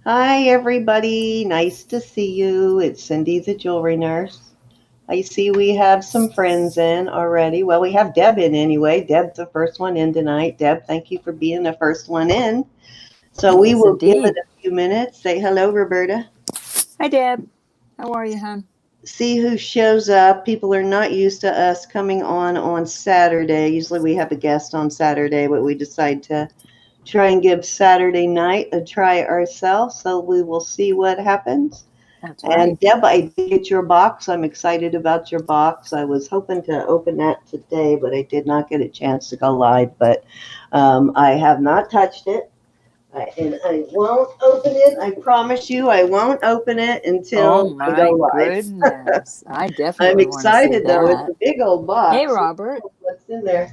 Hi, everybody. Nice to see you. It's Cindy, the jewelry nurse. I see we have some friends in already. Well, we have Deb in anyway. Deb's the first one in tonight. Deb, thank you for being the first one in. So we Yes, will give it indeed. a few minutes. Say hello, Roberta. Hi, Deb. How are you, hon? See who shows up. People are not used to us coming on Saturday. Usually we have a guest on Saturday, but we decide to try and give Saturday night a try ourselves. So we will see what happens. That's right. And Deb, I did get your box. I'm excited about your box. I was hoping to open that today, but I did not get a chance to go live. But I have not touched it. And I won't open it. I promise you, I won't open it Oh, until I go my live. goodness. I I'm definitely want to see excited though. It's that. a big old Hey, box. Robert. What's in there?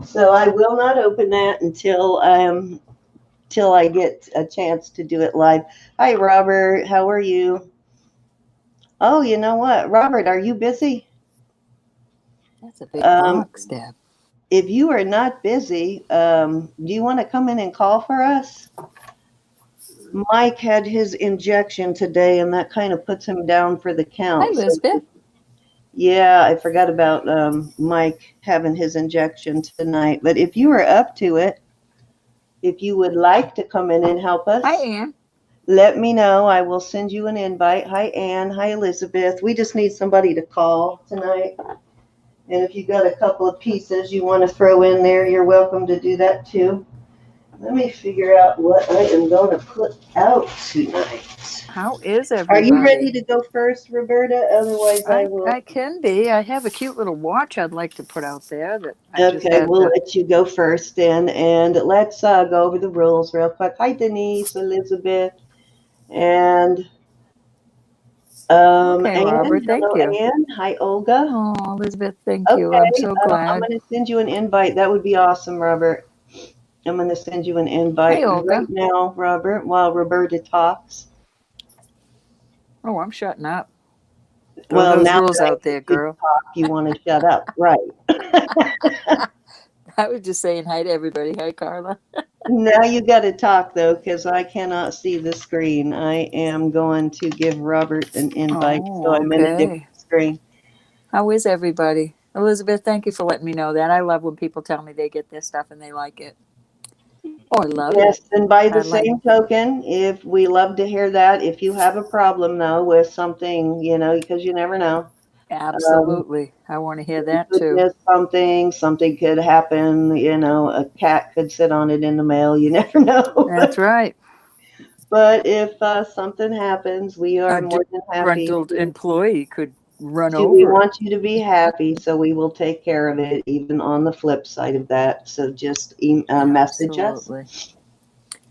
So I will not open that until I get a chance to do it live. Hi, Robert. How are you? Oh, you know what, Robert? Are you busy? That's a big Um, box, Deb. if you are not busy, do you want to come in and call for us? Mike had his injection today, and that kind of puts him down for the Hi, count. So, Elizabeth. yeah, I forgot about Mike having his injection tonight. But if you are up to it, if you would like to come in and help Hi, us, Ann. let me know. I will send you an invite. Hi, Ann. Hi, Elizabeth. We just need somebody to call tonight. And if you got a couple of pieces you want to throw in there, you're welcome to do that too. Let me figure out what I am going to put out tonight. How is Are you ready everybody? to go first, Roberta? Otherwise, I will. I can be. I have a cute little watch I'd like to put out there that I just Okay, had we'll the. let you go first then. And let's go over the rules real quick. Hi, Denise, Elizabeth, and Okay, Anne. Robert. Hello, Thank you. Anne. Hi, Olga. Oh, Elizabeth, thank you. I'm Okay, so I'm glad. going to send you an invite. That would be awesome, Robert. I'm going to send you an Hi, invite right Olga. now, Robert, while Roberta talks. Oh, I'm shutting up. Throw Well, those now rules that I out get there, you to girl. talk, you want to shut up, right? I was just saying hi to everybody. Hi, Carla. Now you got to talk, though, because I cannot see the screen. I am going to give Robert an invite, so Oh, I'm in a okay. different screen. How is everybody? Elizabeth, thank you for letting me know that. I love when people tell me they get this stuff and they like it. Oh, I love it. Yes, and by the I like same token, if we love to hear that, if you have a problem, though, with something, because you never know. Um, absolutely. I want to hear You that could too. miss something. Something could happen. A cat could sit on it in the mail. You never know. That's right. But if something happens, we are A more than happy disgruntled employee could run we over it. want you to be happy, so we will take care of it, even on the flip side of that. So just message us, Absolutely.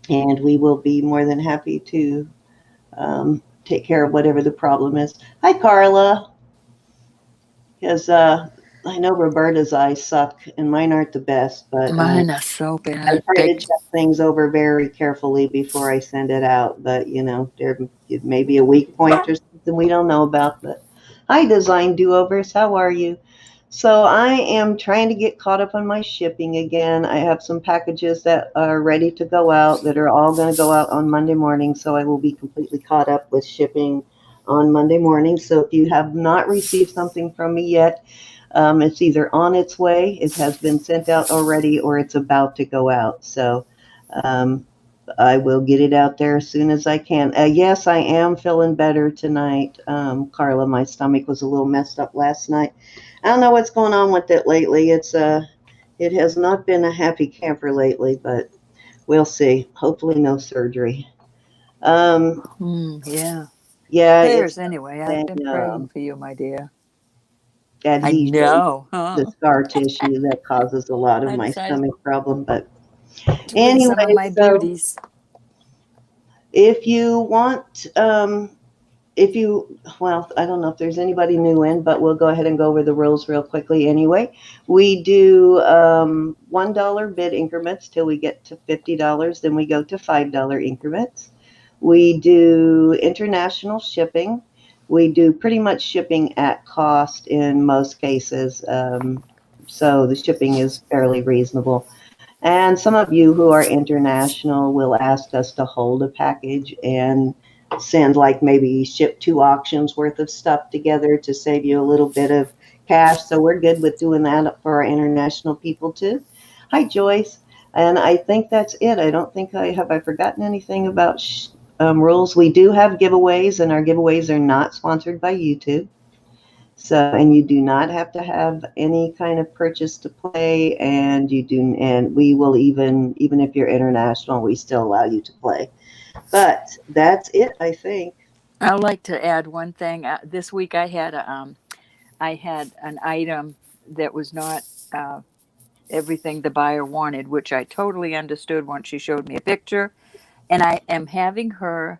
and we will be more than happy to take care of whatever the problem is. Hi, Carla. Because I know Roberta's eyes suck, and mine aren't the best, but Mine are so I bad. try to Big. check things over very carefully before I send it out. But there may be a weak point or something we don't know about. But hi, Design Do-Overs, how are you? So I am trying to get caught up on my shipping again. I have some packages that are ready to go out that are all going to go out on Monday morning. So I will be completely caught up with shipping on Monday morning. So if you have not received something from me yet, it's either on its way, it has been sent out already, or it's about to go out. So um, I will get it out there as soon as I can. Yes, I am feeling better tonight, Carla. My stomach was a little messed up last night. I don't know what's going on with it lately. It has not been a happy camper lately, but we'll see. Hopefully, no surgery. Um, Yeah. yeah, it's Prayers anyway. I've been been praying for you, my dear. I adhesion, know, the huh? scar tissue that causes a lot of I my decided stomach problem. But to bring some of anyway, my so beauties. if you want, well, I don't know if there's anybody new in, but we'll go ahead and go over the rules real quickly anyway. We do $1 bid increments till we get to $50, then we go to $5 increments. We do international shipping. We do pretty much shipping at cost in most cases, so the shipping is fairly reasonable. And some of you who are international will ask us to hold a package and send like maybe ship 2 auctions worth of stuff together to save you a little bit of cash. So we're good with doing that for our international people too. Hi, Joyce. And I think that's it. I don't think I forgotten anything about rules. We do have giveaways, and our giveaways are not sponsored by YouTube. So, and you do not have to have any kind of purchase to play, and we will even if you're international, we still allow you to play. But that's it, I think. I'd like to add one thing. This week I had an item that was not everything the buyer wanted, which I totally understood once she showed me a picture. And I am having her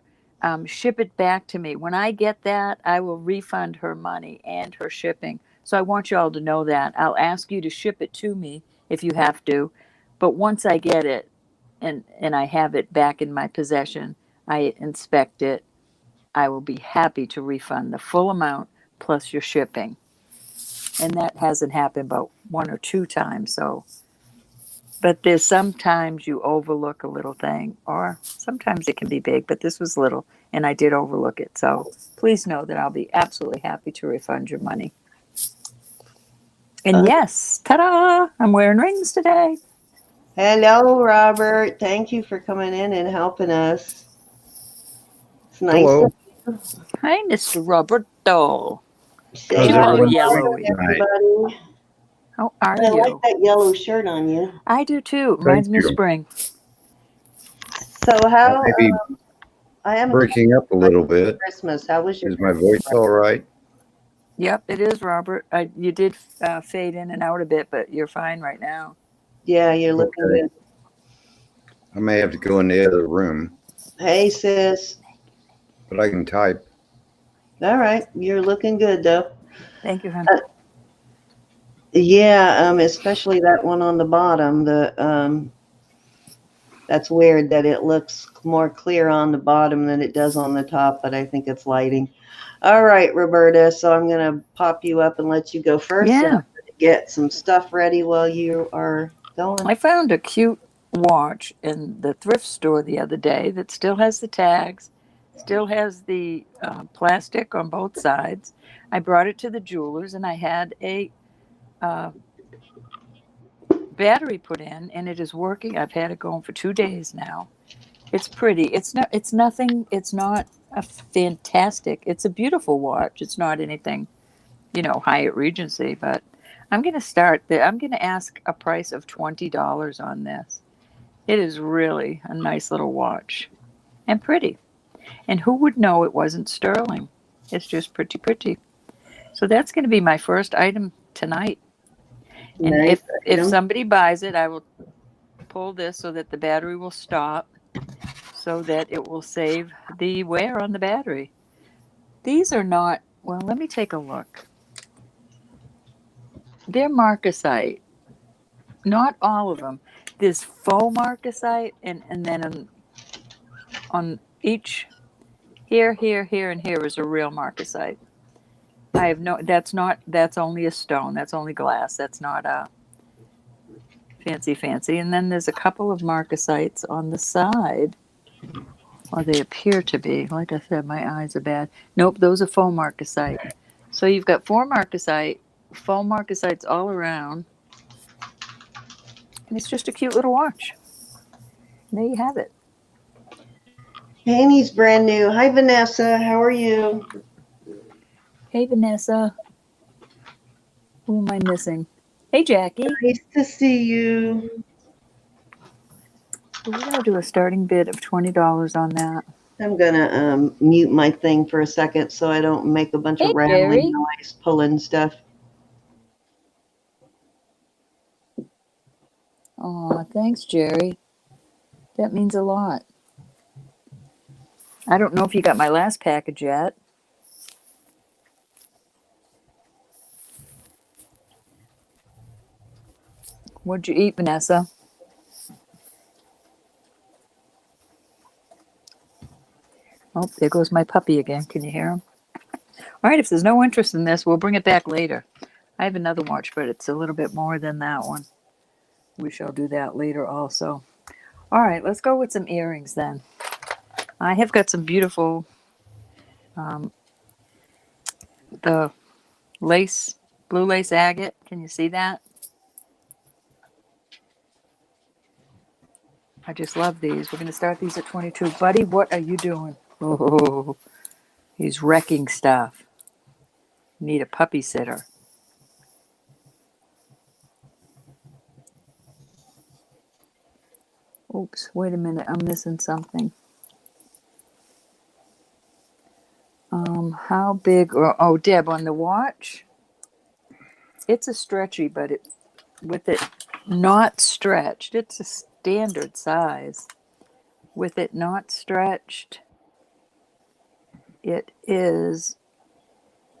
ship it back to me. When I get that, I will refund her money and her shipping. So I want you all to know that. I'll ask you to ship it to me if you have to. But once I get it and I have it back in my possession, I inspect it, I will be happy to refund the full amount plus your shipping. And that hasn't happened but 1 or 2 times. So, but there's sometimes you overlook a little thing, or sometimes it can be big, but this was little and I did overlook it. So please know that I'll be absolutely happy to refund your money. And yes, ta-da! I'm wearing rings today. Hello, Robert. Thank you for coming in and helping us. It's nice. Hello. Hi, Mr. Roberto. Say How's hi, everyone yellowy. doing tonight? everybody. How are I like you? that yellow shirt on you. I do too. Reminds me of you. spring. So how? Maybe I am breaking up a little bit. Christmas. How was your? Is my voice all right? Yep, it is, Robert. You did fade in and out a bit, but you're fine right now. Yeah, you're looking Okay. good. I may have to go in the other room, Hey, sis. but I can type. All right, you're looking good though. Thank you, hon. Yeah, especially that one on the bottom. That's weird that it looks more clear on the bottom than it does on the top, but I think it's lighting. All right, Roberta. So I'm gonna pop you up and let you go first. Yeah. And I'm gonna get some stuff ready while you are going. I found a cute watch in the thrift store the other day that still has the tags, still has the plastic on both sides. I brought it to the jeweler's and I had a battery put in, and it is working. I've had it going for 2 days now. It's pretty. It's not. It's nothing. It's not a fantastic. It's a beautiful watch. It's not anything, Hyatt Regency, but I'm going to start there. I'm going to ask a price of $20 on this. It is really a nice little watch and pretty. And who would know it wasn't sterling? It's just pretty, pretty. So that's going to be my first item tonight. And Nice if item. somebody buys it, I will pull this so that the battery will stop, so that it will save the wear on the battery. These are not, well, let me take a look. They're marcasite. Not all of them. There's faux marcasite, and then on each, here, and here is a real marcasite. I have no, that's only a stone. That's only glass. That's not a fancy. And then there's a couple of marcasites on the side. Or they appear to be. Like I said, my eyes are bad. Nope, those are faux marcasite. So you've got faux marcasites all around. And it's just a cute little watch. There you have it. Haney's brand new. Hi, Vanessa. How are you? Hey, Vanessa. Who am I missing? Hey, Jackie. Nice to see you. We're going to do a starting bid of $20 on that. I'm gonna mute my thing for a second so I don't make a bunch Hey, of rattling Jerry. noise pulling stuff. Aw, thanks, Jerry. That means a lot. I don't know if you got my last package yet. What'd you eat, Vanessa? Oh, there goes my puppy again. Can you hear him? All right, if there's no interest in this, we'll bring it back later. I have another watch, but it's a little bit more than that one. we shall do that later also. All right, let's go with some earrings then. I have got some beautiful, the lace, blue lace agate. Can you see that? I just love these. We're going to start these at 22. Buddy, what are you doing? Oh, he's wrecking stuff. Need a puppy sitter. Oops, wait a minute. I'm missing something. How big? Oh, Deb, on the watch, it's a stretchy, but with it not stretched, it's a standard size. With it not stretched, it is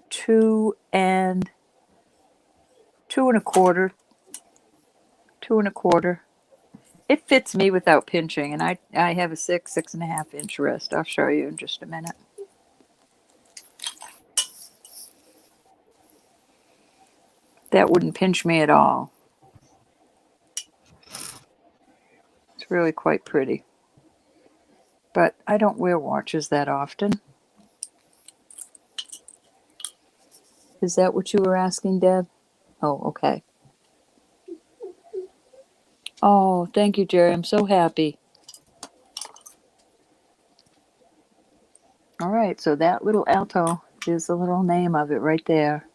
two and a quarter. It fits me without pinching, and I have a 6.5 inch wrist. I'll show you in just a minute. That wouldn't pinch me at all. It's really quite pretty. But I don't wear watches that often. Is that what you were asking, Deb? Oh, okay. Oh, thank you, Jerry. I'm so happy. All right, so that little alto is the little name of it right there.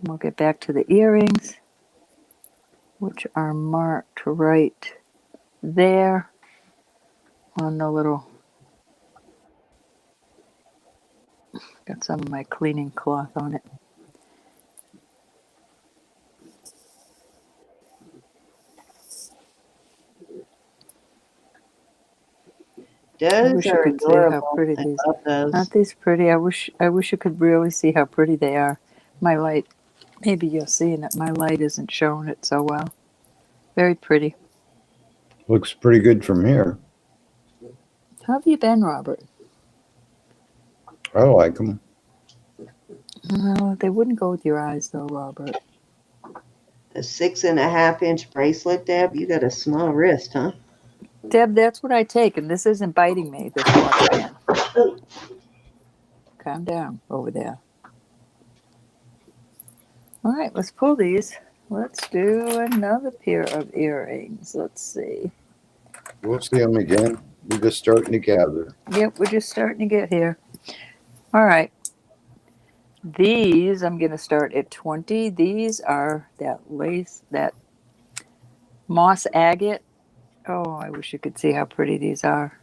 We'll get back to the earrings, which are marked right there on the little, got some of my cleaning cloth on it. Those are See how adorable. pretty I these. love those. Aren't these pretty? I wish you could really see how pretty they are. My light, maybe you're seeing it. My light isn't showing it so well. Very pretty. Looks pretty good from here. How have you been, Robert? I like them. No, they wouldn't go with your eyes, though, Robert. A 6.5 inch bracelet, Deb. You got a small wrist, huh? Deb, that's what I take, and this isn't biting me, this watch band. Calm down over there. All right, let's pull these. Let's do another pair of earrings. Let's see. We'll see them again. We're just starting to gather. Yep, we're just starting to get here. All right. These, I'm going to start at 20. These are that lace, that moss agate. Oh, I wish you could see how pretty these are.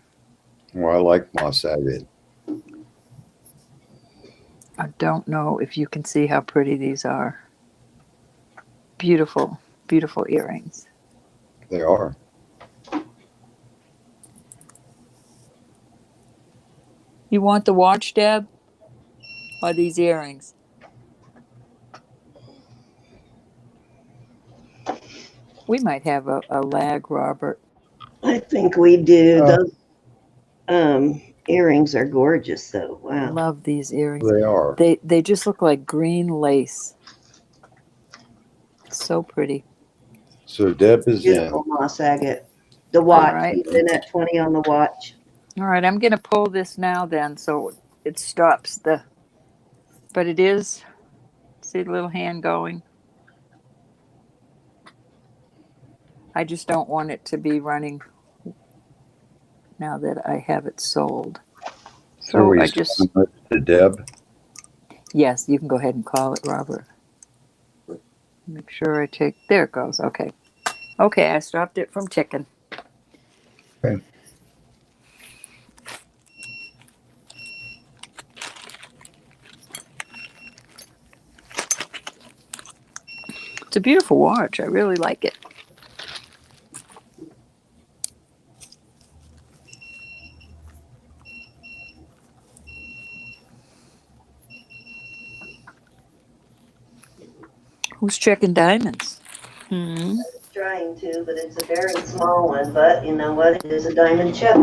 Well, I like moss agate. I don't know if you can see how pretty these are. Beautiful, beautiful earrings. They are. You want the watch, Deb? Or these earrings? We might have a lag, Robert. I think we do. Those earrings are gorgeous, though. Wow. Love these earrings. They are. They just look like green lace. So pretty. So Deb is Beautiful in. moss agate. The watch. Right. He's in at 20 on the watch. All right, I'm going to pull this now then so it stops the, but it is, see the little hand going? I just don't want it to be running now that I have it sold. So I just, to Deb. yes, you can go ahead and call it, Robert. Make sure I take, there it goes, okay. Okay, I stopped it from ticking. Okay. It's a beautiful watch. I really like it. Who's checking diamonds? Trying to, but it's a very small one. But you know what? It is a diamond chip.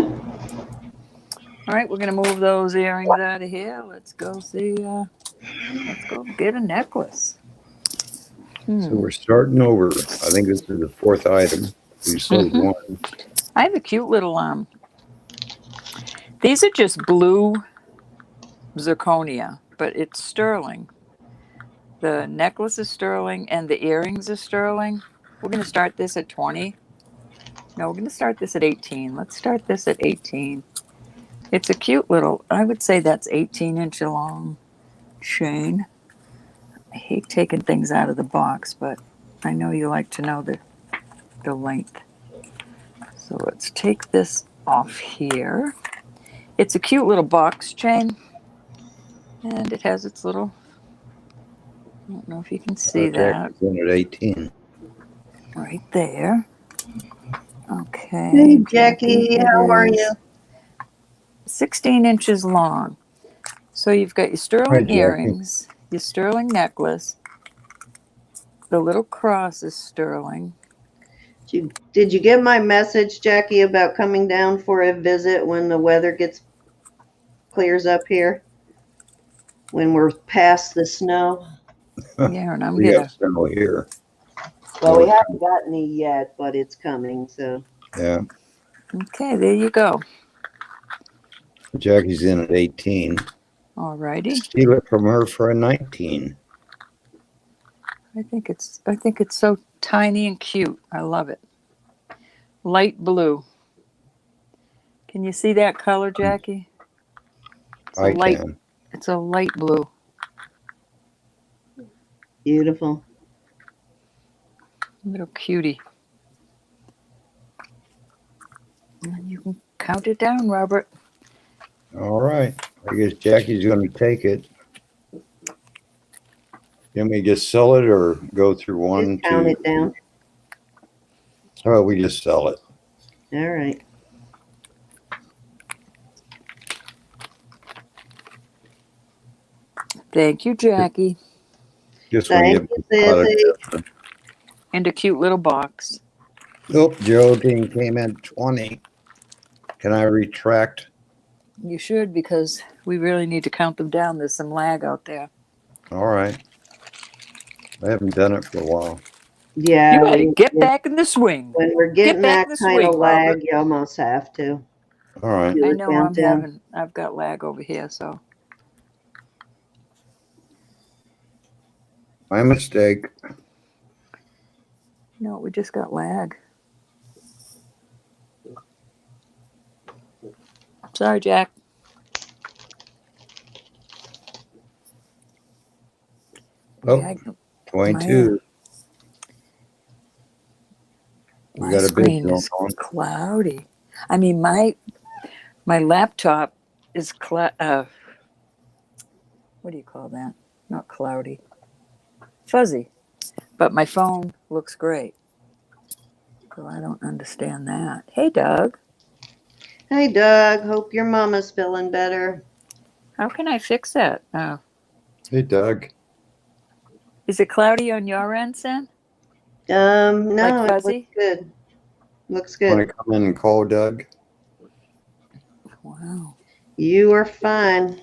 All right, we're gonna move those earrings out of here. Let's go see. Let's go get a necklace. So we're starting over. I think this is the fourth item. We sold Mhm. one. I have a cute little These are just blue zirconia, but it's sterling. The necklace is sterling and the earrings are sterling. We're gonna start this at 20. No, we're gonna start this at 18. Let's start this at 18. It's a cute little. I would say that's 18-inch long chain. I hate taking things out of the box, but I know you like to know the length. So let's take this off here. It's a cute little box chain, and it has its little. I don't know if you can see that Jackie's in at 18. right there. Hey, Okay, Jackie, Jackie, it how are you? is 16 inches long. So you've got your Hi, sterling Jackie. earrings, your sterling necklace. The little cross is sterling. Did you get my message, Jackie, about coming down for a visit when the weather clears up here? When we're past the snow? Yeah, and I'm We have gonna. snow here. Well, we haven't gotten any yet, but it's coming, so. Yeah. Okay, there you go. Jackie's in at 18. Alrighty. Steal it from her for a 19. I think it's so tiny and cute. I love it. Light blue. Can you see that color, Jackie? I can. It's a light blue. Beautiful. Little cutie. And you can count it down, Robert. All right. I guess Jackie's going to take it. Can we just sell it or go through one, Just count two? it down. Oh, we just sell it. All right. Thank you, Jackie. Just want to Thank get you, Sissy. And a cute little box. Oh, Geraldine came in 20. Can I retract? You should, because we really need to count them down. There's some lag out there. All right. I haven't done it for a while. Yeah, You gotta get back in the swing. when we're getting back that in the kind of swing, lag, Robert. you almost have to. All right. Do I a know countdown. I've got lag over here, so. My mistake. No, we just got lag. Sorry, Jack. Oh, Yeah, 22. We my got a bid screen going is on. cloudy. I mean, my laptop is what do you call that? Not cloudy. Fuzzy. But my phone looks great. So I don't understand that. Hey, Doug. Hey, Doug. Hope your mama's feeling better. How can I fix that? Hey, Doug. Is it cloudy on your end, Sam? No, Like it looks fuzzy? good. Looks Want good. to come in and call Doug? Wow. You are fine.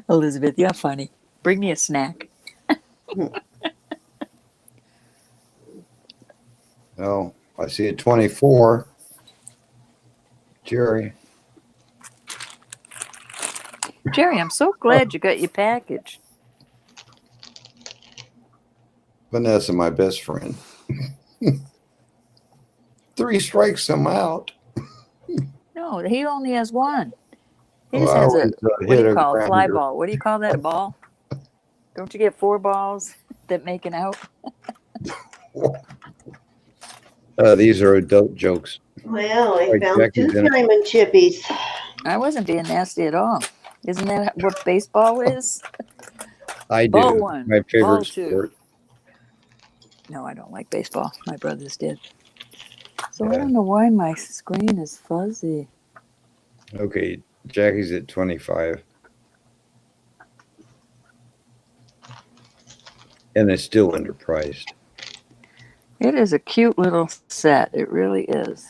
Elizabeth, you're funny. Bring me a snack. Oh, I see a 24. Jerry. Jerry, I'm so glad you got your package. Vanessa, my best friend. 3 strikes, I'm out. No, he only has one. He Oh, just I has always what do hit you a call a fly grounder. ball? What do you call that? A ball? Don't you get 4 balls that make an out? These are adult jokes. Well, I Right, found Jackie's 2 in it. diamond chippies. I wasn't being nasty at all. Isn't that what baseball is? I Ball do. 1, My favorite ball 2. sport. No, I don't like baseball. My brothers did. So I Yeah. don't know why my screen is fuzzy. Okay, Jackie's at 25. And it's still underpriced. It is a cute little set. It really is.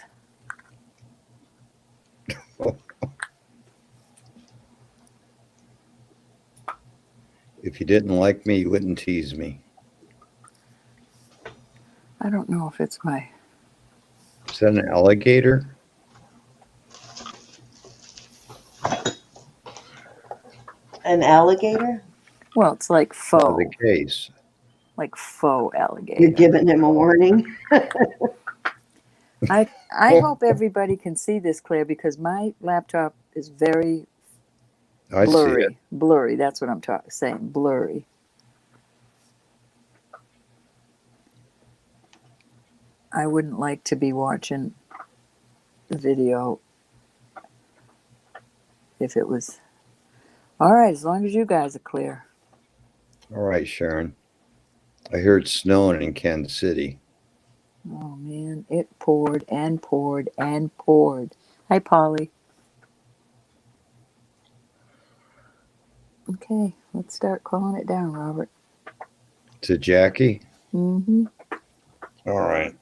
If you didn't like me, you wouldn't tease me. I don't know if it's my... Is that an alligator? An alligator? Well, it's like faux. The case. Like faux alligator. You're giving him a warning? I hope everybody can see this, Claire, because my laptop is very I see it. blurry. That's what I'm saying. Blurry. I wouldn't like to be watching the video if it was... All right, as long as you guys are clear. All right, Sharon. I hear it's snowing in Kansas City. Oh, man. It poured and poured and poured. Hi, Polly. Okay, let's start calling it down, Robert. To Jackie? Mm-hmm. All right.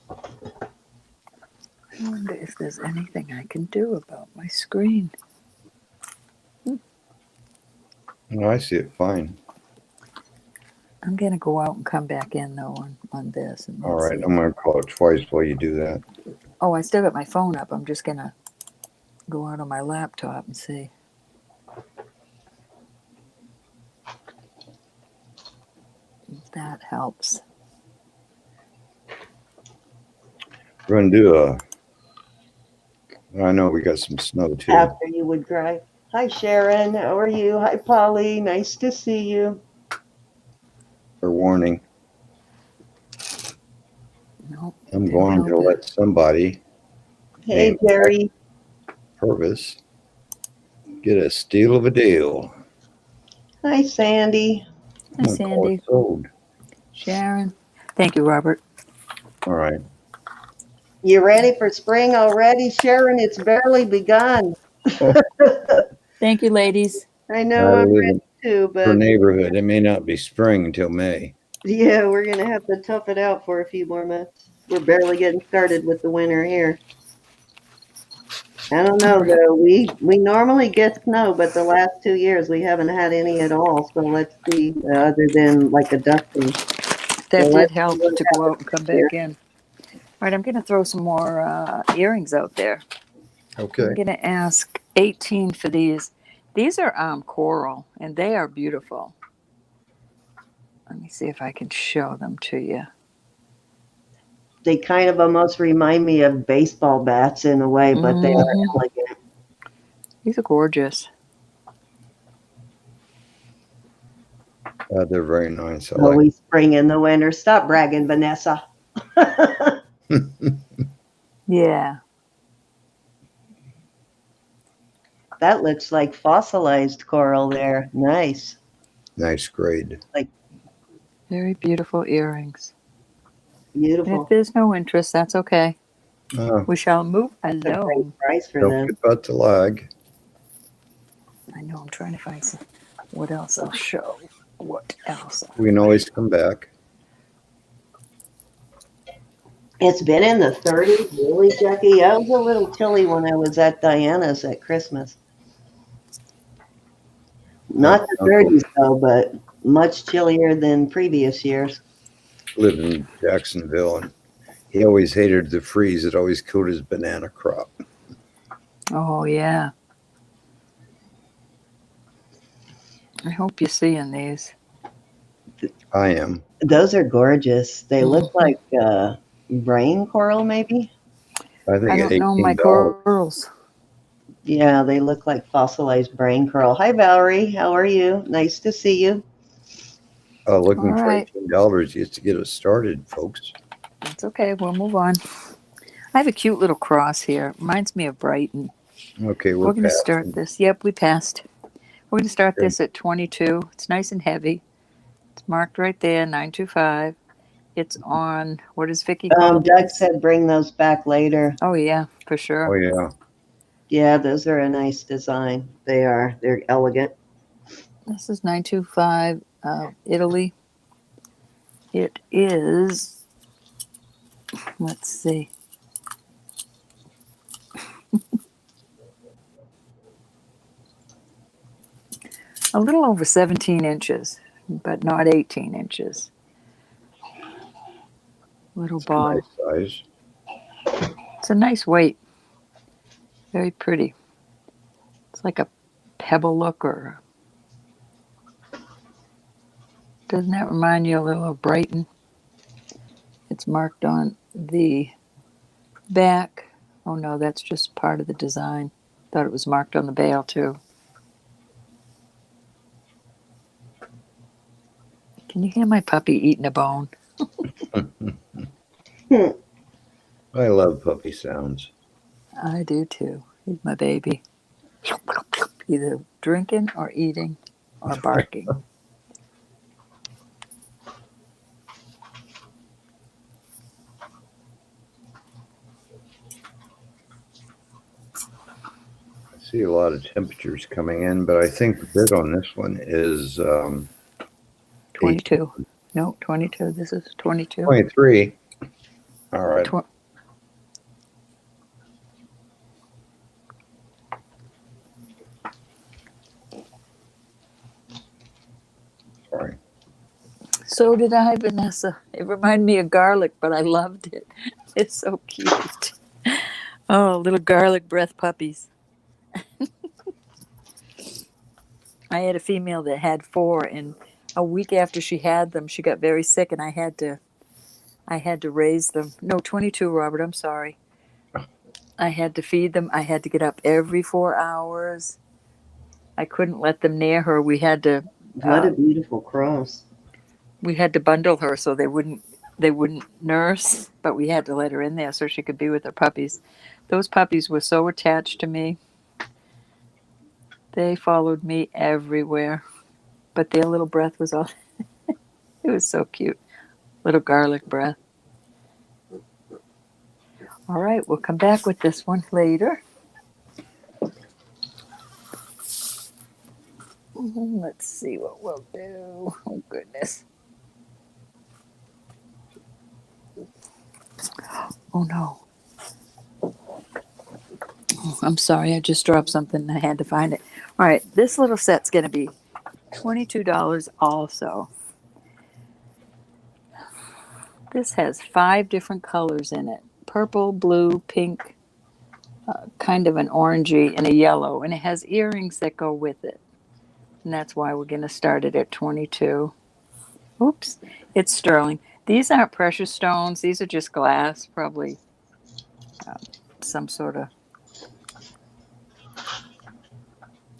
I wonder if there's anything I can do about my screen. No, I see it fine. I'm going to go out and come back in, though, on this. And All right. see. I'm going to call it twice while you do that. Oh, I still got my phone up. I'm just going to go out on my laptop and see. If that helps. We're going to do I know we got some snow too. After you would cry. Hi, Sharon. How are you? Hi, Polly. Nice to see you. For warning. Nope. I'm going to let somebody Hey, Jerry. Purvis get a steal of a deal. Hi, Sandy. Hi, Sandy. Sold. Sharon. Thank you, Robert. All right. You ready for spring already, Sharon? It's barely begun. Thank you, ladies. I know I'm ready too, For but neighborhood, it may not be spring until May. yeah, we're gonna have to tough it out for a few more months. We're barely getting started with the winter here. I don't know though. We normally get snow, but the last 2 years we haven't had any at all. So let's see, other than like a dusting. That So did help to go out and come back in. All right, I'm going to throw some more earrings out there. Okay. I'm going to ask 18 for these. These are coral, and they are beautiful. Let me see if I can show them to you. They kind of almost remind me of baseball bats in a way, but they are elegant. These are gorgeous. They're very nice. Always spring in the winter. Stop bragging, Vanessa. Yeah. That looks like fossilized coral there. Nice. Nice grade. Like very beautiful earrings. Beautiful. And if there's no interest, that's okay. We shall move along. Price for don't them. get about to lag. I know. I'm trying to find some. What else I'll show? What else? We can always come back. It's been in the 30s, really, Jackie? I was a little chilly when I was at Diana's at Christmas. Not the 30s, though, but much chillier than previous years. Lived in Jacksonville, and he always hated the freeze. It always killed his banana crop. Oh, yeah. I hope you're seeing these. I am. Those are gorgeous. They look like brain coral, maybe? I think I don't know my corals. Yeah, they look like fossilized brain coral. Hi, Valerie. How are you? Nice to see you. Looking for $18 just to get us started, folks. That's okay. We'll move on. I have a cute little cross here. Reminds me of Brighton. Okay, we're going to start this. Yep, we passed. We're going to start this at 22. It's nice and heavy. It's marked right there, 925. It's on, what is Vicki called? Doug said bring those back later. Oh, yeah, for sure. Oh, yeah. Yeah, those are a nice design. They are. They're elegant. This is 925, Italy. It is, let's see, a little over 17 inches, but not 18 inches. Little ball. Nice size. It's a nice weight. Very pretty. It's like a pebble look, or doesn't that remind you a little of Brighton? It's marked on the back. Oh no, that's just part of the design. Thought it was marked on the bail too. Can you hear my puppy eating a bone? I love puppy sounds. I do too. He's my baby. Either drinking or eating or barking. I see a lot of temperatures coming in, but I think the bid on this one is 22. No, 22. This is 22. 23. All right. Sorry. So did I, Vanessa. It reminded me of garlic, but I loved it. It's so cute. Oh, little garlic breath puppies. I had a female that had 4, and a week after she had them, she got very sick, and I had to raise them. No, 22, Robert. I'm sorry. I had to feed them. I had to get up every 4 hours. I couldn't let them near her. We had to. What a beautiful cross. We had to bundle her so they wouldn't nurse, but we had to let her in there so she could be with her puppies. Those puppies were so attached to me. They followed me everywhere, but their little breath was all. It was so cute. Little garlic breath. All right, we'll come back with this one later. Let's see what we'll do. Oh, goodness. Oh, no. Oh, I'm sorry, I just dropped something and I had to find it. All right, this little set's going to be $22 also. This has 5 different colors in it. Purple, blue, pink, kind of an orangey, and a yellow. And it has earrings that go with it. And that's why we're going to start it at 22. Oops, it's sterling. These aren't precious stones. These are just glass, probably some sort of...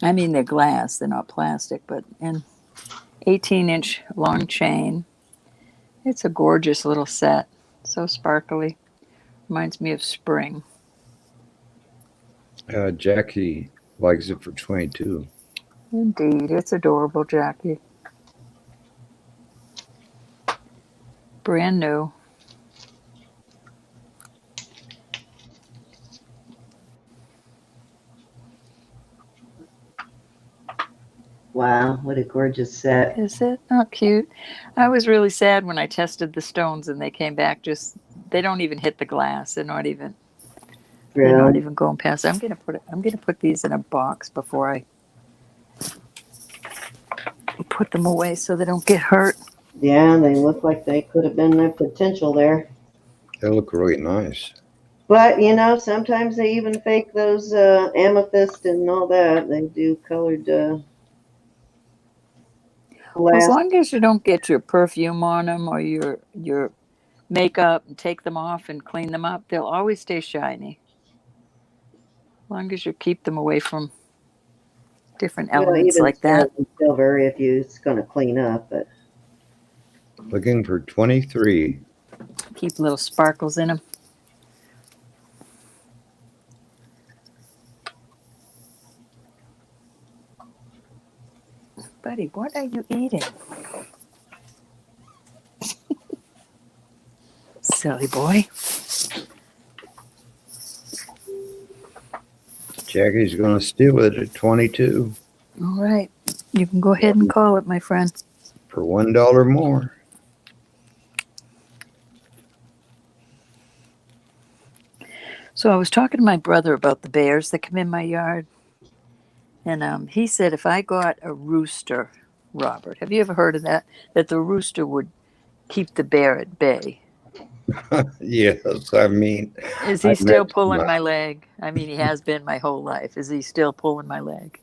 I mean, they're glass. They're not plastic, but an 18-inch long chain. It's a gorgeous little set. So sparkly. Reminds me of spring. Jackie likes it for 22. Indeed, it's adorable, Jackie. Brand new. Wow, what a gorgeous set. Is it not cute? I was really sad when I tested the stones and they came back they don't even hit the glass. They're not even going past it. I'm gonna put these in a box before I put them away so they don't get hurt. Yeah, they look like they could have been their potential there. They look really nice. But, sometimes they even fake those amethyst and all that. They do colored glass. As long as you don't get your perfume on them or your makeup and take them off and clean them up, they'll always stay shiny. As long as you keep them away from different elements like that. Silver, if it's going to clean up. But Looking for 23. Keep little sparkles in them. Buddy, what are you eating? Silly boy. Jackie's going to steal it at 22. All right. You can go ahead and call it, my friend. For $1 more. So I was talking to my brother about the bears that come in my yard, and he said if I got a rooster, Robert, have you ever heard of that? That the rooster would keep the bear at bay. Yes, I mean, Is I he met still pulling my leg? I mean, he has been my whole life. Is he still pulling my leg?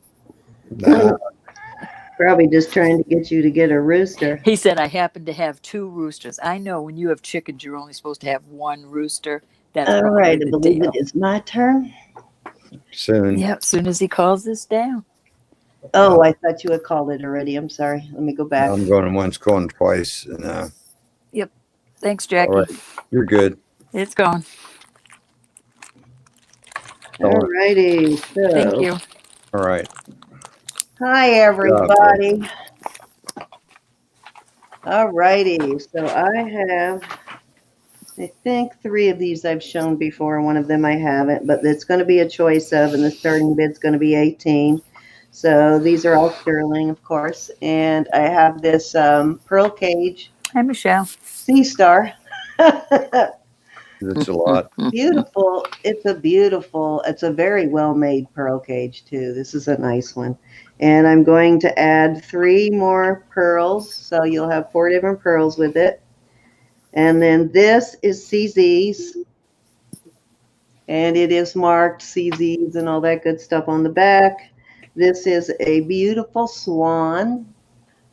Probably just trying to get you to get a rooster. He said I happen to have two roosters. I know when you have chickens, you're only supposed to have one rooster. That's All probably right, I the believe it deal. is my turn. soon. Yeah, as soon as he calls this down. Oh, I thought you had called it already. I'm sorry. Let me go back. I'm going once, going twice, and Yep. Thanks, all Jackie. right, you're good. It's gone. All righty. Thank So, you. All right. hi, everybody. All righty. So I have, I think 3 of these I've shown before. One of them I haven't, but it's going to be a choice of, and the starting bid's going to be 18. So these are all sterling, of course. And I have this pearl cage Hi, Michelle. sea star. That's a lot. Beautiful. It's a very well-made pearl cage too. This is a nice one. And I'm going to add 3 more pearls. So you'll have 4 different pearls with it. And then this is CZ's. And it is marked CZ's and all that good stuff on the back. This is a beautiful swan.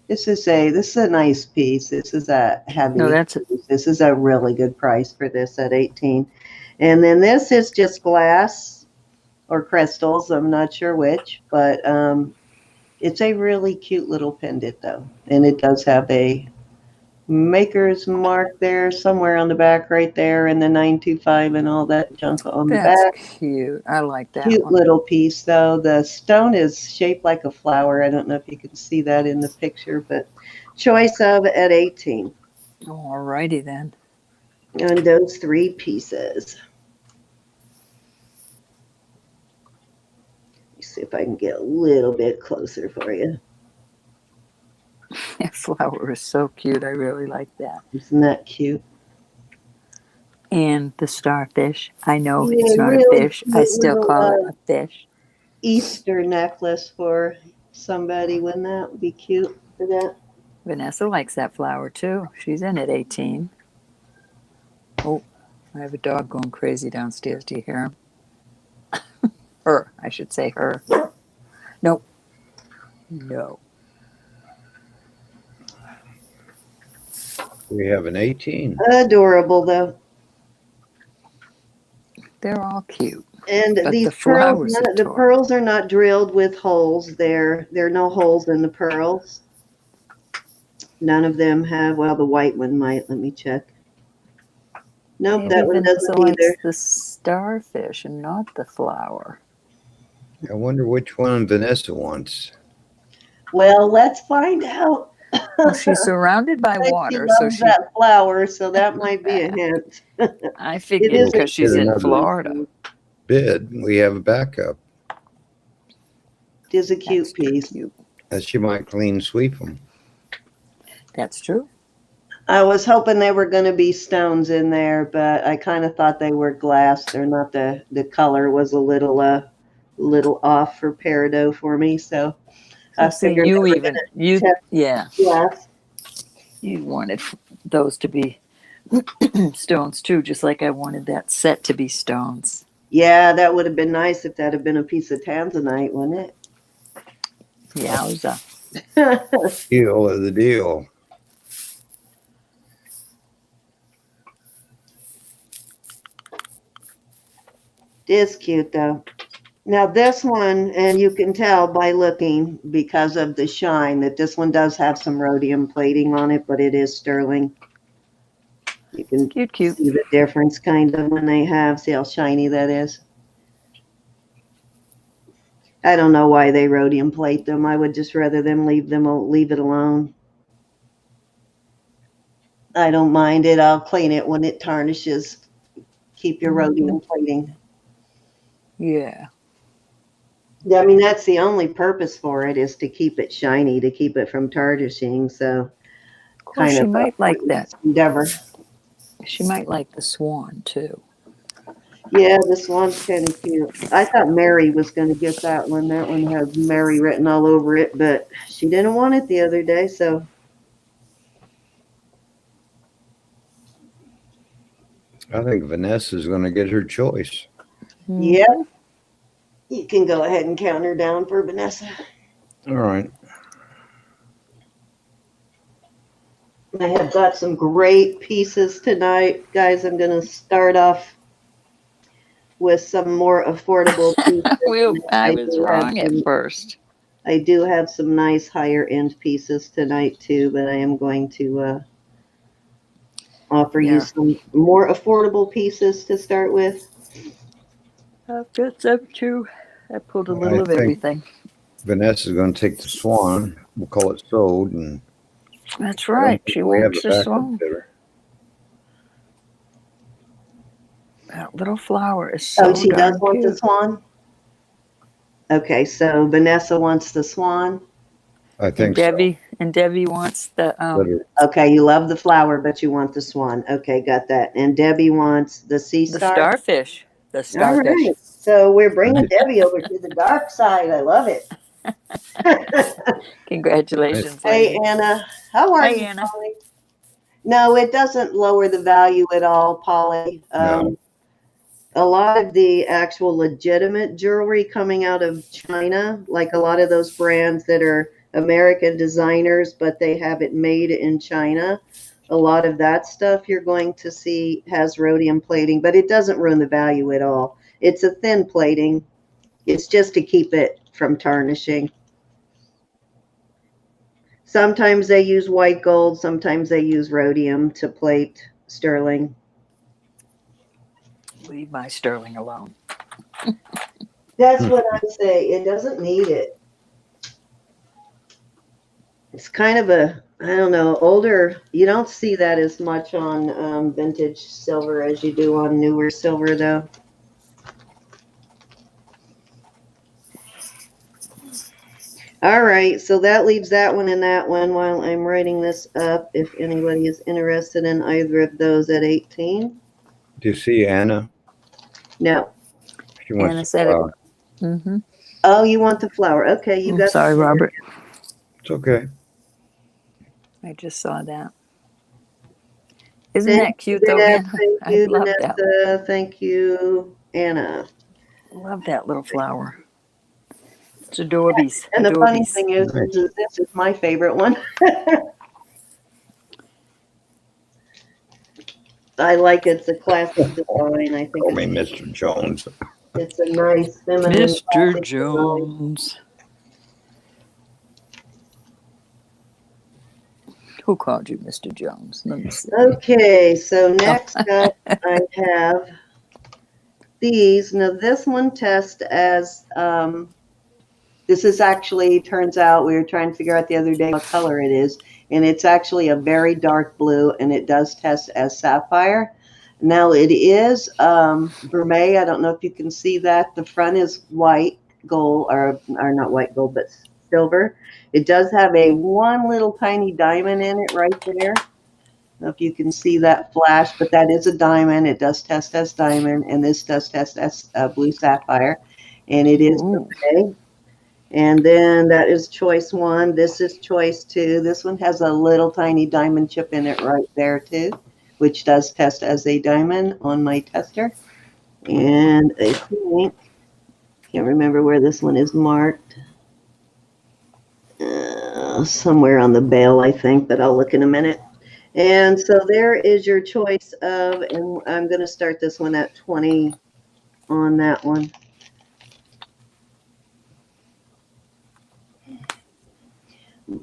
This is a nice piece. This is a heavy. No, that's it. This is a really good price for this at 18. And then this is just glass or crystals. I'm not sure which, but it's a really cute little pendant though. And it does have a maker's mark there somewhere on the back right there, and the 925 and all that junk on the That's back. cute. I like that Cute one. little piece though. The stone is shaped like a flower. I don't know if you can see that in the picture, but choice of at 18 All righty then. on those 3 pieces. Let me see if I can get a little bit closer for you. That flower is so cute. I really like that. Isn't that cute? And the starfish. I know Yeah, it's not a really fish. I cute still little, call it a fish. Easter necklace for somebody. Wouldn't that be cute for that? Vanessa likes that flower too. She's in at 18. Oh, I have a dog going crazy downstairs. Do you hear him? Her, I should say her. Nope. No. We have an 18. Adorable though. They're all cute. And But these the flowers pearls, are the torn. pearls are not drilled with holes. There are no holes in the pearls. None of them have. Well, the white one might. Let me check. Nope, Maybe that one Vanessa doesn't likes either. the starfish and not the flower. I wonder which one Vanessa wants. Well, let's find out. Well, she's surrounded by She water, so loves she. that flower, so that might be a hint. I It figured is because she's Get in another Florida. bid. We have a backup. It is a cute That's piece. cute. She might clean sweep them. That's true. I was hoping they were going to be stones in there, but I kind of thought they were glass. They're not. The color was a little off for peridot for me, so I See, figured they were you test yeah, glass. you wanted those to be stones too, just like I wanted that set to be stones. Yeah, that would have been nice if that had been a piece of tanzanite, wouldn't Yowza. it? Deal of the deal. It is cute though. Now this one, and you can tell by looking because of the shine that this one does have some rhodium plating on it, but it is sterling. You can Cute. see the difference kind of when they have. See how shiny that is? I don't know why they rhodium plate them. I would just rather them leave it alone. I don't mind it. I'll clean it when it tarnishes. Keep your rhodium plating. Yeah. I mean, that's the only purpose for it is to keep it shiny, to keep it from tarnishing. So, Well, she might like that. endeavor. She might like the swan too. Yeah, this one's kind of cute. I thought Mary was going to get that one. That one has Mary written all over it, but she didn't want it the other day, so I think Vanessa's going to get her choice. yeah, Mhm. you can go ahead and count her down for Vanessa. All right. I have got some great pieces tonight, guys. I'm going to start off with some more affordable pieces. I I was do have wrong at some. first. I do have some nice higher end pieces tonight too, but I am going to offer you Yeah, some more affordable pieces to start with. I've got some too. I pulled a I little of think everything. Vanessa's going to take the Swan. We'll call it sold, and That's I don't right. think She we have wants a this backup one. bidder. That little flower is Oh, so she does darn want the cute. swan? Okay, so Vanessa wants the swan. I And think so. Debbie wants the Better. Okay, you love the flower, but you want the swan. Okay, got that. And Debbie wants the sea the star. starfish. The All starfish. right, so we're bringing Debbie over to the dark side. I love it. Congratulations, Hey, lady. Anna, how are Hey, you, Anna. Polly? No, it doesn't lower the value at all, Polly. No. A lot of the actual legitimate jewelry coming out of China, like a lot of those brands that are American designers, but they have it made in China. A lot of that stuff you're going to see has rhodium plating, but it doesn't ruin the value at all. It's a thin plating. It's just to keep it from tarnishing. Sometimes they use white gold, sometimes they use rhodium to plate sterling. Leave my sterling alone. That's what I say. It doesn't need it. It's kind of a, I don't know, older. You don't see that as much on vintage silver as you do on newer silver, though. All right, so that leaves that one and that one while I'm writing this up. If anybody is interested in either of those at 18. Do you see Anna? No. She wants Anna the said it. flower. Mm-hmm. Oh, you want the flower. Okay, you I'm got sorry, the flower. Robert. It's okay. I just saw that. Isn't Thank that you, cute, though, Deb. Anna? Thank I you, love that. Vanessa. Thank you, Anna. Love that little flower. It's adorbies. And the funny Adorbies. thing Nice. is this is my favorite one. I like it. It's a classic design. I think Call me Mr. Jones. it's a nice feminine Mr. classic design. Jones. Who called you Mr. Jones? Let me see. Okay, so Oh, next up I have these. Now this one tests as this is actually, turns out we were trying to figure out the other day what color it is, and it's actually a very dark blue, and it does test as sapphire. Now it is vermeil. I don't know if you can see that. The front is white gold, or not white gold, but silver. It does have a one little tiny diamond in it right there. I don't know if you can see that flash, but that is a diamond. It does test as diamond, and this does test as blue sapphire, and it is ooh. vermeil. And then that is choice one. This is choice two. This one has a little tiny diamond chip in it right there too, which does test as a diamond on my tester. And I think, can't remember where this one is marked. Somewhere on the bail, I think, but I'll look in a minute. And so there is your choice of, and I'm going to start this one at 20 on that one.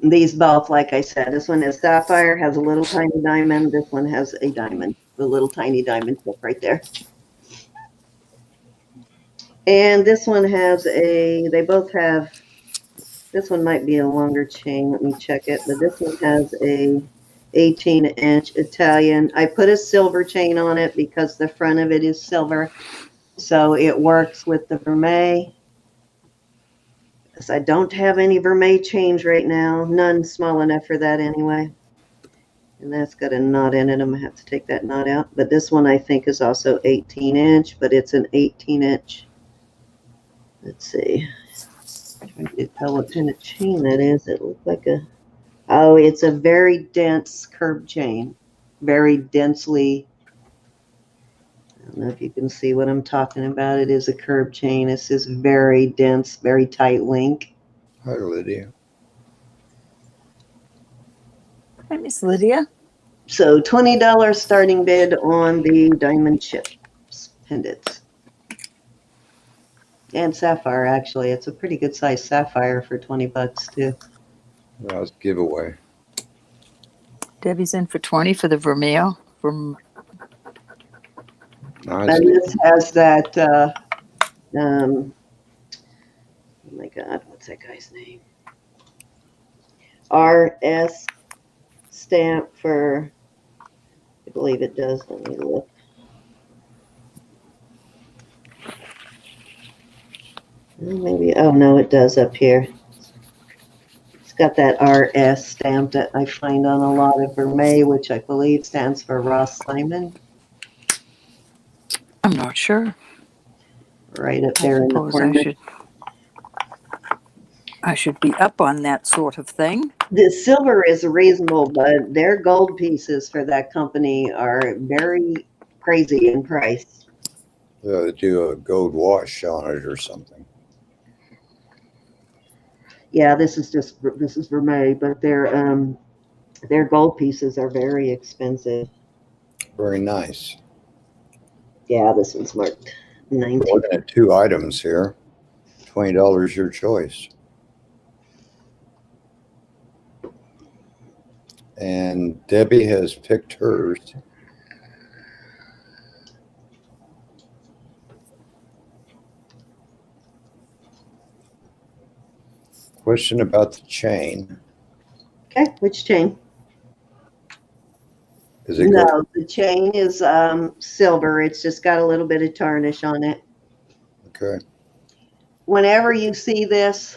These both, like I said, this one is sapphire, has a little tiny diamond. This one has a diamond, the little tiny diamond tip right there. And this one has they both have, this one might be a longer chain. Let me check it. But this one has a 18-inch Italian. I put a silver chain on it because the front of it is silver. So it works with the vermeil. Because I don't have any vermeil chains right now. None small enough for that anyway. And that's got a knot in it. I'm going to have to take that knot out. But this one I think is also 18-inch, but it's an 18-inch. Let's see. Trying to tell what kind of chain that is. It looks like a, oh, it's a very dense curb chain. Very densely, I don't know if you can see what I'm talking about. It is a curb chain. This is very dense, very tight link. Hi, Lydia. Hi, Miss Lydia. So $20 starting bid on the diamond chips pendants. And sapphire, actually. It's a pretty good size sapphire for 20 bucks too. That was giveaway. Debbie's in for 20 for the Vermeil. Nice. And this has that, oh my God, what's that guy's name? RS stamp for, I believe it does. Let me look. Maybe, oh no, it does up here. It's got that RS stamp that I find on a lot of Vermeil, which I believe stands for Ross Simon. I'm not sure. Right up there in the corner. I should be up on that sort of thing. The silver is reasonable, but their gold pieces for that company are very crazy in price. They do a gold wash on it or something. Yeah, this is Vermeil, but their gold pieces are very expensive. Very nice. Yeah, this one's marked 19. We're looking at 2 items here. $20 your choice. And Debbie has picked hers. Question about the chain. Okay, which chain? Is it No, gold? the chain is silver. It's just got a little bit of tarnish on it. Okay. Whenever you see this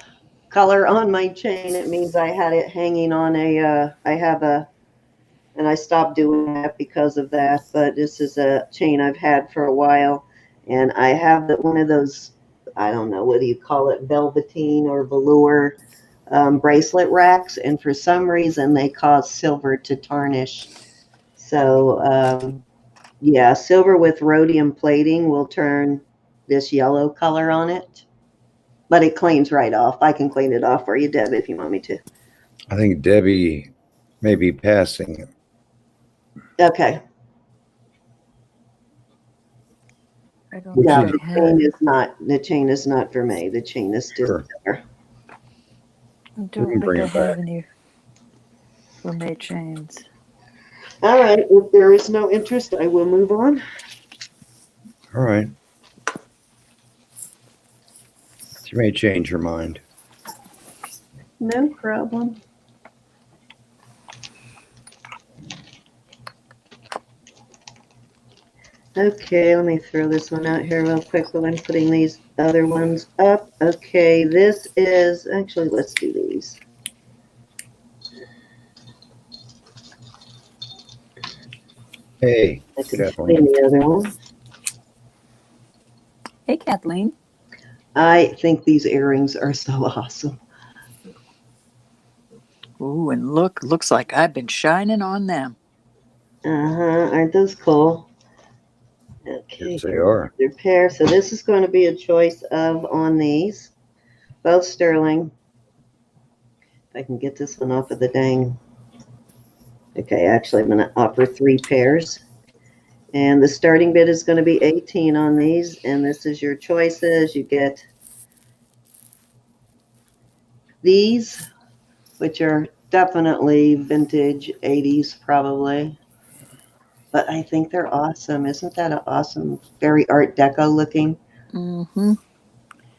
color on my chain, it means I had it hanging on a, and I stopped doing that because of that, but this is a chain I've had for a while, and I have one of those, I don't know, what do you call it, velveteen or velour bracelet racks, and for some reason they cause silver to tarnish. So, yeah, silver with rhodium plating will turn this yellow color on it, but it cleans right off. I can clean it off for you, Deb, if you want me to. I think Debbie may be passing. Okay. I don't Yeah, is- the chain is not Vermeil. The chain is just Sure. silver. I We don't can bring think I it have back. any Vermeil chains. All right, if there is no interest, I will move on. All right. You may change your mind. No problem. Okay, let me throw this one out here real quick while I'm putting these other ones up. Okay, this is, actually, let's do these. Hey, I can Kathleen. explain the other one. Hey, Kathleen. I think these earrings are so awesome. Ooh, and looks like I've been shining on them. Aren't those cool? Okay, Yes, they are. their pair. So this is going to be a choice of on these, both sterling. If I can get this one off of the dang. Okay, actually, I'm going to offer 3 pairs. And the starting bid is going to be 18 on these. And this is your choices. You get these, which are definitely vintage 80s, probably. But I think they're awesome. Isn't that an awesome, very Art Deco looking? Mm-hmm.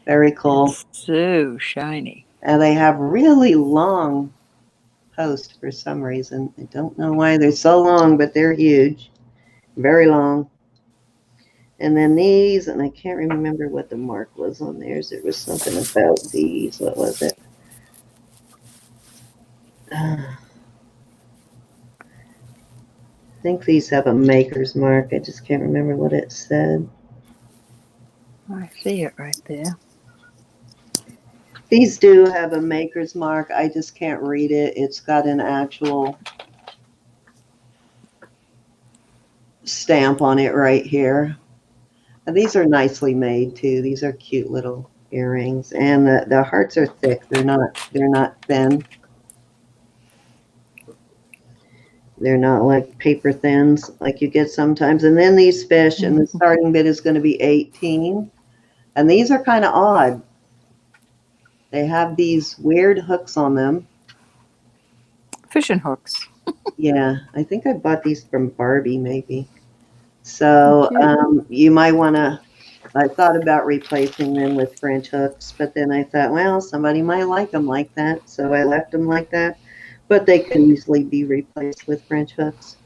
Very cool. It's so shiny. And they have really long posts for some reason. I don't know why they're so long, but they're huge. Very long. And then these, and I can't remember what the mark was on theirs. There was something about these. What was it? I think these have a maker's mark. I just can't remember what it said. I see it right there. These do have a maker's mark. I just can't read it. It's got an actual stamp on it right here. And these are nicely made too. These are cute little earrings, and the hearts are thick. They're not thin. They're not like paper thins like you get sometimes. And then these fish, and the starting bid is going to be 18. And these are kind of odd. They have these weird hooks on them. Fishing hooks. Yeah, I think I bought these from Barbie maybe. So you might want to, I thought about replacing them with French hooks, but then I thought, well, somebody might like them like that. So I left them like that. But they could easily be replaced with French hooks.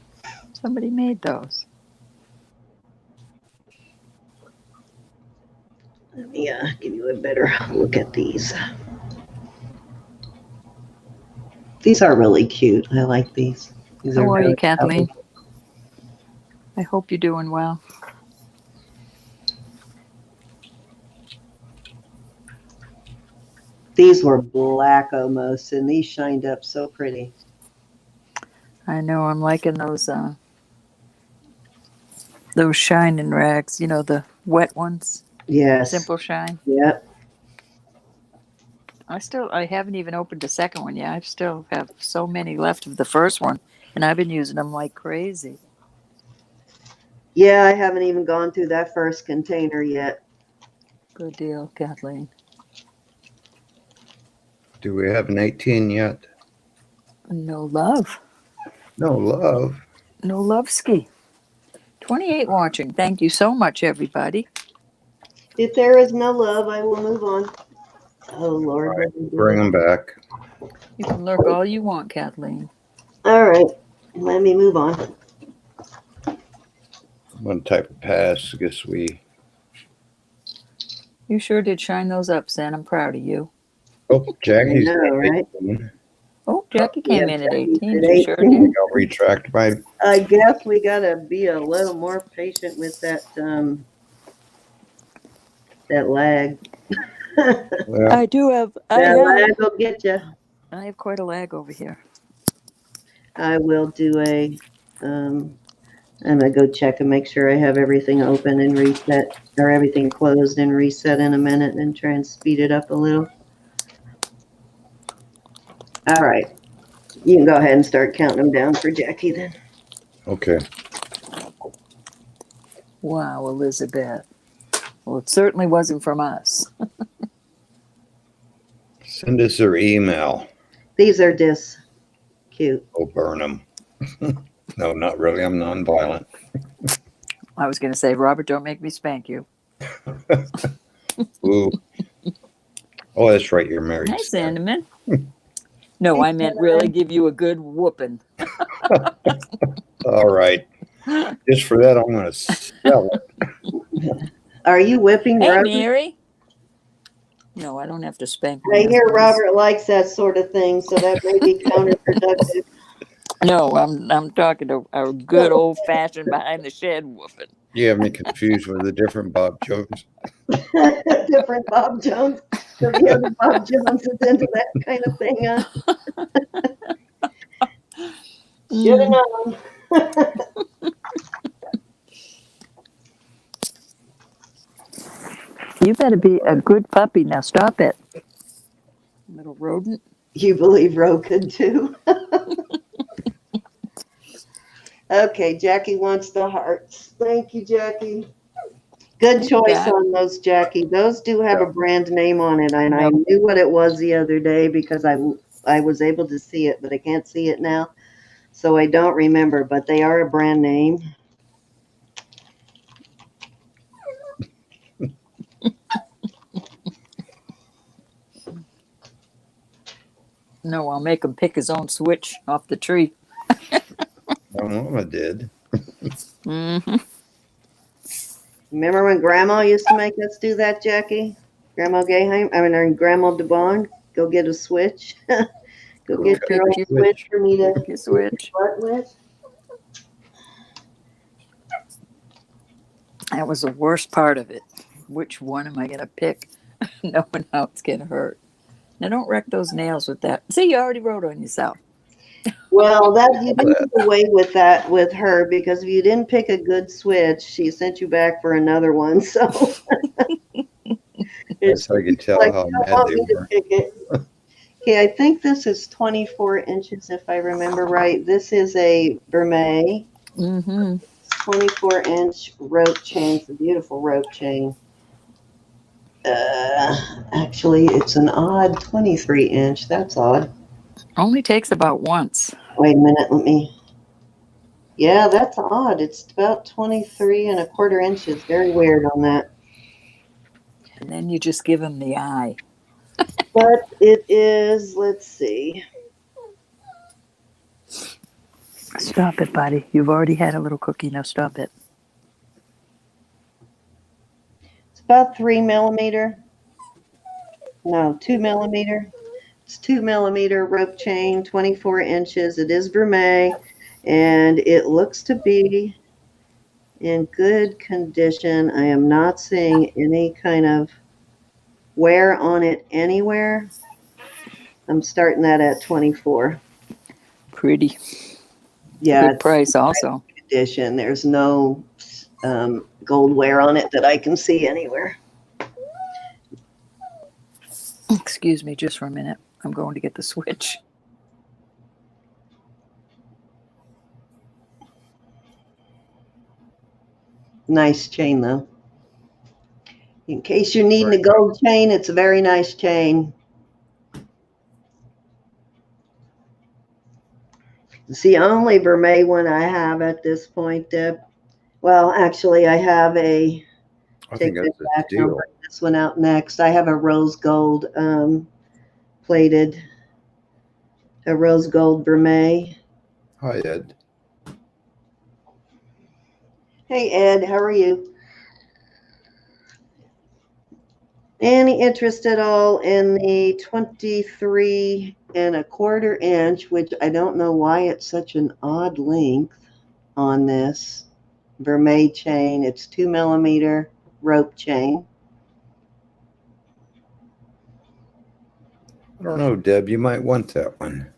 Somebody made those. Let me give you a better look at these. These are really cute. I like these. How are you, Kathleen? I hope you're doing well. These were black almost, and these shined up so pretty. I know. I'm liking those shining rags. You know, the wet ones. Yes. Simple shine. Yep. I haven't even opened the second one yet. I still have so many left of the first one, and I've been using them like crazy. Yeah, I haven't even gone through that first container yet. Good deal, Kathleen. Do we have an 18 yet? No love. No love. No love ski. 28 watching. Thank you so much, everybody. If there is no love, I will move on. Oh, Lord. All right, bring them back. You can lurk all you want, Kathleen. All right. Let me move on. One type of pass. I guess we. You sure did shine those up, Sam. I'm proud of you. Oh, Jackie's. I know, right? Oh, Jackie came in at 18. At She sure 18. did. I'll retract my. I guess we gotta be a little more patient with that that lag. Well, I do have. That lag will get you. I have quite a lag over here. I will do I'm gonna go check and make sure I have everything open and reset, or everything closed and reset in a minute, and try and speed it up a little. All right. You can go ahead and start counting them down for Jackie then. okay. Wow, Elizabeth. Well, it certainly wasn't from us. Send us their email. These are just cute. Oh, burn them. No, not really. I'm nonviolent. I was going to say, Robert, don't make me spank you. Ooh. Oh, that's right. You're married. Hi, Sandeman. No, I meant really give you a good whooping. All right. Just for that, I'm going to sell it. Are you whipping Hey, Robert? Mary. No, I don't have to spank. I hear Robert likes that sort of thing, so that may be counterproductive. No, I'm talking to a good old fashioned behind the shed whooping. You have me confused with a different Bob Jones. Different Bob Jones. So the other Bob Jones is into that kind of thing, huh? Should have known. You better be a good puppy. Now stop it. Little rodent. You believe Ro could too? Okay, Jackie wants the hearts. Thank you, Jackie. Good choice on those, Jackie. Those do have a brand name on it, and I knew what it was the other day because I was able to see it, but I can't see it now, so I don't remember, but they are a brand name. No, I'll make him pick his own switch off the tree. My mama did. Mm-hmm. Remember when Grandma used to make us do that, Jackie? Grandma Gayheim? Or Grandma DeBond? Go get a switch. Go get your own switch for me to pick your switch. start with. That was the worst part of it. Which one am I going to pick? Knowing how it's going to hurt. Now, don't wreck those nails with that. See, you already wrote on yourself. Well, that you didn't get away with that with her because if you didn't pick a good switch, she sent you back for another one. So That's how you can tell like, how you don't mad want they me to were. pick it. Okay, I think this is 24 inches if I remember right. This is a Vermeil. Mm-hmm. 24-inch rope chain. It's a beautiful rope chain. Actually, it's an odd 23-inch. That's odd. Only takes about once. Wait a minute. Yeah, that's odd. It's about 23 1/4 inches. Very weird on that. And then you just give them the eye. But it is, let's see. Stop it, buddy. You've already had a little cookie. Now stop it. It's about 3 mm. No, 2 mm. It's 2 mm rope chain, 24 inches. It is Vermeil, and it looks to be in good condition. I am not seeing any kind of wear on it anywhere. I'm starting that at 24. Pretty. Yeah, Good price also. condition. There's no gold wear on it that I can see anywhere. Excuse me just for a minute. I'm going to get the switch. Nice chain though. In case you're needing a gold chain, it's a very nice chain. It's the only Vermeil one I have at this point, Deb. Well, actually, I have a. I think that's a steal. This one out next. I have a rose gold plated, a rose gold Vermeil. Hi, Ed. Hey, Ed, how are you? Any interest at all in the 23 1/4 inch, which I don't know why it's such an odd length on this Vermeil chain. It's 2 mm rope chain. I don't know, Deb. You might want that one.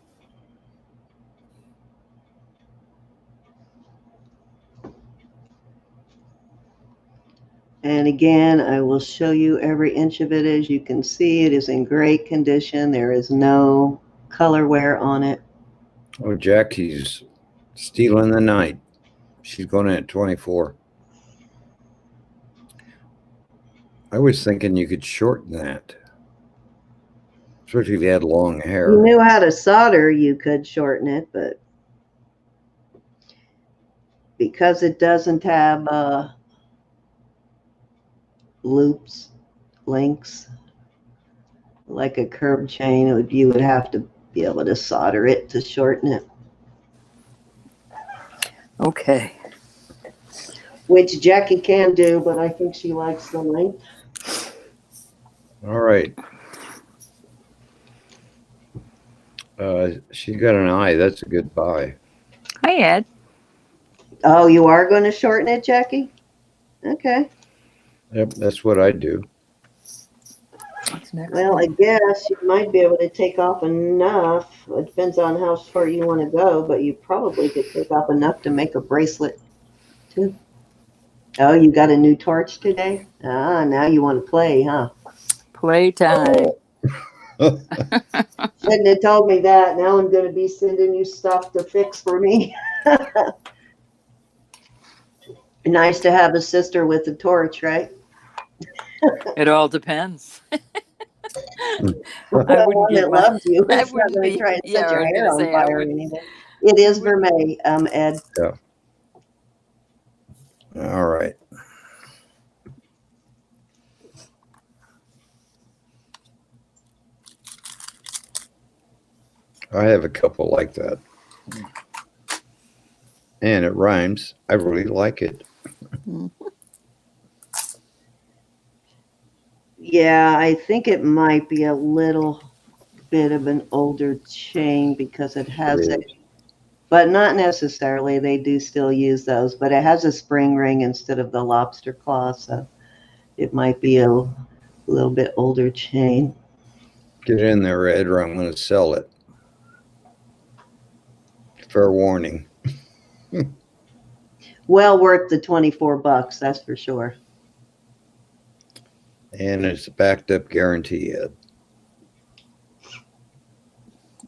And again, I will show you every inch of it. As you can see, it is in great condition. There is no color wear on it. Oh, Jackie's stealing the night. She's going in at 24. I was thinking you could shorten that. Especially if you had long hair. If you knew how to solder, you could shorten it, but because it doesn't have loops, links, like a curb chain, you would have to be able to solder it to shorten it. Okay. Which Jackie can do, but I think she likes the length. All right. She's got an eye. That's a good buy. Hi, Ed. Oh, you are going to shorten it, Jackie? Okay. Yep, that's what I do. What's next? Well, I guess you might be able to take off enough. It depends on how far you want to go, but you probably could take off enough to make a bracelet, too. Oh, you got a new torch today? Ah, now you want to play, huh? Playtime. Shouldn't have told me that. Now I'm going to be sending you stuff to fix for me. Nice to have a sister with a torch, right? It all depends. I Well, wouldn't one give that my, loves you. I It's not wouldn't going to be. try and Yeah, set I your was hair gonna on say I fire or wouldn't. anything. It is I wouldn't- Vermeil, Ed. Yeah. All right. I have a couple like that. And it rhymes. I really like it. Yeah, I think it might be a little bit of an older chain because it has It a is. but not necessarily. They do still use those, but it has a spring ring instead of the lobster claw, so it might be a little bit older chain. Get in there, Ed, or I'm going to sell it. Fair warning. Well worth the $24, that's for sure. And it's a backed up guarantee, Ed.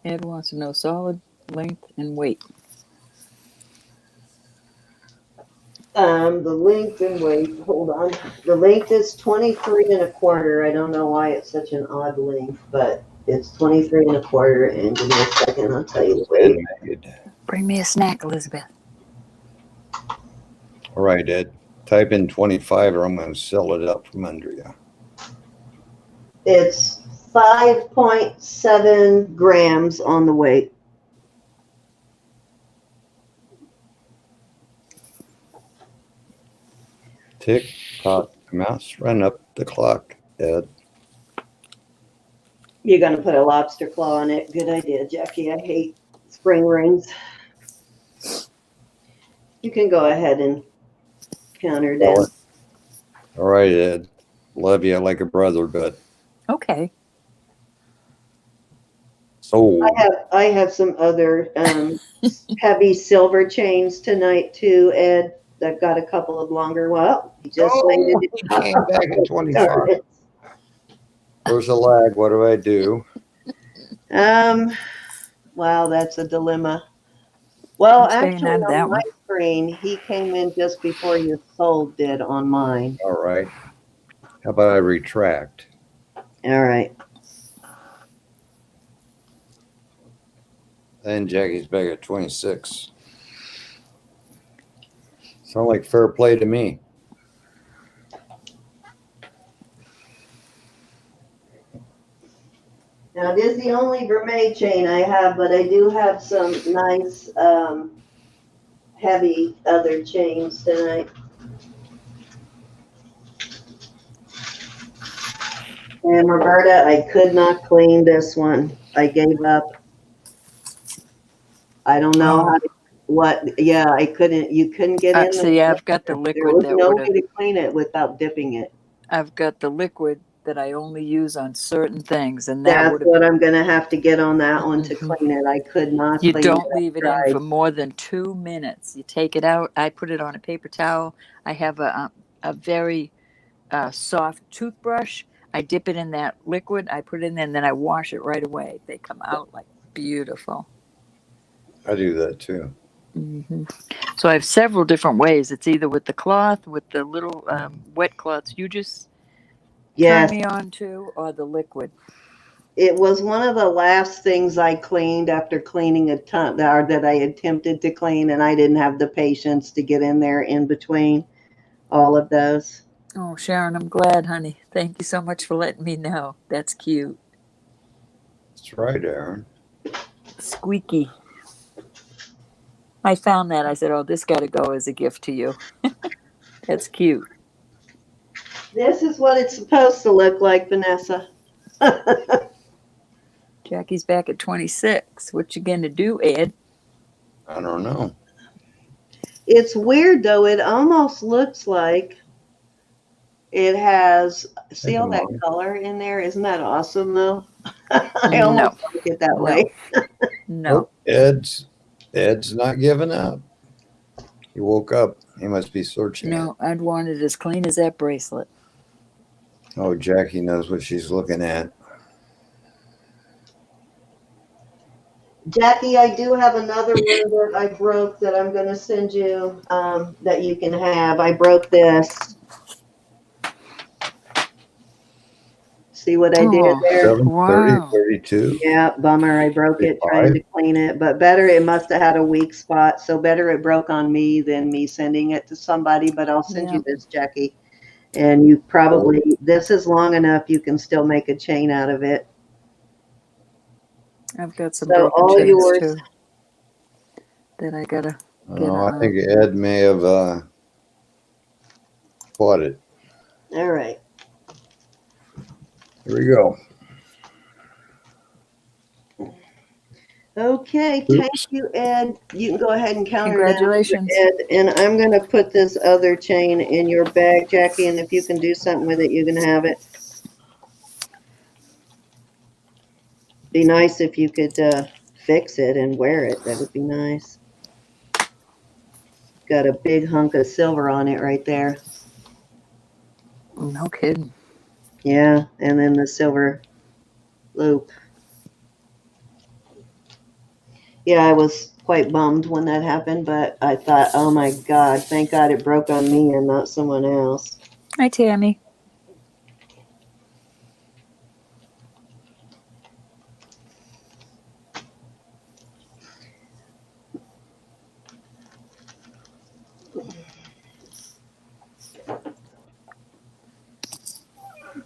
Ed wants to know solid length and weight. The length and weight, hold on. The length is 23 1/4. I don't know why it's such an odd length, but it's 23 1/4. And give me a second, I'll tell you the weight. Made. Bring me a snack, Elizabeth. All right, Ed. Type in 25 or I'm going to sell it up from under you. It's 5.7 grams on the weight. Tick tock, mouse, run up the clock, Ed. You're going to put a lobster claw on it. Good idea, Jackie. I hate spring rings. You can go ahead and count her down. All right, Ed. Love you like a brother, but Okay. so I have some other heavy silver chains tonight too, Ed. I've got a couple of longer. Well, he just waited. he came back at 25. There's a lag. What do I do? Wow, that's a dilemma. Well, I'm staying actually, on that on my one. screen, he came in just before your soul did on mine. All right. How about I retract? All right. And Jackie's back at 26. Sound like fair play to me. Now, it is the only vermeil chain I have, but I do have some nice heavy other chains tonight. And Roberta, I could not clean this one. I gave up. I don't know how to, yeah, I couldn't, you couldn't get in there. See, I've got the There liquid was that no would way have. to clean it without dipping it. I've got the liquid that I only use on certain things, and that That's would have. what I'm gonna have to get on that one to Mhm. clean it. I could not You clean don't it. leave it in for more than 2 minutes. You take it out. I put it on a paper towel. I have a very soft toothbrush. I dip it in that liquid. I put it in there, and then I wash it right away. They come out like beautiful. I do that too. Hmm So I have several different ways. It's either with the cloth, with the little wet cloths you just Yes, turn me on to, or the liquid. it was one of the last things I cleaned after cleaning a ton, or that I attempted to clean, and I didn't have the patience to get in there in between all of those. Oh, Sharon, I'm glad, honey. Thank you so much for letting me know. That's cute. That's right, Aaron. Squeaky. I found that. I said, oh, this got to go as a gift to you. That's cute. This is what it's supposed to look like, Vanessa. Jackie's back at 26. What you going to do, Ed? I don't know. It's weird though. It almost looks like it has, see all that color in there? Isn't that awesome though? I almost like it that way. No. Oh, Ed's not giving up. He woke up. He must be searching. No, I'd want it as clean as that bracelet. Oh, Jackie knows what she's looking at. Jackie, I do have another one that I broke that I'm going to send you that you can have. I broke this. See what I did there? 7, 30, Wow. 32. Yeah, bummer. I broke it 35. trying to clean it, but better it must have had a weak spot. So better it broke on me than me sending it to somebody. But I'll send you this, Jackie. And you probably, this is long enough, you can still make a chain out of it. I've got some So broken all chains yours. too that I gotta get Oh, I out. think Ed may have bought it. All right. Here we go. Okay, thank Oops. you, Ed. You can go ahead and count her down, Congratulations. Ed. And I'm going to put this other chain in your bag, Jackie, and if you can do something with it, you can have it. Be nice if you could fix it and wear it. That would be nice. Got a big hunk of silver on it right there. No kidding. Yeah, and then the silver loop. Yeah, I was quite bummed when that happened, but I thought, oh my God, thank God it broke on me and not someone else. Hi, Tammy.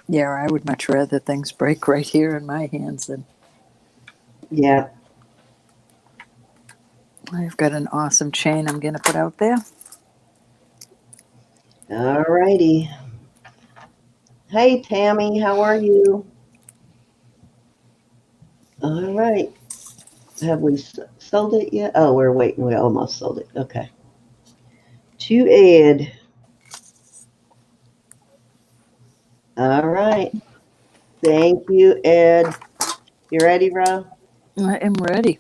Yeah, I would much rather things break right here in my hands than. Yeah. I've got an awesome chain I'm going to put out there. All righty. Hey, Tammy, how are you? All right. Have we sold it yet? Oh, we're waiting. We almost sold it. Okay. To Ed. All right. Thank you, Ed. You ready, Rob? I am ready.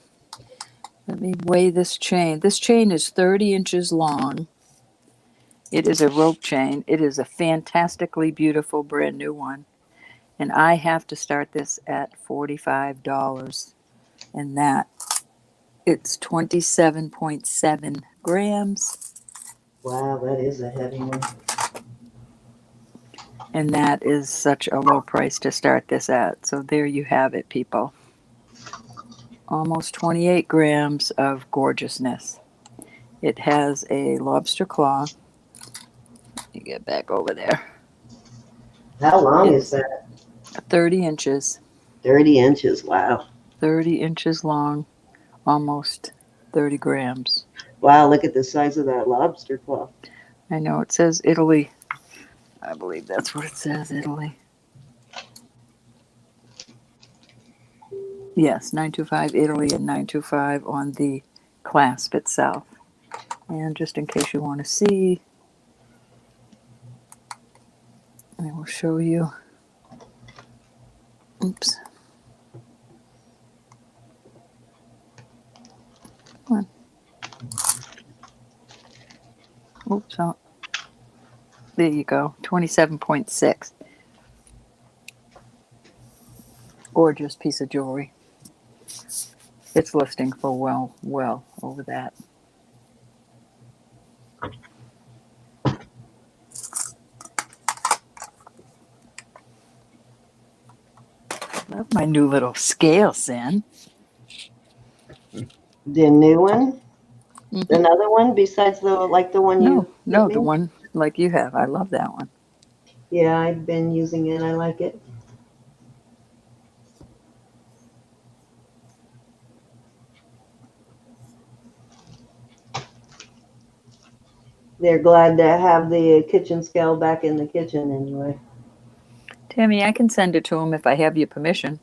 Let me weigh this chain. This chain is 30 inches long. It is a rope chain. It is a fantastically beautiful brand new one. And I have to start this at $45. And that it's 27.7 grams. Wow, that is a heavy one. And that is such a low price to start this at. So there you have it, people. Almost 28 grams of gorgeousness. It has a lobster claw. Let me get back over there. How long is It's that? 30 inches. 30 inches. Wow. 30 inches long, almost 30 grams. Wow, look at the size of that lobster claw. I know it says Italy. I believe that's what it says, Italy. Yes, 925 Italy and 925 on the clasp itself. And just in case you want to see, I will show you. Oops. Come on. Oops. Oh, there you go. 27.6. Gorgeous piece of jewelry. It's listing for well over that. Love my new little scale, Sin. The new one? Mm-hmm. Another one besides the one you No, gave the me? one like you have. I love that one. Yeah, I've been using it. I like it. They're glad to have the kitchen scale back in the kitchen anyway. Tammy, I can send it to him if I have your permission.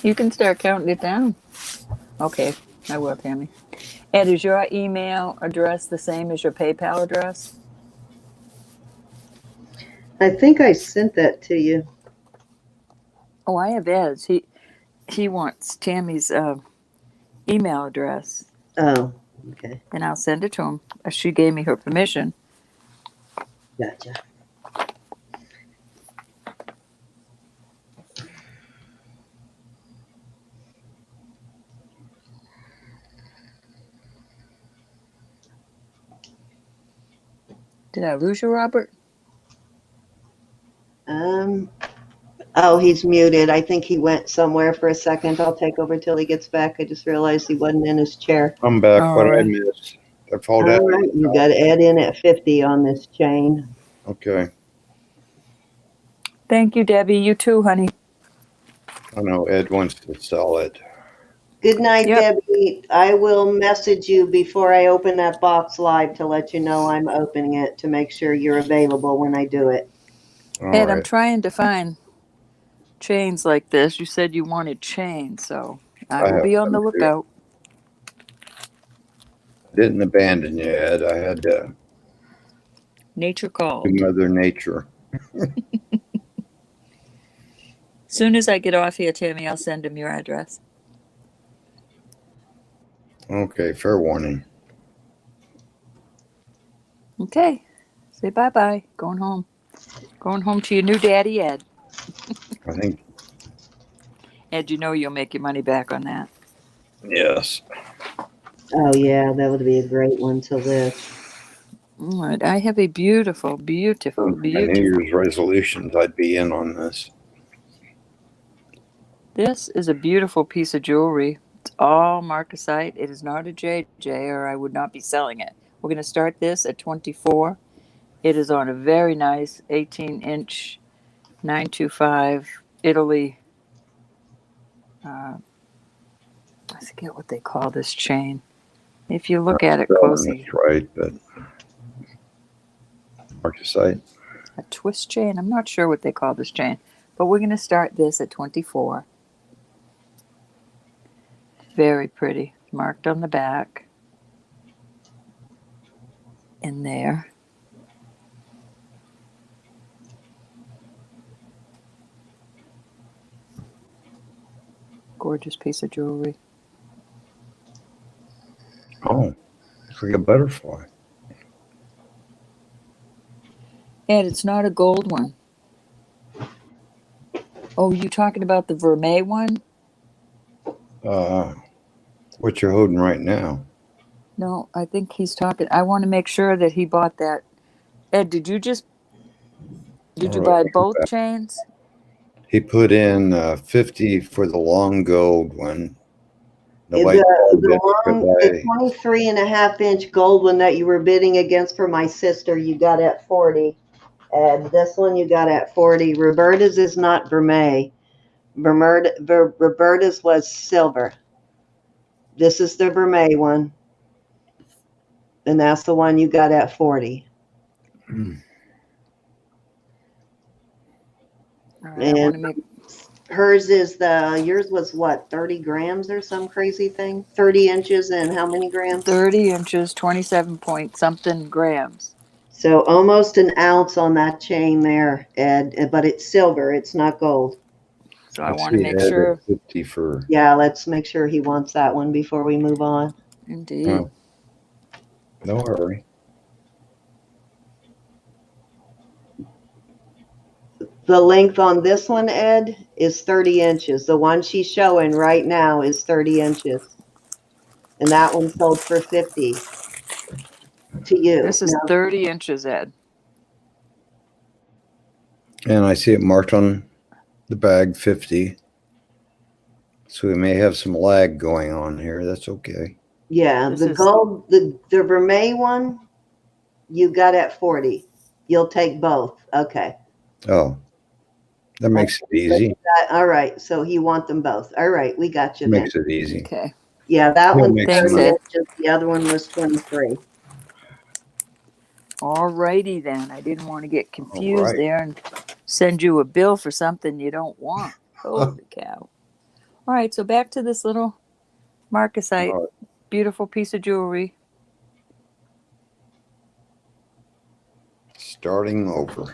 You can start counting it down. Okay, I will, Tammy. Ed, is your email address the same as your PayPal address? I think I sent that to you. Oh, I have Ed's. He wants Tammy's email address, Oh, okay. and I'll send it to him. She gave me her permission. Gotcha. Did I lose you, Robert? Um, Oh, he's muted. I think he went somewhere for a second. I'll take over till he gets back. I just realized he wasn't in his chair. I'm back. All What I right. missed. I fall All down. right, you got to add in at 50 on this chain. Okay. Thank you, Debbie. You too, honey. I know Ed wants to sell it. Good night, Yep. Debbie. I will message you before I open that box live to let you know I'm opening it to make sure you're available when I do it. All Ed, I'm right. trying to find chains like this. You said you wanted chains, so I I will have be on the some too. lookout. Didn't abandon you, Ed. I had to Nature do called. Mother Nature. Soon as I get off here, Tammy, I'll send him your address. Okay, fair warning. Okay. Say bye-bye. Going home. Going home to your new daddy, Ed. I think Ed, you know you'll make your money back on that. yes. Oh, yeah, that would be a great one to list. All right. I have a beautiful, beautiful, My New beautiful. Year's resolutions, I'd be in on this. This is a beautiful piece of jewelry. It's all marcasite. It is not a JJ, or I would not be selling it. We're going to start this at 24. It is on a very nice 18-inch 925 Italy. I forget what they call this chain. If you look at it closely, That's right, but marcasite. a twist chain. I'm not sure what they call this chain, but we're going to start this at 24. Very pretty. Marked on the back. In there. Gorgeous piece of jewelry. Oh, it's like a butterfly. And it's not a gold one. Oh, you talking about the vermeil one? What you're holding right now. No, I think he's talking. I want to make sure that he bought that. Ed, did you All buy right. both chains? He put in 50 for the long gold one. Nobody The, called it the because 23 and a half inch gold one that you were bidding against for my sister, you got at 40. And this one you got at 40. Roberta's is not vermeil. Roberta's was silver. This is the vermeil one. And that's the one you got at 40. All right, I want to make. Yours was what, 30 grams or some crazy thing? 30 inches and how many grams? 30 inches, 27 point something grams. So almost an ounce on that chain there, Ed, but it's silver, it's not gold. So I want to make sure. 50 for. Yeah, let's make sure he wants that one before we move on. Indeed. Oh, no hurry. The length on this one, Ed, is 30 inches. The one she's showing right now is 30 inches. And that one sold for 50 to you. This is 30 inches, Ed. And I see it marked on the bag 50. So we may have some lag going on here. That's okay. Yeah, the gold, the vermeil one, you got at 40. You'll take both. Okay. Oh, that makes it easy. All right. So you want them both. All right. We got you then. Makes it easy. Okay. Yeah, that Yeah, one's makes 30 sense. inches. The other one was 23. All righty then. I didn't want to get confused right. there and send you a bill for something you don't want. Holy cow. All right, so back to this little marcasite. All right. Beautiful piece of jewelry. Starting over.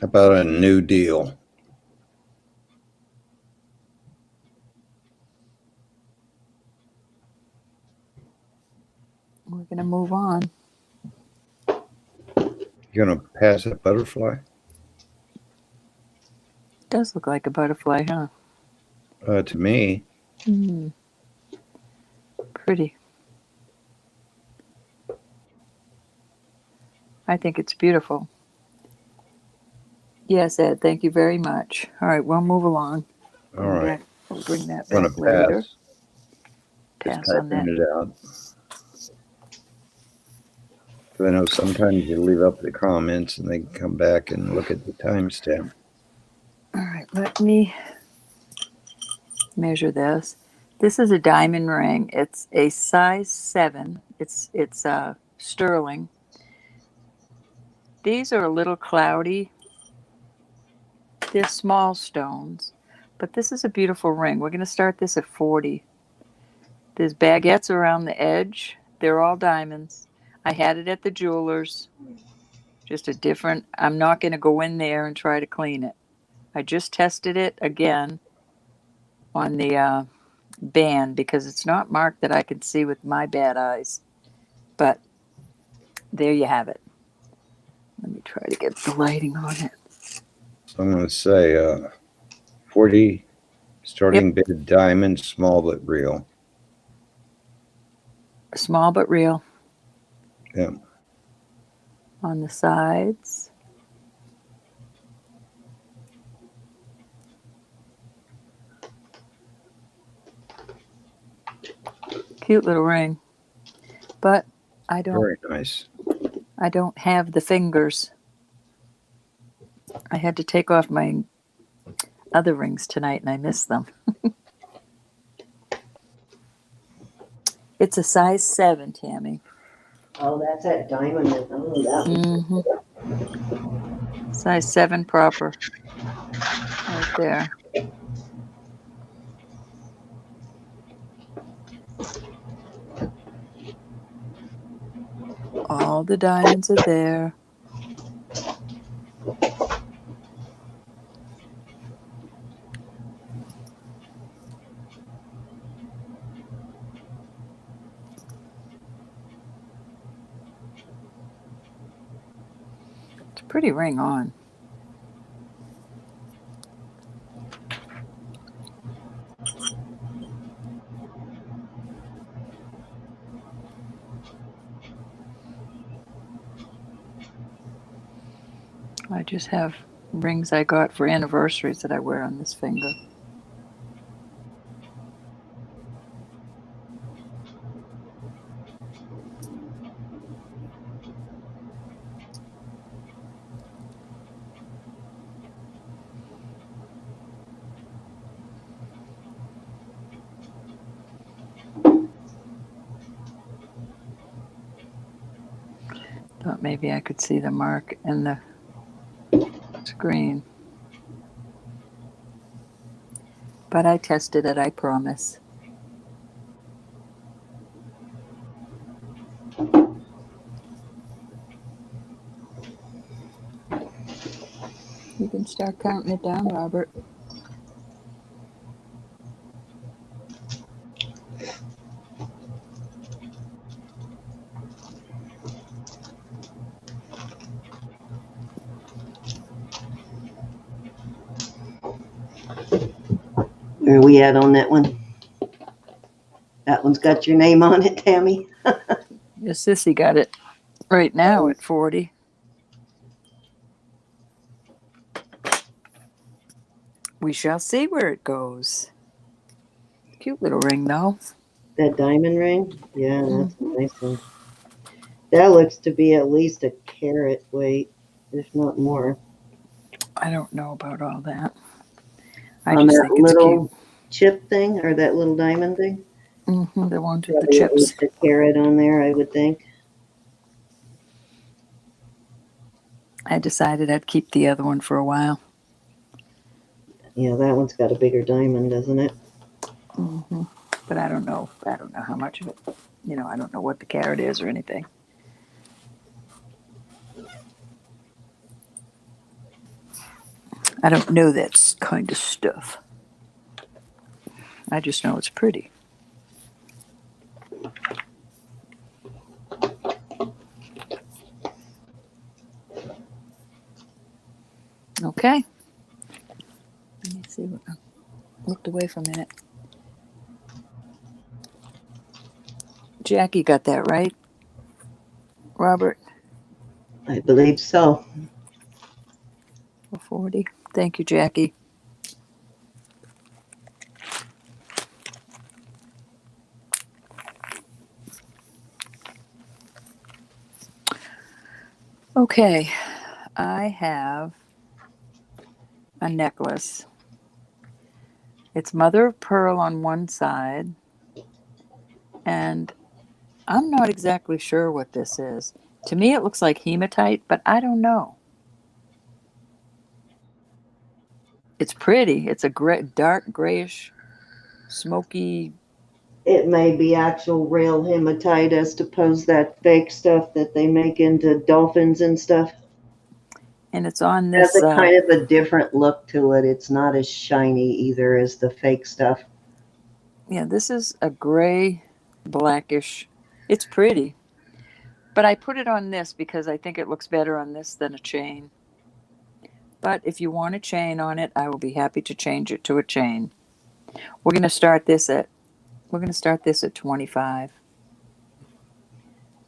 How about a new deal? We're going to move on. You're going to pass that butterfly? Does look like a butterfly, huh? To me. Pretty. I think it's beautiful. Yes, Ed, thank you very much. All right, we'll move along. All right. We'll bring that I'm back gonna later. pass. Just Pass on typing that. it out. I know sometimes you leave up the comments and they can come back and look at the timestamp. All right, let me measure this. This is a diamond ring. It's a size 7. It's sterling. These are a little cloudy. They're small stones, but this is a beautiful ring. We're going to start this at 40. There's baguettes around the edge. They're all diamonds. I had it at the jeweler's. Just a different, I'm not going to go in there and try to clean it. I just tested it again on the band because it's not marked that I can see with my bad eyes. But there you have it. Let me try to get the lighting on it. So I'm going to say 40 starting bid diamond, small but real. Small but real. Yeah. On the sides. Cute little ring. But I Very nice. don't have the fingers. I had to take off my other rings tonight and I missed them. It's a size 7, Tammy. Oh, that's that diamond. Oh, that Mm-hmm. Size 7 proper. Right there. All the diamonds are there. It's a pretty ring on. I just have rings I got for anniversaries that I wear on this finger. Thought maybe I could see the mark in the screen. But I tested it, I promise. You can start counting it down, Robert. Where are we at on that one? That one's got your name on it, Tammy. Your sissy got it right now at 40. We shall see where it goes. Cute little ring, though. That diamond ring? Yeah, that's a nice one. That looks to be at least a carat weight, if not more. I don't know about all that. I On just that think it's little cute. chip thing or that little diamond thing? Mm-hmm, the ones with the Probably at chips. least a carat on there, I would think. I decided I'd keep the other one for a while. Yeah, that one's got a bigger diamond, doesn't it? Mm-hmm. But I don't know. I don't know how much of it. I don't know what the carat is or anything. I don't know that kind of stuff. I just know it's pretty. Okay. Let me see. I looked away for a minute. Jackie got that right, Robert? I believe so. 40. Thank you, Jackie. Okay, I have a necklace. It's mother of pearl on one side, and I'm not exactly sure what this is. To me, it looks like hematite, but I don't know. It's pretty. It's a dark grayish, smoky. It may be actual real hematite as opposed to that fake stuff that they make into dolphins and stuff. And it's on It has this, a kind of a different look to it. It's not as shiny either as the fake stuff. yeah, this is a gray, blackish. It's pretty. But I put it on this because I think it looks better on this than a chain. But if you want a chain on it, I will be happy to change it to a chain. We're going to start this at 25. Is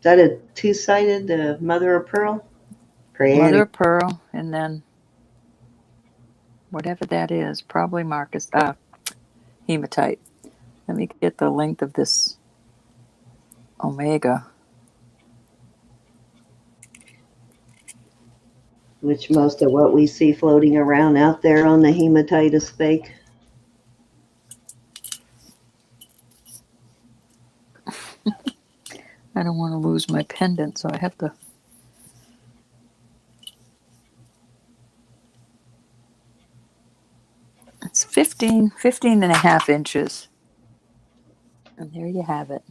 that a two-sided mother of pearl? Pretty. Mother of pearl, and then whatever that is, probably Marcus hematite. Let me get the length of this omega. Which most of what we see floating around out there on the hematite is fake. I don't want to lose my pendant, so I have to. It's 15 and a half inches. And there you have it.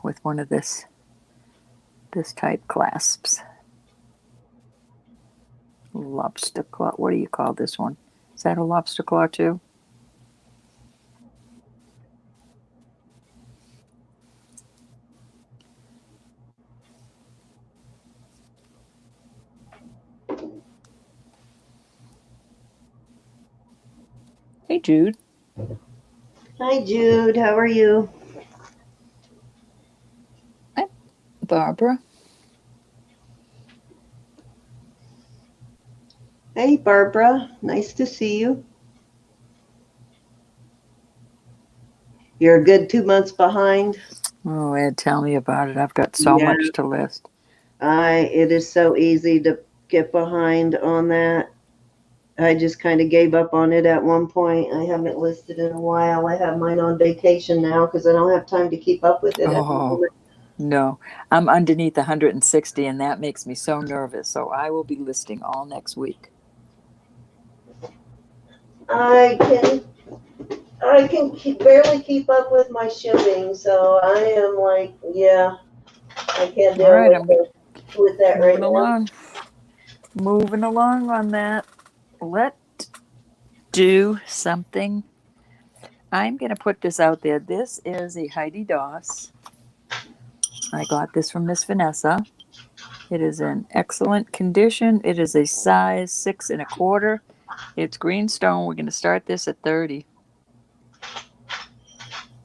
With one of this type clasps. Lobster claw. What do you call this one? Is that a lobster claw too? Hey, Jude. Hi, Jude. How are you? Hi, Barbara. Hey, Barbara. Nice to see you. You're a good 2 months behind. Oh, Ed, tell me about it. I've got so much to list. It is so easy to get behind on that. I just kind of gave up on it at one point. I haven't listed in a while. I have mine on vacation now because I don't have time to keep up with it at the Oh, moment. no. I'm underneath 160, and that makes me so nervous. So I will be listing all next week. I can barely keep up with my shipping, so I am like, yeah, I can't All deal right, I'm with that right moving now. along. Moving along on that. Let's do something. I'm going to put this out there. This is a Heidi Doss. I got this from Miss Vanessa. It is in excellent condition. It is a size 6 1/4. It's greenstone. We're going to start this at 30.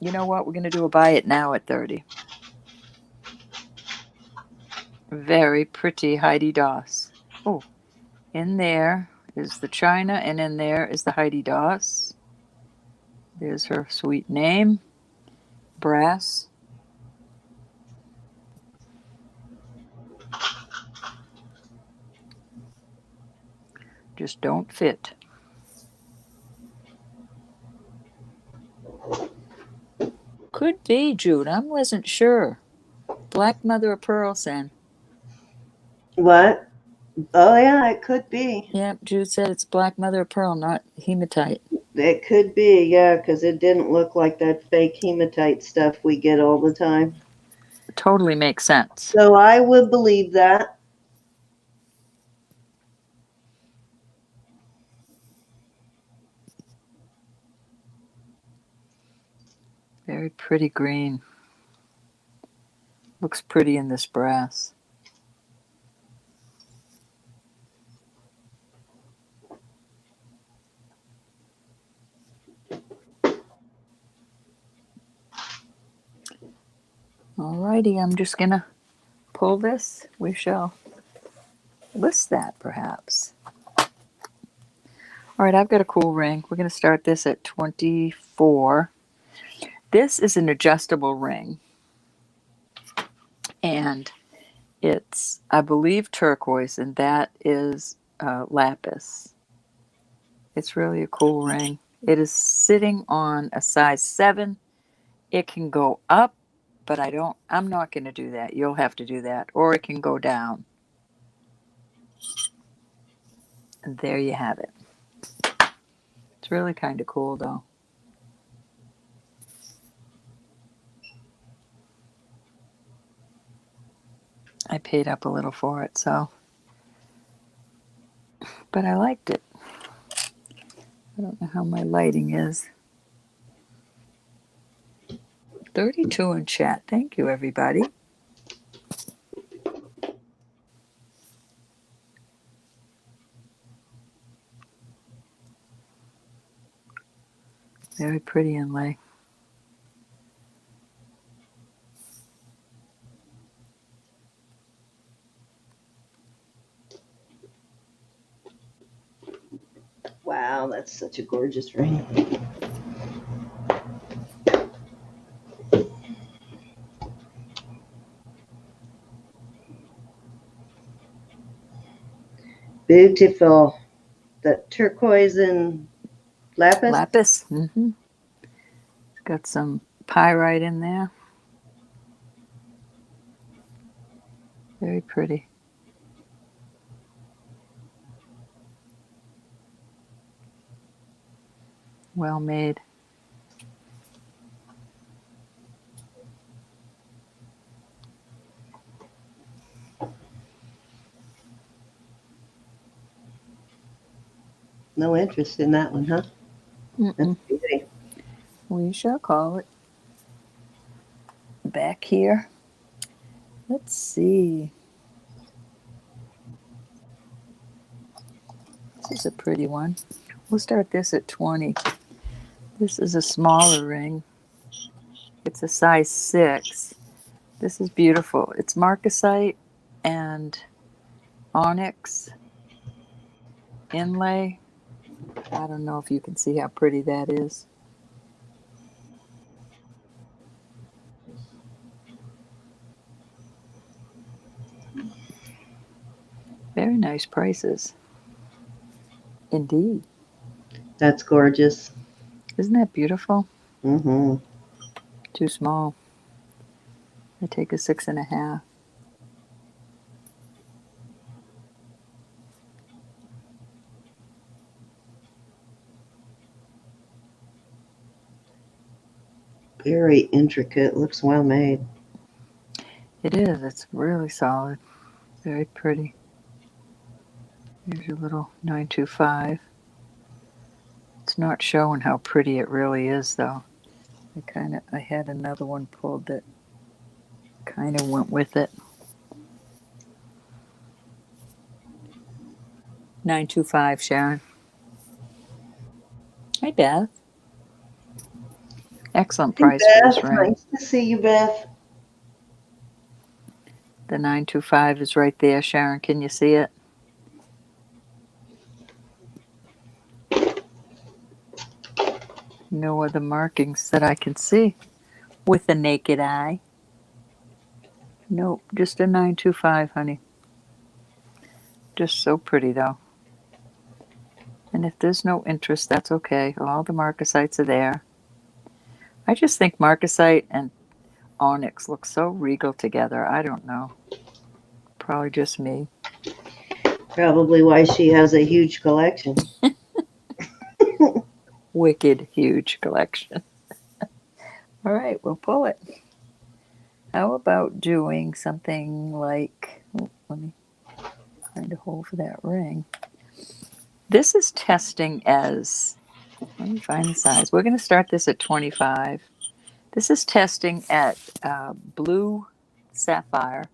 You know what? We're going to do a buy it now at 30. Very pretty Heidi Doss. Oh, in there is the china, and in there is the Heidi Doss. There's her sweet name. Brass. Just don't fit. Could be, Jude. I wasn't sure. Black mother of pearl, Sen. What? Oh, yeah, it could be. Yep, Jude said it's black mother of pearl, not hematite. It could be, yeah, because it didn't look like that fake hematite stuff we get all the time. Totally makes sense. So I would believe that. Very pretty green. Looks pretty in this brass. Alrighty, I'm just gonna pull this. We shall list that perhaps. All right, I've got a cool ring. We're going to start this at 24. This is an adjustable ring. And it's, I believe, turquoise, and that is lapis. It's really a cool ring. It is sitting on a size 7. It can go up, but I'm not going to do that. You'll have to do that. Or it can go down. And there you have it. It's really kind of cool, though. I paid up a little for it, so. But I liked it. I don't know how my lighting is. 32 in chat. Thank you, everybody. Very pretty inlay. Wow, that's such a gorgeous ring. Beautiful. The turquoise and lapis? Lapis. Mm-hmm. Got some pyrite in there. Very pretty. Well made. No interest in that one, huh? Mm-mm. That's beauty. We shall call it. Back here. Let's see. This is a pretty one. We'll start this at 20. This is a smaller ring. It's a size 6. This is beautiful. It's marcasite and onyx inlay. I don't know if you can see how pretty that is. Very nice prices. Indeed. That's gorgeous. Isn't that beautiful? Mm-hmm. Too small. I take a 6.5. Very intricate. Looks well made. It is. It's really solid. Very pretty. Here's your little 925. It's not showing how pretty it really is, though. I had another one pulled that kind of went with it. 925, Sharon. Hi, Beth. Excellent price for this ring. Nice to see you, Beth. The 925 is right there, Sharon. Can you see it? No other markings that I can see with the naked eye. Nope, just a 925, honey. Just so pretty, though. And if there's no interest, that's okay. All the marcasites are there. I just think marcasite and onyx look so regal together. I don't know. Probably just me. Probably why she has a huge collection. Wicked huge collection. All right, we'll pull it. How about doing something like, let me find a hole for that ring. This is testing as, let me find the size. We're going to start this at 25. This is testing at blue sapphire,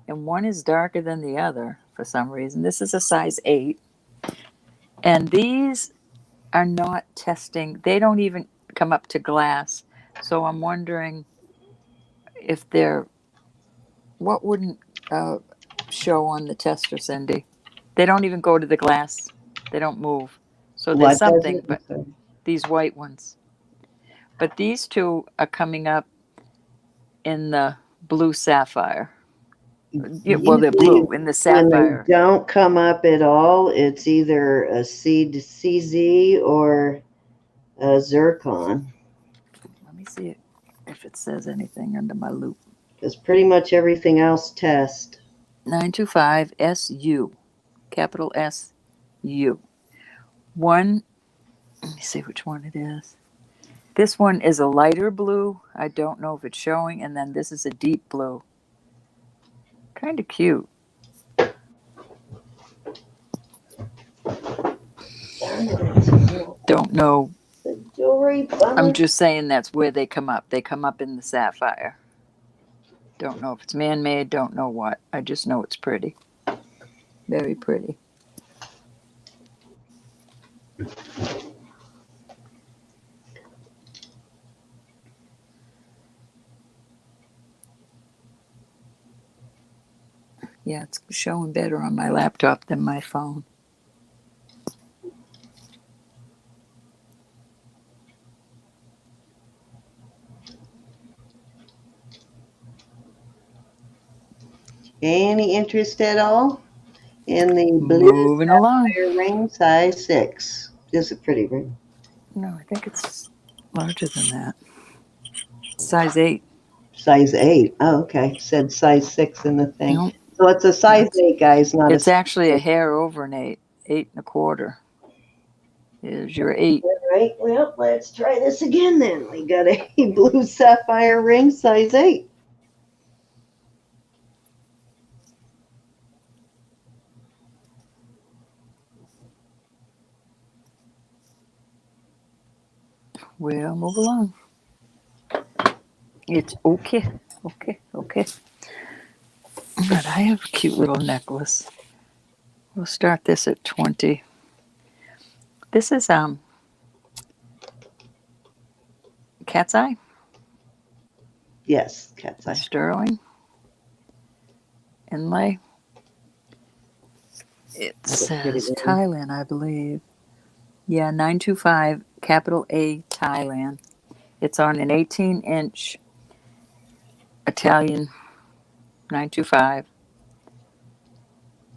and one is darker than the other for some reason. This is a size 8. And these are not testing. They don't even come up to glass. So I'm wondering if they're, what wouldn't show on the tester, Cindy? They don't even go to the glass. They don't move. So there's What does something, it? but these white ones. But these two are coming up in the blue sapphire. Yeah, well, they're Usually blue in the when they sapphire. don't come up at all, it's either a CZ or a zircon. Let me see if it says anything under my loop. Because pretty much everything else test. 925 SU, capital SU. One, let me see which one it is. This one is a lighter blue. I don't know if it's showing. And then this is a deep blue. Kind of cute. Don't know. The jewelry bummer. I'm just saying that's where they come up. They come up in the sapphire. Don't know if it's man-made. Don't know what. I just know it's pretty. Very pretty. Yeah, it's showing better on my laptop than my phone. Any interest at all in the blue Moving along. sapphire ring size 6? Just a pretty ring. No, I think it's larger than that. Size 8. Size 8. Oh, okay. Said size 6 in the thing. Nope. So it's a size 8, guys, not It's a actually a hair over an 8. 8.25. Is your 8. All right. Well, let's try this again then. We got a blue sapphire ring size 8. We'll move along. It's okay. Okay. But I have a cute little necklace. We'll start this at 20. This is cat's eye. Yes, cat's eye. Sterling inlay. It says Thailand, I believe. Yeah, 925 capital A Thailand. It's on an 18-inch Italian 925.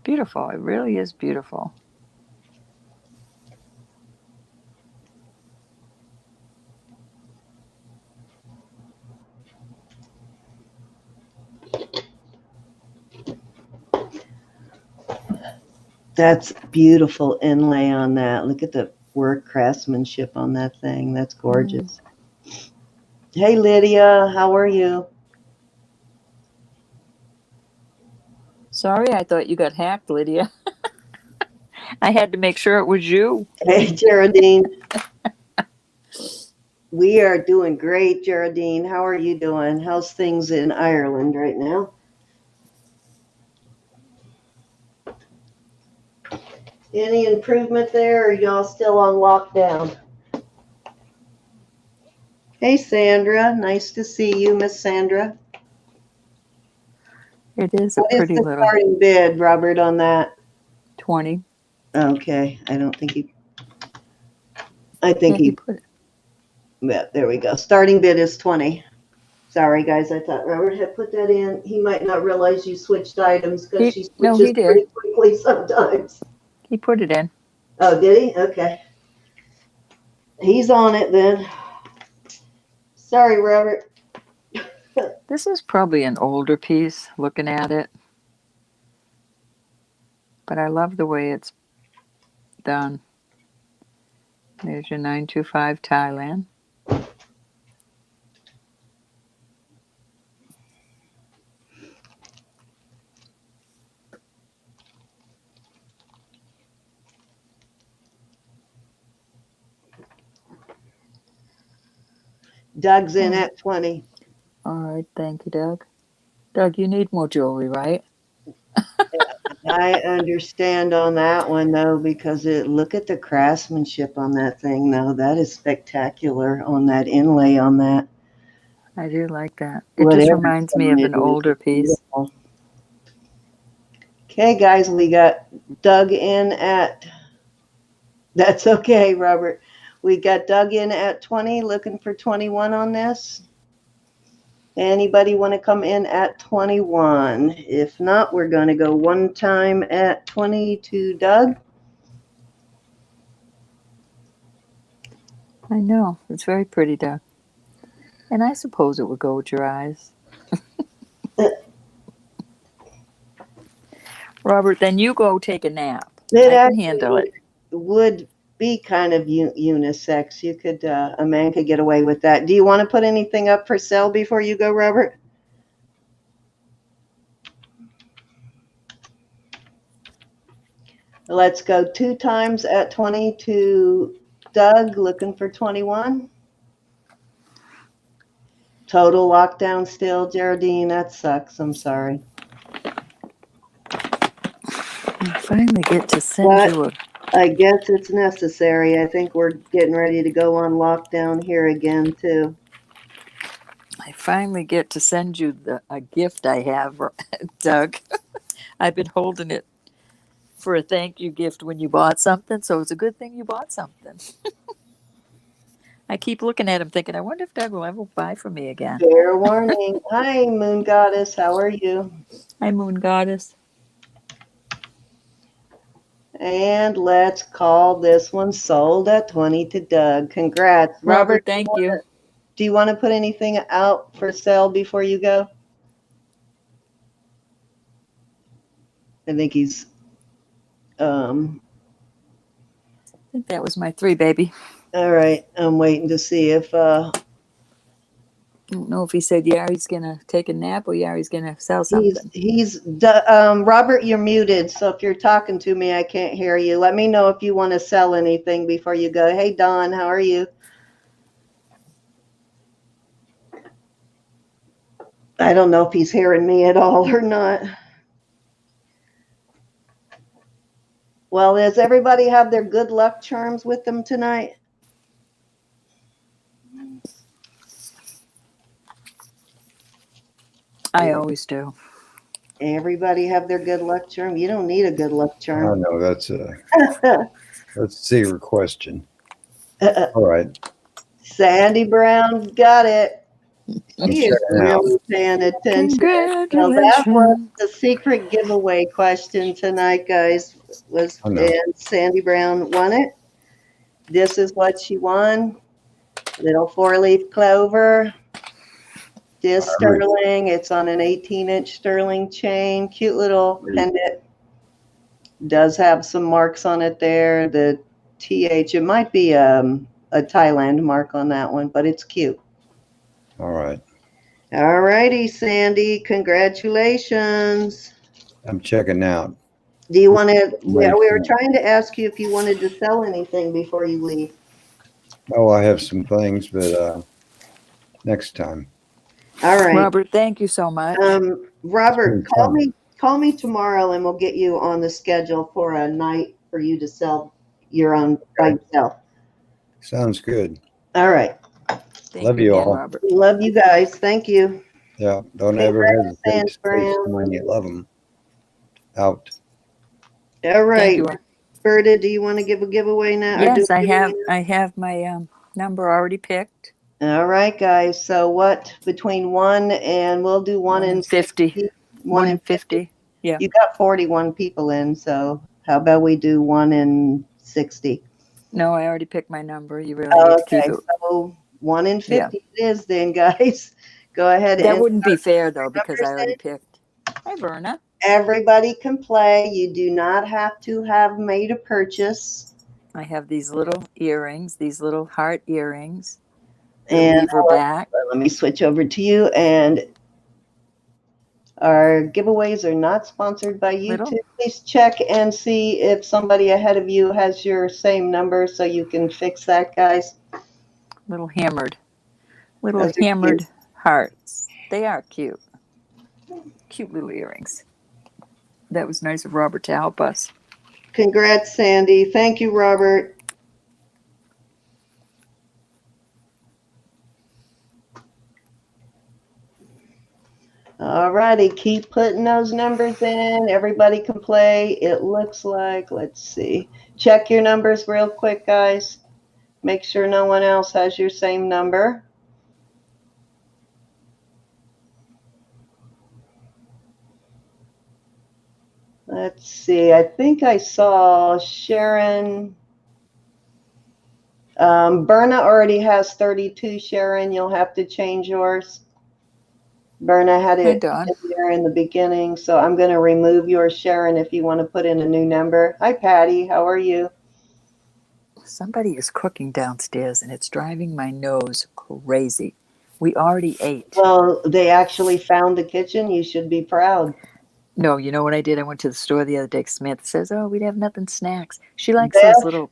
Beautiful. It really is beautiful. That's beautiful inlay on that. Look at the work craftsmanship on that thing. That's gorgeous. Hey, Lydia, how are you? Sorry, I thought you got hacked, Lydia. I had to make sure it was you. Hey, Geraldine. We are doing great, Geraldine. How are you doing? How's things in Ireland right now? Any improvement there, or are y'all still on lockdown? Hey, Sandra. Nice to see you, Miss Sandra. It is a What is pretty the little starting bid, Robert, on that? 20. Okay, I don't think he. I think Yeah, he he. put it. Yeah, there we go. Starting bid is 20. Sorry, guys. I thought Robert had put that in. He might not realize you switched items because she No, switches he did. pretty quickly sometimes. He put it in. Oh, did he? Okay. He's on it then. Sorry, Robert. This is probably an older piece looking at it. But I love the way it's done. There's your 925 Thailand. Doug's in at 20. All right, thank you, Doug. Doug, you need more jewelry, right? I understand on that one though, because look at the craftsmanship on that thing though. That is spectacular on that inlay on that. I do like that. It just Whatever reminds me stone of it an is, older it's piece. beautiful. Okay, guys, we got Doug in at, that's okay, Robert. We got Doug in at 20, looking for 21 on this. Anybody want to come in at 21? If not, we're going to go one time at 20 to Doug. I know. It's very pretty, Doug. And I suppose it would go with your eyes. Robert, then you go take a nap. It I can handle it. would be kind of unisex. You could, a man could get away with that. Do you want to put anything up for sale before you go, Robert? Let's go two times at 20 to Doug, looking for 21. Total lockdown still, Geraldine. That sucks. I'm sorry. I finally get to send But you a. I guess it's necessary. I think we're getting ready to go on lockdown here again, too. I finally get to send you a gift I have, Doug. I've been holding it for a thank you gift when you bought something, so it's a good thing you bought something. I keep looking at him thinking, I wonder if Doug will ever buy for me again. Fair warning. Hi, Moon Goddess. How are you? Hi, Moon Goddess. And let's call this one sold at 20 to Doug. Congrats. Robert, thank you. Do you want to put anything out for sale before you go? I think he's, I think that was my 3, baby. all right. I'm waiting to see if, I don't know if he said Yari's gonna take a nap or Yari's gonna sell something. Robert, you're muted. So if you're talking to me, I can't hear you. Let me know if you want to sell anything before you go. Hey, Don, how are you? I don't know if he's hearing me at all or not. Well, does everybody have their good luck charms with them tonight? I always do. Everybody have their good luck charm? You don't need a good luck I charm. know that's a secret question. All right. Sandy Brown got it. I'm She is checking out. really paying attention. Well, that Congratulations. was the secret giveaway question tonight, guys. I know. And Sandy Brown won it. This is what she won. Little 4-leaf clover. This sterling. It's on an 18-inch sterling chain. Cute little pendant. Does have some marks on it there. The TH. It might be a Thailand mark on that one, but it's cute. All right. All righty, Sandy. Congratulations. I'm checking out. Do you want to? Yeah, we were trying to ask you if you wanted to sell anything before you leave. Oh, I have some things, but next time. All right, Robert, thank you so much. Robert, call me tomorrow, and we'll get you on the schedule for a night for you to sell your own by yourself. Sounds good. All right. Thank Love you you again, all. Robert. Love you guys. Thank you. Yeah. Don't ever hesitate to say someone you love them out. All right. Thank you. Berta, do you want to give a giveaway now? Yes, I have my number already picked. All right, guys. So what between 1 and we'll do 1 and 50. 1 and 50. Yeah. You got 41 people in, so how about we do 1 and 60? No, I already picked my number. You really need to keep it. So 1 and 50 it is then, guys. Go ahead. That wouldn't be fair though, because I already picked. Hi, Verna. Everybody can play. You do not have to have made a purchase. I have these little earrings, these little heart earrings. And lever back. Let me switch over to you. And our giveaways are not sponsored by YouTube. Please check and see if somebody ahead of you has your same number so you can fix that, guys. Little hammered hearts. They are cute. Cute little earrings. That was nice of Robert to help us. Congrats, Sandy. Thank you, Robert. All righty, keep putting those numbers in. Everybody can play. It looks like, let's see. Check your numbers real quick, guys. Make sure no one else has your same number. Let's see. I think I saw Sharon. Berna already has 32, Sharon. You'll have to change yours. Berna had Hey, it Dawn. in there in the beginning, so I'm going to remove yours, Sharon, if you want to put in a new number. Hi, Patty. How are you? Somebody is cooking downstairs and it's driving my nose crazy. We already ate. Well, they actually found the kitchen. You should be proud. No, you know what I did? I went to the store the other day. Smith says, "Oh, we'd have nothing snacks." She likes those Beth, little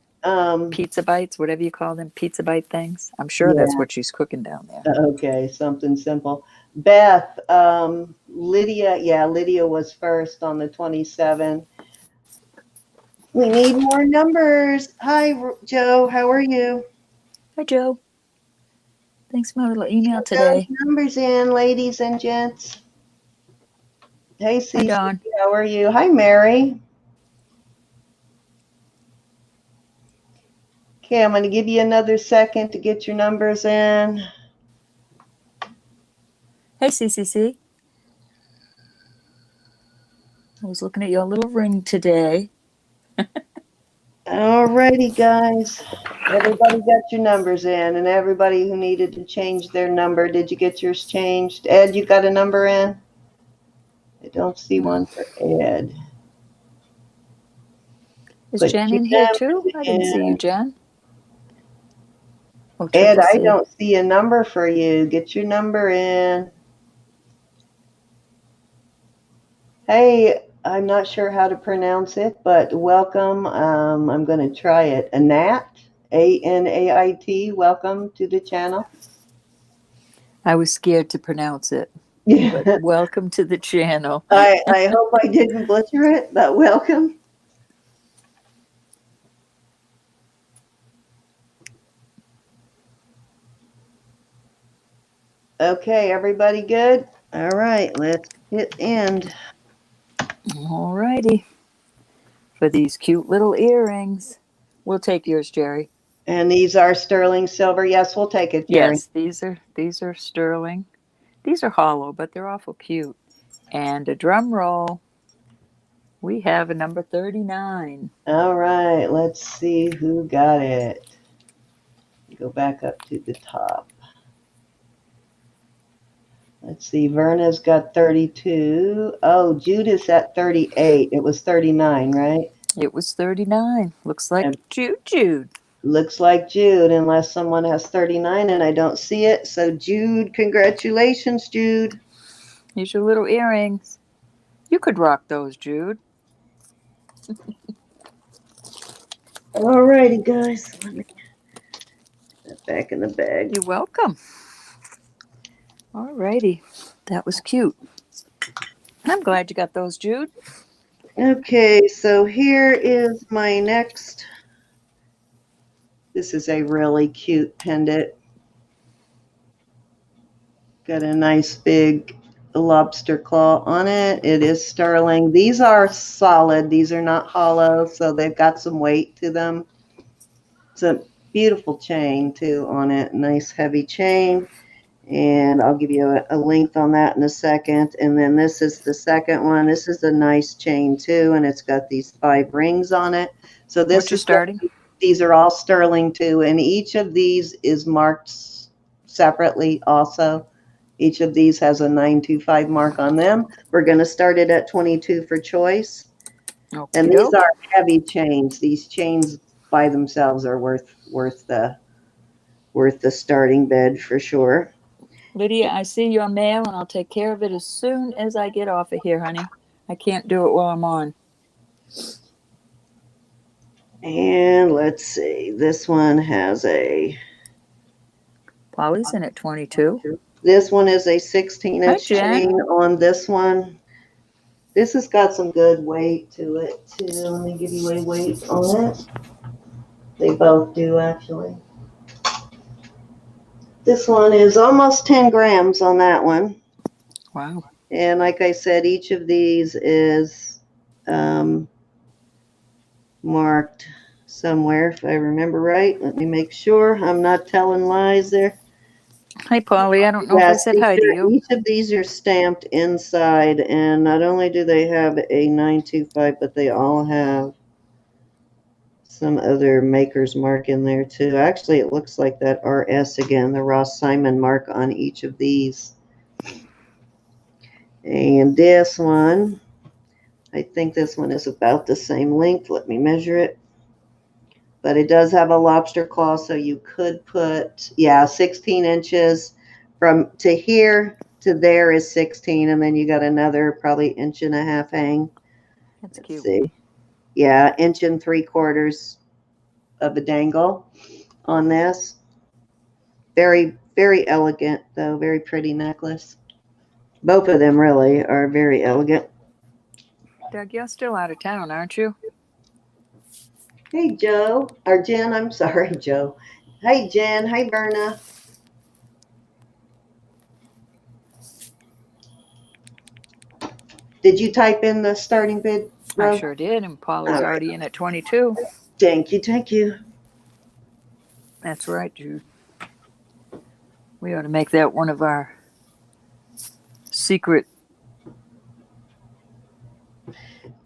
pizza bites, whatever you call them, pizza bite things. I'm sure yeah, that's what she's cooking down there. okay, something simple. Beth, Lydia, yeah, Lydia was first on the 27. We need more numbers. Hi, Joe. How are you? Hi, Joe. Thanks for my little email Get those today. numbers in, ladies and gents. Hey, Hi, Cece. Dawn. How are you? Hi, Mary. Okay, I'm going to give you another second to get your numbers in. Hey, CCC. I was looking at your little ring today. All righty, guys. Everybody got your numbers in, and everybody who needed to change their number, did you get yours changed? Ed, you got a number in? I don't see one for Ed. Is Put Jen your in here numbers too? I didn't see you, in. Jen. Oh, Ed, Triple I C. don't see a number for you. Get your number in. Hey, I'm not sure how to pronounce it, but welcome. I'm going to try it. Anat, Anait. Welcome to the channel. I was scared to pronounce it, Yeah. but welcome to the channel. I hope I didn't butcher it, but welcome. Okay, everybody good? All right, let's hit end. All righty. For these cute little earrings. We'll take yours, Jerry. And these are sterling silver. Yes, we'll take it, Jerry. Yes, these are sterling. These are hollow, but they're awful cute. And a drum roll. We have a number 39. All right, let's see who got it. Go back up to the top. Let's see, Verna's got 32. Oh, Judith's at 38. It was 39, right? It was 39. Looks like And Jude. looks like Jude, unless someone has 39 and I don't see it. So, Jude, congratulations, Jude. Here's your little earrings. You could rock those, Jude. All righty, guys. Let me put that back in the bag. You're welcome. All righty. That was cute. I'm glad you got those, Jude. Okay, so here is my next. This is a really cute pendant. Got a nice big lobster claw on it. It is sterling. These are solid. These are not hollow, so they've got some weight to them. It's a beautiful chain, too, on it. Nice heavy chain. And I'll give you a length on that in a second. And then this is the second one. This is a nice chain, too, and it's got these 5 rings on it. So this What you is starting? These are all sterling, too, and each of these is marked separately also. Each of these has a 925 mark on them. We're going to start it at 22 for choice. And these are heavy chains. These chains by themselves are worth the starting bid for sure. Lydia, I see your mail and I'll take care of it as soon as I get off of here, honey. I can't do it while I'm on. And let's see. This one has a. Polly's in at 22. This one is a 16-inch Hi, Jen. chain on this one. This has got some good weight to it, too. Let me give you a weight on it. They both do, actually. This one is almost 10 grams on that one. Wow. And like I said, each of these is marked somewhere, if I remember right. Let me make sure I'm not telling lies there. Hi, Polly. I don't know if I Yes, said hi to you. each of these are stamped inside, and not only do they have a 925, but they all have some other maker's mark in there too. Actually, it looks like that RS again, the Ross Simon mark on each of these. And this one, I think this one is about the same length. Let me measure it. But it does have a lobster claw, so you could put, yeah, 16 inches from to here to there is 16, and then you got another probably inch and a half hang. That's Let's cute. see. Yeah, inch and 3/4 of a dangle on this. Very, very elegant, though. Very pretty necklace. Both of them really are very elegant. Doug, you're still out of town, aren't you? Hey, Joe. Or Jen, I'm sorry, Joe. Hey, Jen. Hey, Berna. Did you type in the starting bid, I Rose? sure did, and Polly's All right. already in at 22. Thank you, thank you. That's right, Jude. We ought to make that one of our secret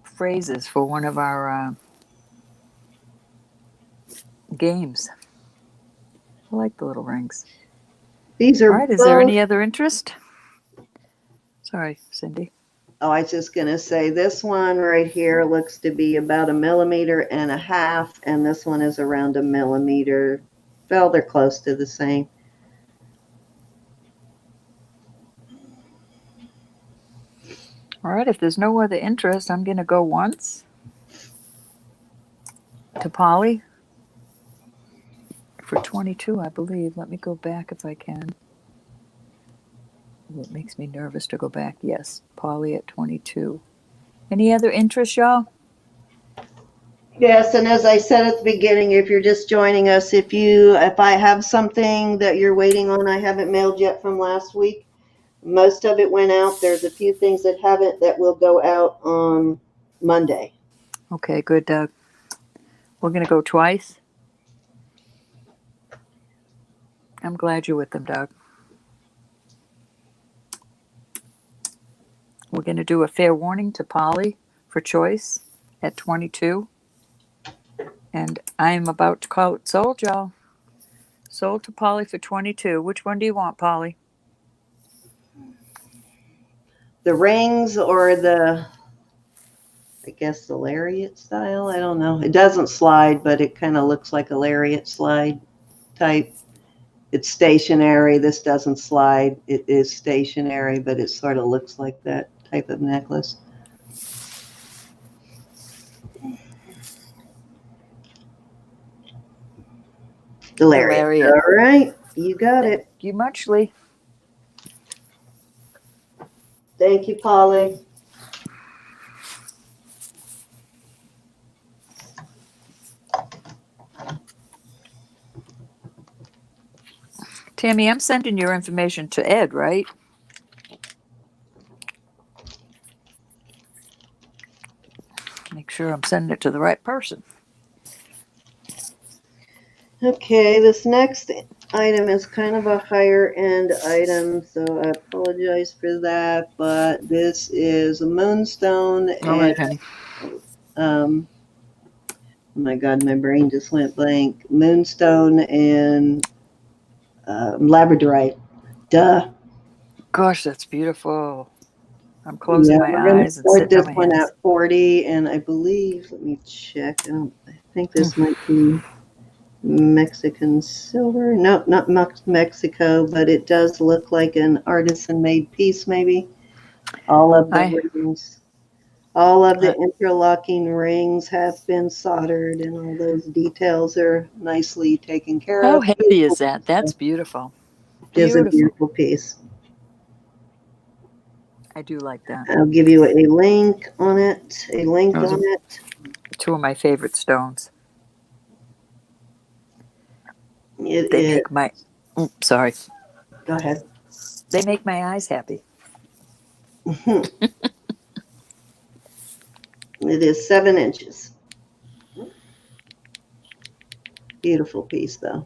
phrases for one of our games. I like the little rings. These All are right, is both. there any other interest? Sorry, Cindy. Oh, I was just going to say this one right here looks to be about 1.5 millimeters, and this one is around 1 millimeter. Well, they're close to the same. All right, if there's no other interest, I'm going to go once to Polly for 22, I believe. Let me go back if I can. It makes me nervous to go back. Yes, Polly at 22. Any other interest, y'all? Yes, and as I said at the beginning, if you're just joining us, if I have something that you're waiting on, I haven't mailed yet from last week. Most of it went out. There's a few things that haven't that will go out on Monday. Okay, good, Doug. We're going to go twice. I'm glad you're with them, Doug. We're going to do a fair warning to Polly for choice at 22. And I am about to call it sold, y'all. Sold to Polly for 22. Which one do you want, Polly? The rings or I guess the lariat style. I don't know. It doesn't slide, but it kind of looks like a lariat slide type. It's stationary. This doesn't slide. It is stationary, but it sort of looks like that type of necklace. The lariat. All right. You got it. Thank you muchly. Thank you, Polly. Tammy, I'm sending your information to Ed, right? Make sure I'm sending it to the right person. Okay, this next item is kind of a higher end item, so I apologize for that, but this is a moonstone. All right, honey. Oh my God, my brain just went blank. Moonstone and labradorite. Duh. Gosh, that's beautiful. I'm closing We're my gonna eyes and start sitting this on my one hands. at 40, and I believe, let me check. I think this might be Mexican silver. No, not Mexico, but it does look like an artisan-made piece, maybe. All of the rings, all of the interlocking rings have been soldered, and all those details are nicely taken care How of. heavy is that? That's beautiful. It is a Beautiful. beautiful piece. I do like that. I'll give you a link on it. Those are two of my favorite stones. They make my. Sorry. Go ahead. They make my eyes happy. It is 7 inches. Beautiful piece, though.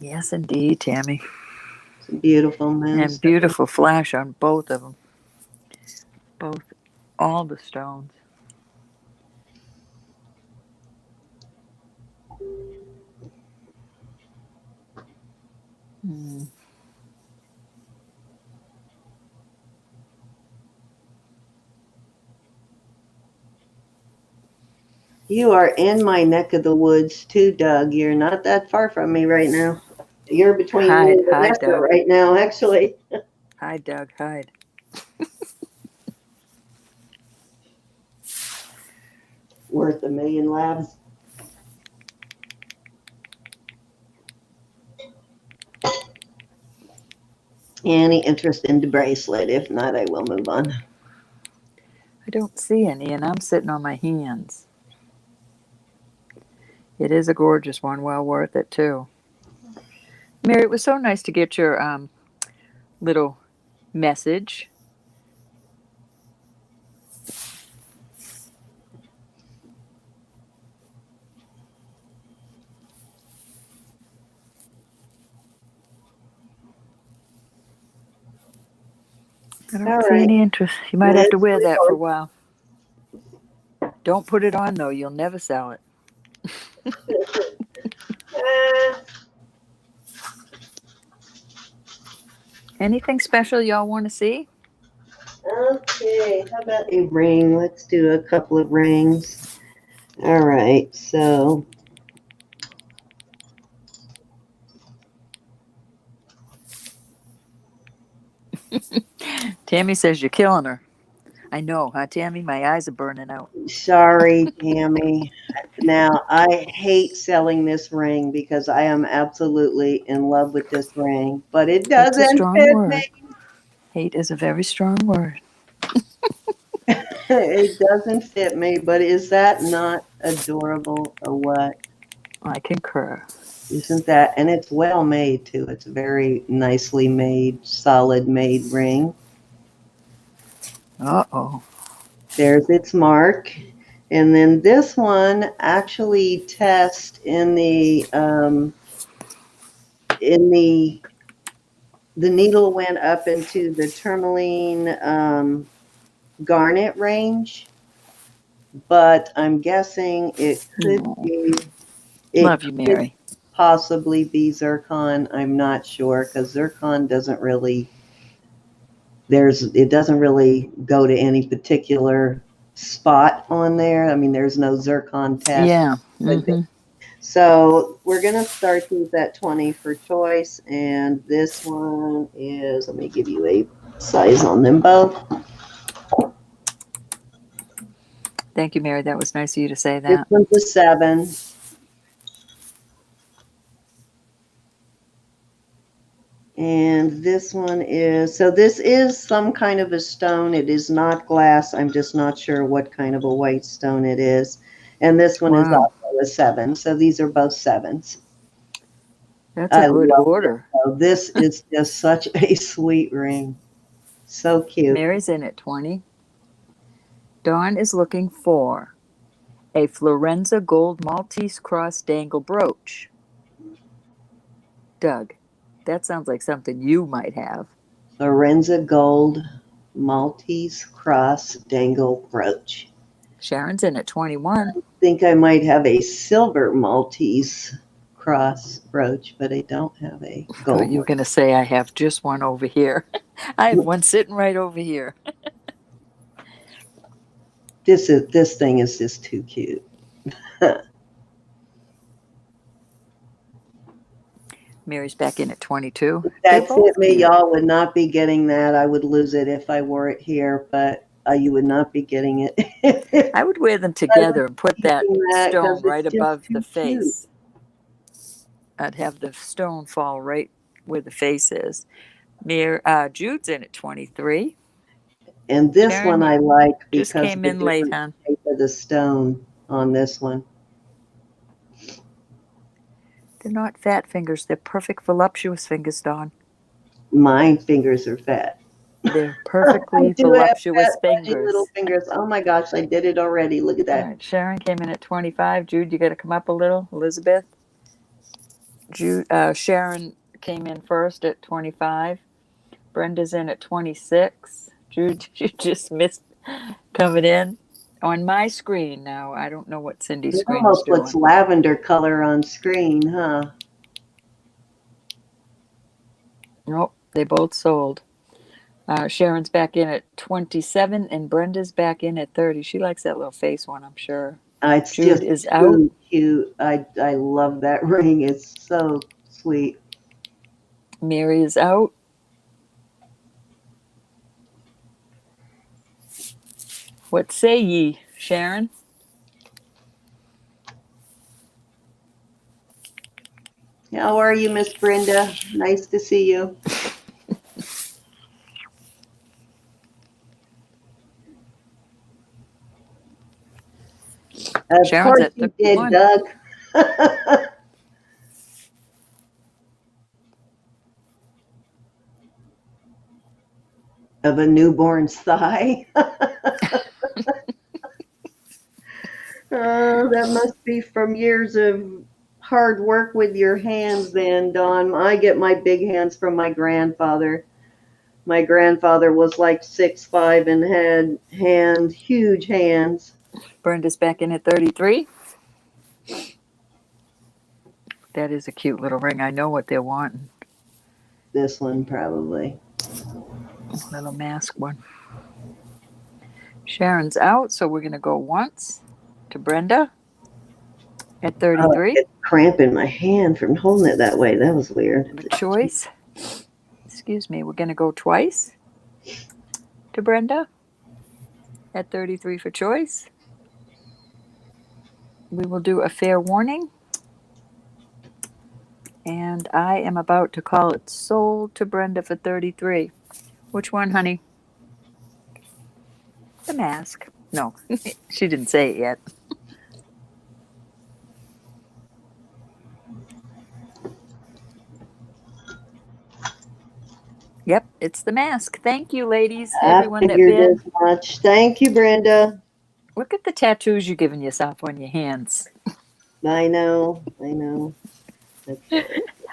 Yes, indeed, Tammy. It's a beautiful moonstone. And beautiful flash on both of them. All the stones. Mm. You are in my neck of the woods too, Doug. You're not that far from me right now. You're between me and Vanessa Doug. right now, actually. Hi, Doug. Hide. Worth a million laughs. Any interest in the bracelet? If not, I will move on. I don't see any, and I'm sitting on my hands. It is a gorgeous one. Well worth it, too. Mary, it was so nice to get your little message. I don't see any interest. You might have to wear that for a while. Don't put it on, though. You'll never sell it. Anything special y'all want to see? Okay, how about a ring? Let's do a couple of rings. All right, so Tammy says you're killing her. I know, huh, Tammy? My eyes are burning out. sorry, Tammy. Now, I hate selling this ring because I am absolutely in love with this ring, but it That's a doesn't strong fit word. me. Hate is a very strong word. It doesn't fit me, but is that not adorable or what? I concur. Isn't that? And it's well made too. It's a very nicely made, solid made ring. Uh-oh. There's its mark. And then this one actually tests in the needle went up into the tourmaline garnet range, but I'm guessing it could be. Love you, Mary. Possibly be zircon. I'm not sure because zircon doesn't really. It doesn't really go to any particular spot on there. I mean, there's no zircon test. Yeah. Mm-hmm. So we're going to start these at 20 for choice. And this one is, let me give you a size on them both. Thank you, Mary. That was nice of you to say This that. one's a 7. And this one is, so this is some kind of a stone. It is not glass. I'm just not sure what kind of a white stone it is. And this one is also a 7. So these are both 7s. That's a good order. This is just such a sweet ring. So cute. Mary's in at 20. Dawn is looking for a Florenza Gold Maltese Cross Dangle Brooch. Doug, that sounds like something you might have. Florenza Gold Maltese Cross Dangle Brooch. Sharon's in at 21. I think I might have a silver Maltese cross brooch, but I don't have a gold. But you're going to say I have just one over here. I have one sitting right over here. This thing is just too cute. Mary's back in at 22. That's it, me. Y'all would not be getting that. I would lose it if I wore it here, but you would not be getting it. I would wear them together and put that stone right above the face. I'd have the stone fall right where the face is. Jude's in at 23. And this Sharon, one I like because just came in late, huh? Shape of the stone on this one. They're not fat fingers. They're perfect voluptuous fingers, Dawn. My fingers are fat. They're I perfectly do have voluptuous fat, funny fingers. little fingers. Oh my gosh, I did it already. Look at All that. right, Sharon came in at 25. Jude, you got to come up a little. Elizabeth. Sharon came in first at 25. Brenda's in at 26. Jude, you just missed coming in on my screen now. I don't know what Cindy's It screen is almost looks doing. lavender color on screen, huh? Nope, they both sold. Sharon's back in at 27 and Brenda's back in at 30. She likes that little face one, I'm sure. It's Jude just is too out. cute. I love that ring. It's so sweet. Mary is out. What say ye, Sharon? How are you, Miss Brenda? Nice to see you. Of Sharon's course at you did, 31. Doug. Of a newborn's thigh. That must be from years of hard work with your hands then, Dawn. I get my big hands from my grandfather. My grandfather was like 6'5" and had huge hands. Brenda's back in at 33. That is a cute little ring. I know what they're wanting. This one probably. Little mask one. Sharon's out, so we're going to go once to Brenda at 33. It's cramp in my hand from holding it that way. That was weird. The choice. Excuse me. We're going to go twice to Brenda at 33 for choice. We will do a fair warning. And I am about to call it sold to Brenda for 33. Which one, honey? The mask. No, she didn't say it yet. Yep, it's the mask. Thank you, ladies. Everyone that figured bid. as much. Thank you, Brenda. Look at the tattoos you're giving yourself on your hands. I know. Okay.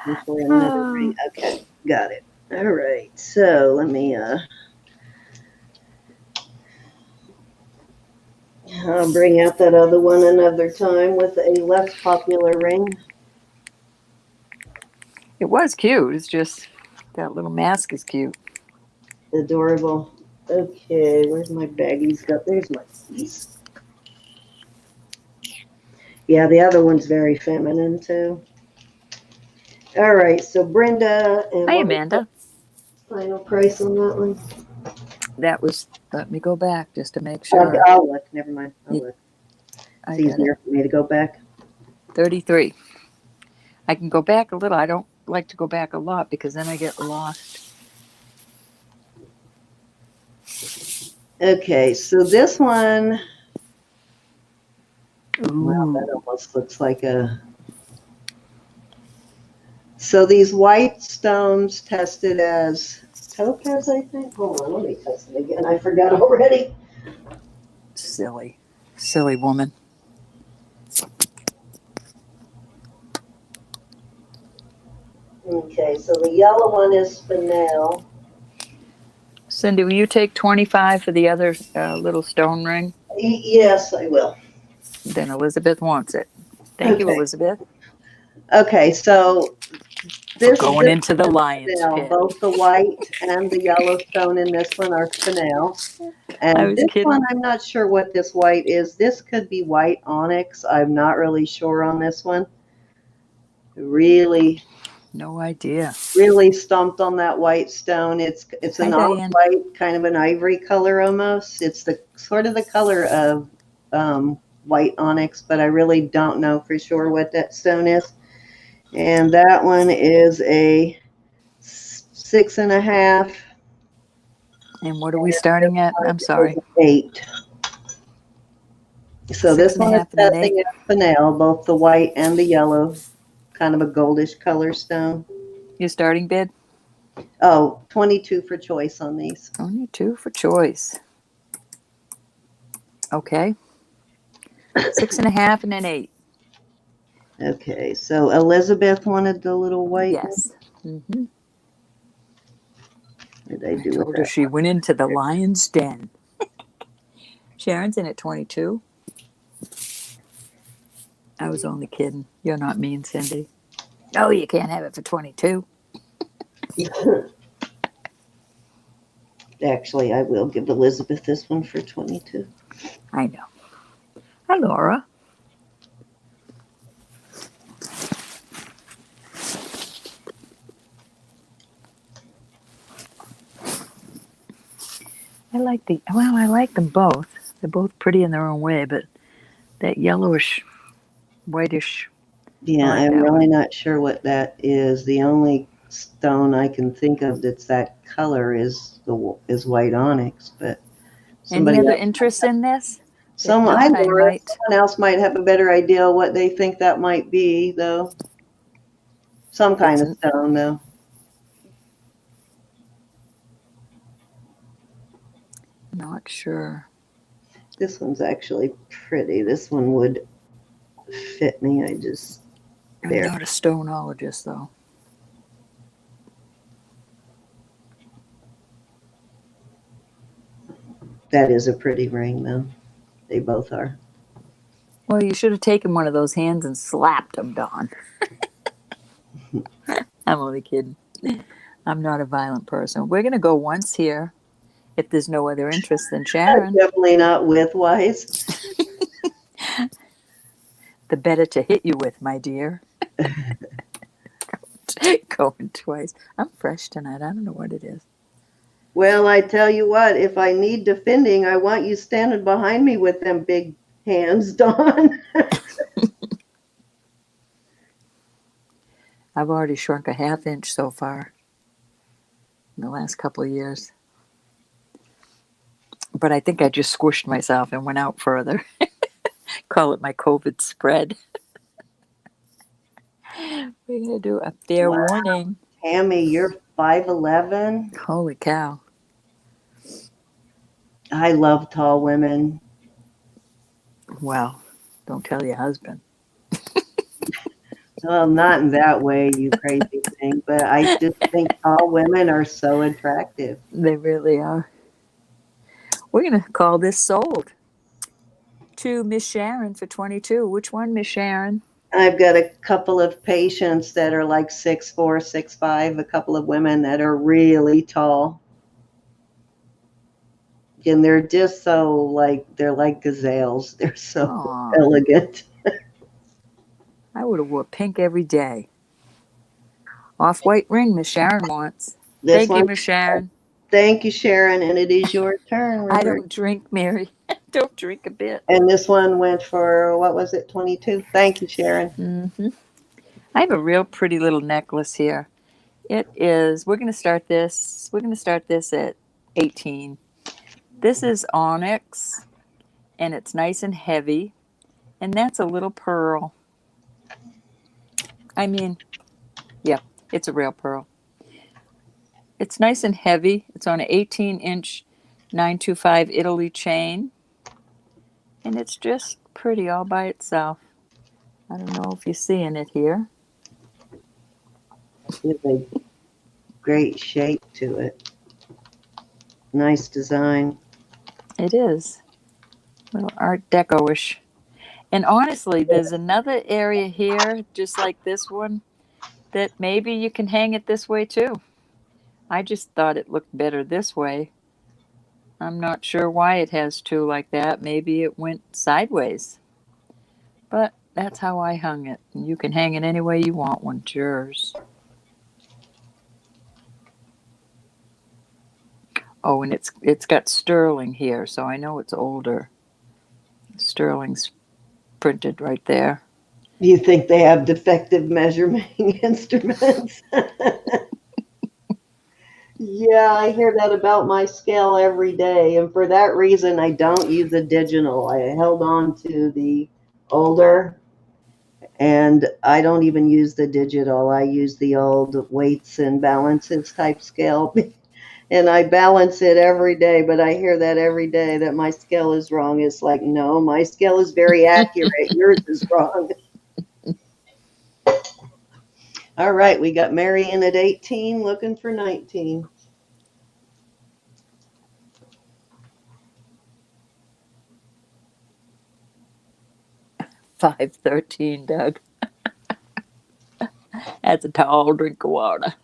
Before another ring. Okay, got it. All right. So let me I'll bring out that other one another time with a less popular ring. It was cute. It's just that little mask is cute. Adorable. Okay, where's my baggies go? There's my piece. Yeah, the other one's very feminine too. All right, so Brenda and Hi, Amanda. final price on that one. That was. Let me go back just to make sure. I'll look. Never mind. I'll look. I It's got it. easier for me to go back. 33. I can go back a little. I don't like to go back a lot because then I get lost. Okay, so this one. Wow, Ooh. that almost looks like a. So these white stones tested as topaz, I think. Hold on, let me test it again. I forgot already. Silly woman. Okay, so the yellow one is spinel. Cindy, will you take 25 for the other little stone ring? Yes, I will. Then Elizabeth wants it. Thank you, Okay. Elizabeth. Okay, so this Going this into the is lion's spinel. pit. Both the white and the yellow stone in this one are spinel. I And was this kidding. one, I'm not sure what this white is. This could be white onyx. I'm not really sure on this one. Really No idea. stomped on that white stone. It's an Hi, off Diane. white, kind of an ivory color almost. It's the sort of the color of white onyx, but I really don't know for sure what that stone is. And that one is a 6.5. And what are we starting at? I'm sorry. 8. So this one is 6.5 and an 8. testing at spinel, both the white and the yellow kind of a goldish color stone. Your starting bid? Oh, 22 for choice on these. Only 2 for choice. Okay. 6.5 and an 8. Okay, so Elizabeth wanted the little white Yes. Mm-hmm. one. What did I I do with told her that? she went into the lion's den. Sharon's in at 22. I was only kidding. You're not mean, Cindy. No, you can't have it for 22. Actually, I will give Elizabeth this one for 22. I know. Hi, Laura. I like them both. They're both pretty in their own way, but that yellowish, whitish. Yeah, like I'm that really one. not sure what that is. The only stone I can think of that's that color is white onyx, but Any somebody other else, interest in this? If not, I Laura, might. someone else might have a better idea what they think that might be, though. Some kind It's of stone, though. not sure. This one's actually pretty. This one would fit me. I'm there. not a stoneologist, though. That is a pretty ring, though. They both are. Well, you should have taken one of those hands and slapped him, Don. I'm only kidding. I'm not a violent person. We're going to go once here if there's no other interest than Sharon. Definitely not widthwise. The better to hit you with, my dear. Going twice. I'm fresh tonight. I don't know what it is. Well, I tell you what, if I need defending, I want you standing behind me with them big hands, Dawn. I've already shrunk a 1/2 inch so far in the last couple of years. But I think I just squished myself and went out further. Call it my COVID spread. We're going to do a fair warning. Tammy, you're 5'11". Holy cow. I love tall women. Well, don't tell your husband. Well, not in that way, you crazy thing, but I just think tall women are so attractive. They really are. We're going to call this sold to Miss Sharon for 22. Which one, Miss Sharon? I've got a couple of patients that are like 6'4", 6'5", a couple of women that are really tall. And they're just so they're like gazelles. They're so Aw. elegant. I would have wore pink every day. Off-white ring Miss Sharon wants. Thank you, Miss Sharon. Thank you, Sharon, and it is your turn, Roberta. I don't drink, Mary. Don't drink a bit. And this one went for, what was it, 22? Thank you, Sharon. Mm-hmm. I have a real pretty little necklace here. It is, we're going to start this at 18. This is onyx, and it's nice and heavy, and that's a little pearl. I mean, yeah, it's a real pearl. It's nice and heavy. It's on an 18-inch 925 Italy chain, and it's just pretty all by itself. I don't know if you're seeing it here. It's a great shape to it. Nice design. It is. A little Art Deco-ish. And honestly, there's another area here, just like this one, that maybe you can hang it this way too. I just thought it looked better this way. I'm not sure why it has two like that. Maybe it went sideways. But that's how I hung it. And you can hang it any way you want when it's yours. Oh, and it's got sterling here, so I know it's older. Sterling's printed right there. You think they have defective measuring instruments? Yeah, I hear that about my scale every day, and for that reason, I don't use a digital. I held on to the older And I don't even use the digital. I use the old weights and balances type scale. And I balance it every day, but I hear that every day that my scale is wrong. It's like, no, my scale is very accurate. Yours is wrong. All right, we got Mary in at 18, looking for 19. $5.13, Doug. That's a tall drink of water.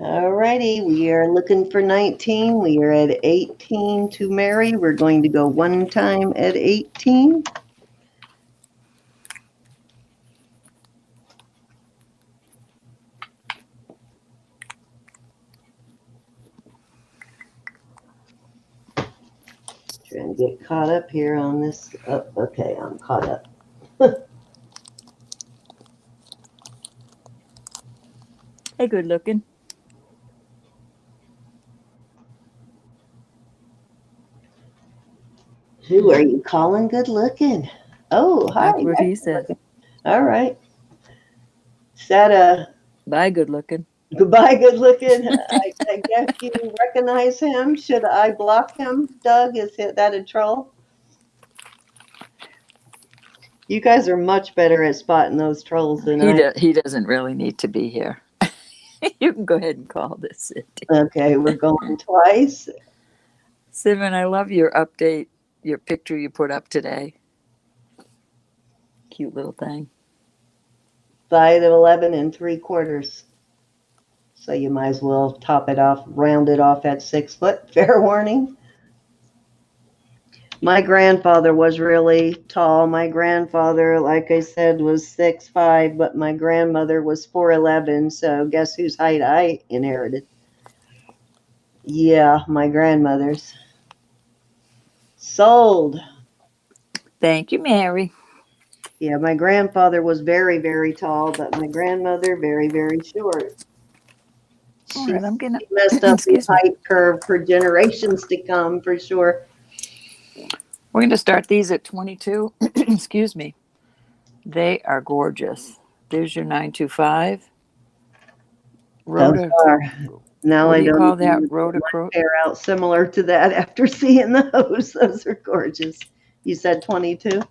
All righty, we are looking for 19. We are at 18 to Mary. We're going to go one time at 18. Trying to get caught up here on this. Oh, okay, I'm caught up. Hey, good looking. Who are you calling good looking? Oh, hi. That's what he said. All right. Is that a Bye, good looking. goodbye good looking? I guess you recognize him. Should I block him, Doug? Is that a troll? You guys are much better at spotting those trolls than I am. He doesn't really need to be here. You can go ahead and call this it. Okay, we're going twice. Simon, I love your update, your picture you put up today. Cute little thing. 5 to 11 3/4. So you might as well top it off, round it off at 6 foot. Fair warning. My grandfather was really tall. My grandfather, like I said, was 6'5", but my grandmother was 4'11". So guess whose height I inherited? Yeah, my grandmother's. Sold. Thank you, Mary. Yeah, my grandfather was very, very tall, but my grandmother very, very short. All She right, I'm gonna messed up the excuse me. height curve for generations to come, for sure. We're going to start these at 22. Excuse me. They are gorgeous. There's your 925. Those Rhoda, are. Now what I do you don't call that? even Rhoda put my hair out similar to that after seeing those. Those are gorgeous. You said 22?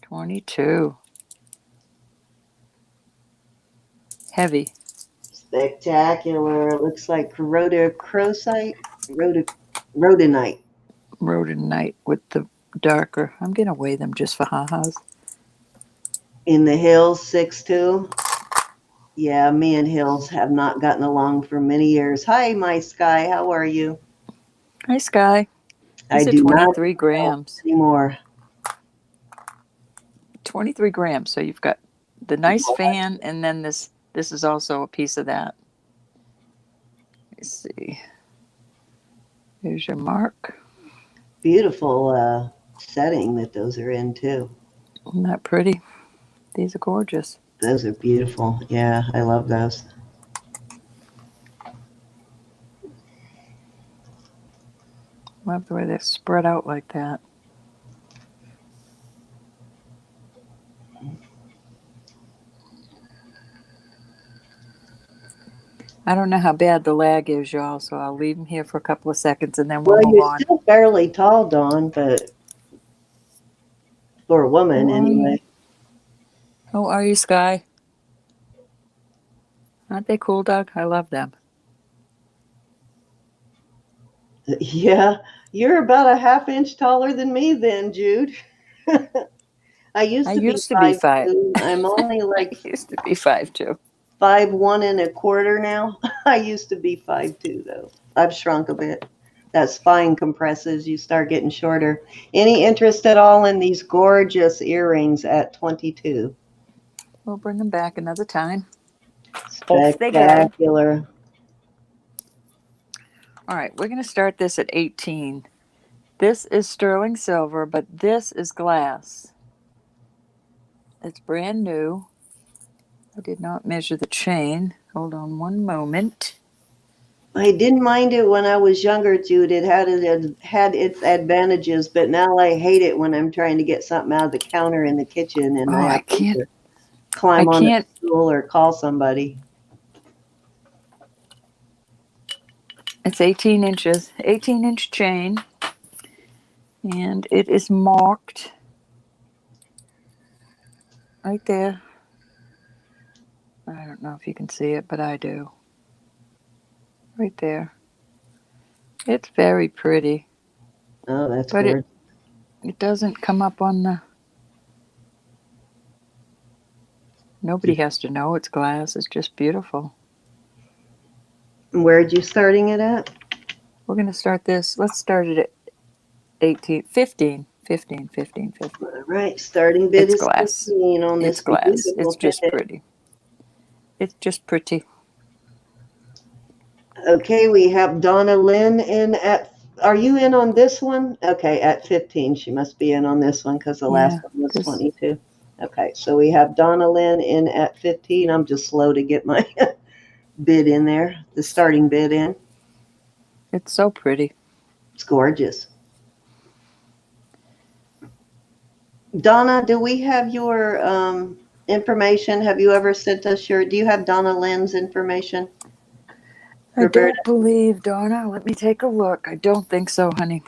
22. Heavy. Spectacular. Looks like rhodochrosite. Rhodonite. Rhodonite with the darker. I'm going to weigh them just for ha-has. In the hills, 6'2". Yeah, me and Hills have not gotten along for many years. Hi, my Sky. How are you? Hi, Sky. I These are do not 23 grams. anymore. 23 grams. So you've got the nice fan, and then this is also a piece of that. Let's see. Here's your mark. Beautiful setting that those are in, too. Isn't that pretty? These are gorgeous. Those are beautiful. Yeah, I love those. Love the way they're spread out like that. I don't know how bad the lag is, y'all, so I'll leave them here for a couple of seconds and then we'll Well, move you're on. still fairly tall, Dawn, but for a woman, anyway. How are you, Sky? Aren't they cool, Doug? I love them. Yeah, you're about a half-inch taller than me then, Jude. I used to be 5'2". I'm only like I used to be 5'2". 5'1 1/4" now. I used to be 5'2", though. I've shrunk a bit. That spine compresses, you start getting shorter. Any interest at all in these gorgeous earrings at 22? We'll bring them back another time. Spectacular. All right, we're going to start this at 18. This is sterling silver, but this is glass. It's brand new. I did not measure the chain. Hold on one moment. I didn't mind it when I was younger, Jude. It had its advantages, but now I hate it when I'm trying to get something out of the counter in the kitchen and Oh, I I have to can't. either I climb on a can't. stool or call somebody. It's 18 inches, 18-inch chain, and it is marked right there. I don't know if you can see it, but I do. Right there. It's very pretty, Oh, that's but gorgeous. it doesn't come up on the. Nobody has to know it's glass. It's just beautiful. Where'd you starting it at? We're going to start this. Let's start it at 18, 15, 15, 15, 15. All right, starting bid It's is glass. 15 on It's this glass. beautiful It's just pivot. pretty. It's just pretty. Okay, we have Donna Lynn in at, are you in on this one? Okay, at 15. She must be in on this one because the Yeah, last one was this 22. Okay, so we have Donna Lynn in at 15. I'm just slow to get my bid in there, the starting bid in. it's so pretty. It's gorgeous. Donna, do we have your information? Have you ever sent us do you have Donna Lynn's information? I Roberta? don't believe, Donna. Let me take a look. I don't think so, honey.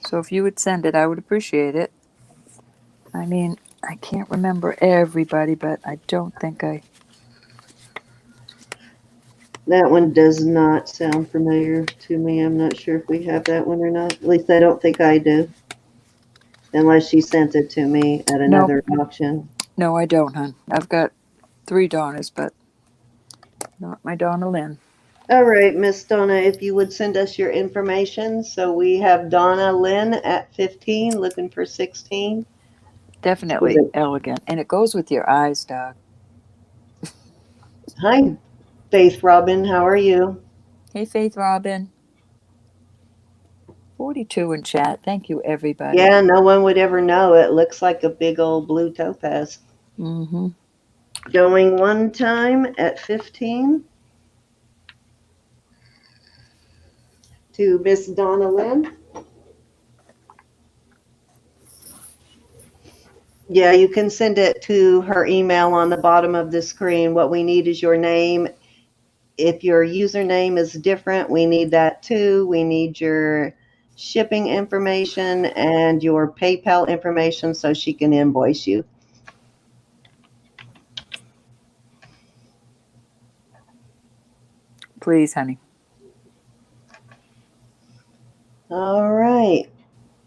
So if you would send it, I would appreciate it. I mean, I can't remember everybody, but I don't think I. That one does not sound familiar to me. I'm not sure if we have that one or not. At least I don't think I do. Unless she sent it to me at Nope. another auction. No, I don't, hon. I've got 3 Donnas, but not my Donna Lynn. All right, Miss Donna, if you would send us your information. So we have Donna Lynn at 15, looking for 16. Definitely elegant. And it goes with your eyes, Doc. Hi, Faith Robin. How are you? Hey, Faith Robin. 42 in chat. Thank you, everybody. Yeah, no one would ever know. It looks like a big old blue topaz. Mm-hmm. Going one time at 15 to Miss Donna Lynn. Yeah, you can send it to her email on the bottom of the screen. What we need is your name. If your username is different, we need that too. We need your shipping information and your PayPal information so she can invoice you. Please, honey. All right.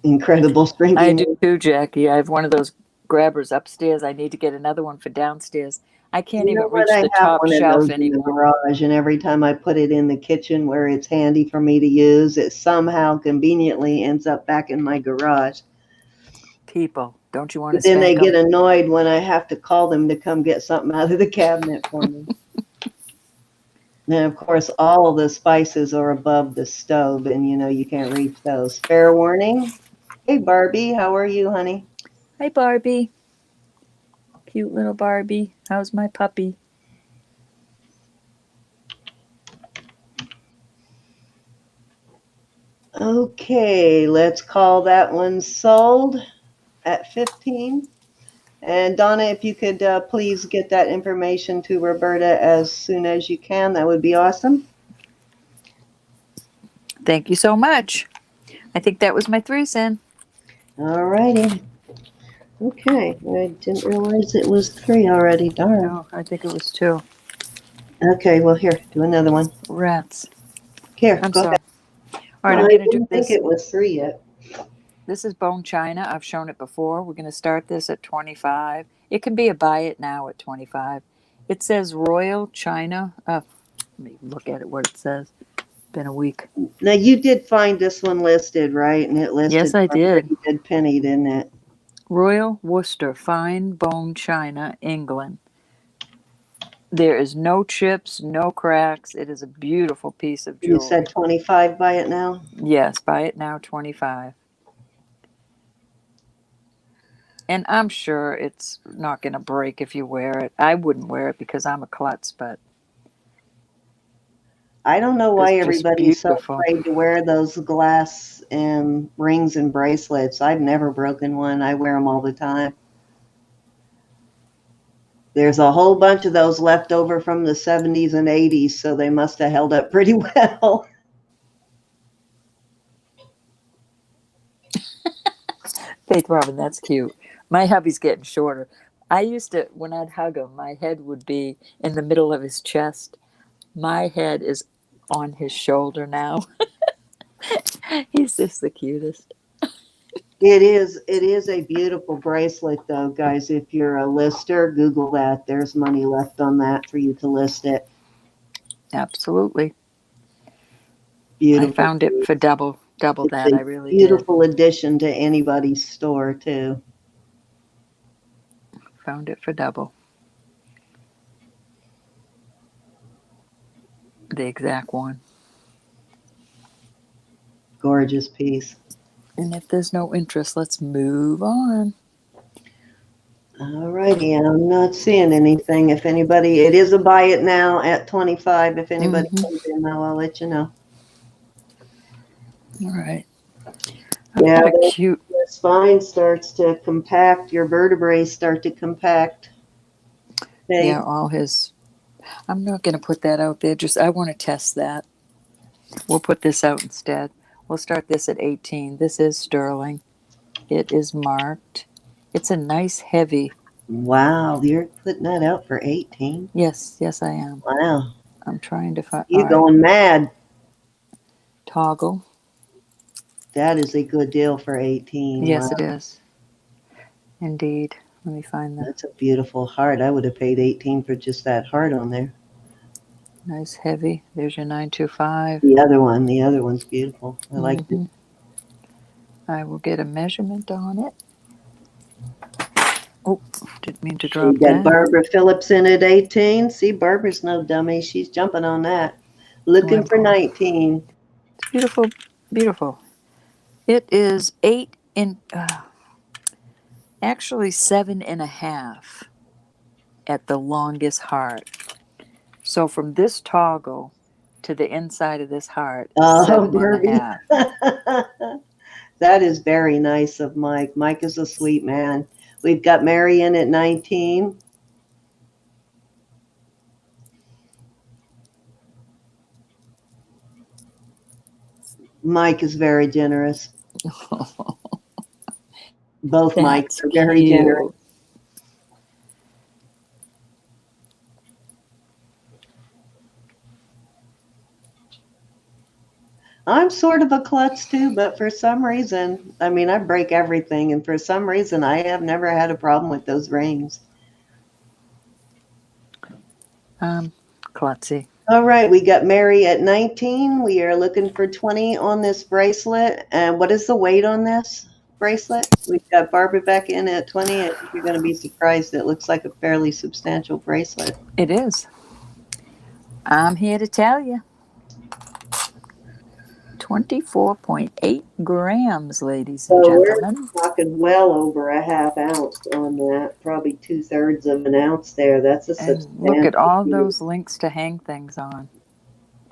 Incredible stringy. I do too, Jackie. I have one of those grabbers upstairs. I need to get another one for downstairs. I can't You know even what? reach I the have top one of shelf those in the anymore. garage, and every time I put it in the kitchen where it's handy for me to use, it somehow conveniently ends up back in my garage. People, don't you want But to then they spank get them? annoyed when I have to call them to come get something out of the cabinet for me. And of course, all the spices are above the stove, and you can't reach those. Fair warning. Hey, Barbie, how are you, honey? Hi, Barbie. Cute little Barbie. How's my puppy? Okay, let's call that one sold at 15. And Donna, if you could please get that information to Roberta as soon as you can, that would be awesome. Thank you so much. I think that was my 3 cents. All righty. Okay, I didn't realize it was 3 already. Darn. No, I think it was 2. Okay, well, here, do another one. Rats. Here, I'm go sorry. ahead. All right, No, I'm I going to do didn't think this. it was 3 yet. This is bone china. I've shown it before. We're going to start this at 25. It can be a buy it now at 25. It says Royal China. Let me look at it, what it says. It's been a week. Now, you did find this one listed, right? And it listed Yes, I for a did. pretty good penny, didn't it? Royal Worcester Fine Bone China, England. There is no chips, no cracks. It is a beautiful piece of You jewelry. said 25 buy it now? Yes, buy it now, 25. And I'm sure it's not going to break if you wear it. I wouldn't wear it because I'm a klutz, but I don't know why It's just everybody's so beautiful. afraid to wear those glass rings and bracelets. I've never broken one. I wear them all the time. There's a whole bunch of those left over from the 70s and 80s, so they must have held up pretty well. Faith Robin, that's cute. My hubby's getting shorter. I used to, when I'd hug him, my head would be in the middle of his chest. My head is on his shoulder now. He's just the cutest. It is a beautiful bracelet though, guys. If you're a lister, Google that. There's money left on that for you to list it. Absolutely. Beautiful. I found it for double It's that. a I really did. beautiful addition to anybody's store too. Found it for double. The exact one. Gorgeous piece. And if there's no interest, let's move on. All righty, I'm not seeing anything. If anybody, it is a buy it now at 25. If anybody comes in, I'll let you know. All right. Yeah, Cute. the spine starts to compact. Your vertebrae start to compact. Yeah, all his. I'm not going to put that out there. Just I want to test that. We'll put this out instead. We'll start this at 18. This is sterling. It is marked. It's a nice heavy. Wow, you're putting that out for 18? Yes, I am. Wow. I'm trying to find. You're going mad. Toggle. That is a good deal for 18. Yes, wow. it is. Indeed. Let me find that. That's a beautiful heart. I would have paid 18 for just that heart on there. Nice heavy. There's your 925. The other one's beautiful. I like it. I will get a measurement on it. Oh, didn't mean to drop You got that. Barbara Phillips in at 18. See, Barbara's no dummy. She's jumping on that. Looking for 19. It's beautiful, beautiful. It is 8 in, actually 7.5 at the longest heart. So from this toggle to the inside of this heart, 7.5. That is very nice of Mike. Mike is a sweet man. We've got Mary in at 19. Mike is very generous. Both Mikes are very generous. I'm sort of a klutz too, but for some reason, I mean, I break everything, and for some reason, I have never had a problem with those rings. Klutzy. All right, we got Mary at 19. We are looking for 20 on this bracelet. And what is the weight on this bracelet? We've got Barbara back in at 20. I think you're going to be surprised. It looks like a fairly substantial bracelet. It is. I'm here to tell you. 24.8 grams, ladies and gentlemen. We're talking well over a half ounce on that, probably 2/3 of an ounce there. That's a substantial. Look at all those links to hang things on.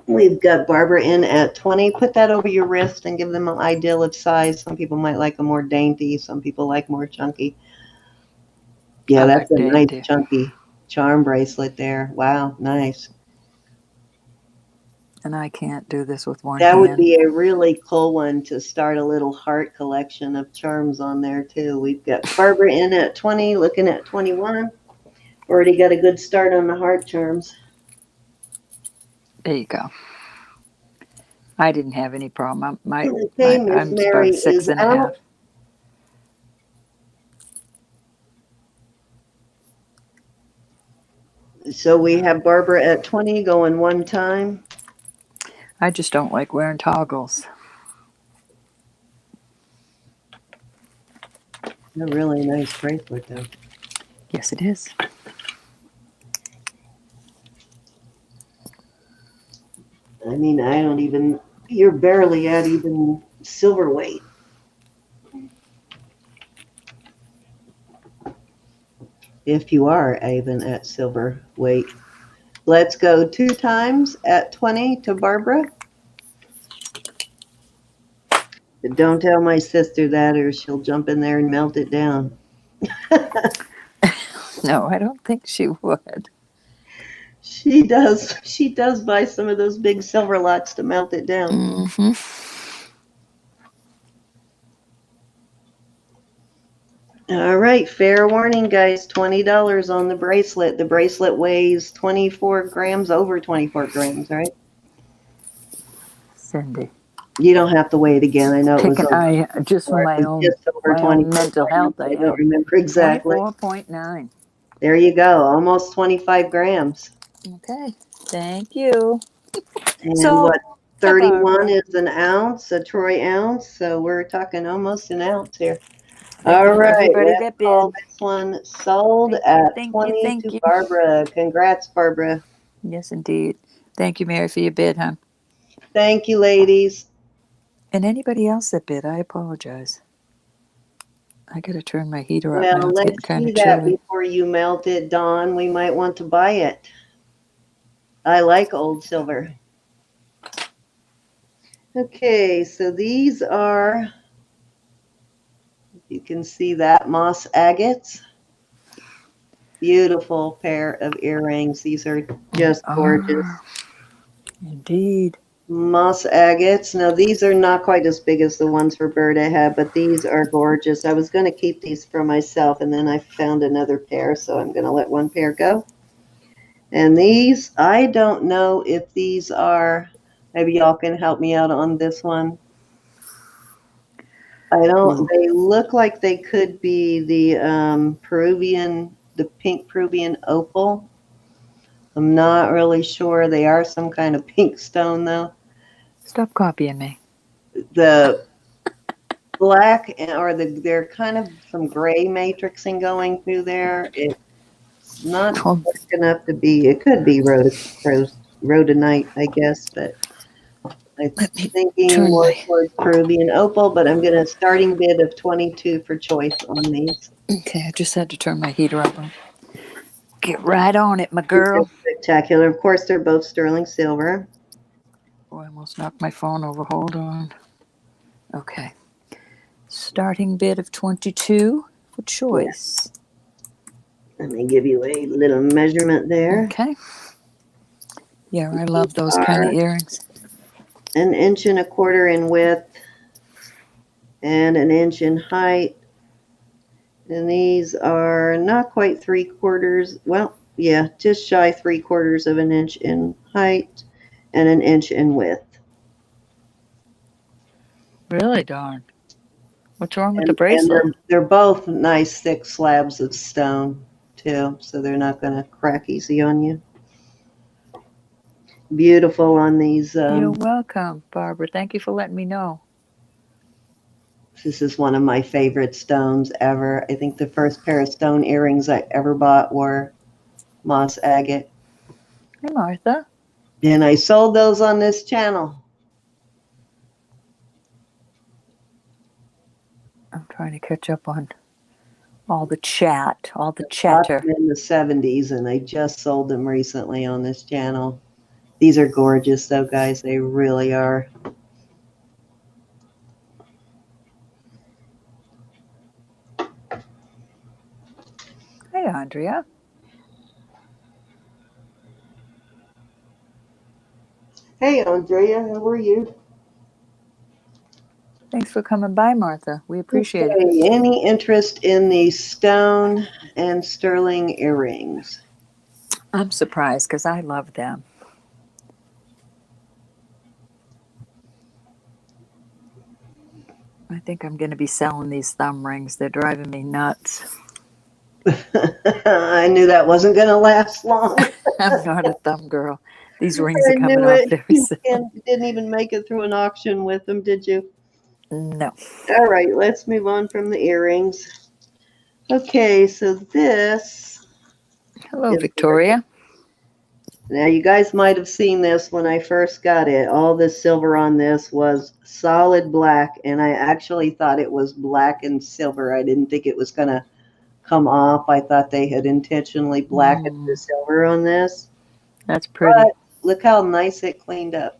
We've got Barbara in at 20. Put that over your wrist and give them an ideal of size. Some people might like a more dainty. Some people like more chunky. Yeah, that's a nice chunky charm bracelet there. Wow, nice. And I can't do this with one hand. That would be a really cool one to start a little heart collection of charms on there too. We've got Barbara in at 20, looking at 21. Already got a good start on the heart charms. There you go. I didn't have any problem. I'm Mary about 6.5. So we have Barbara at 20 going one time. I just don't like wearing toggles. A really nice bracelet, though. Yes, it is. I mean, you're barely at even silver weight. If you are even at silver weight. Let's go 2 times at 20 to Barbara. But don't tell my sister that or she'll jump in there and melt it down. No, I don't think she would. She does. She does buy some of those big silver lots to melt it down. Mm-hmm. All right, fair warning, guys. $20 on the bracelet. The bracelet weighs 24 grams, over 24 grams, right? Cindy. You don't have to weigh it again. I know it was Just for my own mental health, I don't remember exactly. 24.9. There you go. Almost 25 grams. Okay. Thank you. And So, what, 31 Barbara. is an ounce, a troy ounce. So we're talking almost an ounce here. Thank All you to right, everybody let's that call bid. this one sold Thank you, at thank you, 20 thank to you. Barbara. Congrats, Barbara. Yes, indeed. Thank you, Mary, for your bid, hon. Thank you, ladies. And anybody else that bid, I apologize. I got to turn my heater up now. Well, It's getting let's kind see of that chilly. before you melt it, Dawn. We might want to buy it. I like old silver. Okay, so these are, you can see that, moss agates. Beautiful pair of earrings. These are just gorgeous. Indeed. Moss agates. Now, these are not quite as big as the ones Roberta had, but these are gorgeous. I was going to keep these for myself, and then I found another pair, so I'm going to let one pair go. And these, I don't know if these are, maybe y'all can help me out on this one. I don't, they look like they could be the Peruvian, the pink Peruvian opal. I'm not really sure. They are some kind of pink stone, though. Stop copying me. The black, or they're kind of some gray matrixing going through there. It's not dark enough to be, it could be rhodonite, I guess, but I'm thinking more towards Peruvian opal, but I'm going to starting bid of 22 for choice on these. Okay, I just had to turn my heater up. Get right on it, my girl. Spectacular. Of course, they're both sterling silver. Oh, I almost knocked my phone over. Hold on. Okay. Starting bid of 22 for choice. Let me give you a little measurement there. Okay. Yeah, I love those kind of earrings. 1.25 inches in width and 1 inch in height. And these are not quite 3/4. Well, yeah, just shy 3/4 of an inch in height and 1 inch in width. Really, darn. What's wrong with the bracelet? And they're both nice thick slabs of stone too, so they're not going to crack easy on you. Beautiful on these. You're welcome, Barbara. Thank you for letting me know. This is one of my favorite stones ever. I think the first pair of stone earrings I ever bought were moss agate. Hey, Martha. And I sold those on this channel. I'm trying to catch up on all the chat, all the chatter. In the 70s, and I just sold them recently on this channel. These are gorgeous, though, guys. They really are. Hey, Andrea. Hey, Andrea. How are you? Thanks for coming by, Martha. We appreciate it. Any interest in the stone and sterling earrings? I'm surprised because I love them. I think I'm going to be selling these thumb rings. They're driving me nuts. I knew that wasn't going to last long. I'm not a thumb girl. These rings are coming off very soon. You didn't even make it through an auction with them, did you? No. All right, let's move on from the earrings. Okay, so this. Hello, Victoria. Now, you guys might have seen this when I first got it. All this silver on this was solid black, and I actually thought it was black and silver. I didn't think it was going to come off. I thought they had intentionally blackened the silver on this. That's pretty. But look how nice it cleaned up.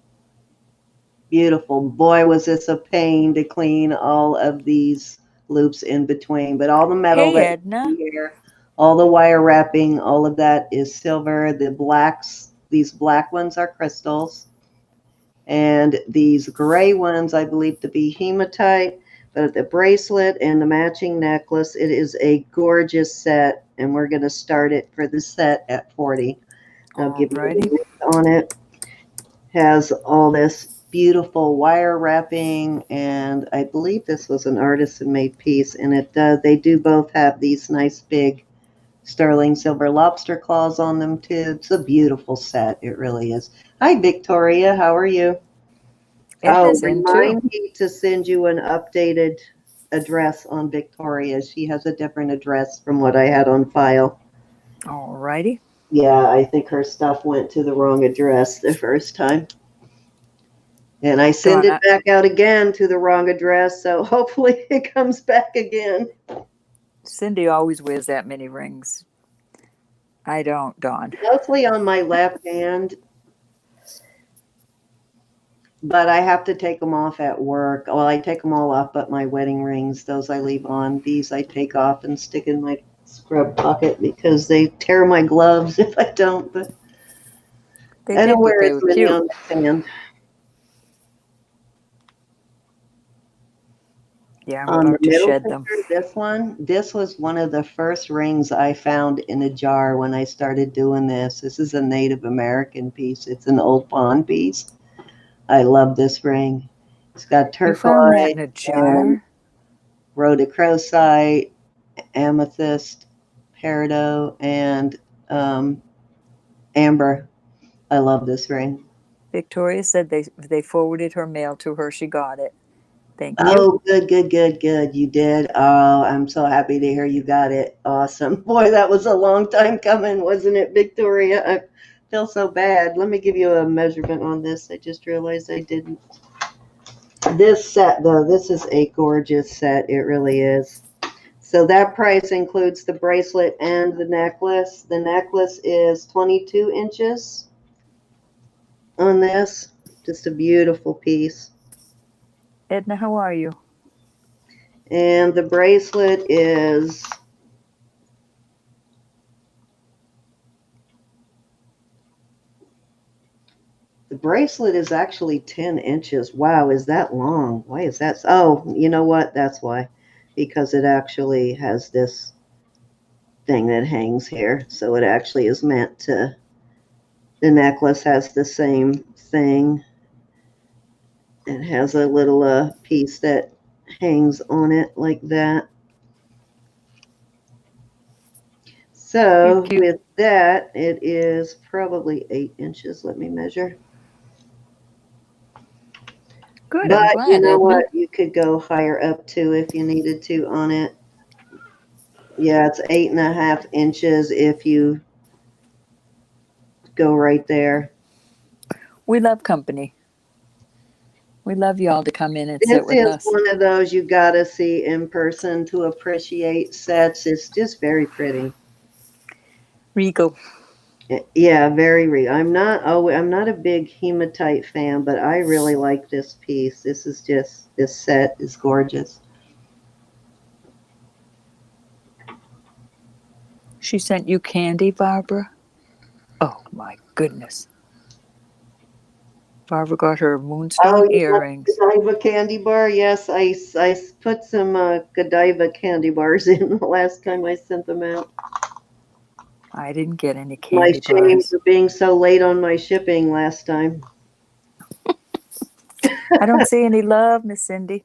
Beautiful. Boy, was this a pain to clean all of these loops in between. But all the metal Hey, that Edna. you see here, all the wire wrapping, all of that is silver. The blacks, these black ones are crystals. And these gray ones, I believe to be hematite. But the bracelet and the matching necklace, it is a gorgeous set. And we're going to start it for the set at 40. I'll give you Alrighty. the list on it. Has all this beautiful wire wrapping, and I believe this was an artisan-made piece, and they do both have these nice big sterling silver lobster claws on them too. It's a beautiful set. It really is. Hi, Victoria. How are you? Edna's in too. Remind me to send you an updated address on Victoria. She has a different address from what I had on file. Alrighty. Yeah, I think her stuff went to the wrong address the first time. And I send it back out again to the wrong address, so hopefully it comes back again. Cindy always wears that many rings. I don't, Dawn. Mostly on my left hand, but I have to take them off at work. Well, I take them all off, but my wedding rings, those I leave on. These I take off and stick in my scrub pocket because they tear my gloves if I don't. But I don't wear as many on the hand. Yeah, I'm about to shed them. This was one of the first rings I found in a jar when I started doing this. This is a Native American piece. It's an old pawn piece. I love this ring. It's got turquoise. You found that in a jar? Rhodochrosite, amethyst, peridot, and amber. I love this ring. Victoria said they forwarded her mail to her. She got it. Thank you. Oh, good. You did. Oh, I'm so happy to hear you got it. Awesome. Boy, that was a long time coming, wasn't it, Victoria? I feel so bad. Let me give you a measurement on this. I just realized I didn't. This set, though, this is a gorgeous set. It really is. So that price includes the bracelet and the necklace. The necklace is 22 inches on this. Just a beautiful piece. Edna, how are you? And the bracelet is actually 10 inches. Wow, is that long? Why is that? Oh, you know what? That's why. Because it actually has this thing that hangs here. So it actually is meant to, the necklace has the same thing. It has a little piece that hangs on it like that. So with that, it is probably 8 inches. Let me measure. Good. But I'm glad, you know Edna. what? You could go higher up too if you needed to on it. Yeah, it's 8.5 inches if you go right there. We love company. We love y'all to come in and sit with us. This is one of those you gotta see in person to appreciate sets. It's just very pretty. Regal. Yeah, very regal. I'm not a big hematite fan, but I really like this piece. This set is gorgeous. She sent you candy, Barbara? Oh my goodness. Barbara got her moonstone earrings. Godiva candy bar. Yes, I put some Godiva candy bars in the last time I sent them out. I didn't get any candy bars. My shame for being so late on my shipping last time. I don't see any love, Miss Cindy.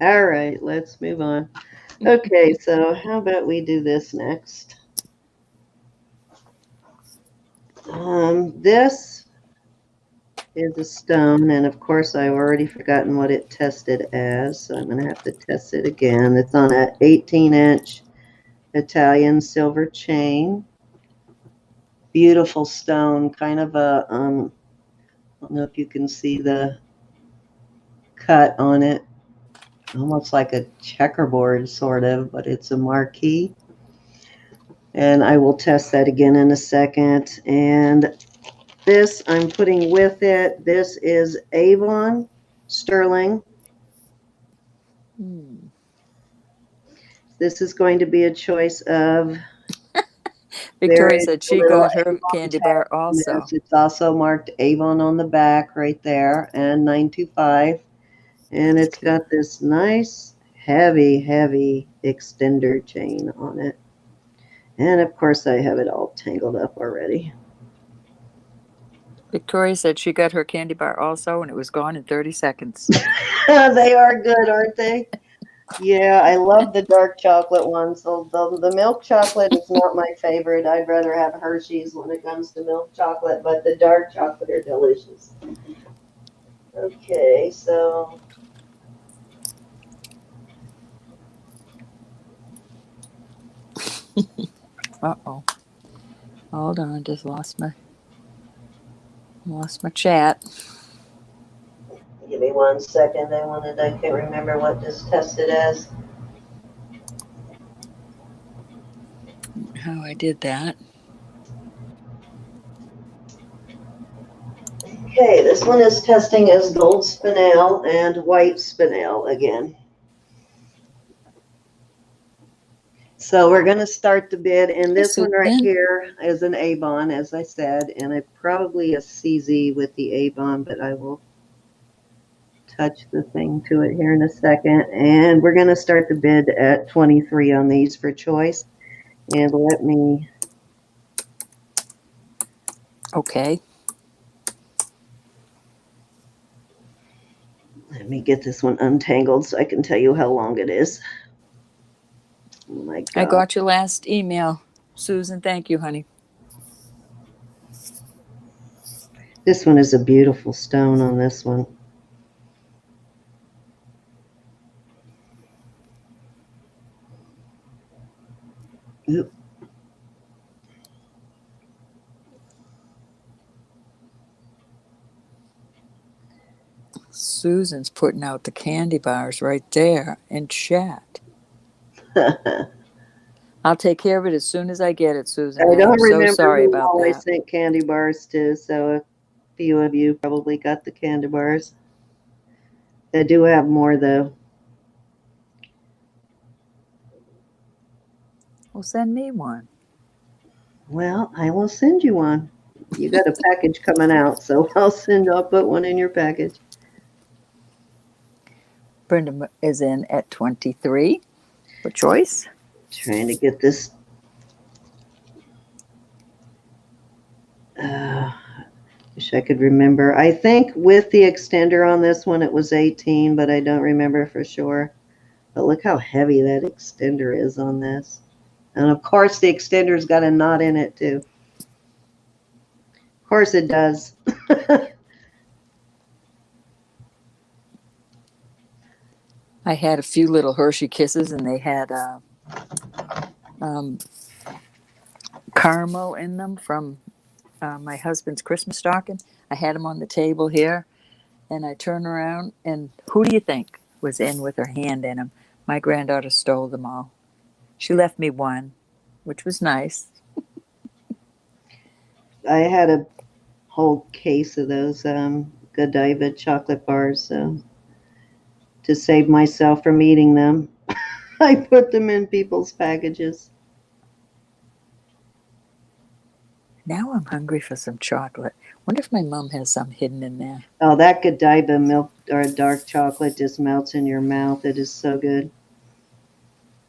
All right, let's move on. Okay, so how about we do this next? This is a stone, and of course I've already forgotten what it tested as, so I'm going to have to test it again. It's on an 18-inch Italian silver chain. Beautiful stone, kind of a, I don't know if you can see the cut on it. Almost like a checkerboard, sort of, but it's a marquee. And I will test that again in a second. And This I'm putting with it. This is Avon Sterling. This is going to be a choice of. There Victoria is said a she little got her Avon candy tag bar on also. this. It's also marked Avon on the back right there and 925. And That's it's cute. got this nice, heavy, heavy extender chain on it. And of course, I have it all tangled up already. Victoria said she got her candy bar also, and it was gone in 30 seconds. They are good, aren't they? Yeah, I love the dark chocolate ones. The milk chocolate is not my favorite. I'd rather have Hershey's when it comes to milk chocolate, but the dark chocolate are delicious. Okay, so Uh-oh. Hold on, just lost my chat. give me 1 second. I can't remember what this tested as. How I did that. Okay, this one is testing as gold spinel and white spinel again. So we're going to start the bid, and this one right here is an A-bond, as I said, and probably a CZ with the A-bond, but I will touch the thing to it here in a second. And we're going to start the bid at 23 on these for choice. And let me. Okay. Let me get this one untangled so I can tell you how long it is. Oh my God. I got your last email, Susan. Thank you, honey. This one is a beautiful stone on this one. Oop. Susan's putting out the candy bars right there in chat. I'll take care of it as soon as I get it, Susan. I don't remember so sorry about who I that. sent candy bars to, so a few of you probably got the candy bars. I do have more, though. Well, send me one. Well, I will send you one. You got a package coming out, so I'll put one in your package. Brenda is in at 23 for choice. Trying to get this. Wish I could remember. I think with the extender on this one, it was 18, but I don't remember for sure. But look how heavy that extender is on this. And of course, the extender's got a knot in it, too. Of course it does. I had a few little Hershey Kisses, and they had caramel in them from my husband's Christmas stocking. I had them on the table here, and I turn around, and who do you think was in with her hand in them? My granddaughter stole them all. She left me one, which was nice. I had a whole case of those Godiva chocolate bars, so to save myself from eating them, I put them in people's packages. Now I'm hungry for some chocolate. Wonder if my mom has some hidden in there. Oh, that Godiva milk or dark chocolate just melts in your mouth. It is so good.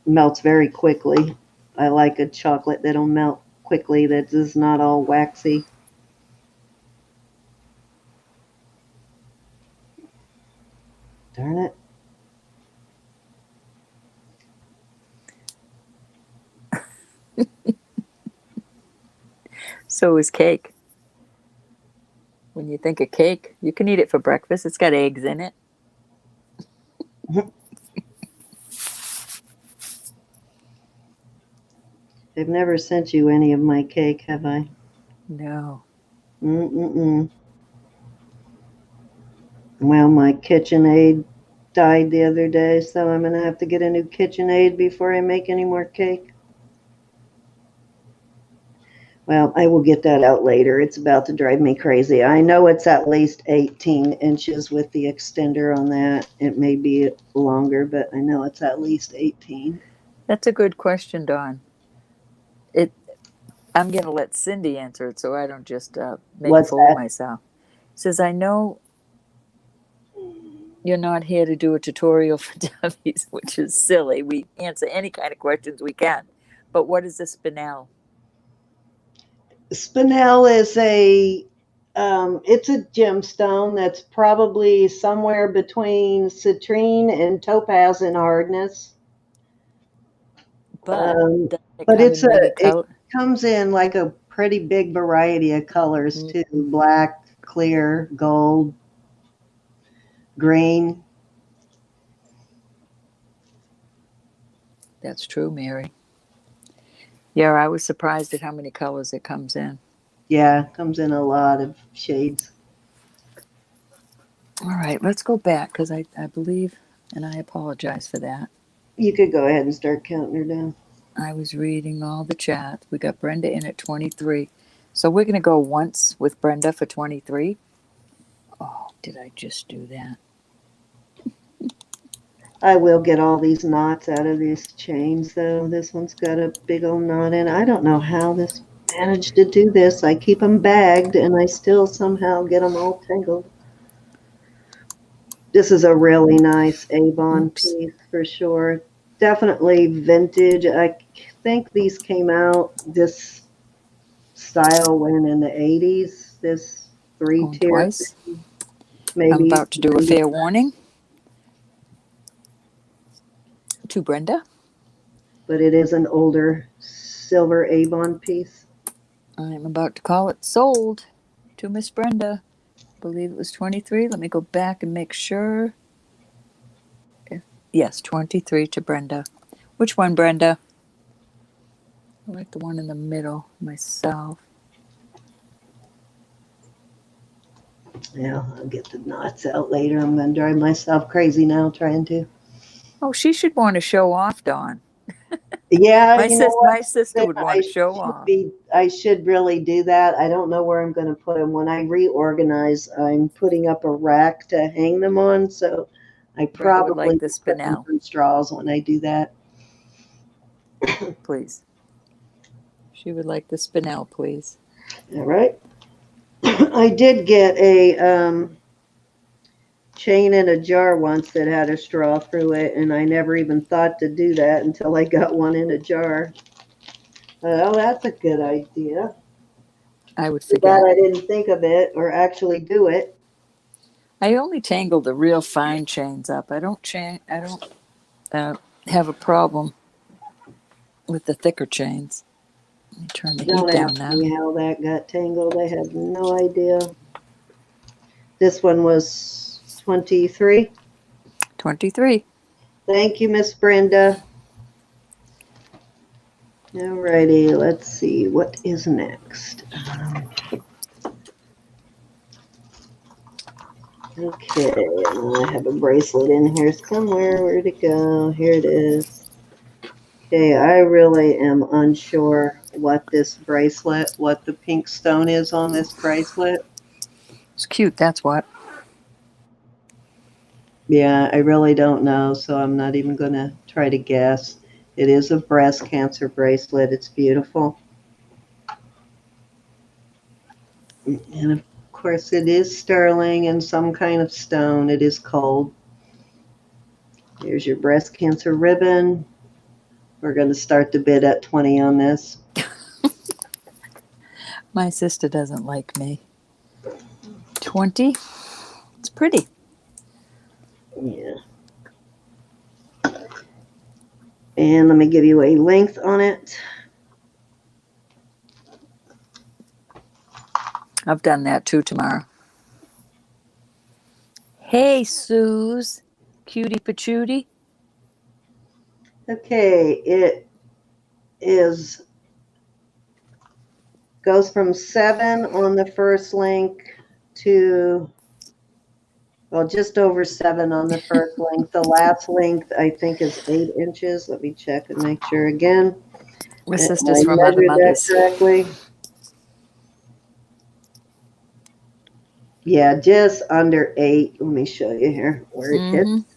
Melts very quickly. I like a chocolate that'll melt quickly, that is not all waxy. Darn it. So is cake. When you think of cake, you can eat it for breakfast. It's got eggs in it. I've never sent you any of my cake, have I? No. Mm-mm-mm. Well, my KitchenAid died the other day, so I'm going to have to get a new KitchenAid before I make any more cake. Well, I will get that out later. It's about to drive me crazy. I know it's at least 18 inches with the extender on that. It may be longer, but I know it's at least 18. That's a good question, Dawn. It. I'm going to let Cindy answer it so I don't just make a What's fool of that? myself. Says, I know you're not here to do a tutorial for dummies, which is silly. We answer any kind of questions we can. But what is a spinel? Spinel is it's a gemstone that's probably somewhere between citrine and topaz in hardness. But does it But come in many colors? it comes in like a pretty big variety of colors too: black, clear, gold, green. That's true, Mary. Yeah, I was surprised at how many colors it comes in. Yeah, comes in a lot of shades. All right, let's go back because I believe, and I apologize for that. You could go ahead and start counting her down. I was reading all the chats. We got Brenda in at 23. So we're going to go once with Brenda for 23. Oh, did I just do that? I will get all these knots out of these chains, though. This one's got a big old knot in it. I don't know how this managed to do this. I keep them bagged, and I still somehow get them all tangled. This is a really nice Avon piece for sure. Definitely vintage. I think these came out, this style when in the 80s. This three-tier Twice. maybe. I'm about to do a fair warning to Brenda. But it is an older silver Avon piece. I'm about to call it sold to Miss Brenda. I believe it was 23. Let me go back and make sure. Yes, 23 to Brenda. Which one, Brenda? I like the one in the middle myself. Yeah, I'll get the knots out later. I'm going to drive myself crazy now trying to. Oh, she should want to show off, Dawn. Yeah, my sister would want to show off. I should really do that. I don't know where I'm going to put them. When I reorganize, I'm putting up a rack to hang them on. So I probably would like the put them spinel. on straws when I do that. Please. She would like the spinel, please. All right. I did get a chain in a jar once that had a straw through it, and I never even thought to do that until I got one in a jar. Oh, that's a good idea. I would Too forget. bad I didn't think of it or actually do it. I only tangle the real fine chains up. I don't have a problem with the thicker chains. Let me turn the heat down now. Don't ask me how that got tangled. I have no idea. This one was 23. 23. Thank you, Miss Brenda. Alrighty, let's see what is next. Okay, I have a bracelet in here somewhere. Where'd it go? Here it is. Okay, I really am unsure what the pink stone is on this bracelet. It's cute, that's what. Yeah, I really don't know, so I'm not even going to try to guess. It is a breast cancer bracelet. It's beautiful. And of course, it is sterling and some kind of stone. It is cold. Here's your breast cancer ribbon. We're going to start the bid at 20 on this. My sister doesn't like me. 20? It's pretty. Yeah. And let me give you a length on it. I've done that too tomorrow. Hey, Suze. Cutie patootie. Okay, it goes from 7 on the first link to, well, just over 7 on the first link. The last length, I think, is 8 inches. Let me check and make sure again. My sister's from other measured that mothers. correctly. Yeah, just under 8. Let me show you here where it hits. Mm-hmm.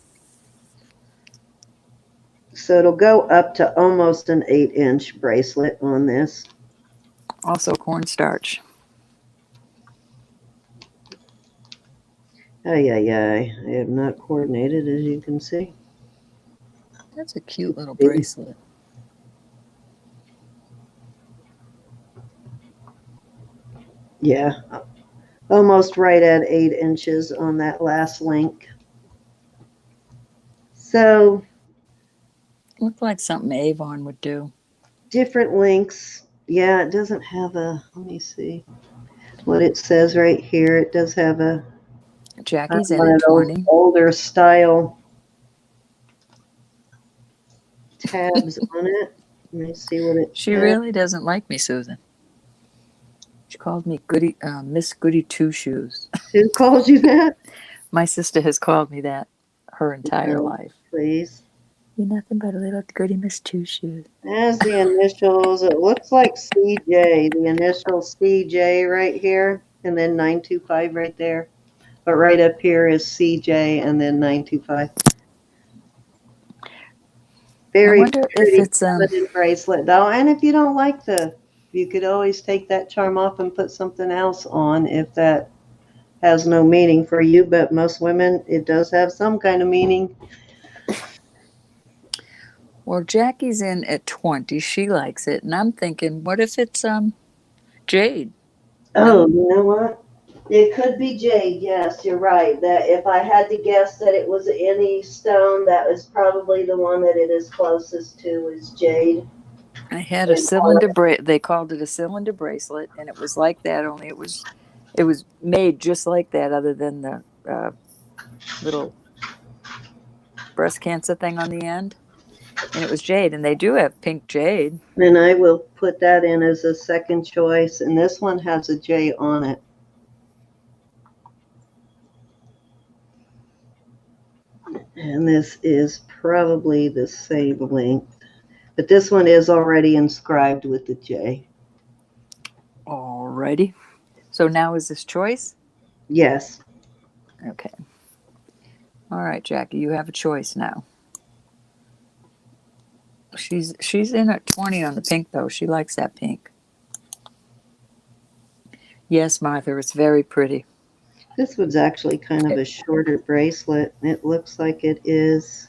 So it'll go up to almost an 8-inch bracelet on this. Also cornstarch. Ay, ay, ay. I have not coordinated, as you can see. That's a cute little bracelet. Yeah, almost right at 8 inches on that last link. So Looked like something Avon would do. different links. Yeah, it doesn't have a, let me see what it says right here. It does have a Jackie's in one at of those 20. older style tabs on it. Let me see what it She says. really doesn't like me, Susan. She called me Goody, Miss Goody Two Shoes. Who calls you that? My sister has called me that her entire No, life. please. You're nothing but a little Goody Miss Two Shoes. As the initials, it looks like CJ, the initial CJ right here, and then 925 right there. But right up here is CJ and then 925. I Very wonder if pretty it's feminine bracelet though. And if you don't like you could always take that charm off and put something else on if that has no meaning for you. But most women, it does have some kind of meaning. well, Jackie's in at 20. She likes it, and I'm thinking, what if it's jade? Oh, No? you know what? It could be jade. Yes, you're right. That if I had to guess that it was any stone, that was probably the one that it is closest to is jade. I had a And color. cylinder they called it a cylinder bracelet, and it was like that, only it was made just like that, other than the little breast cancer thing on the end. And it was jade, and they do have pink jade. And I will put that in as a second choice. And this one has a J on it. And this is probably the same length. But this one is already inscribed with the J. Alrighty. So now is this choice? Yes. Okay. All right, Jackie, you have a choice now. She's in at 20 on the pink though. She likes that pink. Yes, Martha, it's very pretty. This one's actually kind of a shorter bracelet. It looks like it is,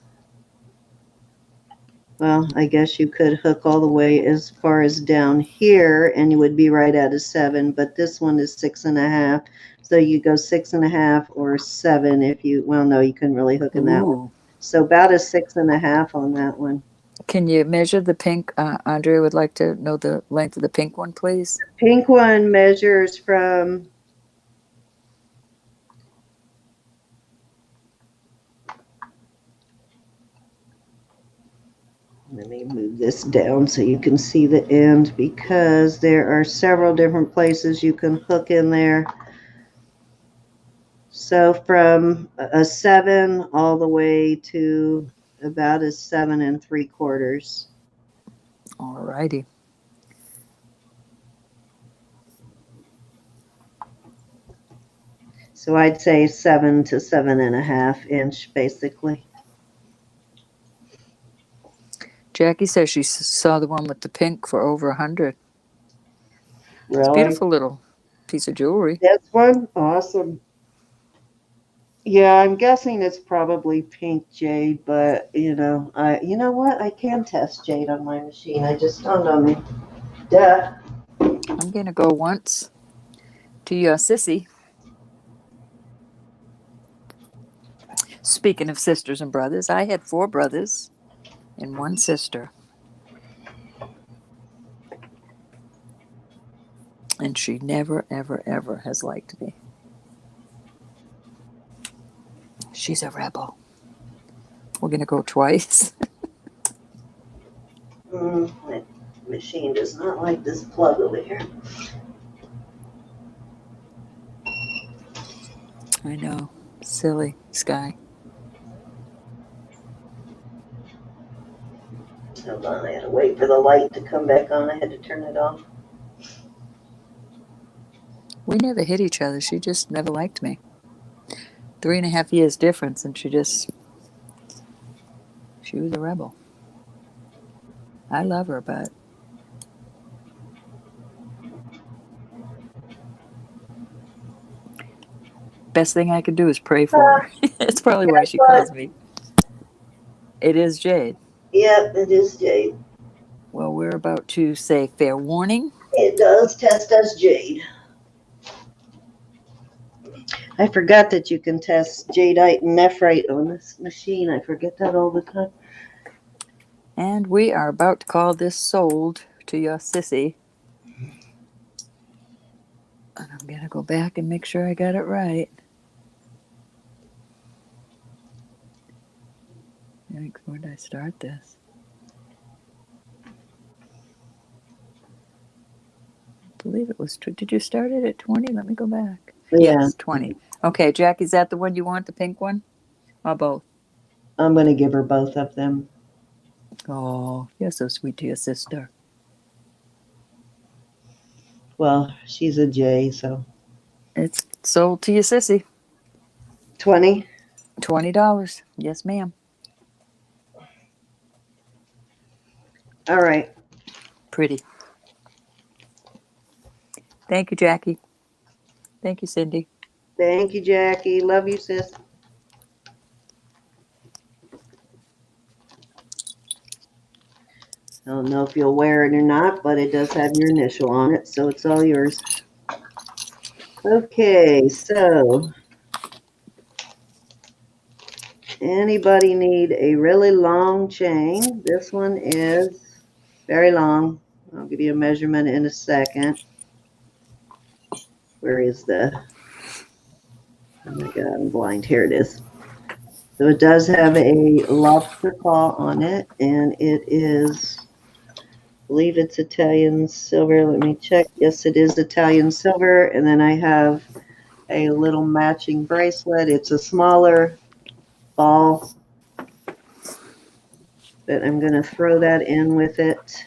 well, I guess you could hook all the way as far as down here and you would be right at a 7, but this one is 6.5. So you go 6.5 or 7 if you, well, no, you couldn't really hook in that one. Ooh. So about a 6.5 on that one. Can you measure the pink? Andrea would like to know the length of the pink one, please. Pink one measures from, let me move this down so you can see the end, because there are several different places you can hook in there. So from a 7 all the way to about a 7 3/4. All righty. So I'd say 7 to 7.5 inch, basically. Jackie says she saw the one with the pink for over 100. Really? It's a beautiful little piece of jewelry. This one? Awesome. Yeah, I'm guessing it's probably pink jade, but you know what? I can test jade on my machine. I just dawned on me. Duh. I'm gonna go once to your sissy. Speaking of sisters and brothers, I had 4 brothers and 1 sister. And she never, ever, ever has liked me. She's a rebel. We're going to go twice. My machine does not like this plug over here. I know. Silly Sky. Hold on, I had to wait for the light to come back on. I had to turn it off. We never hit each other. She just never liked me. 3.5 years difference, and she was a rebel. I love her, but best thing I could do is pray for her. It's probably why Guess she what? calls me. It is Jade. Yep, it is Jade. Well, we're about to say fair warning. It does test as Jade. I forgot that you can test jadeite and nephrite on this machine. I forget that all the time. And we are about to call this sold to your sissy. And I'm going to go back and make sure I got it right. Where did I start this? I believe it was, did you start it at 20? Let me go back. Yeah. Yes, 20. Okay, Jack, is that the one you want, the pink one? Or both? I'm going to give her both of them. Oh, you're so sweet to your sister. Well, she's a J, so. It's sold to your sissy. 20? $20. Yes, ma'am. All right. Pretty. Thank you, Jackie. Thank you, Cindy. Thank you, Jackie. Love you, sis. I don't know if you'll wear it or not, but it does have your initial on it, so it's all yours. Okay, so anybody need a really long chain? This one is very long. I'll give you a measurement in a second. Where is the, oh my God, I'm blind. Here it is. So it does have a lobster claw on it, and it is, I believe it's Italian silver. Let me check. Yes, it is Italian silver. And then I have a little matching bracelet. It's a smaller ball, but I'm going to throw that in with it.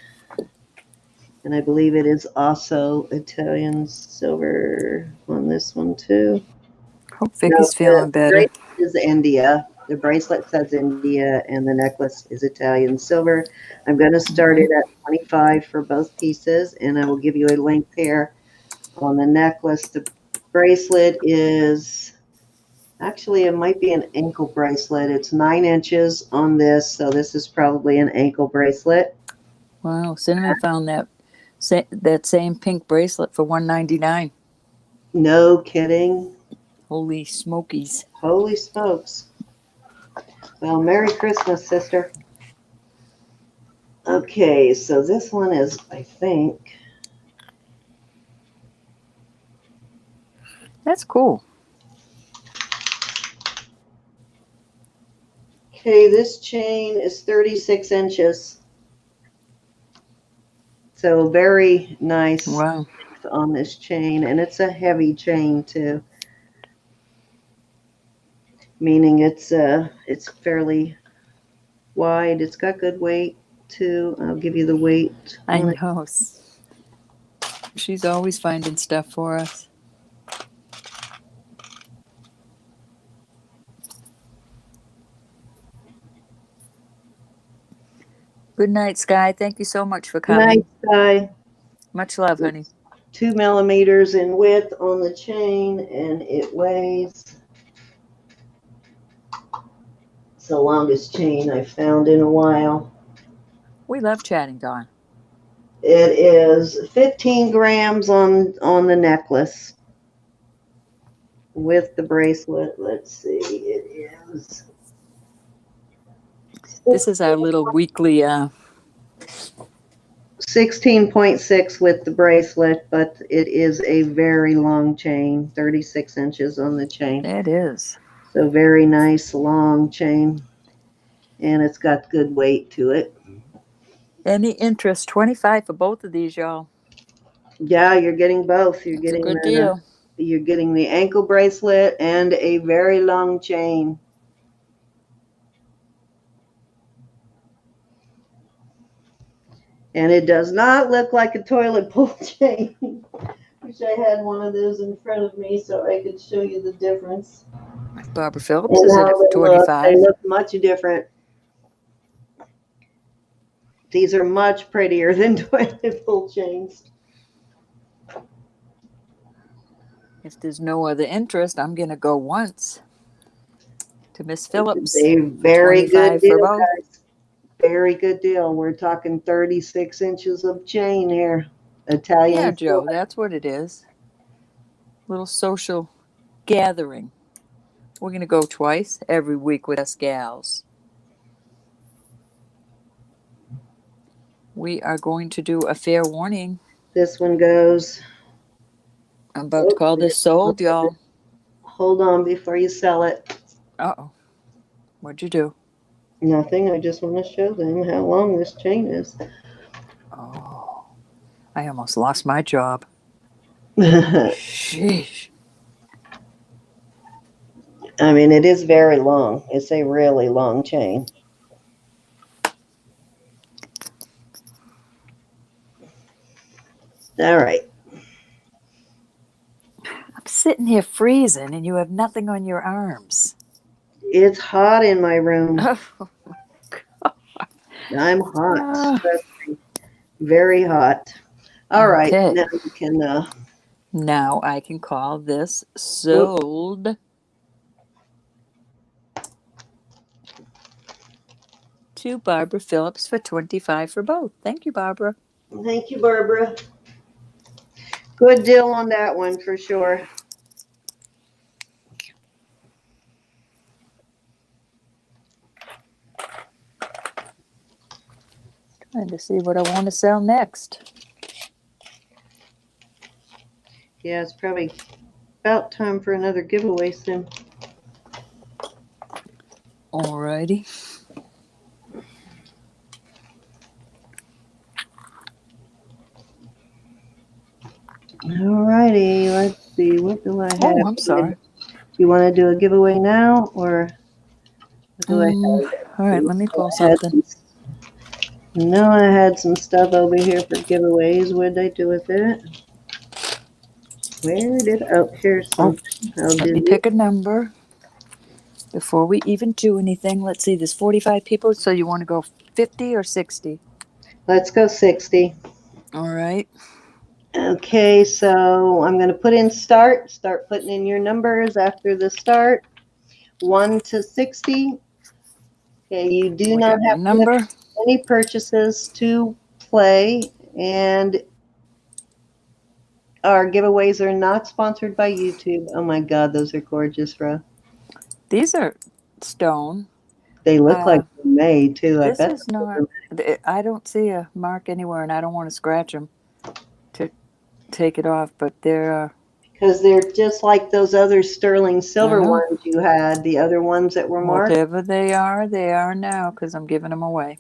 And I believe it is also Italian silver on this one too. Hope Vicky's feeling The better. bracelet is India. The bracelet says India, and the necklace is Italian silver. I'm going to start it at 25 for both pieces, and I will give you a link there on the necklace. The bracelet is, actually, it might be an ankle bracelet. It's 9 inches on this, so this is probably an ankle bracelet. Wow, Cinnamon found that same pink bracelet for $199. No kidding. Holy smokies. Holy smokes. Well, Merry Christmas, sister. Okay, so this one is, I think. That's cool. Okay, this chain is 36 inches. So very nice. Wow. On this chain, and it's a heavy chain too. Meaning it's fairly wide. It's got good weight too. I'll give you the weight. I know. She's always finding stuff for us. Good night, Sky. Thank you so much for coming. Nice guy. Much love, honey. 2 millimeters in width on the chain, and it weighs. It's the longest chain I've found in a while. We love chatting, Dawn. It is 15 grams on the necklace with the bracelet. Let's see, it is. This is our little weekly 16.6 with the bracelet, but it is a very long chain, 36 inches on the chain. It is. So very nice long chain, and it's got good weight to it. Any interest? 25 for both of these, y'all. Yeah, you're getting both. You're It's getting a good deal. You're getting the ankle bracelet and a very long chain. And it does not look like a toilet bowl chain. wish I had one of those in front of me so I could show you the difference. Barbara Phillips And is at how they look. 25. They look much different. These are much prettier than 20-pull chains. If there's no other interest, I'm going to go once to Miss Phillips. A for very good 25 for deal, both. guys. Very good deal. We're talking 36 inches of chain here. Italian. Yeah, Joe, silver. that's what it is. Little social gathering. We're going to go twice every week with us gals. We are going to do a fair warning. This one goes. I'm about to call this sold, y'all. Hold on before you sell it. Uh-oh. What'd you do? Nothing. I just want to show them how long this chain is. Oh, I almost lost my job. I Sheesh. mean, it is very long. It's a really long chain. All right. I'm sitting here freezing and you have nothing on your arms. It's hot in my room. Oh, I'm hot. Ah. Trust me. Very hot. All right. Okay. Now you can. Now I can call this sold to Barbara Phillips for 25 for both. Thank you, Barbara. Thank you, Barbara. Good deal on that one for sure. Trying to see what I want to sell next. Yeah, it's probably about time for another giveaway soon. Alrighty. Alrighty, let's see. What do I have? Oh, I'm sorry. Do you want to do a giveaway now, or what do I have? All right, let me pull something. No, I had some stuff over here for giveaways. What did I do with it? Where did here's some. Let me pick a number before we even do anything. Let's see, there's 45 people, so you want to go 50 or 60? Let's go 60. All right. Okay, so I'm going to put in start. Start putting in your numbers after the start. 1 to 60. Okay, you do not have to make any purchases to play, and our giveaways are not sponsored by YouTube. Oh my God, those are gorgeous, Ro. These are stone. They look like they're made too. This is not. I don't see a mark anywhere, and I don't want to scratch them to take it off. But they're because they're just like those other sterling silver ones you had. The other ones that were marked. Whatever they are now because I'm giving them away.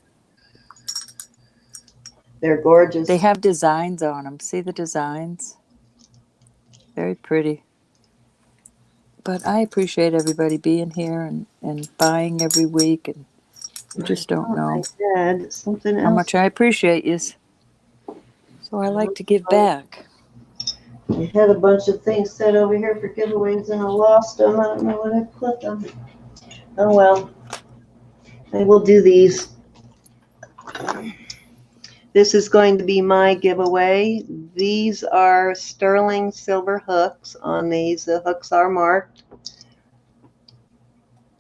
They're gorgeous. They have designs on them. See the designs? Very pretty. But I appreciate everybody being here and buying every week, and you just don't know how much I appreciate you. So I like to give back. I had a bunch of things set over here for giveaways and I lost them. I don't know where I put them. Oh well. I will do these. This is going to be my giveaway. These are sterling silver hooks on these. The hooks are marked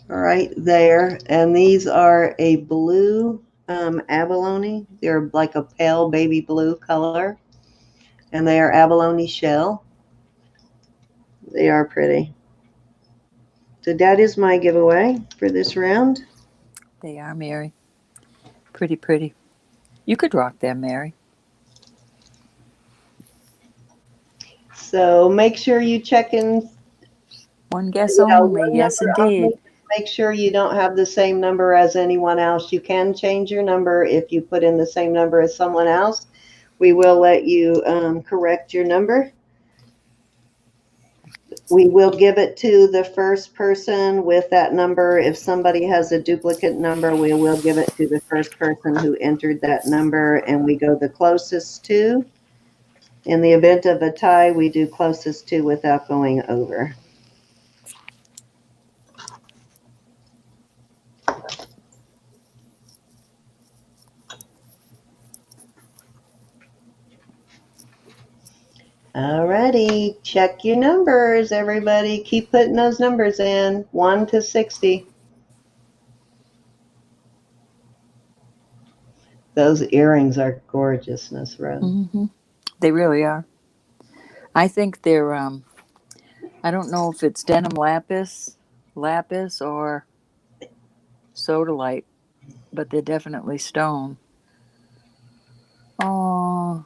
right there. And these are a blue abalone. They're like a pale baby blue color. And they are abalone shell. They are pretty. So that is my giveaway for this round. They are, Mary. Pretty, pretty. You could rock them, Mary. So make sure you check in. One guess only. Yes, indeed. Make sure you don't have the same number as anyone else. You can change your number if you put in the same number as someone else. We will let you correct your number. We will give it to the first person with that number. If somebody has a duplicate number, we will give it to the first person who entered that number, and we go the closest to. In the event of a tie, we do closest to without going over. Alrighty, check your numbers, everybody. Keep putting those numbers in, 1 to 60. Those earrings are gorgeous, Miss Rose. Mm-hmm. They really are. I think they're, I don't know if it's denim lapis or sodalite, but they're definitely stone. Oh,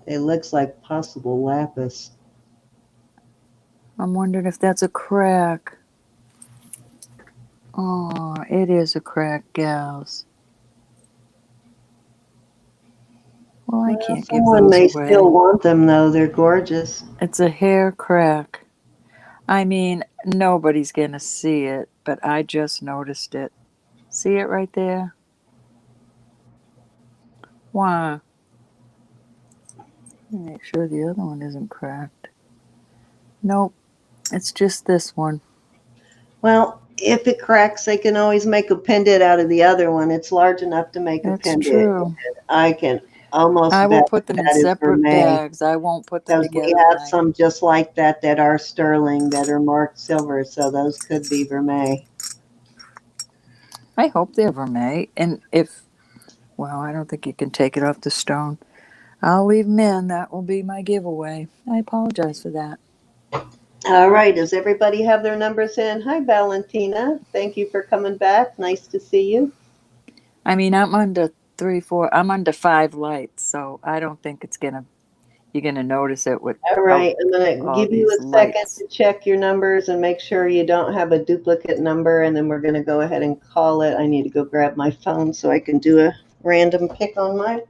It looks like possible lapis. I'm wondering if that's a crack. Oh, it is a crack, gals. Well, I can't give Someone those may away. still want them, though. They're gorgeous. It's a hair crack. I mean, nobody's gonna see it, but I just noticed it. See it right there? Why? Make sure the other one isn't cracked. Nope, it's just this one. Well, if it cracks, they can always make a pendant out of the other one. It's large enough to make a That's pendant. true. I can almost I will bet put them in that is separate vermeil. bags. I won't put them Because we together. have some just like that that are sterling, that are marked silver, so those could be vermeil. I hope they're vermeil. And if, well, I don't think you can take it off the stone. I'll leave them in. That will be my giveaway. I apologize for that. All right, does everybody have their numbers in? Hi, Valentina. Thank you for coming back. Nice to see you. I mean, I'm under 5 lights, so I don't think you're gonna notice it with. All right, I'm going to all give you these a second lights. to check your numbers and make sure you don't have a duplicate number, and then we're going to go ahead and call it. I need to go grab my phone so I can do a random pick on mine.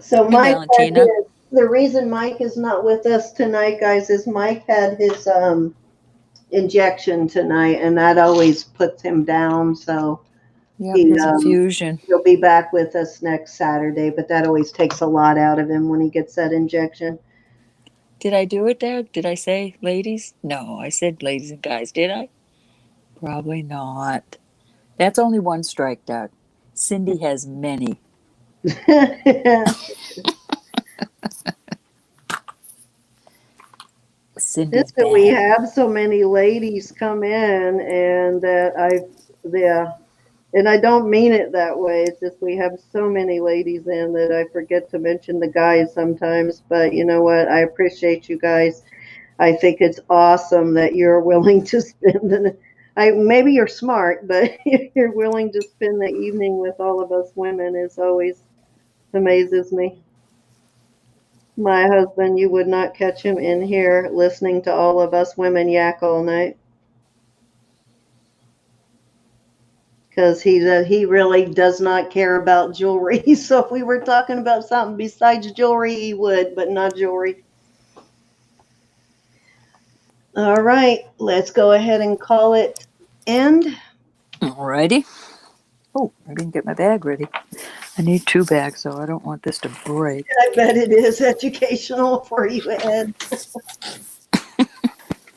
So Hey, Mike, Valentina. the reason Mike is not with us tonight, guys, is Mike had his injection tonight, and that always puts him down. So Yep, his infusion. he'll be back with us next Saturday, but that always takes a lot out of him when he gets that injection. Did I do it there? Did I say ladies? No, I said ladies and guys. Did I? Probably not. That's only one strike, Doug. Cindy has many. Cindy's Just that we bad. have so many ladies come in, and and I don't mean it that way. It's just we have so many ladies in that I forget to mention the guys sometimes. But you know what? I appreciate you guys. I think it's awesome that you're willing to spend maybe you're smart, but you're willing to spend the evening with all of us women is always amazes me. My husband, you would not catch him in here listening to all of us women yak all night. Because he really does not care about jewelry. So if we were talking about something besides jewelry, he would, but not jewelry. All right, let's go ahead and call it end. Alrighty. Oh, I didn't get my bag ready. I need 2 bags, so I don't want this to break. I bet it is educational for you, Ed.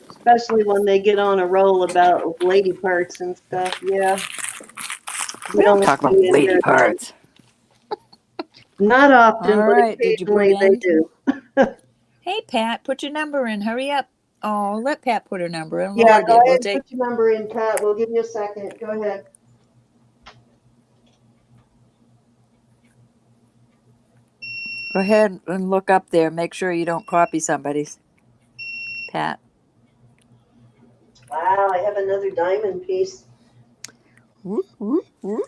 Especially when they get on a roll about lady parts and stuff. Yeah. We don't talk about lady parts. Not often, All but right, did you put occasionally they in? do. Hey, Pat, put your number in. Hurry up. Oh, let Pat put her number in. Yeah, Laura go did. ahead and put your number in, Pat. We'll give you a second. Go ahead. Go ahead and look up there. Make sure you don't copy somebody's. Pat. Wow, I have another diamond piece. Whoop, whoop, whoop.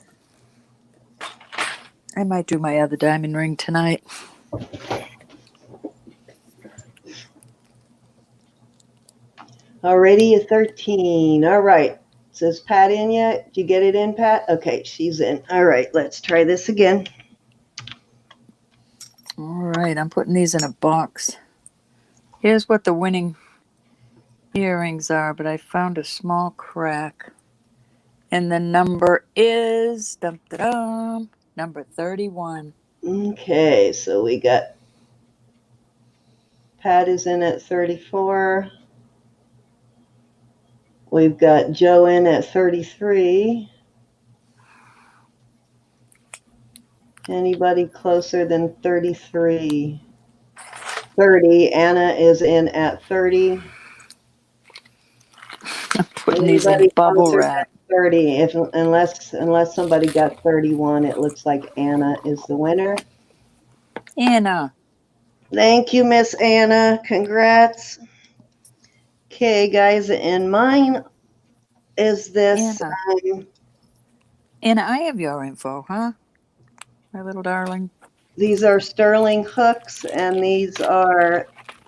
I might do my other diamond ring tonight. Already a 13. All right. Says Pat in yet? Did you get it in, Pat? Okay, she's in. All right, let's try this again. All right, I'm putting these in a box. Here's what the winning earrings are, but I found a small crack. And the number is number 31. Okay, so we got Pat is in at 34. We've got Joe in at 33. Anybody closer than 33? 30. Anna is in at 30. Putting these in Anybody bubble closer wrap. than 30? Unless somebody got 31, it looks like Anna is the winner. Anna. Thank you, Miss Anna. Congrats. Okay, guys, and mine is this. Anna, I have your info, huh? My little darling. These are sterling hooks, and these are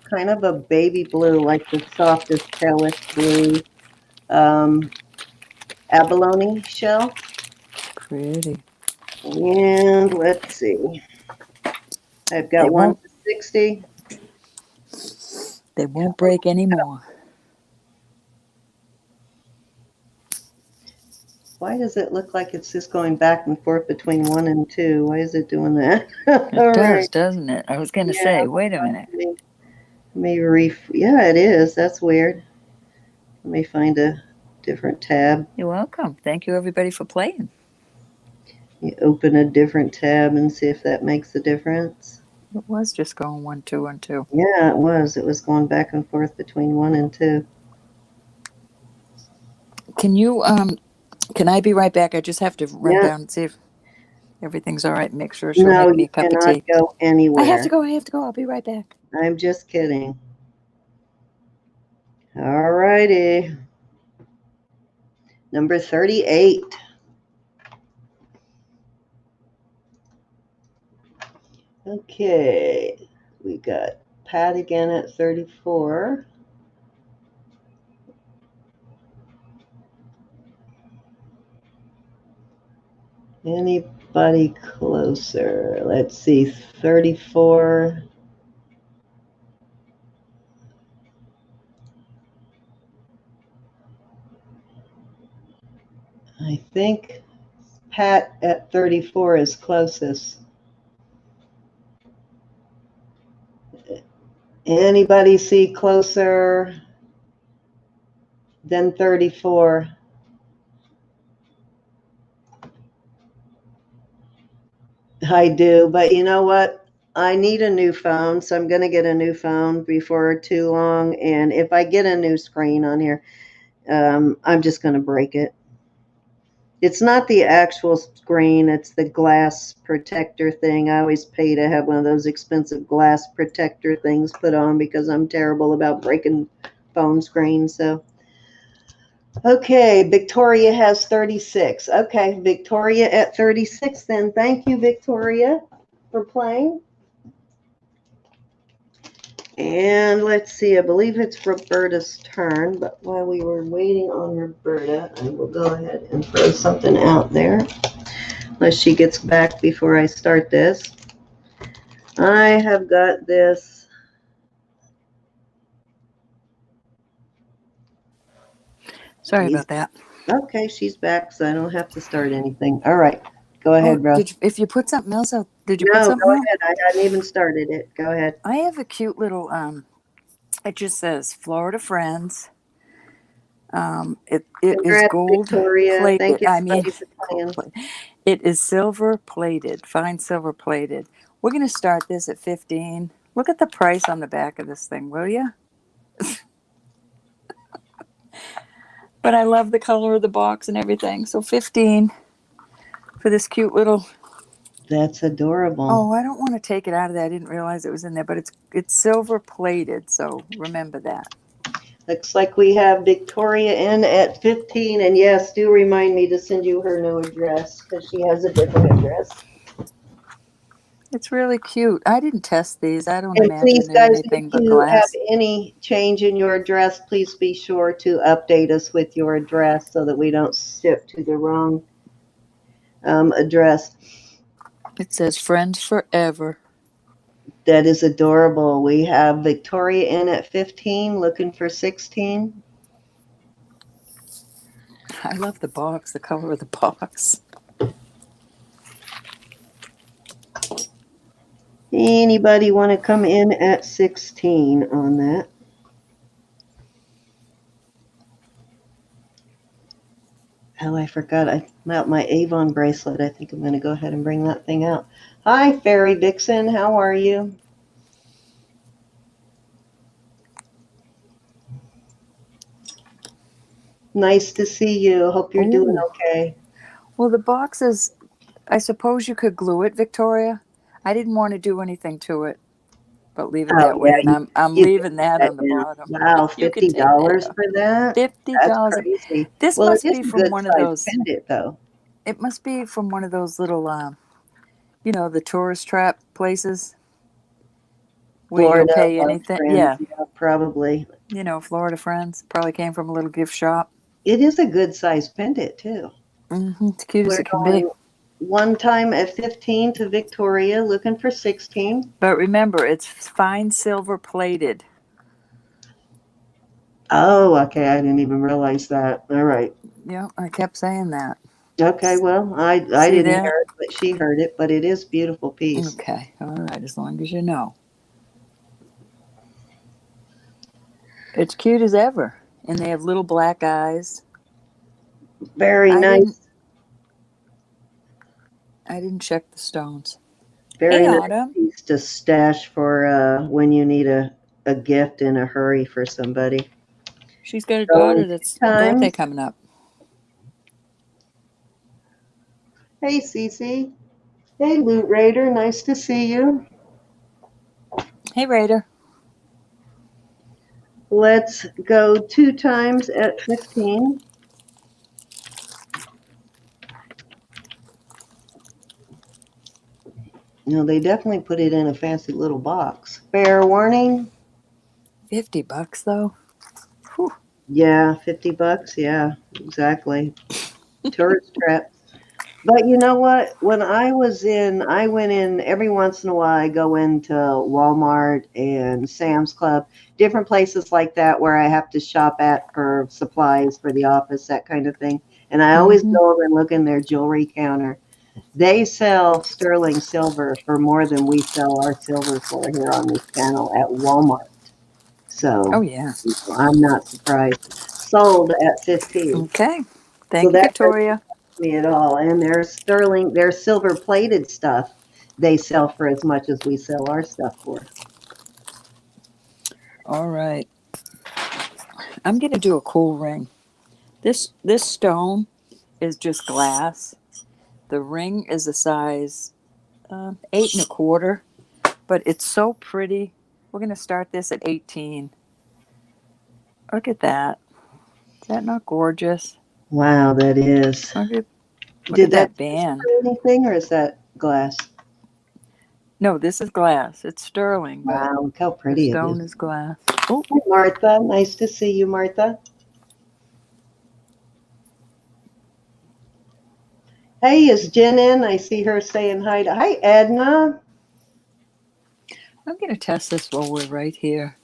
kind of a baby blue, like the softest, palest blue abalone shell. Pretty. And let's see. I've got one for 60. They won't break anymore. Why does it look like it's just going back and forth between 1 and 2? Why is it doing that? It does, right. Doesn't it? I was going to say, wait a minute. Yeah, it is. That's weird. Let me find a different tab. You're welcome. Thank you, everybody, for playing. You open a different tab and see if that makes a difference. It was just going 1, 2, 1, 2. Yeah, it was. It was going back and forth between 1 and 2. Can you, can I be right back? I just have to run down and see if everything's all right. Make sure she'll make me a cup of tea. No, you cannot go anywhere. I have to go. I'll be right back. I'm just kidding. All righty. Number 38. Okay, we got Pat again at 34. Anybody closer? Let's see, 34. I think Pat at 34 is closest. Anybody see closer than 34? I do, but you know what? I need a new phone, so I'm going to get a new phone before too long. And if I get a new screen on here, I'm just going to break it. It's not the actual screen, it's the glass protector thing. I always pay to have one of those expensive glass protector things put on because I'm terrible about breaking phone screens. So, okay, Victoria has 36. Okay, Victoria at 36 then. Thank you, Victoria, for playing. And let's see, I believe it's Roberta's turn, but while we were waiting on Roberta, I will go ahead and throw something out there, unless she gets back before I start this. I have got this. Sorry about that. Okay, she's back, so I don't have to start anything. All right, go ahead, Russ. If you put something else out, did you put something go out? ahead. I hadn't even started it. Go ahead. I have a cute little, it just says Florida Friends. It is gold Victoria. plated. Thank you, I mean, for playing. It is silver plated, fine silver plated. We're going to start this at 15. Look at the price on the back of this thing, will you? But I love the color of the box and everything. So 15 for this cute little. That's adorable. Oh, I don't want to take it out of there. I didn't realize it was in there, but it's silver plated. So remember that. Looks like we have Victoria in at 15. And yes, do remind me to send you her new address because she has a different address. It's really cute. I didn't test these. I don't and imagine please, they're guys, anything if but you glass. have any change in your address, please be sure to update us with your address so that we don't ship to the wrong address. It says Friends Forever. That is adorable. We have Victoria in at 15, looking for 16. I love the box, the color of the box. Anybody want to come in at 16 on that? Oh, I forgot about my Avon bracelet. I think I'm going to go ahead and bring that thing out. Hi, Fairy Dixon. How are you? Nice to see you. Hope you're doing Ooh. okay. Well, the box is, I suppose you could glue it, Victoria. I didn't want to do anything to it, but leave it Oh, that way. yeah, And I'm you can leaving take that that on the down. bottom. Wow, You can take that $50 out. for that? That's $50. crazy. This Well, it must is be a from good one of size those. pendant, though. It must be from one of those little, the tourist trap places where you'll Florida pay Love anything. Friends, Yeah, yeah, probably. Florida Friends probably came from a little gift shop. It is a good size pendant, too. It's cute as We're it can be. going one time at 15 to Victoria, looking for 16. But remember, it's fine silver plated. Oh, okay. I didn't even realize that. All right. Yeah, I kept saying that. Okay, well, I See didn't that? hear it, but she heard it, but it is a beautiful piece. Okay, all right, as long as you know. It's cute as ever. And they have little black eyes. Very I didn't nice. I didn't check the stones. Hey Very nice Autumn. piece to stash for when you need a gift in a hurry for somebody. She's got a Going daughter that's 2 birthday times. coming up. Hey, Cece. Hey, Loot Raider. Nice to see you. Hey Raider. Let's go 2 times at 15. No, they definitely put it in a fancy little box. Fair warning. $50 though. Whew. Yeah, $50. Yeah, exactly. Tourist trap. But you know what? I went in every once in a while. I go into Walmart and Sam's Club, different places like that where I have to shop at for supplies for the office, that kind of thing. And I always Mm-hmm. go over and look in their jewelry counter. They sell sterling silver for more than we sell our silver for here on this channel at Walmart. Oh So yeah. I'm not surprised. Sold at 15. Okay. So Thank you, that doesn't Victoria. surprise me at all. And their silver plated stuff, they sell for as much as we sell our stuff for. All right. I'm gonna do a cool ring. This stone is just glass. The ring is a size 8 1/4, but it's so pretty. We're gonna start this at 18. Look at that. Is that not gorgeous? Wow, that is. Look Did at that that transfer band. anything or is that glass? No, this is glass. It's sterling, but Wow, look how the pretty it stone is. is glass. Oh, Hi, Martha. Nice to see you, Martha. Hey, is Jen in? I see her saying hi to. Hi, Edna. I'm gonna test this while we're right here.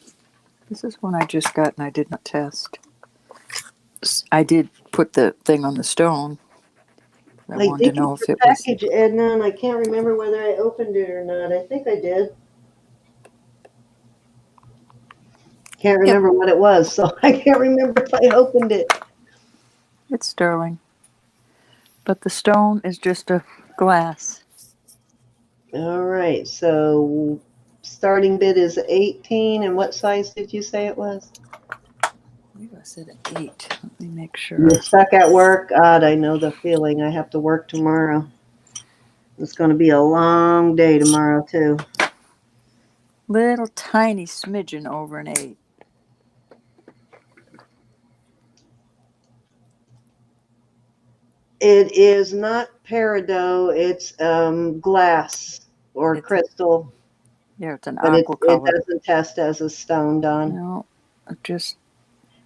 This is one I just got and I did not test. I did put the thing on the stone. I I wanted to did get know your if it was. package, Edna, and I can't remember whether I opened it or not. I think I did. Can't Yep, remember what it was, so I can't remember if I opened it. it's sterling. But the stone is just a glass. All right, so starting bid is 18, and what size did you say it was? I believe I said an 8. Let me make sure. You're stuck at work? God, I know the feeling. I have to work tomorrow. It's going to be a long day tomorrow, too. Little tiny smidgen over an 8. It is not peridot, it's glass or It's crystal, Yeah, it's an but aqua it color. doesn't test as a stone, Don. No, just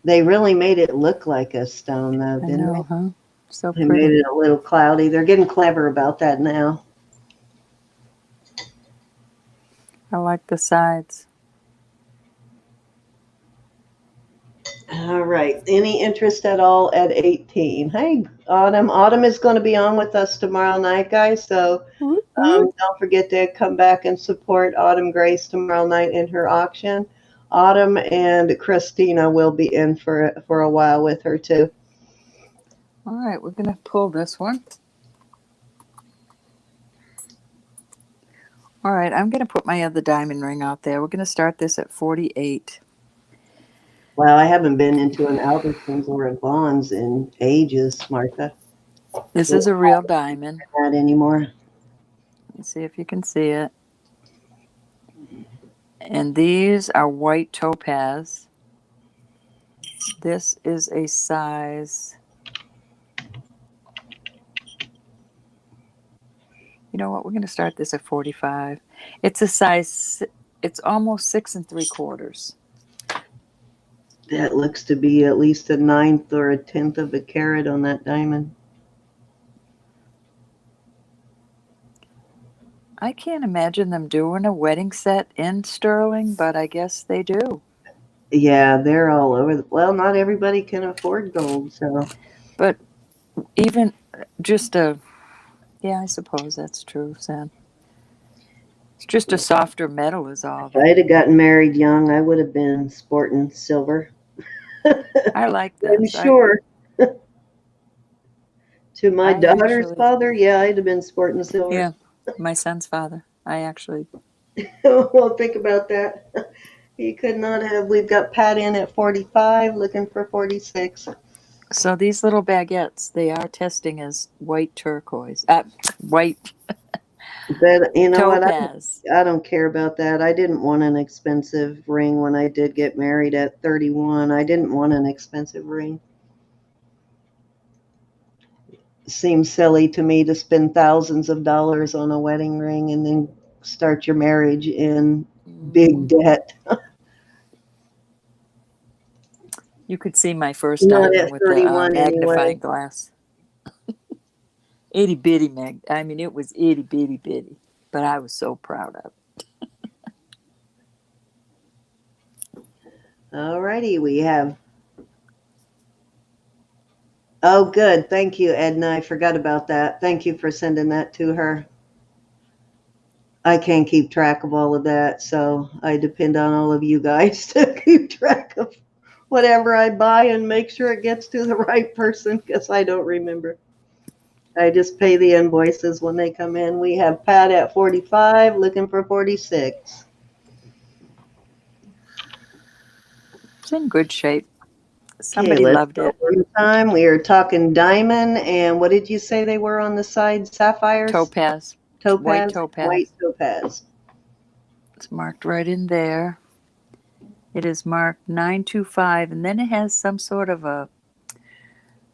They really made it look like a stone, though, I didn't know, they? huh? So They made pretty. it a little cloudy. They're getting clever about that now. I like the sides. All right. Any interest at all at 18? Hey, Autumn. Autumn is going to be on with us tomorrow night, guys. So Whoop, whoop. don't forget to come back and support Autumn Grace tomorrow night in her auction. Autumn and Christina will be in for a while with her too. All right, we're going to pull this one. All right, I'm going to put my other diamond ring out there. We're going to start this at 48. Well, I haven't been into an Albertsons or a Vaughn's in ages, Martha. This is a real diamond. Not anymore. Let's see if you can see it. And these are white topaz. This is a size. You know what? We're going to start this at 45. It's a size. It's almost 6 3/4. That looks to be at least a 1/9 or a 1/10 of a carat on that diamond. I can't imagine them doing a wedding set in sterling, but I guess they do. Yeah, they're all over. Well, not everybody can afford gold, so. But even just yeah, I suppose that's true, Sam. It's just a softer metal is all. If I'd have gotten married young, I would have been sporting silver. I like this. I'm sure. To my daughter's father, yeah, I'd have been sporting silver. Yeah, my son's father. I actually. Well, think about that. You could not have. We've got Pat in at 45, looking for 46. So these little baguettes, they are testing as white turquoise. White But you know topaz. what? I don't care about that. I didn't want an expensive ring when I did get married at 31. I didn't want an expensive ring. It seems silly to me to spend thousands of dollars on a wedding ring and then start your marriage in big debt. You could see my first diamond with the magnifying glass. Itty bitty I mean, it was itty bitty bitty, but I was so proud of it. All righty, we have. Oh, good. Thank you, Edna. I forgot about that. Thank you for sending that to her. I can't keep track of all of that, so I depend on all of you guys to keep track of whatever I buy and make sure it gets to the right person because I don't remember. I just pay the invoices when they come in. We have Pat at 45, looking for 46. It's in good shape. Somebody loved it. One time we are talking diamond, and what did you say they were on the side? Sapphires? Topaz. White topaz. White topaz. It's marked right in there. It is marked 925, and then it has some sort of a,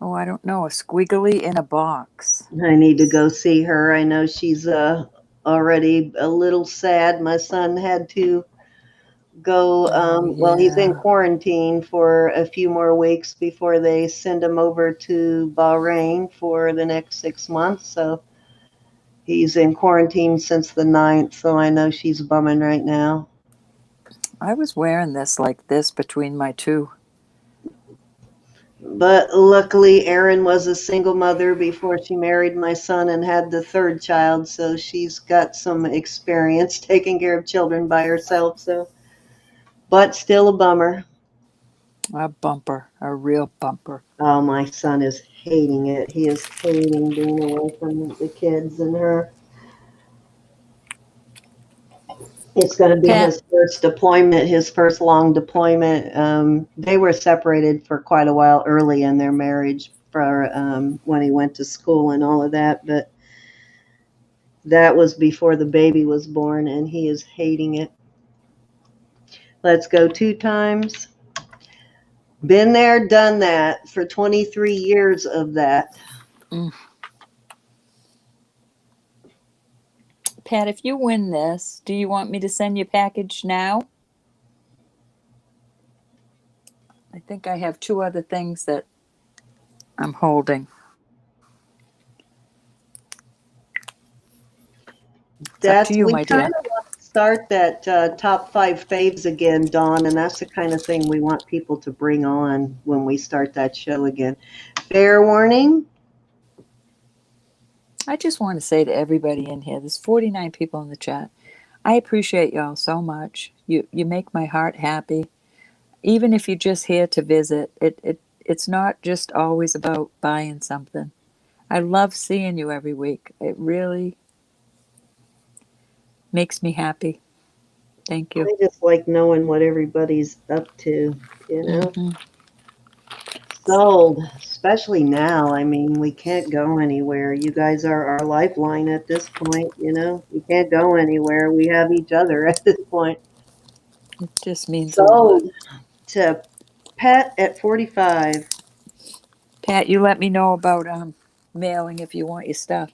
I don't know, a squiggly in a box. I need to go see her. I know she's already a little sad. My son had to go, well, he's in quarantine for a few more weeks before they send him over to Bahrain for the next 6 months. So he's in quarantine since the 9th, so I know she's bumming right now. I was wearing this like this between my two. But luckily, Erin was a single mother before she married my son and had the third child, so she's got some experience taking care of children by herself. So, but still a bummer. A bumper, a real bumper. Oh, my son is hating it. He is hating being away from the kids and her. It's going to be his first deployment, his first long deployment. They were separated for quite a while early in their marriage for when he went to school and all of that. But that was before the baby was born, and he is hating it. Let's go 2 times. Been there, done that for 23 years of that. Pat, if you win this, do you want me to send you a package now? I think I have 2 other things that I'm holding. That's up to you, my dear. start that top 5 faves again, Dawn, and that's the kind of thing we want people to bring on when we start that show again. Fair warning. I just want to say to everybody in here, there's 49 people in the chat. I appreciate y'all so much. You make my heart happy. Even if you're just here to visit, it's not just always about buying something. I love seeing you every week. It really makes me happy. Thank you. I just like knowing what everybody's up to, you know. Mm-hmm. Sold, especially now. I mean, we can't go anywhere. You guys are our lifeline at this point, you know. We can't go anywhere. We have each other at this point. It just means a lot. Sold to Pet at 45. Pat, you let me know about mailing if you want your stuff.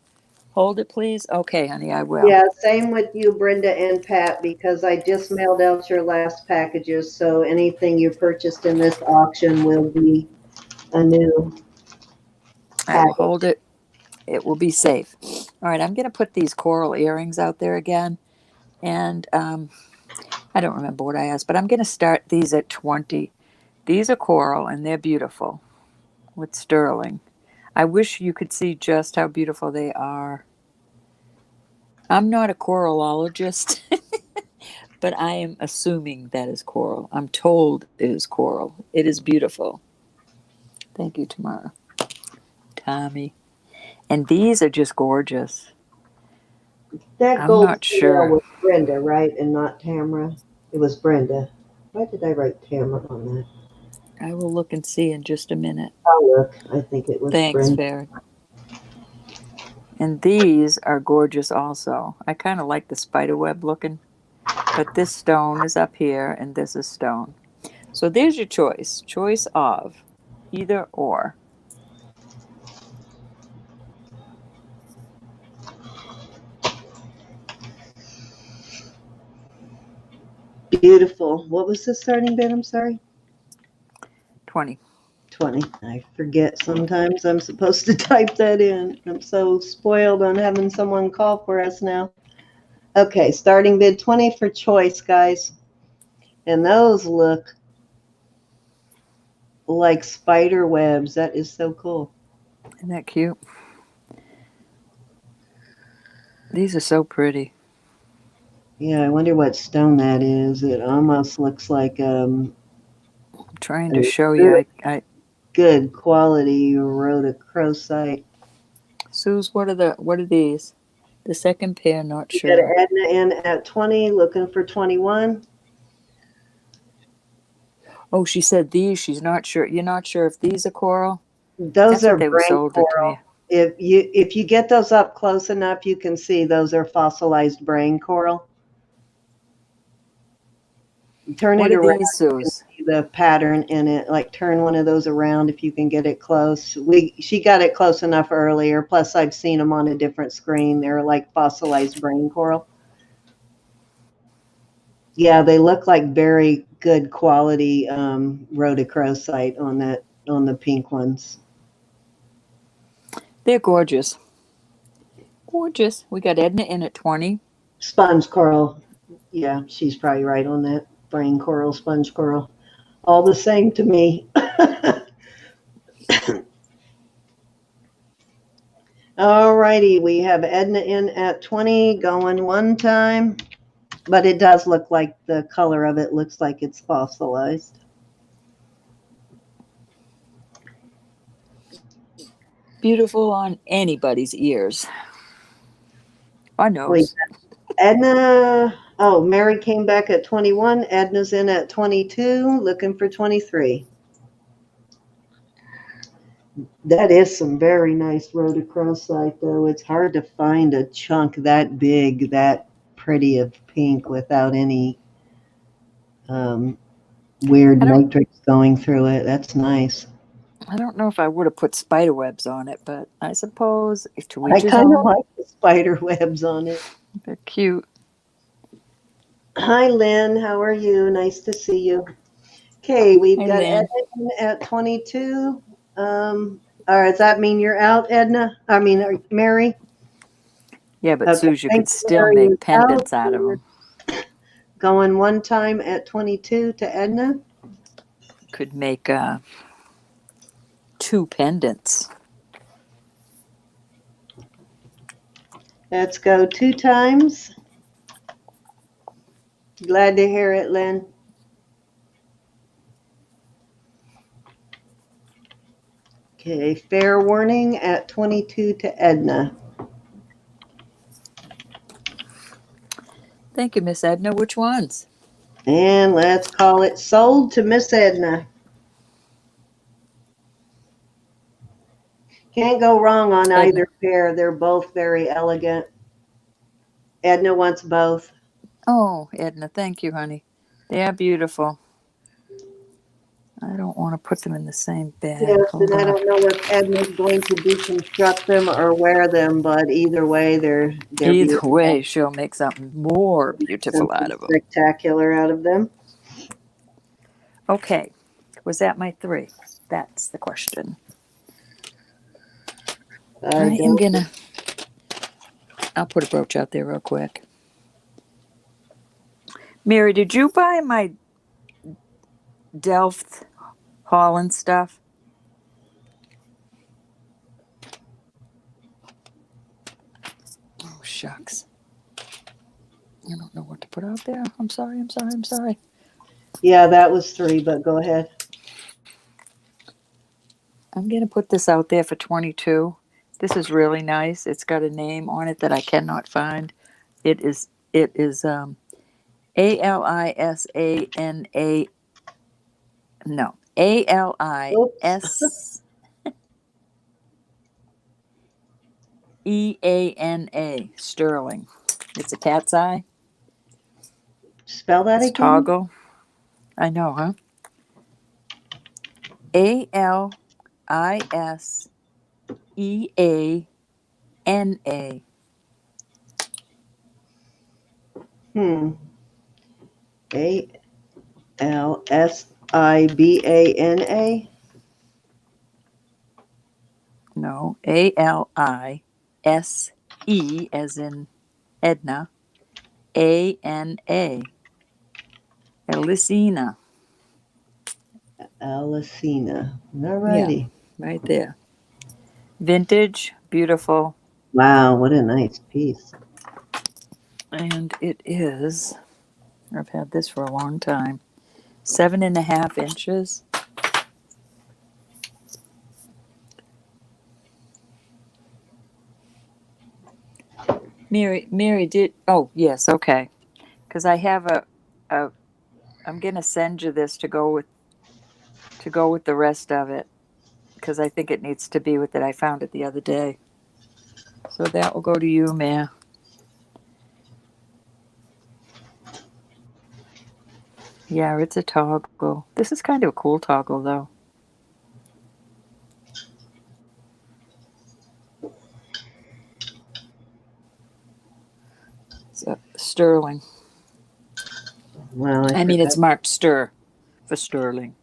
Hold it, please. Okay, honey, I will. Yeah, same with you, Brenda and Pat, because I just mailed out your last packages, so anything you purchased in this auction will be a new I will package. hold it. It will be safe. All right, I'm going to put these coral earrings out there again. And I don't remember what I asked, but I'm going to start these at 20. These are coral, and they're beautiful with sterling. I wish you could see just how beautiful they are. I'm not a coralologist, but I am assuming that is coral. I'm told it is coral. It is beautiful. Thank you, Tamara. Tommy. And these are just gorgeous. That I'm gold not female sure. was Brenda, right, and not Tamara? It was Brenda. Why did I write Tamara on that? I will look and see in just a minute. Oh, look, I think it was Thanks, Brenda. Baird. And these are gorgeous also. I kind of like the spiderweb looking, but this stone is up here and this is stone. So there's your choice. Choice of either or. Beautiful. What was the starting bid? I'm sorry. 20. 20. I forget sometimes I'm supposed to type that in. I'm so spoiled on having someone call for us now. Okay, starting bid 20 for choice, guys. And those look like spider webs. That is so cool. Isn't that cute? These are so pretty. Yeah, I wonder what stone that is. It almost looks like I'm trying to show you. good quality rhodochrosite. Suze, what are these? The second pair, not You got sure. Edna in at 20, looking for 21. Oh, she said these. She's not sure. You're not sure if these are coral? Those I are think they were brain sold it to coral. me. If you get those up close enough, you can see those are fossilized brain coral. Turn What it are around. these, You can Suze? see the pattern in it. Like turn one of those around if you can get it close. She got it close enough earlier. Plus, I've seen them on a different screen. They're like fossilized brain coral. Yeah, they look like very good quality rhodochrosite on the pink ones. They're gorgeous. Gorgeous. We got Edna in at 20. Sponge coral. Yeah, she's probably right on that. Brain coral, sponge coral. All the same to me. All righty, we have Edna in at 20 going one time, but it does look like the color of it looks like it's fossilized. Beautiful on anybody's ears. Or nose. Wait, Edna, oh, Mary came back at 21. Edna's in at 22, looking for 23. That is some very nice rhodochrosite, though. It's hard to find a chunk that big, that pretty of pink without any weird matrix going through it. That's nice. I don't know if I would have put spider webs on it, but I suppose if to I each his kind of own. like the spider webs on it. They're cute. Hi, Lynn. How are you? Nice to see you. Okay, we've Hi, got Lynn. Edna at 22. All right, does that mean you're out, Edna? I mean, Mary? Yeah, but Okay, Suze, you thank could you, still Mary is make pendants out of them. Going one time at 22 to Edna. Could make 2 pendants. Let's go 2 times. Glad to hear it, Lynn. Okay, fair warning at 22 to Edna. Thank you, Miss Edna. Which ones? And let's call it sold to Miss Edna. Can't go wrong on either pair. They're both very elegant. Edna wants both. Oh, Edna, thank you, honey. They are beautiful. I don't want to put them in the same bag. Yes, Hold and I on. don't know if Edna's going to deconstruct them or wear them, but either way, they're Either beautiful. way, she'll make something more beautiful Something out of them. spectacular out of them. Okay, was that my 3? That's the question. I'll put a brooch out there real quick. Mary, did you buy my Delft Holland stuff? Oh, shucks. I don't know what to put out there. I'm sorry. Yeah, that was 3, but go ahead. I'm going to put this out there for 22. This is really nice. It's got a name on it that I cannot find. It is Alisana. No, ALISEANA Sterling. It's a cat's eye. Spell that It's again. toggle. I know, huh? ALISEANA. ALSIBANA. No, ALISE as in Edna. ANA. Alisina. Alisina. All righty. Right there. Vintage, beautiful. Wow, what a nice piece. And it is, I've had this for a long time, 7.5 inches. Mary did, oh yes, okay. Because I have I'm gonna send you this to go with the rest of it. Because I think it needs to be with it. I found it the other day. So that will go to you, Mary. Yeah, it's a toggle. This is kind of a cool toggle, though. It's a sterling. Wow. I mean, it's marked stir for sterling.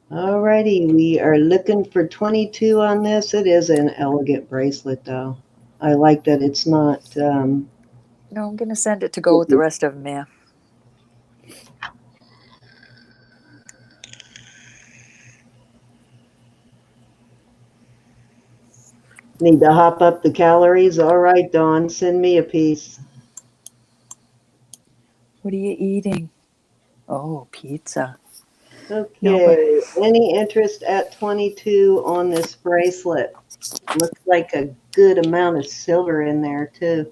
All righty, we are looking for 22 on this. It is an elegant bracelet, though. I like that it's not. No, I'm going to send it to go with the rest of them, Mary. Need to hop up the calories. All right, Dawn, send me a piece. What are you eating? Oh, pizza. Okay, any interest at 22 on this bracelet? Looks like a good amount of silver in there, too.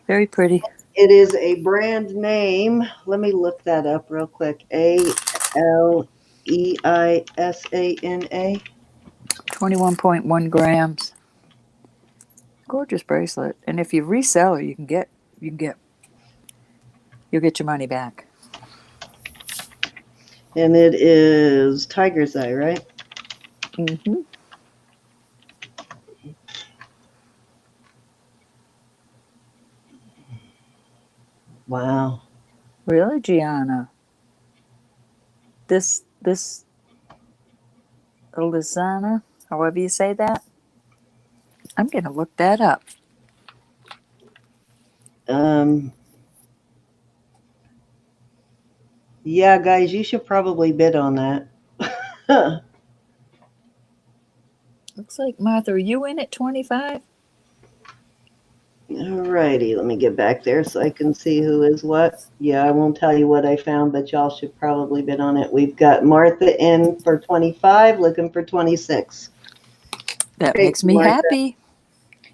Very pretty. It is a brand name. Let me look that up real quick. ALEISANA. 21.1 grams. Gorgeous bracelet. And if you resell it, you'll get your money back. And it is tiger's eye, right? Mm-hmm. Wow. Really, Gianna? This Alisana, however you say that. I'm going to look that up. Yeah, guys, you should probably bid on that. Looks like, Martha, are you in at 25? Alrighty, let me get back there so I can see who is what. Yeah, I won't tell you what I found, but y'all should probably bid on it. We've got Martha in for 25, looking for 26. That Thank makes you, me Martha. happy.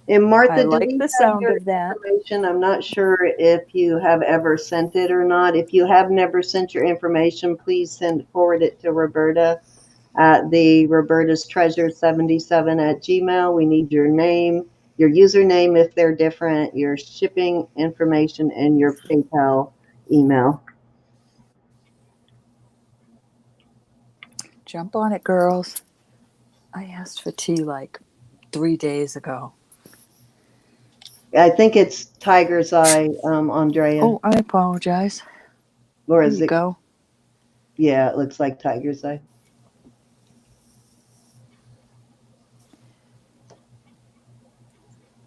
And I Martha, do like we the have sound your of that. information? I'm not sure if you have ever sent it or not. If you have never sent your information, please forward it to Roberta at the Roberta's Treasure 77 at Gmail. We need your name, your username if they're different, your shipping information, and your PayPal email. Jump on it, girls. I asked for tea like 3 days ago. I think it's Tiger's Eye, Andrea. Oh, I apologize. Or Here is you it? go. Yeah, it looks like Tiger's Eye.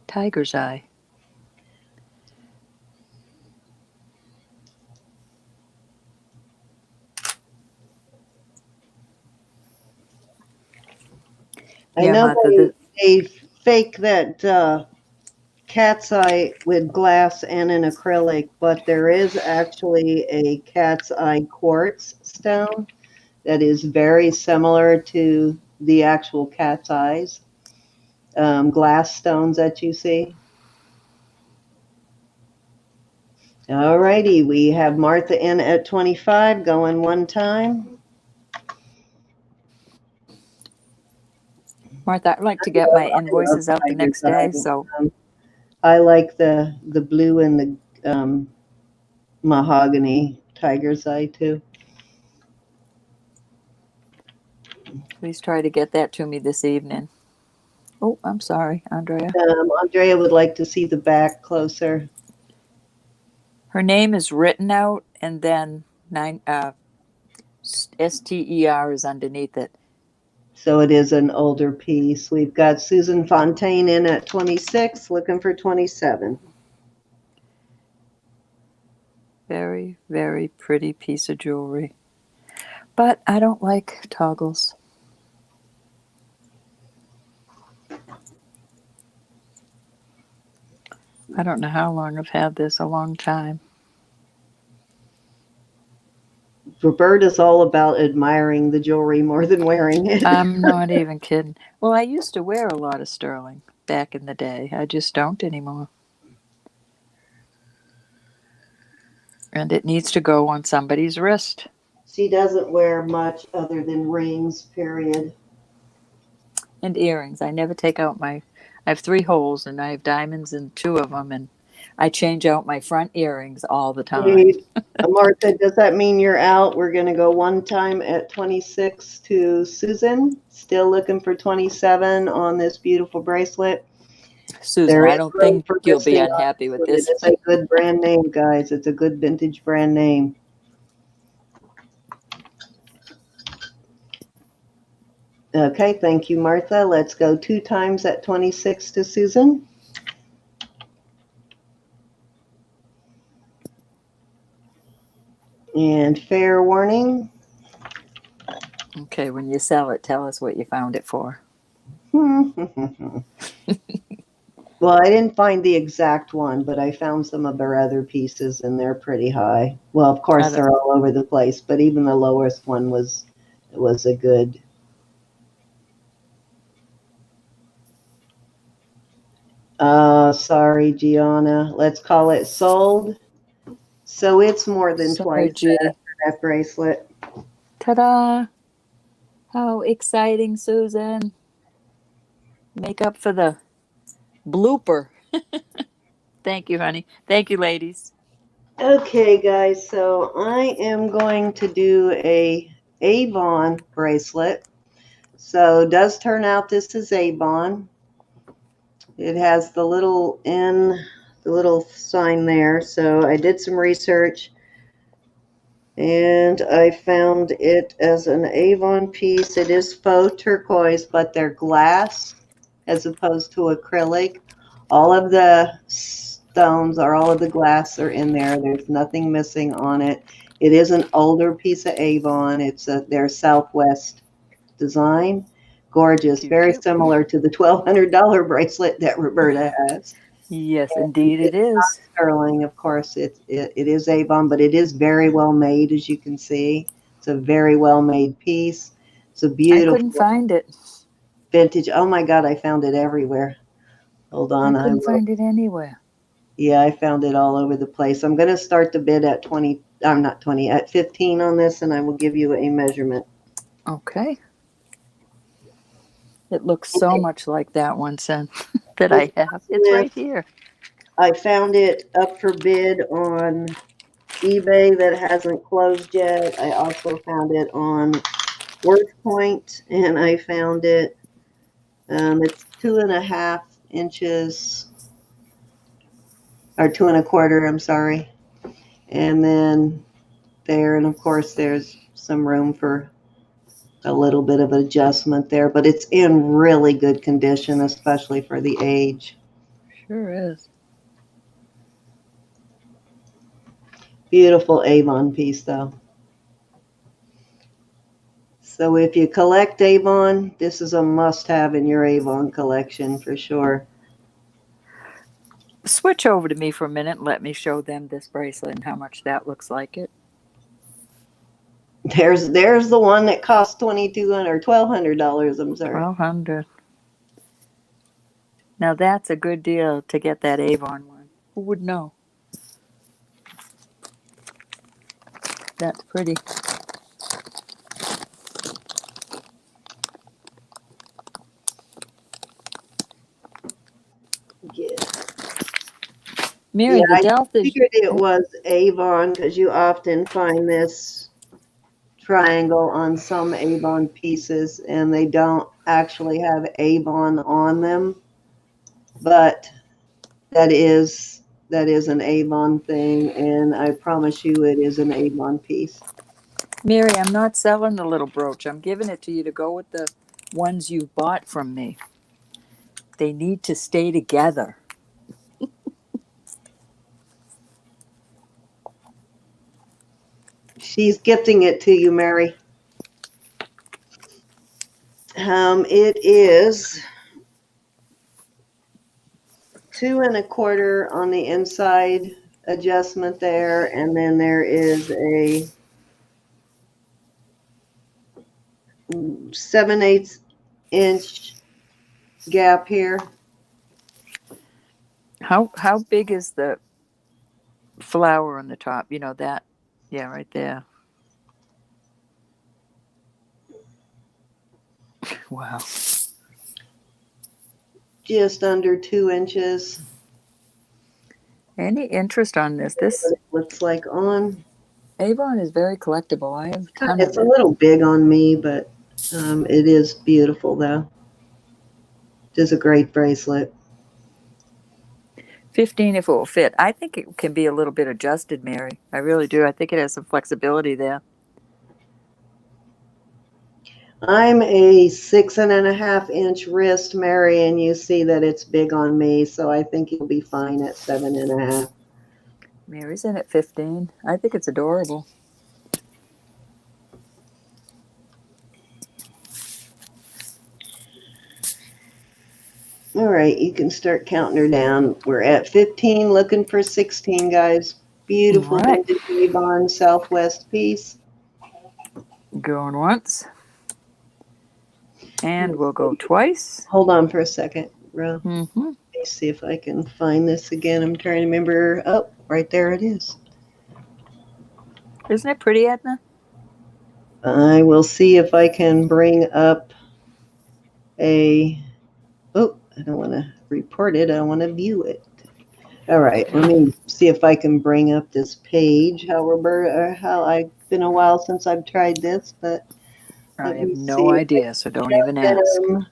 Tiger's eye. I Yeah, know Martha, they fake that cat's eye with glass and an acrylic, but there is actually a cat's eye quartz stone that is very similar to the actual cat's eyes, glass stones that you see. All righty, we have Martha in at 25, going one time. I'd like to get my invoices out the next day, so I like the blue and the mahogany tiger's eye too. please try to get that to me this evening. Oh, I'm sorry, Andrea. Andrea would like to see the back closer. Her name is written out, and then STER is underneath it. So it is an older piece. We've got Susan Fontaine in at 26, looking for 27. Very, very pretty piece of jewelry. But I don't like toggles. I don't know how long I've had this, a long time. Roberta's all about admiring the jewelry more than wearing it. I'm not even kidding. Well, I used to wear a lot of sterling back in the day. I just don't anymore. And it needs to go on somebody's wrist. She doesn't wear much other than rings, period. And earrings. I never take out I have 3 holes and I have diamonds in 2 of them, and I change out my front earrings all the time. Wait, Martha, does that mean you're out? We're going to go one time at 26 to Susan. Still looking for 27 on this beautiful bracelet. Susan, I don't think you'll be unhappy with this. It's a good brand name, guys. It's a good vintage brand name. Okay, thank you, Martha. Let's go 2 times at 26 to Susan. And fair warning. Okay, when you sell it, tell us what you found it for. Well, I didn't find the exact one, but I found some of her other pieces, and they're pretty high. Well, of course, they're all over the place, but even the lowest one was a good. Sorry, Gianna. Let's call it sold. So it's more than twice that bracelet. Ta-da! How exciting, Susan. Make up for the blooper. Thank you, honey. Thank you, ladies. Okay, guys, so I am going to do a Avon bracelet. So it does turn out this is Avon. It has the little sign there. So I did some research and I found it as an Avon piece. It is faux turquoise, but they're glass as opposed to acrylic. All of the stones or all of the glass are in there. There's nothing missing on it. It is an older piece of Avon. It's their Southwest design. Gorgeous, Cute, very cute. similar to the $1,200 bracelet that Roberta has. Yes, indeed it It's not is. sterling, of course. It is Avon, but it is very well made, as you can see. It's a very well made piece. It's a I couldn't beautiful find it. vintage. Oh my God, I found it everywhere. Hold I on, couldn't find it anywhere. yeah, I found it all over the place. I'm going to start the bid at 20. I'm not 20, at 15 on this, and I will give you a measurement. Okay. It looks so much like that one, son, that I have. It's right here. I found it up for bid on eBay that hasn't closed yet. I also found it on WorthPoint, and I found it. It's 2.5 inches, or 2.25. I'm sorry, and then there, and of course, there's some room for a little bit of adjustment there, but it's in really good condition, especially for the age. Sure is. Beautiful Avon piece, though. So if you collect Avon, this is a must-have in your Avon collection for sure. Switch over to me for a minute and let me show them this bracelet and how much that looks like it. There's the one that costs $2,200 or $1,200. I'm sorry. $1,200. Now that's a good deal to get that Avon one. Who would know? That's pretty. Yeah, Mary, the I Delta is. figured it was Avon because you often find this triangle on some Avon pieces, and they don't actually have Avon on them, but that is an Avon thing, and I promise you it is an Avon piece. Mary, I'm not selling the little brooch. I'm giving it to you to go with the ones you bought from me. They need to stay together. She's gifting it to you, Mary. It is 2.25 on the inside adjustment there, and then there is a 7/8 inch gap here. How big is the flower on the top? You know that? Yeah, right there. Wow. Just under 2 inches. Any interest on this? What This it looks like on. Avon is very collectible. I have a ton It's of a it. little big on me, but it is beautiful though. It is a great bracelet. 15 if it will fit. I think it can be a little bit adjusted, Mary. I really do. I think it has some flexibility there. I'm a 6.5 inch wrist, Mary, and you see that it's big on me, so I think you'll be fine at 7.5. Mary's in at 15. I think it's adorable. All right, you can start counting her down. We're at 15, looking for 16, guys. Beautiful All right. vintage Avon Southwest piece. Going once. And we'll go twice. Hold on for a second, Ro. Mm-hmm. Let me see if I can find this again. I'm trying to remember. Oh, right there it is. Isn't it pretty, Edna? I will see if I can bring up a. Oh, I don't want to report it. I want to view it. All right, let me see if I can bring up this page. It's been a while since I've tried this, but I let have me no see if I idea, so don't can even ask. confirm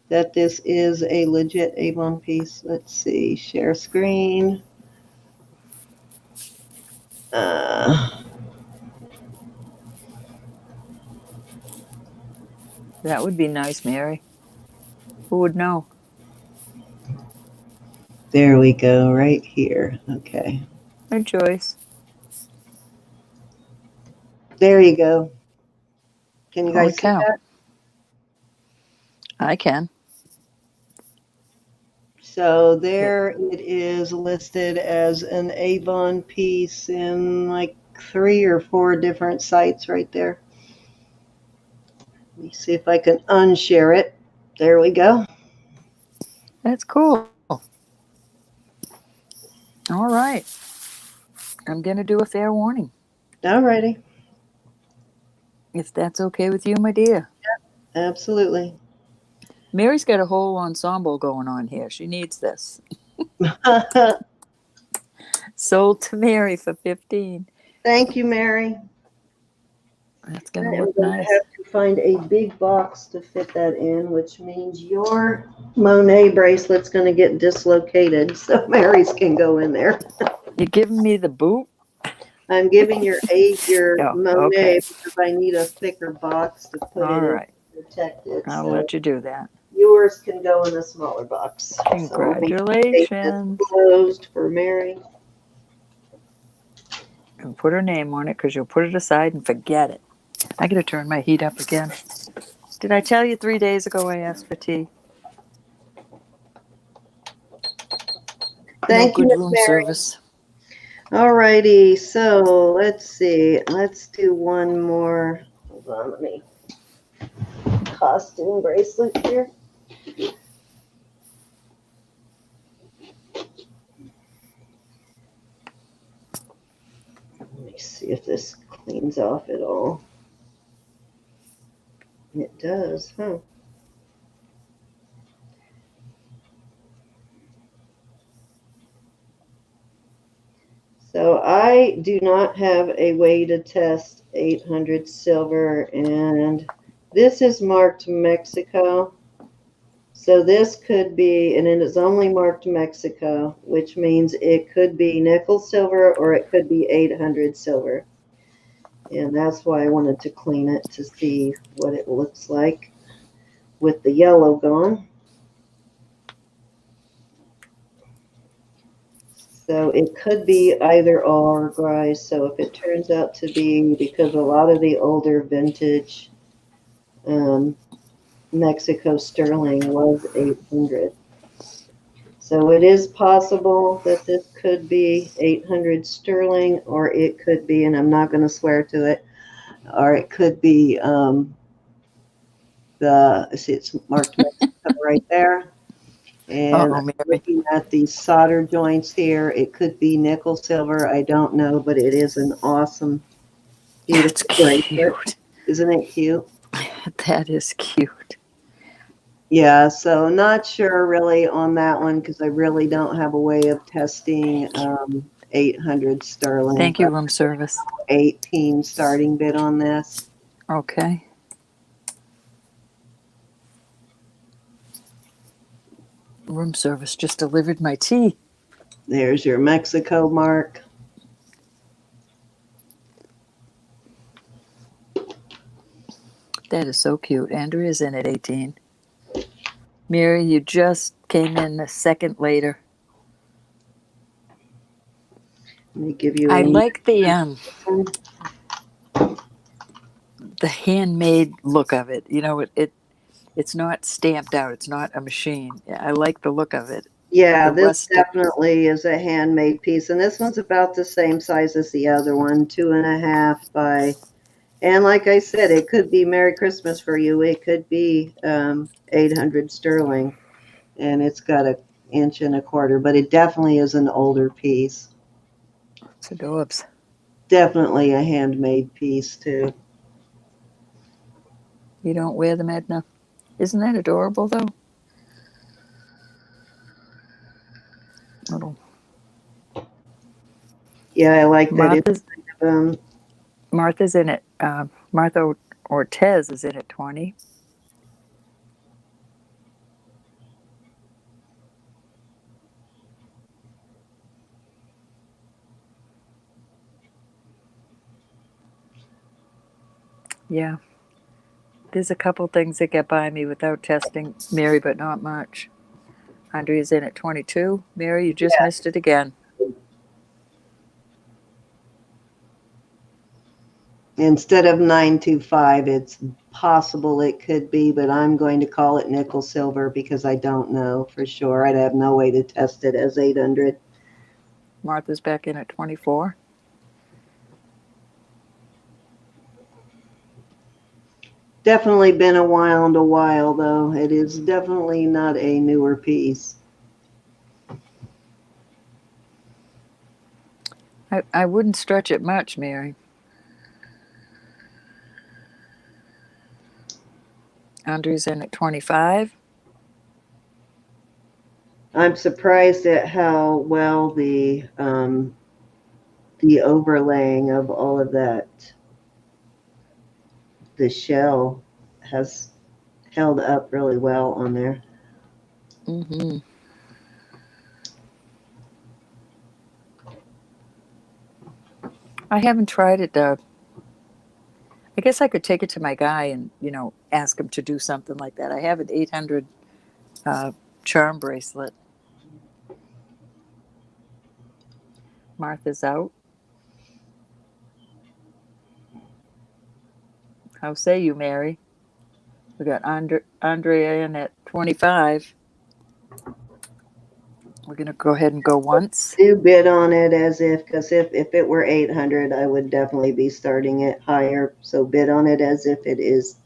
that this is a legit Avon piece. Let's see, share screen. Uh, That would be nice, Mary. Who would know? there we go, right here. Okay. Hi, Joyce. There you go. Can you Holy guys see cow. that? I can. So there it is listed as an Avon piece in like 3 or 4 different sites right there. Let me see if I can unshare it. There we go. That's cool. All right. I'm going to do a fair warning, Alrighty. if that's okay with you, my dear. Absolutely. Mary's got a whole ensemble going on here. She needs this. Sold to Mary for 15. Thank you, Mary. That's I going to am look going to nice. have to find a big box to fit that in, which means your Monet bracelet's going to get dislocated so Mary's can go in there. You're giving me the boot? I'm giving your Oh, Monet okay. because I need a thicker box to put All it in right. to protect it. I'll So let you do that. yours can go in a smaller box. So let me take this Congratulations. closed for Mary. And put her name on it because you'll put it aside and forget it. I got to turn my heat up again. Did I tell you 3 days ago I asked for tea? No Thank you, good Miss room Mary. service. Alrighty, so let's see. Let's do one more. Hold on, let me costume bracelet here. Let me see if this cleans off at all. It does, huh? So I do not have a way to test 800 silver, and this is marked Mexico. So this could be, and it is only marked Mexico, which means it could be nickel silver or it could be 800 silver. And that's why I wanted to clean it to see what it looks like with the yellow gone. So it could be either or, guys. So if it turns out to be, because a lot of the older vintage Mexico sterling was 800. So it is possible that this could be 800 sterling, or it could be, and I'm not going to swear to it, or it could be see, it's marked Mexico right there. And Uh-oh, Mary. looking at these solder joints here, it could be nickel silver. I don't know, but it is an awesome, That's beautiful bracelet. cute. Isn't it cute? That is cute. Yeah, so not sure really on that one because I really don't have a way of testing 800 sterling. Thank you, room service. 18 starting bid on this. Okay. Room service just delivered my tea. There's your Mexico mark. That is so cute. Andrea's in at 18. Mary, you just came in a second later. Let me give you I a like the handmade look of it. You know, it's not stamped out. It's not a machine. I like the look of it. Yeah, The this rustic. definitely is a handmade piece, and this one's about the same size as the other one, 2.5 by. And like I said, it could be Merry Christmas for you. It could be 800 sterling, and it's got 1.25 inches, but it definitely is an older piece. It's adorbs. Definitely a handmade piece too. You don't wear them, Edna? Isn't that adorable, though? Little Yeah, I like that. Martha's, It's Martha's in it. Martha Ortez is in at 20. Yeah. There's a couple things that get by me without testing, Mary, but not much. Andrea's in at 22. Mary, you just missed it again. Instead of 925, it's possible it could be, but I'm going to call it nickel silver because I don't know for sure. I'd have no way to test it as 800. Martha's back in at 24. Definitely been a while though. It is definitely not a newer piece. I wouldn't stretch it much, Mary. Andre's in at 25. I'm surprised at how well the overlaying of all of that, the shell has held up really well on there. Mm-hmm. I haven't tried it. I guess I could take it to my guy and, ask him to do something like that. I have an 800 charm bracelet. Martha's out. How say you, Mary? We got Andrea in at 25. We're going to go ahead and go once. Do bid on it as if, because if it were 800, I would definitely be starting it higher. So bid on it as if it is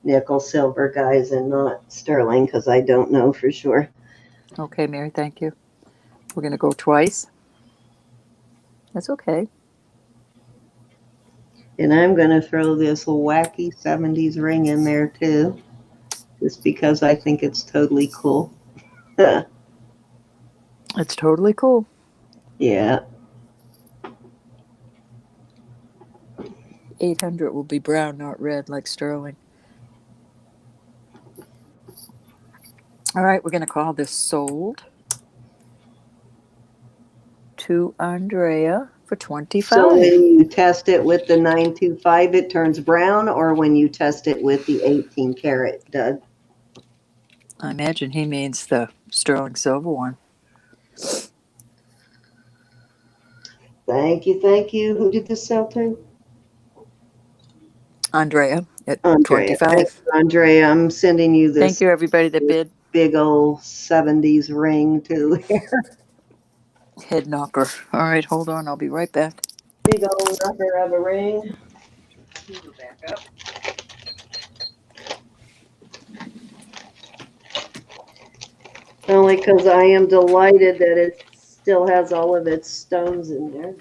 nickel silver, guys, and not sterling, because I don't know for sure. Okay, Mary, thank you. We're going to go twice. That's okay. And I'm going to throw this wacky 70s ring in there too, just because I think it's totally cool. It's totally cool. Yeah. 800 will be brown, not red, like sterling. All right, we're going to call this sold to Andrea for 25. So when you test it with the 925, it turns brown, or when you test it with the 18 karat, Doug? I imagine he means the sterling silver one. Thank you. Who did this sell to? Andrea at Andrea. 25. Thanks, Andrea. I'm sending you this. Thank you, everybody that bid. Big old 70s ring too. Head knocker. All right, hold on. I'll be right back. Big old knocker of a ring. Go back up. Only because I am delighted that it still has all of its stones in there.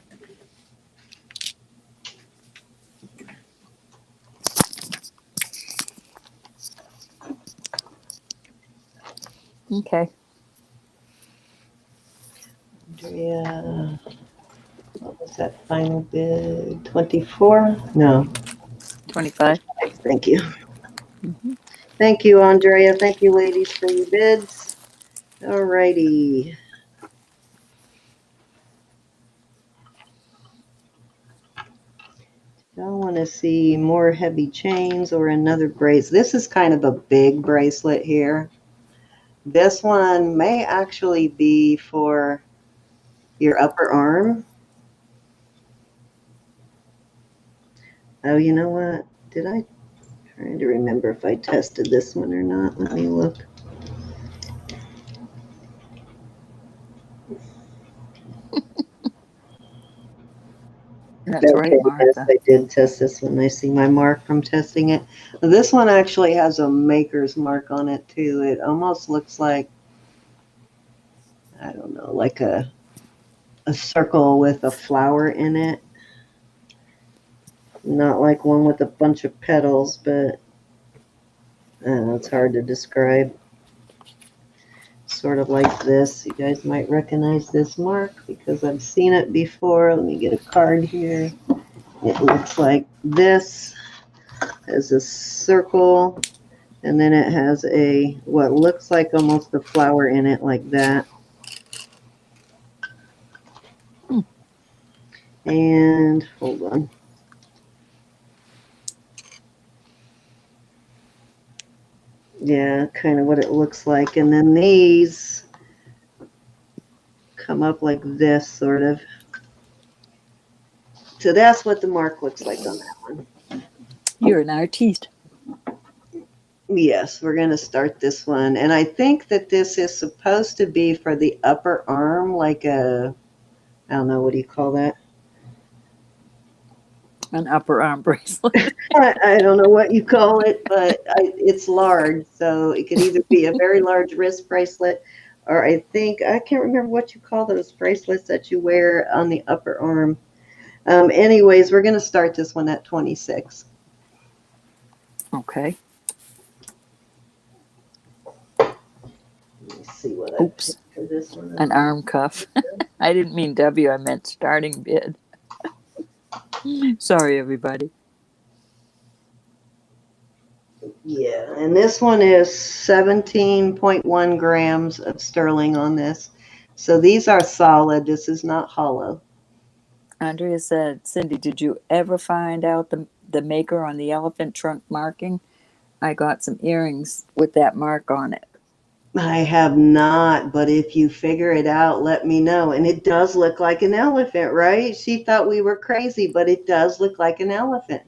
Okay. Andrea, what was that final bid? 24? No. 25. Thank you. Mm-hmm. Thank you, Andrea. Thank you, ladies, for your bids. All righty. I want to see more heavy chains or another bracelet. This is kind of a big bracelet here. This one may actually be for your upper arm. Oh, you know what? I'm trying to remember if I tested this one or not. Let me look. That's right, Martha. Yes, I did test this one. I see my mark from testing it. This one actually has a maker's mark on it too. It almost looks like, I don't know, like a circle with a flower in it. Not like one with a bunch of petals, but I don't know, it's hard to describe. Sort of like this. You guys might recognize this mark because I've seen it before. Let me get a card here. It looks like this. Has a circle, and then it has what looks like almost a flower in it, like that. And hold on. Yeah, kind of what it looks like. And then these come up like this, sort of, So that's what the mark looks like on that one. You're an artiste. Yes, we're going to start this one. And I think that this is supposed to be for the upper arm, like a, I don't know, what do you call that? An upper arm bracelet. I don't know what you call it, but it's large. So it could either be a very large wrist bracelet, or I can't remember what you call those bracelets that you wear on the upper arm. Anyways, we're going to start this one at 26. Okay. Let me see what I Oops. picked for this one. An arm cuff. I didn't mean W, I meant starting bid. Sorry, everybody. Yeah, and this one is 17.1 grams of sterling on this. So these are solid. This is not hollow. Andrea said, Cindy, did you ever find out the maker on the elephant trunk marking? I got some earrings with that mark on it. I have not, but if you figure it out, let me know. And it does look like an elephant, right? She thought we were crazy, but it does look like an elephant.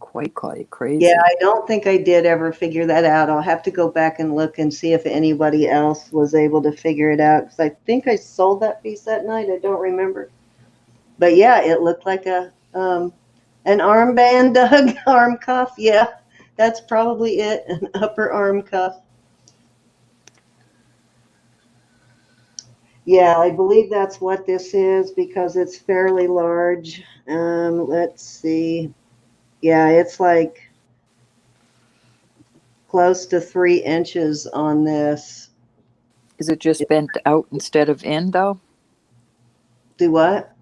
Quite crazy. Yeah, I don't think I did ever figure that out. I'll have to go back and look and see if anybody else was able to figure it out, because I think I sold that piece that night. I don't remember. But yeah, it looked like an armband, Doug, arm cuff. Yeah, that's probably it, an upper arm cuff. Yeah, I believe that's what this is because it's fairly large. Let's see. Yeah, it's like close to 3 inches on this. Is it just bent out instead of in, though? Do what?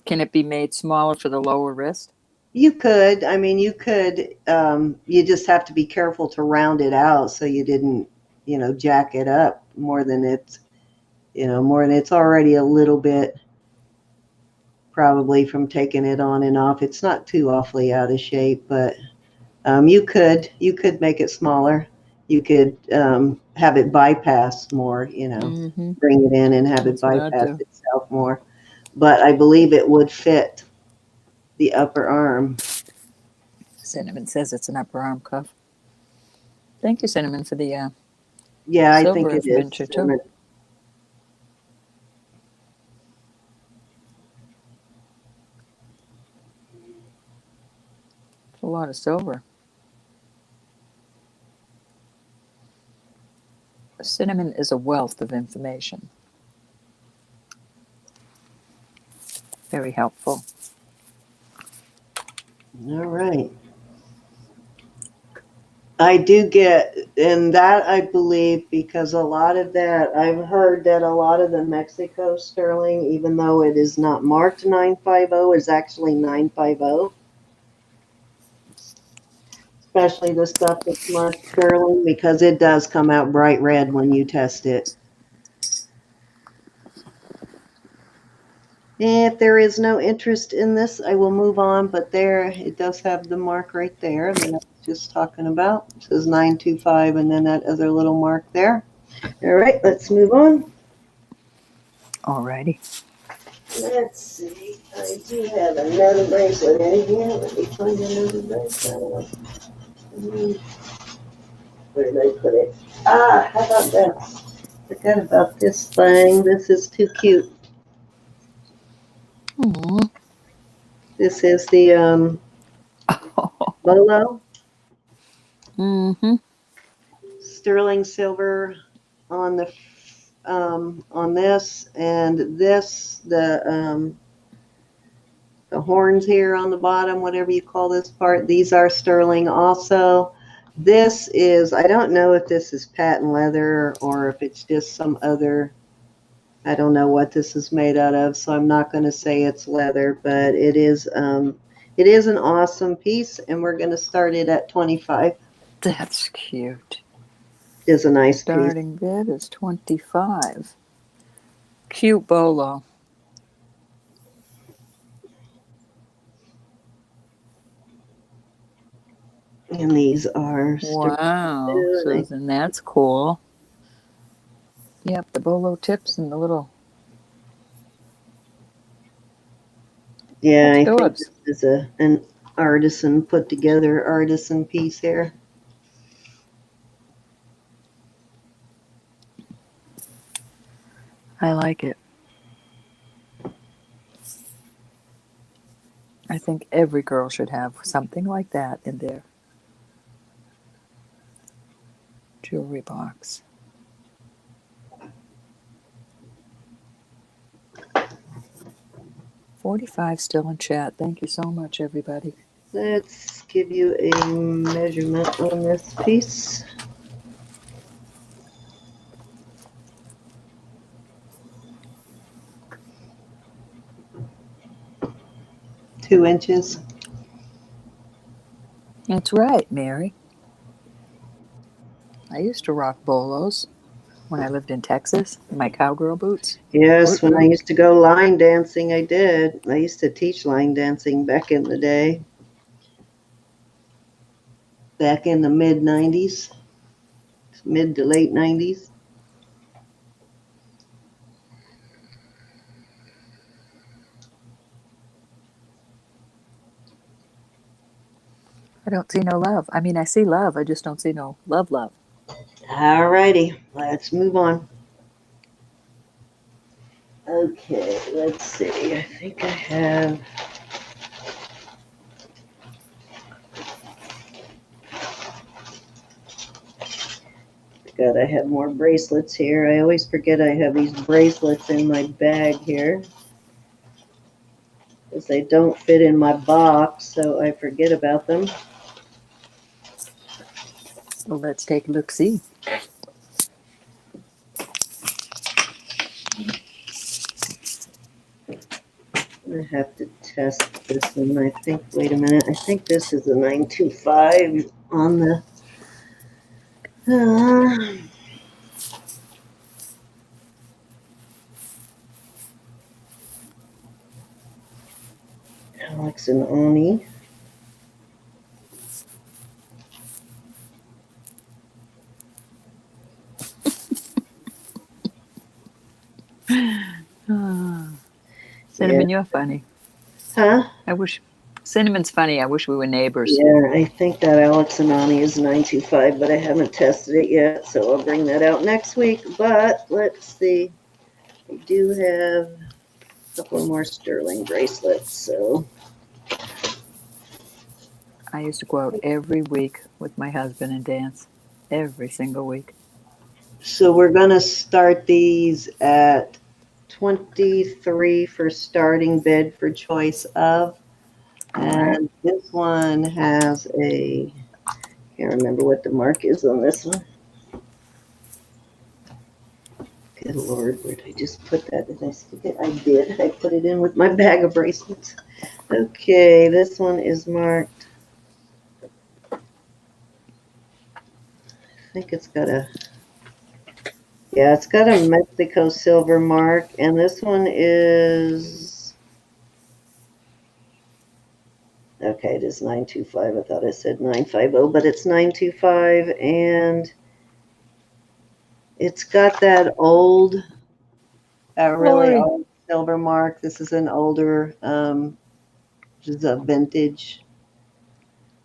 Can it be made smaller for the lower wrist? You could. I mean, you could. You just have to be careful to round it out so you didn't, jack it up more than it's already a little bit, probably from taking it on and off. It's not too awfully out of shape, but you could make it smaller. You could have it bypass more, Mm-hmm. bring it in and have That's it what I'd bypass do. itself more. But I believe it would fit the upper arm. Cinnamon says it's an upper arm cuff. Thank you, Cinnamon, for the Yeah, I silver think it is. adventure, too. It's a lot of silver. Cinnamon is a wealth of information. Very helpful. All right. I do get, and that I believe, because a lot of that, I've heard that a lot of the Mexico sterling, even though it is not marked 950, is actually 950. Especially the stuff that's marked sterling, because it does come out bright red when you test it. If there is no interest in this, I will move on, but there, it does have the mark right there that I was just talking about. It says 925 and then that other little mark there. All right, let's move on. Alrighty. Let's see. I do have another bracelet in here. Let me find another bracelet. Where did I put it? Ah, how about that? Forgot about this thing. This is too cute. Aww. This is the Bolo. Mm-hmm. Sterling silver on the on this, and this the horns here on the bottom, whatever you call this part, these are sterling also. This is, I don't know if this is patent leather or if it's just some other, I don't know what this is made out of, so I'm not going to say it's leather, but it is an awesome piece, and we're going to start it at 25. That's cute. It is a nice piece. Starting bid is 25. Cute bolo. And these are Wow. So then that's cool. Yep, the bolo tips and the little. Yeah, That's I think Phillips. this is an artisan put together artisan piece here. I like it. I think every girl should have something like that in their jewelry box. 45 still in chat. Thank you so much, everybody. Let's give you a measurement on this piece. Two inches. That's right, Mary. I used to rock bolos when I lived in Texas in my cowgirl boots. Yes, when I Woot. used to go line dancing, I did. I used to teach line dancing back in the day. Back in the mid 90s, mid to late 90s. I don't see no love. I mean, I see love. I just don't see no love. All righty, let's move on. Okay, let's see. I think I have. God, I have more bracelets here. I always forget I have these bracelets in my bag here, because they don't fit in my box, so I forget about them. Well, let's take a look. See. I have to test this one. I think, wait a minute, I think this is a 925 on the. Alex and Oni. Cinnamon, you're funny. Huh? I wish Cinnamon's funny. I wish we were neighbors. Yeah, I think that Alex and Ani is 925, but I haven't tested it yet, so I'll bring that out next week. But let's see. I do have a couple more sterling bracelets, so. I used to go out every week with my husband and dance. Every single week. So we're going to start these at 23 for starting bid for choice of. And this one has a, can't remember what the mark is on this one. Good Lord, where did I just put that? Did I stick it? I did. I put it in with my bag of bracelets. Okay, this one is marked. I think it's got a, yeah, it's got a Mexico silver mark. And this one is, okay, it is 925. I thought I said 950, but it's 925. And it's got that old, really Lori. old silver mark. This is an older, this is a vintage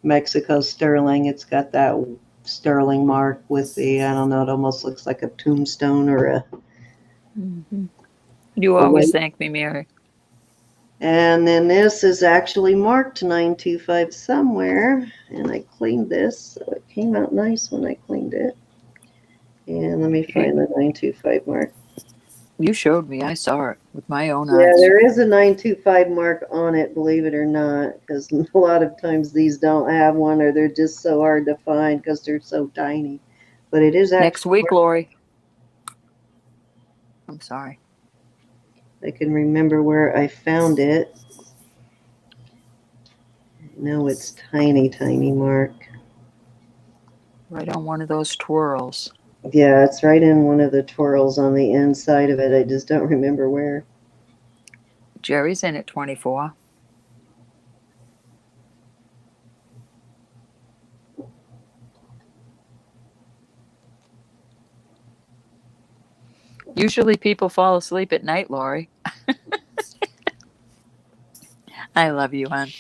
Mexico sterling. It's got that sterling mark with the, I don't know, it almost looks like a tombstone or a. Mm-hmm. You always thank me, Mary. And then this is actually marked 925 somewhere, and I cleaned this, so it came out nice when I cleaned it. And let me find the 925 mark. You showed me. I saw it with my own Yeah, eyes. there is a 925 mark on it, believe it or not, because a lot of times these don't have one, or they're just so hard to find because they're so tiny. But it is actually Next week, Lori. I'm sorry. I can remember where I found it. No, it's tiny, tiny mark. Right on one of those twirls. Yeah, it's right in one of the twirls on the inside of it. I just don't remember where. Jerry's in at 24. Usually people fall asleep at night, Lori. I love you, hon.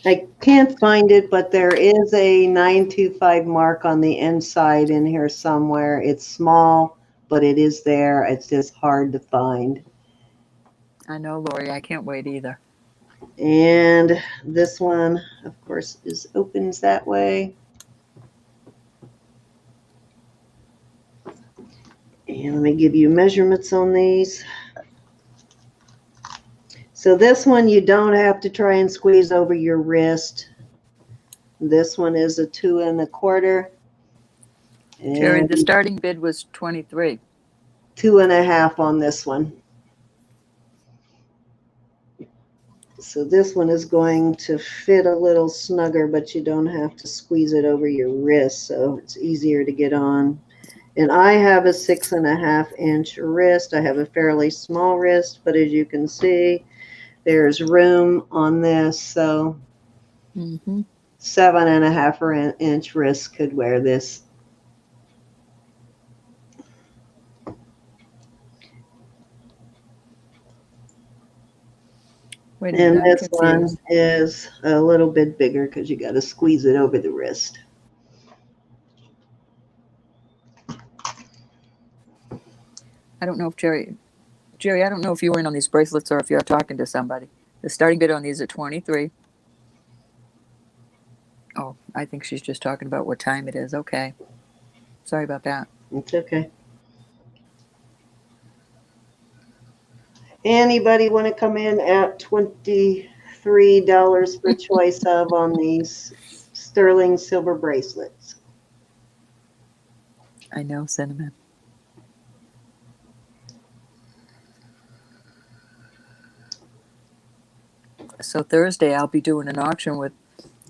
I can't find it, but there is a 925 mark on the inside in here somewhere. It's small, but it is there. It's just hard to find. I know, Lori. I can't wait either. And this one, of course, opens that way. And let me give you measurements on these. So this one, you don't have to try and squeeze over your wrist. This one is a 2 1/4. Jerry, And the starting bid was 23. 2 1/2 on this one. So this one is going to fit a little snugger, but you don't have to squeeze it over your wrist, so it's easier to get on. And I have a 6 1/2 inch wrist. I have a fairly small wrist, but as you can see, there's room on this, so 7 1/2 inch wrist could wear this. Wait a minute, And I'm this one confused. is a little bit bigger because you got to squeeze it over the wrist. I don't know if Jerry, I don't know if you were in on these bracelets or if you're talking to somebody. The starting bid on these are 23. Oh, I think she's just talking about what time it is. Okay. Sorry about that. It's okay. Anybody want to come in at $23 for choice of on these sterling silver bracelets? I know, Cinnamon. So Thursday I'll be doing an auction with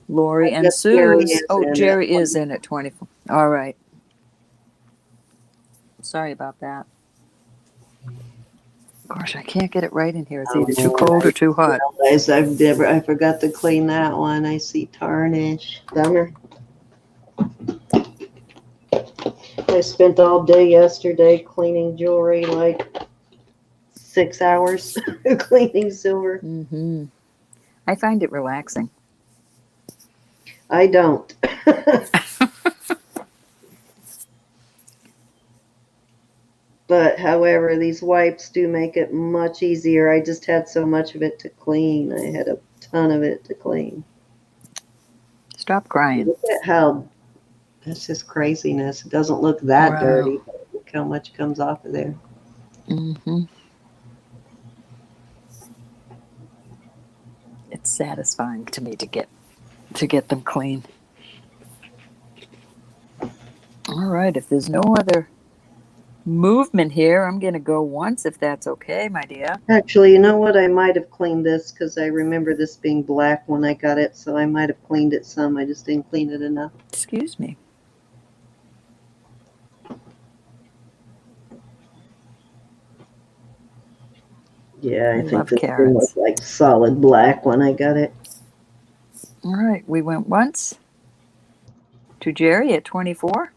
Lori and Jerry Suze. is Oh, in Jerry it. is in at 24. All right. Sorry about that. Gosh, I can't get it right in here. It's either too cold or too hot. Realize I forgot to clean that one. I see tarnish. Bummer. I spent all day yesterday cleaning jewelry, like 6 hours cleaning silver. I find it relaxing. I don't. But however, these wipes do make it much easier. I just had so much of it to clean. I had a ton of it to clean. Stop crying. Look at how, that's just craziness. It doesn't look that Wow. dirty. But look how much comes off of there. It's satisfying to me to get them clean. All right, if there's no other movement here, I'm going to go once if that's okay, my dear. Actually, you know what? I might have cleaned this because I remember this being black when I got it, so I might have cleaned it some. I just didn't clean it enough. Excuse me. Yeah, I think love this thing carrots. was like solid black when I got it. All right, we went once to Jerry at 24.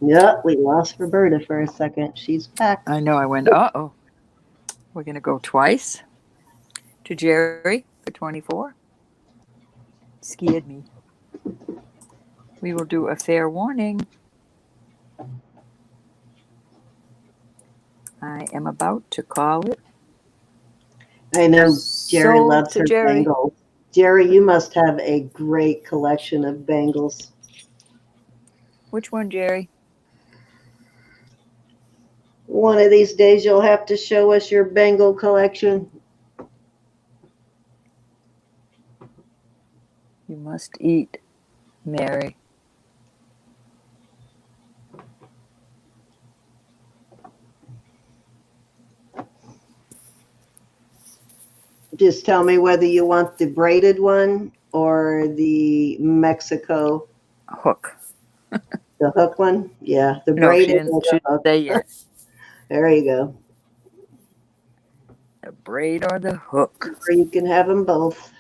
Yep, we lost Roberta for a second. She's back. I know, I went, uh-oh. We're going to go twice to Jerry for 24. Scared me. We will do a fair warning. I am about to call it. I know Jerry Sold loves to her Jerry. bangles. Jerry, you must have a great collection of bangles. Which one, Jerry? One of these days you'll have to show us your bangle collection. You must eat, Mary. Just tell me whether you want the braided one or the Mexico Hook. The hook one? Yeah, the No, she braided or the didn't hook. say yet. There you go. The braid or the hook. Or you can have them both.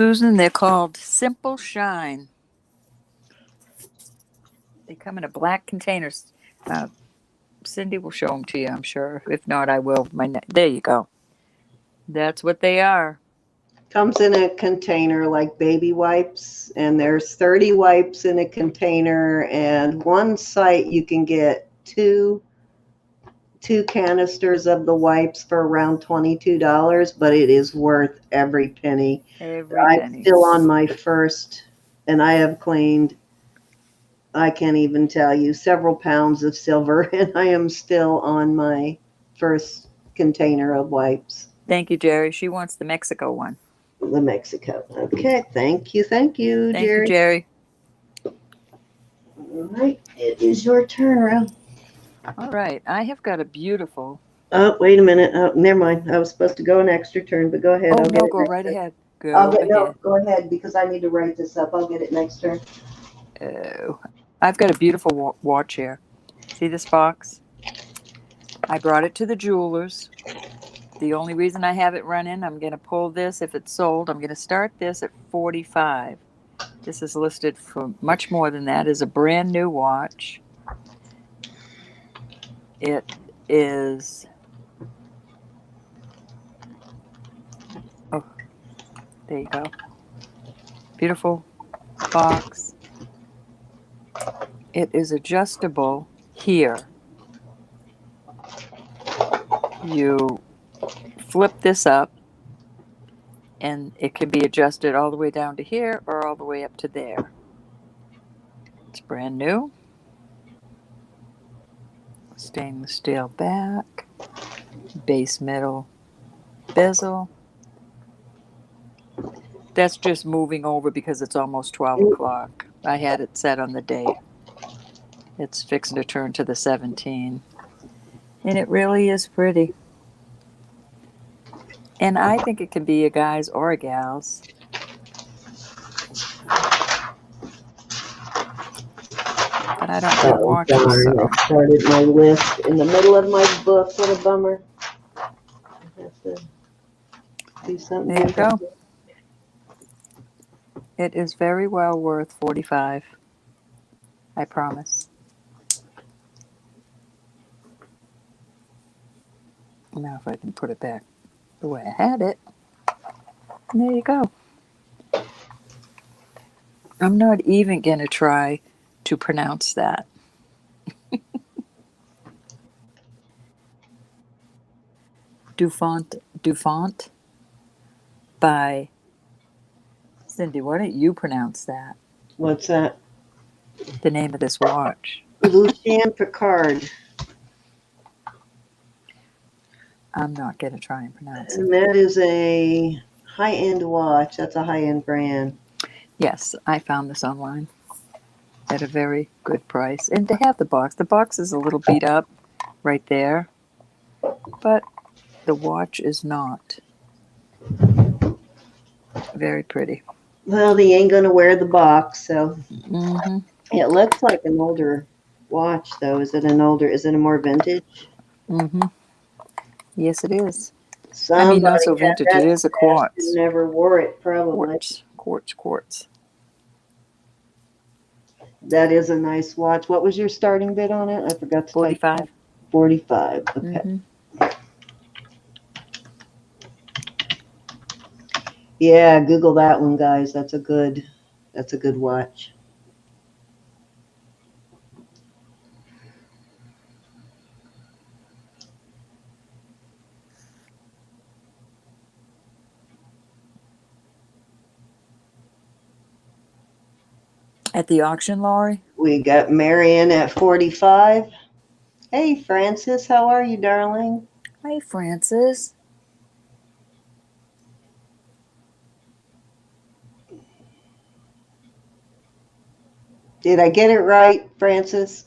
Susan, they're called Simple Shine. They come in a black container. Cindy will show them to you, I'm sure. If not, I will. There you go. That's what they are. Comes in a container like baby wipes, and there's 30 wipes in a container, and one site you can get two canisters of the wipes for around $22, but it is worth every penny. I'm still on my first, and I have cleaned, I can't even tell you, several pounds of silver, and I am still on my first container of wipes. Thank you, Jerry. She wants the Mexico one. The Mexico. Okay, thank you, Jerry. Thank you, Jerry. All right, it is your turn. All right, I have got a beautiful. Oh, wait a minute. Oh, never mind. I was supposed to go an extra turn, but go ahead. Oh, no, go right ahead. Go ahead because I need to write this up. I'll get it next turn. Oh, I've got a beautiful watch here. See this box? I brought it to the jeweler's. The only reason I have it running, I'm going to pull this if it's sold. I'm going to start this at $45. This is listed for much more than that. It's a brand new watch. It is, oh, there you go. Beautiful box. It is adjustable here. You flip this up and it can be adjusted all the way down to here or all the way up to there. It's brand new. Stainless steel back, base metal bezel. That's just moving over because it's almost 12 o'clock. I had it set on the date. It's fixing to turn to the 17. And it really is pretty. And I think it can be a guy's or a gal's. But I don't have watches. So. I started my list in the middle of my book. What a bummer. I have to do something. There you go. It is very well worth $45. I promise. Now if I can put it back the way I had it. And there you go. I'm not even going to try to pronounce that. Dufont by Cindy. Why don't you pronounce that? What's that? The name of this watch. Lucien Picard. I'm not going to try and pronounce it. And that is a high-end watch. That's a high-end brand. Yes, I found this online at a very good price. And to have the box is a little beat up right there. But the watch is not. Very pretty. Well, they ain't going to wear the box, so. Mm-hmm. It looks like an older watch, though. Is it a more vintage? Mm-hmm. Yes, it is. Somebody, I mean, not so vintage. It is a quartz. Never wore it, probably. Quartz. That is a nice watch. What was your starting bid on it? I forgot to 45. 45. Okay. Mm-hmm. Yeah, Google that one, guys. That's a good watch. At the auction, Laurie? We got Marion at 45. Hey, Francis, how are you, darling? Hi, Francis. Did I get it right, Francis?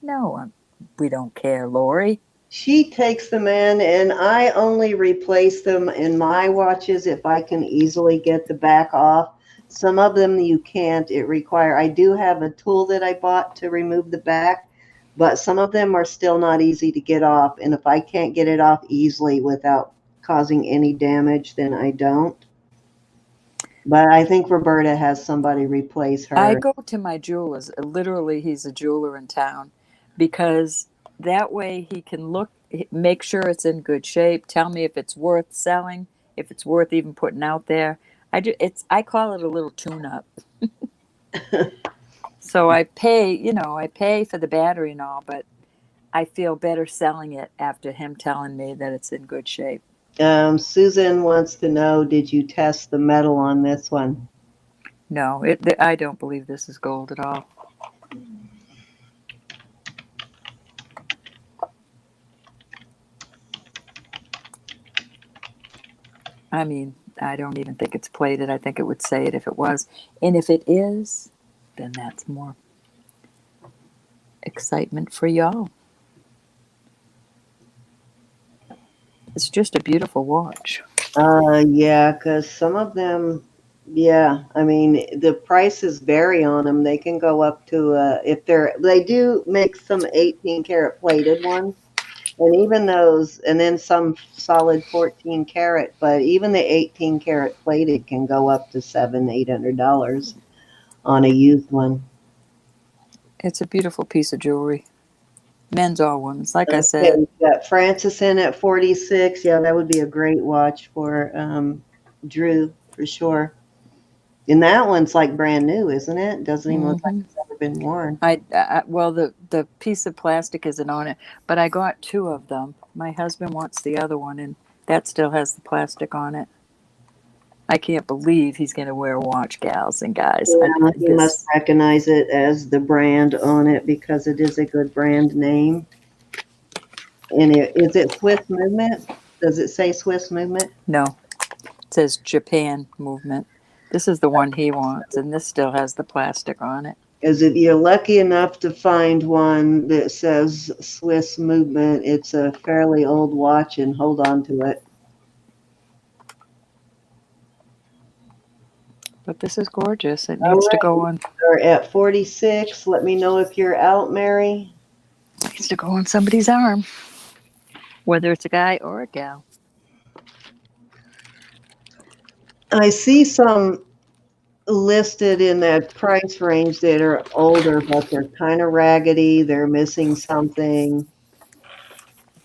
No, we don't care, Laurie. She takes them in, and I only replace them in my watches if I can easily get the back off. Some of them you can't. I do have a tool that I bought to remove the back, but some of them are still not easy to get off. And if I can't get it off easily without causing any damage, then I don't. But I think Roberta has somebody replace I her. go to my jeweler's. Literally, he's a jeweler in town, because that way he can look, make sure it's in good shape, tell me if it's worth selling, if it's worth even putting out there. I call it a little tune-up. So I pay, I pay for the battery and all, but I feel better selling it after him telling me that it's in good shape. Susan wants to know, did you test the metal on this one? No, I don't believe this is gold at all. I mean, I don't even think it's plated. I think it would say it if it was. And if it is, then that's more excitement for y'all. It's just a beautiful watch. Yeah, because some of them, yeah, I mean, the prices vary on them. They can go up to, they do make some 18 karat plated ones, and even those, and then some solid 14 karat, but even the 18 karat plated can go up to $700-800 on a used one. It's a beautiful piece of jewelry. Men's or women's, like I Okay, said. we've got Francis in at 46. Yeah, that would be a great watch for Drew for sure. And that one's like brand new, isn't it? Doesn't even look like Hmm. it's ever been worn. Well, the piece of plastic isn't on it, but I got two of them. My husband wants the other one, and that still has the plastic on it. I can't believe he's going to wear a watch, gals and guys. Yeah, he must This recognize it as the brand on it because it is a good brand name. And is it Swiss Movement? Does it say Swiss Movement? No, it says Japan movement. This is the one he wants, and this still has the plastic on it. Is if you're lucky enough to find one that says Swiss Movement, it's a fairly old watch and hold on to it. But this is gorgeous. It All needs to right, go on. we're at 46. Let me know if you're out, Mary. It needs to go on somebody's arm, whether it's a guy or a gal. I see some listed in that price range that are older, but they're kind of raggedy. They're missing something.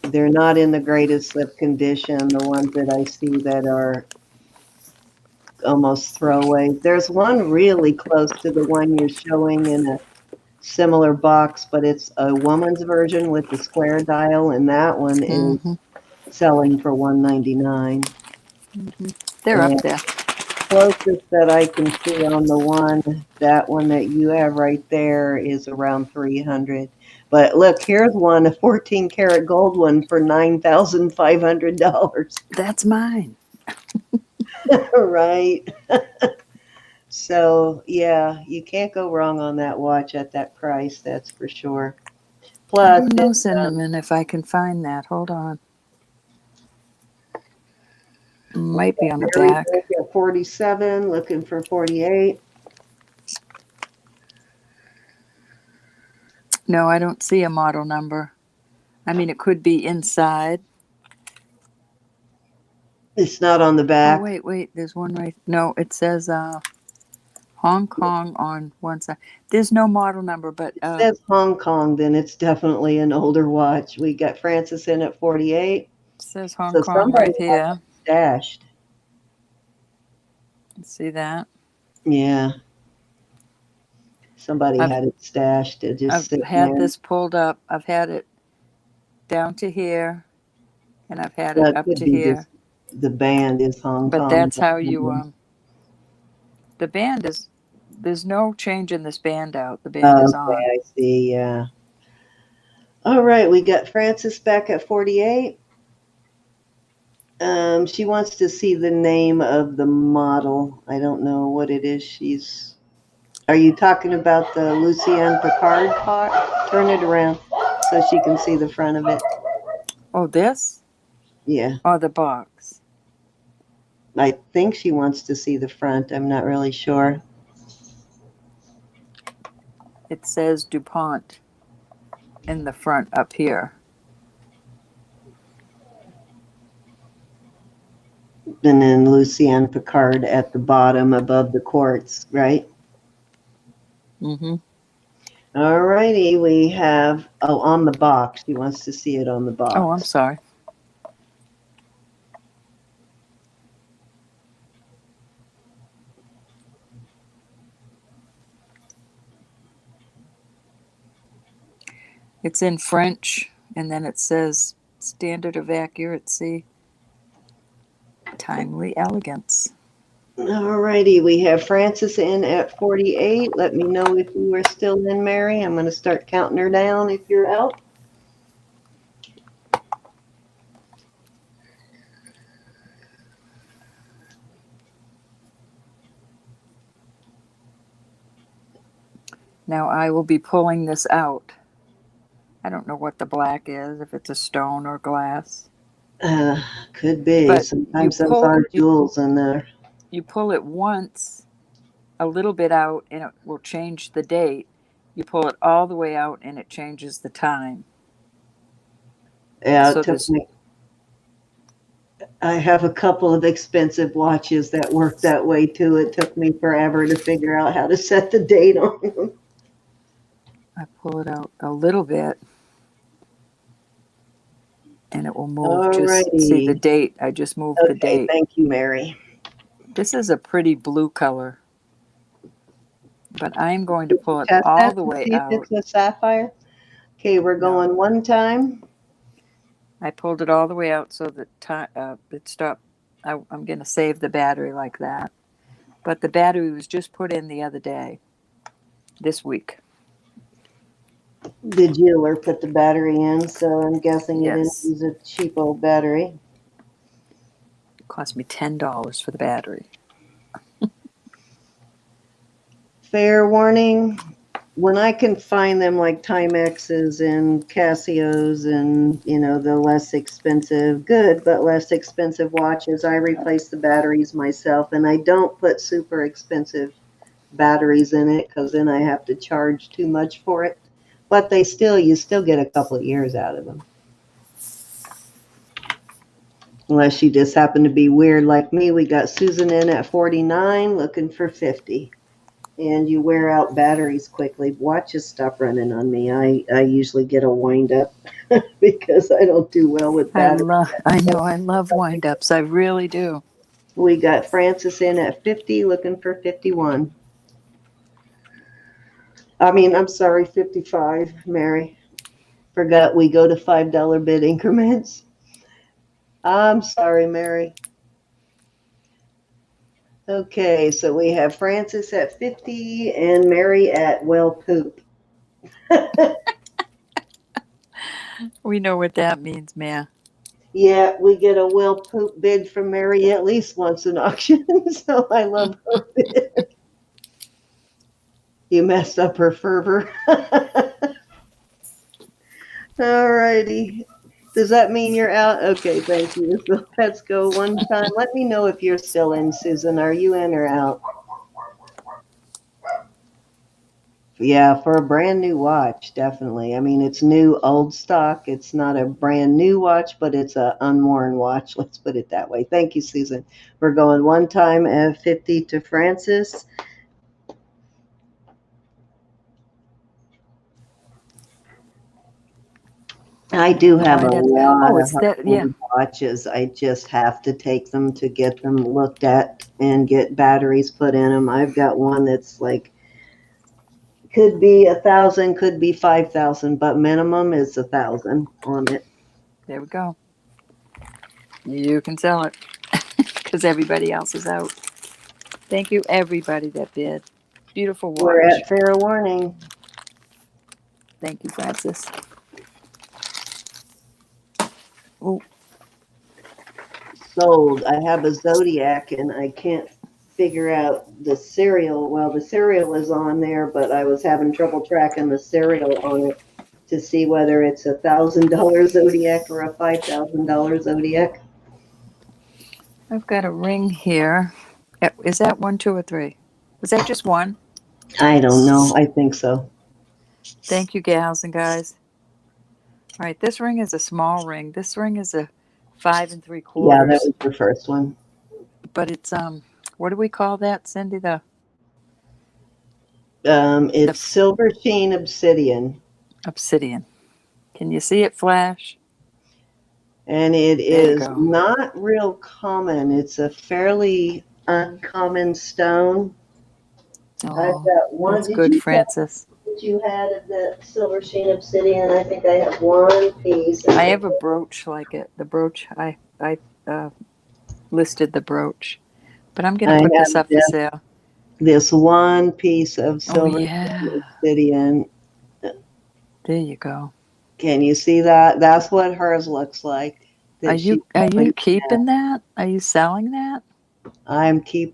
They're not in the greatest slip condition, the ones that I see that are almost throwaways. There's one really close to the one you're showing in a similar box, but it's a woman's version with the square dial, and that one is Hmm. selling for $199. They're up And there. closest that I can see on the one, that one that you have right there is around 300. But look, here's one, a 14 karat gold one for $9,500. That's mine. Right. So yeah, you can't go wrong on that watch at that price, that's for sure. I Plus, don't know, Cinnamon, if I can find that. Hold on. Might be on the Mary back. at 47, looking for 48. No, I don't see a model number. I mean, it could be inside. It's not on the Oh, back. wait. There's one right. No, it says Hong Kong on one side. There's no model number, but It says Hong Kong, then it's definitely an older watch. We got Francis in at 48. it says Hong So Kong somebody right has here. it stashed. See that? Yeah, somebody I've had it stashed. It just I've sitting had there. this pulled up. I've had it down to here, and I've had it That up could to be just here. the band is Hong But Kong. that's how you the band is. There's no change in this band out. The band is Okay, on. I see. Yeah. All right, we got Francis back at 48. She wants to see the name of the model. I don't know what it is. Are you talking about the Lucien Picard part? Turn it around so she can see the front of it. Oh, this Yeah, or the box? I think she wants to see the front. I'm not really sure. It says DuPont in the front up here. and then Lucien Picard at the bottom above the quartz, right? Mm-hmm. All righty, we have, oh, on the box. She wants to see it on the box. Oh, I'm sorry. It's in French, and then it says standard of accuracy, timely elegance. All righty, we have Frances in at 48. Let me know if you are still in, Mary. I'm going to start counting her down if you're out. Now I will be pulling this out. I don't know what the black is, if it's a stone or glass. Could be. But Sometimes those are jewels in there. You pull it once, a little bit out, and it will change the date. You pull it all the way out, and it changes the time. Yeah, So it took me. I have a couple of expensive watches that work that way too. It took me forever to figure out how to set the date on them. I pull it out a little bit, and it will move. Alrighty. Just see the date. I just moved the date. Thank you, Mary. This is a pretty blue color, but I'm going to pull it all the way out. It's a sapphire. Okay, we're going one time. I pulled it all the way out so that it stopped. I'm going to save the battery like that. But the battery was just put in the other day, this week. The jeweler put the battery in, so I'm guessing you Yes. didn't use a cheap old battery. It cost me $10 for the battery. Fair warning, when I can find them like Timexes and Casios and, you know, the less expensive, good, but less expensive watches, I replace the batteries myself, and I don't put super expensive batteries in it because then I have to charge too much for it. But you still get a couple of years out of them. Unless you just happen to be weird like me. We got Susan in at 49 looking for 50. And you wear out batteries quickly. Watches stop running on me. I usually get a wind up because I don't do well with batteries. I love wind ups. I really do. We got Frances in at 50 looking for 51. I'm sorry, 55, Mary. Forgot we go to $5 bid increments. I'm sorry, Mary. Okay, so we have Frances at 50 and Mary at well poop. We know what that means, Mia. Yeah, we get a well poop bid from Mary at least once in auction, so I love her bid. You messed up her fervor. All righty. Does that mean you're out? Okay, thank you. So let's go one time. Let me know if you're still in, Susan. Are you in or out? Yeah, for a brand new watch, definitely. It's new, old stock. It's not a brand new watch, but it's an unworn watch. Let's put it that way. Thank you, Susan. We're going one time at 50 to Frances. I do have a lot of watches. I just have to take them to get them looked at and get batteries put in them. I've got one that's like, could be 1,000, could be 5,000, but minimum is 1,000 on it. There we go. You can sell it because everybody else is out. Thank you, everybody that bid. Beautiful watch. We're at fair warning. Thank you, Frances. Ooh. Sold. I have a Zodiac and I can't figure out the serial. Well, the serial is on there, but I was having trouble tracking the serial on it to see whether it's $1,000 Zodiac or a $5,000 Zodiac. I've got a ring here. Is that 1, 2, or 3? Was that just one? I don't know. I think so. Thank you, gals and guys. All right, this ring is a small ring. This ring is a 5 3/4. Yeah, that was the first one. but it's what do we call that, Cindy? It's silver sheen obsidian. Obsidian. Can you see it flash? And it There you is go. not real common. It's a fairly uncommon stone. I've Oh, got one. that's good, Francis. Did you had of the silver sheen obsidian? I think I have one piece. I have a brooch like it. The brooch, I listed the brooch, but I'm going I to put this have up for sale. this one piece of Oh silver yeah, sheen obsidian. there you go. Can you see that? That's what hers looks like. Are you keeping that? Are you selling that?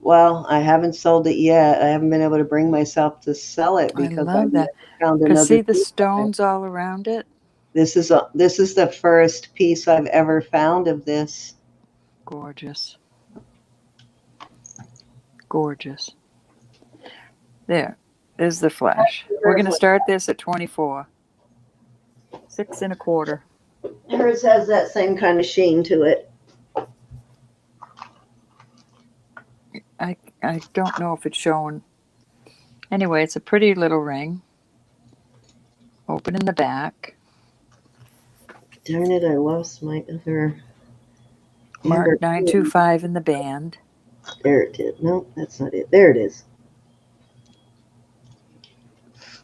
Well, I haven't sold it yet. I haven't been able to bring myself to sell it I because love that. found Because another see the piece of it. stones all around it. This is the first piece I've ever found of this. Gorgeous. Gorgeous. There's the flash. We're going to start this at 24. 6 1/4. Hers has that same kind of sheen to it. I don't know if it's showing. Anyway, it's a pretty little ring. Open in the back. Darn it, I lost my other. Mark 925 in the band. There it is. No, that's not it. There it is.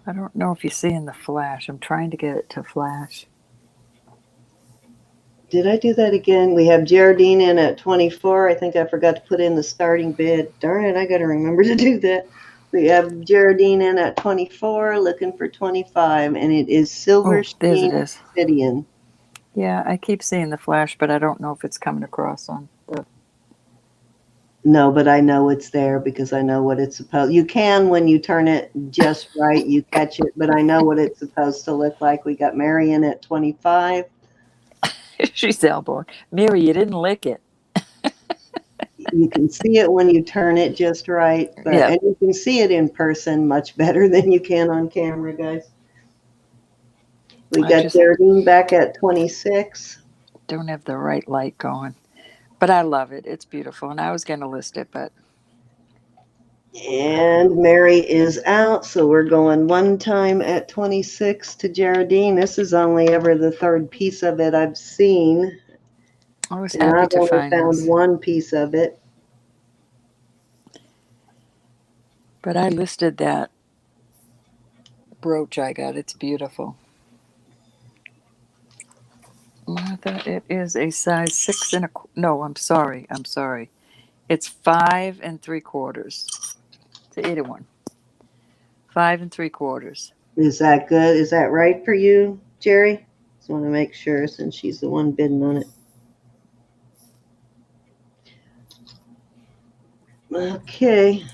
I don't know if you see in the flash. I'm trying to get it to flash. Did I do that again? We have Geraldine in at 24. I think I forgot to put in the starting bid. Darn it, I got to remember to do that. We have Geraldine in at 24, looking for 25, and it is silver sheen obsidian. Yeah, I keep seeing the flash, but I don't know if it's coming across on the... No, but I know it's there because I know what it's supposed. You can, when you turn it just right, you catch it, but I know what it's supposed to look like. We got Marion at 25. She's elbowing. Mary, you didn't lick it. You can see it when you turn it just right, but and you can see it in person much better than you can on camera, guys. We got Geraldine back at 26. Don't have the right light going, but I love it. It's beautiful, and I was going to list it, but... And Mary is out, so we're going one time at 26 to Geraldine. This is only ever the third piece of it I've seen. I was happy to find this. I've only found one piece of it. But I listed that brooch I got. It's beautiful. Martha, it is a size 6 1/4. No, I'm sorry. It's 5 3/4. It's 81. 5 3/4. Is that good? Is that right for you, Jerry? Just want to make sure since she's the one bidding on it. Okay.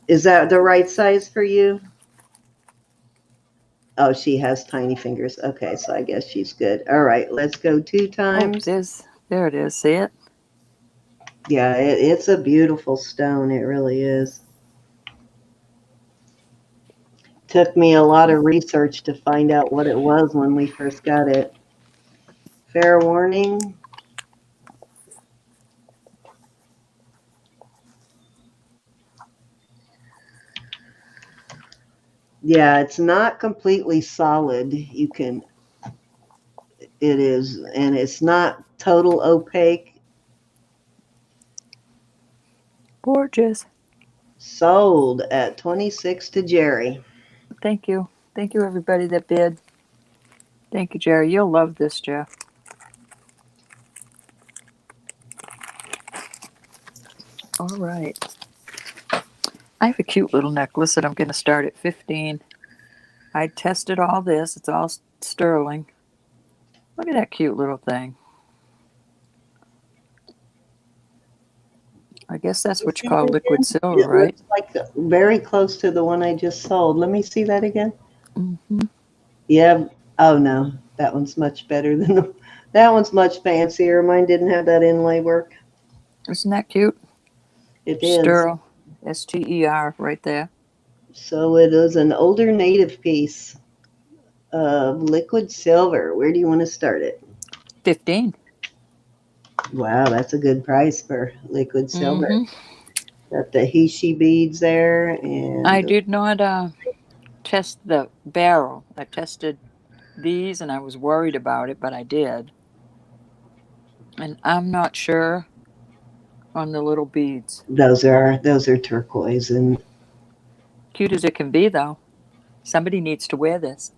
Is that the right size for you? Oh, she has tiny fingers. Okay, so I guess she's good. All right, let's go 2 times. Oh, there it is. See it? Yeah, it's a beautiful stone. It really is. Took me a lot of research to find out what it was when we first got it. Fair warning. Yeah, it's not completely solid. It is, and it's not total opaque. Gorgeous. Sold at 26 to Jerry. Thank you. Thank you, everybody that bid. Thank you, Jerry. You'll love this, Jeff. All right. I have a cute little necklace that I'm going to start at 15. I tested all this. It's all sterling. Look at that cute little thing. I guess that's what you call liquid silver, right? It looks like very close to the one I just sold. Let me see that again. Mm-hmm. Yeah. Oh, no. That one's much better than that one's much fancier. Mine didn't have that inlay work. Isn't that cute? It is. Sterl. S-T-E-R right there. So it is an older native piece of liquid silver. Where do you want to start it? 15. Wow, that's a good price for liquid silver. Mm-hmm. Got the Heishi beads there, and I did not test the barrel. I tested these and I was worried about it, but I did. And I'm not sure on the little beads. those are turquoise, and Cute as it can be, though. Somebody needs to wear this.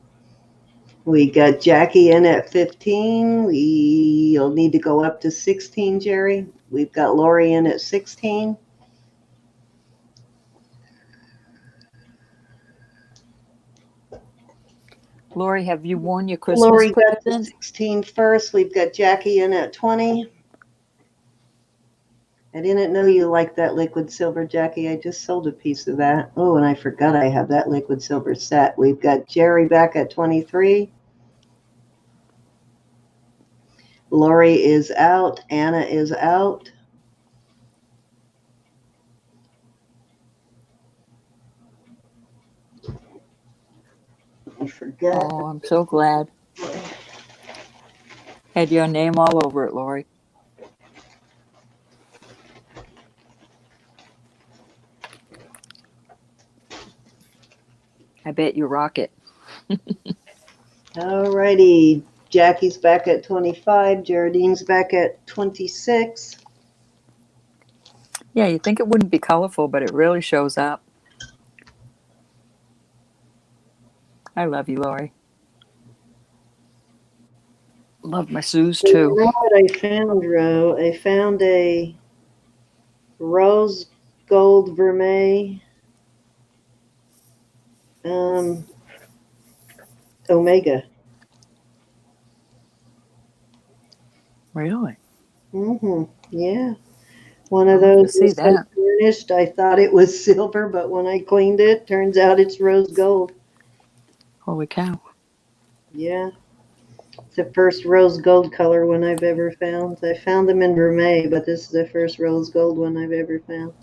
we got Jackie in at 15. We'll need to go up to 16, Jerry. We've got Lori in at 16. Lori, have you worn your Christmas Lori got to present? 16 first. We've got Jackie in at 20. I didn't know you liked that liquid silver, Jackie. I just sold a piece of that. Oh, and I forgot I have that liquid silver set. We've got Jerry back at 23. Lori is out. Anna is out. I forgot. Oh, I'm so glad. Had your name all over it, Lori. I bet you rock it. All righty. Jackie's back at 25. Geraldine's back at 26. Yeah, you think it wouldn't be colorful, but it really shows up. I love you, Lori. Love my Suze, So you too. know what I found, Ro? I found a rose gold vermeil Omega. Really? Yeah. One of I'll have to those see was that. unfinished. I thought it was silver, but when I cleaned it, turns out it's rose gold. Holy cow. Yeah. It's the first rose gold color one I've ever found. I found them in vermeil, but this is the first rose gold one I've ever found.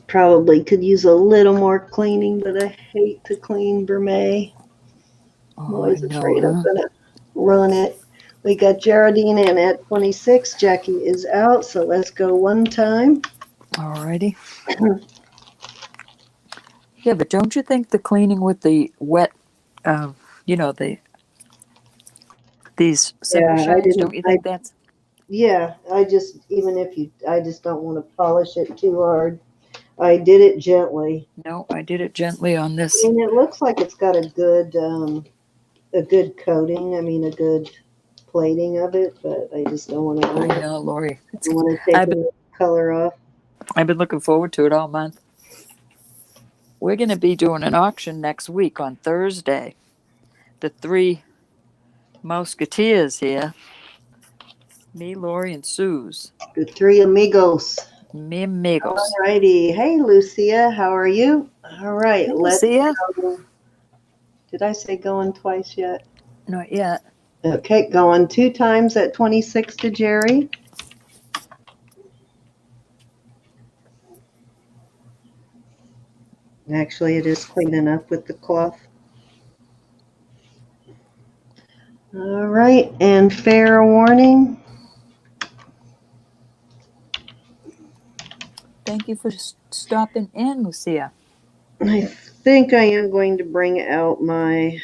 Probably could use a little more cleaning, but I hate to clean vermeil. I'm Oh, I always know, afraid I'm huh? gonna run it. We got Geraldine in at 26. Jackie is out, so let's go one time. Alrighty. Yeah, but don't you think the cleaning with the wet, these simple Yeah, I shines, didn't. don't you think that's... Yeah, I just I just don't want to polish it too hard. I did it gently. No, I did it gently on I this. mean, it looks like it's got a good coating. I mean, a good plating of it, but I just don't want I to. know, Lori. I want to take I've been, the color off. I've been looking forward to it all month. We're going to be doing an auction next week on Thursday. The three Musketeers here. Me, Lori, and Suze. The three amigos. Me amigos. Alrighty. Hey, Lucia, how are you? All right, Hey, let's Lucia. go. Did I say going twice yet? Not yet. Okay, going 2 times at 26 to Jerry. Actually, it is cleaning up with the cloth. All right, and fair warning. Thank you for stopping in, Lucia. I think I am going to bring out my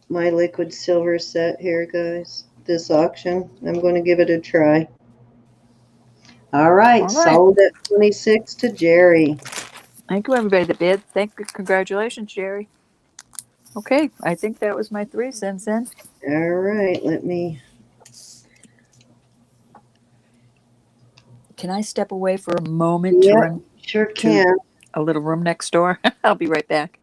my liquid silver set here, guys. This auction, I'm going to give it a try. All right, sold at 26 to Jerry. Thank you, everybody that bid. Thank you. Congratulations, Jerry. Okay, I think that was my 3 cents in. All right, let me. Can I step away for a moment to Yeah, run sure to can. a little room next door? I'll be right back.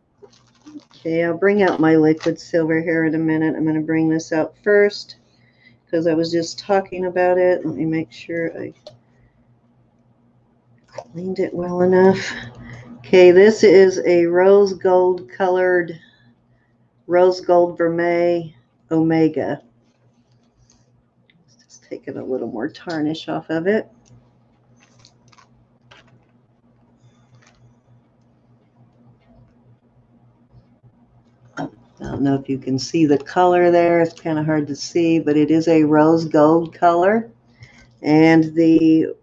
Okay, I'll bring out my liquid silver here in a minute. I'm going to bring this out first because I was just talking about it. Let me make sure I cleaned it well enough. Okay, this is a rose gold colored, rose gold vermeil Omega. Just taking a little more tarnish off of it. I don't know if you can see the color there. It's kind of hard to see, but it is a rose gold color. And the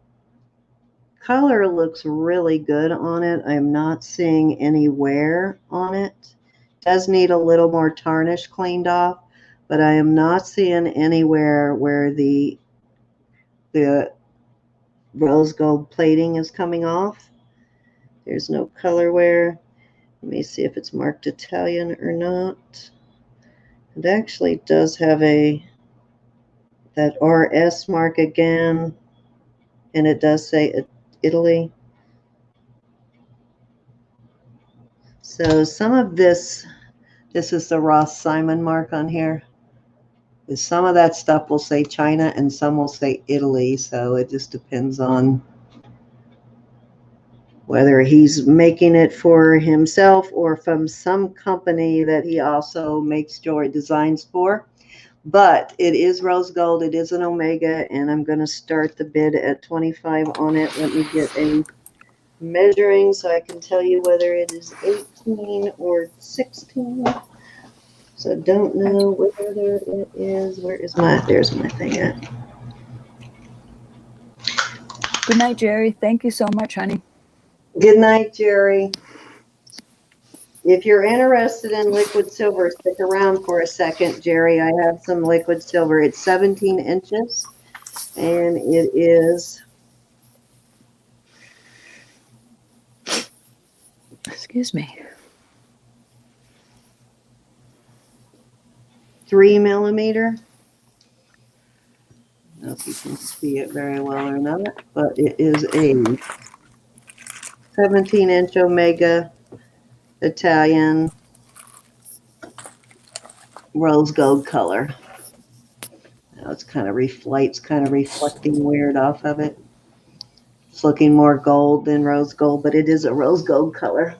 color looks really good on it. I'm not seeing any wear on it. Does need a little more tarnish cleaned off, but I am not seeing anywhere where the rose gold plating is coming off. There's no color wear. Let me see if it's marked Italian or not. It actually does have that RS mark again, and it does say Italy. So some of this is the Ross Simon mark on here. Some of that stuff will say China and some will say Italy, so it just depends on whether he's making it for himself or from some company that he also makes jewelry designs for. But it is rose gold, it is an omega, and I'm going to start the bid at 25 on it. Let me get a measuring so I can tell you whether it is 18 or 16. So I don't know whether it is. There's my thing at. Good night, Jerry. Thank you so much, honey. Good night, Jerry. If you're interested in liquid silver, stick around for a second, Jerry. I have some liquid silver. It's 17 inches, and it is, excuse me, 3 millimeter. I don't know if you can see it very well or not, but it is a 17-inch Omega Italian rose gold color. Now it's kind of reflecting weird off of it. It's looking more gold than rose gold, but it is a rose gold color.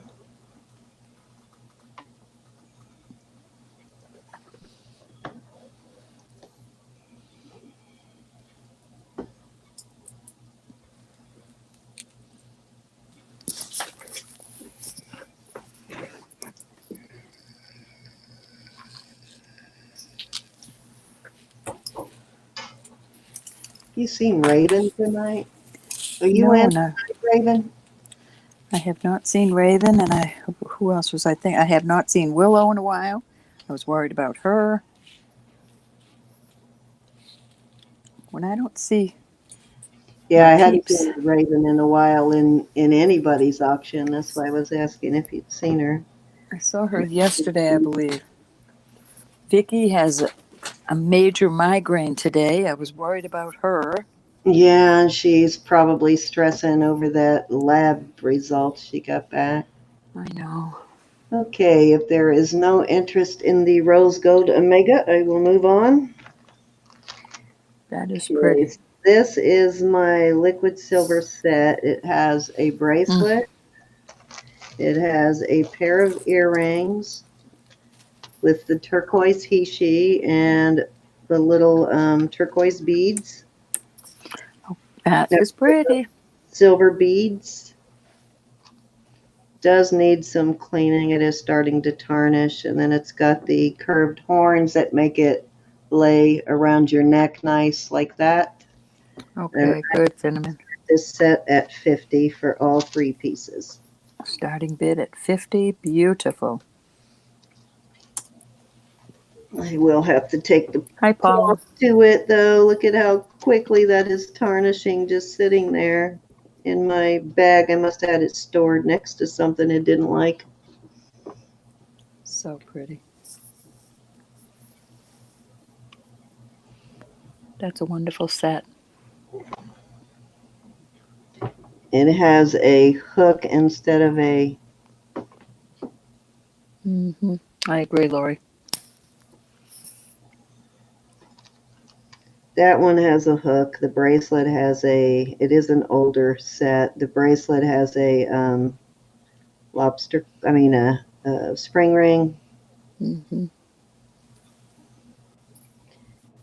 You seen Raven tonight? Are you no, in no, Raven? I have not seen Raven, and who else was I think? I have not seen Willow in a while. I was worried about her. When I don't see Yeah, my I hadn't peeps. seen Raven in a while in anybody's auction. That's why I was asking if you'd seen her. I saw her yesterday, I believe. Vicki has a major migraine today. I was worried about her. Yeah, she's probably stressing over that lab result she got back. I know. Okay, if there is no interest in the rose gold Omega, I will move on. That is Okay, pretty. this is my liquid silver set. It has a bracelet. It has a pair of earrings with the turquoise he-she and the little turquoise beads. That is pretty. Silver beads. Does need some cleaning. It is starting to tarnish, and then it's got the curved horns that make it lay around your neck nice like that. Okay, good, Cinnamon. This set at 50 for all 3 pieces. Starting bid at 50. Beautiful. I will have to take the Hi, Paula. cloth to it though. Look at how quickly that is tarnishing just sitting there in my bag. I must have had it stored next to something it didn't like. So pretty. That's a wonderful set. It has a hook instead of a... I agree, Lori. That one has a hook. The bracelet has a... It is an older set. The bracelet has a spring ring.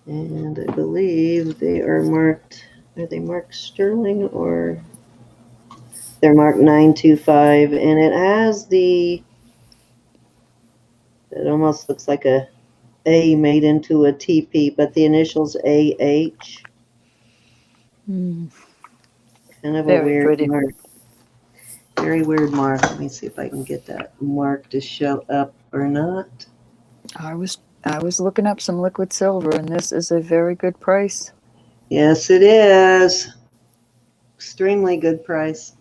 And I believe they are marked... Are they marked sterling or... They're marked 925, and it has the... It almost looks like a A made into a TP, but the initials AH. Mm, Kind of a very weird pretty. mark. Very weird mark. Let me see if I can get that mark to show up or not. I was looking up some liquid silver, and this is a very good price. Yes, it is. Extremely good price.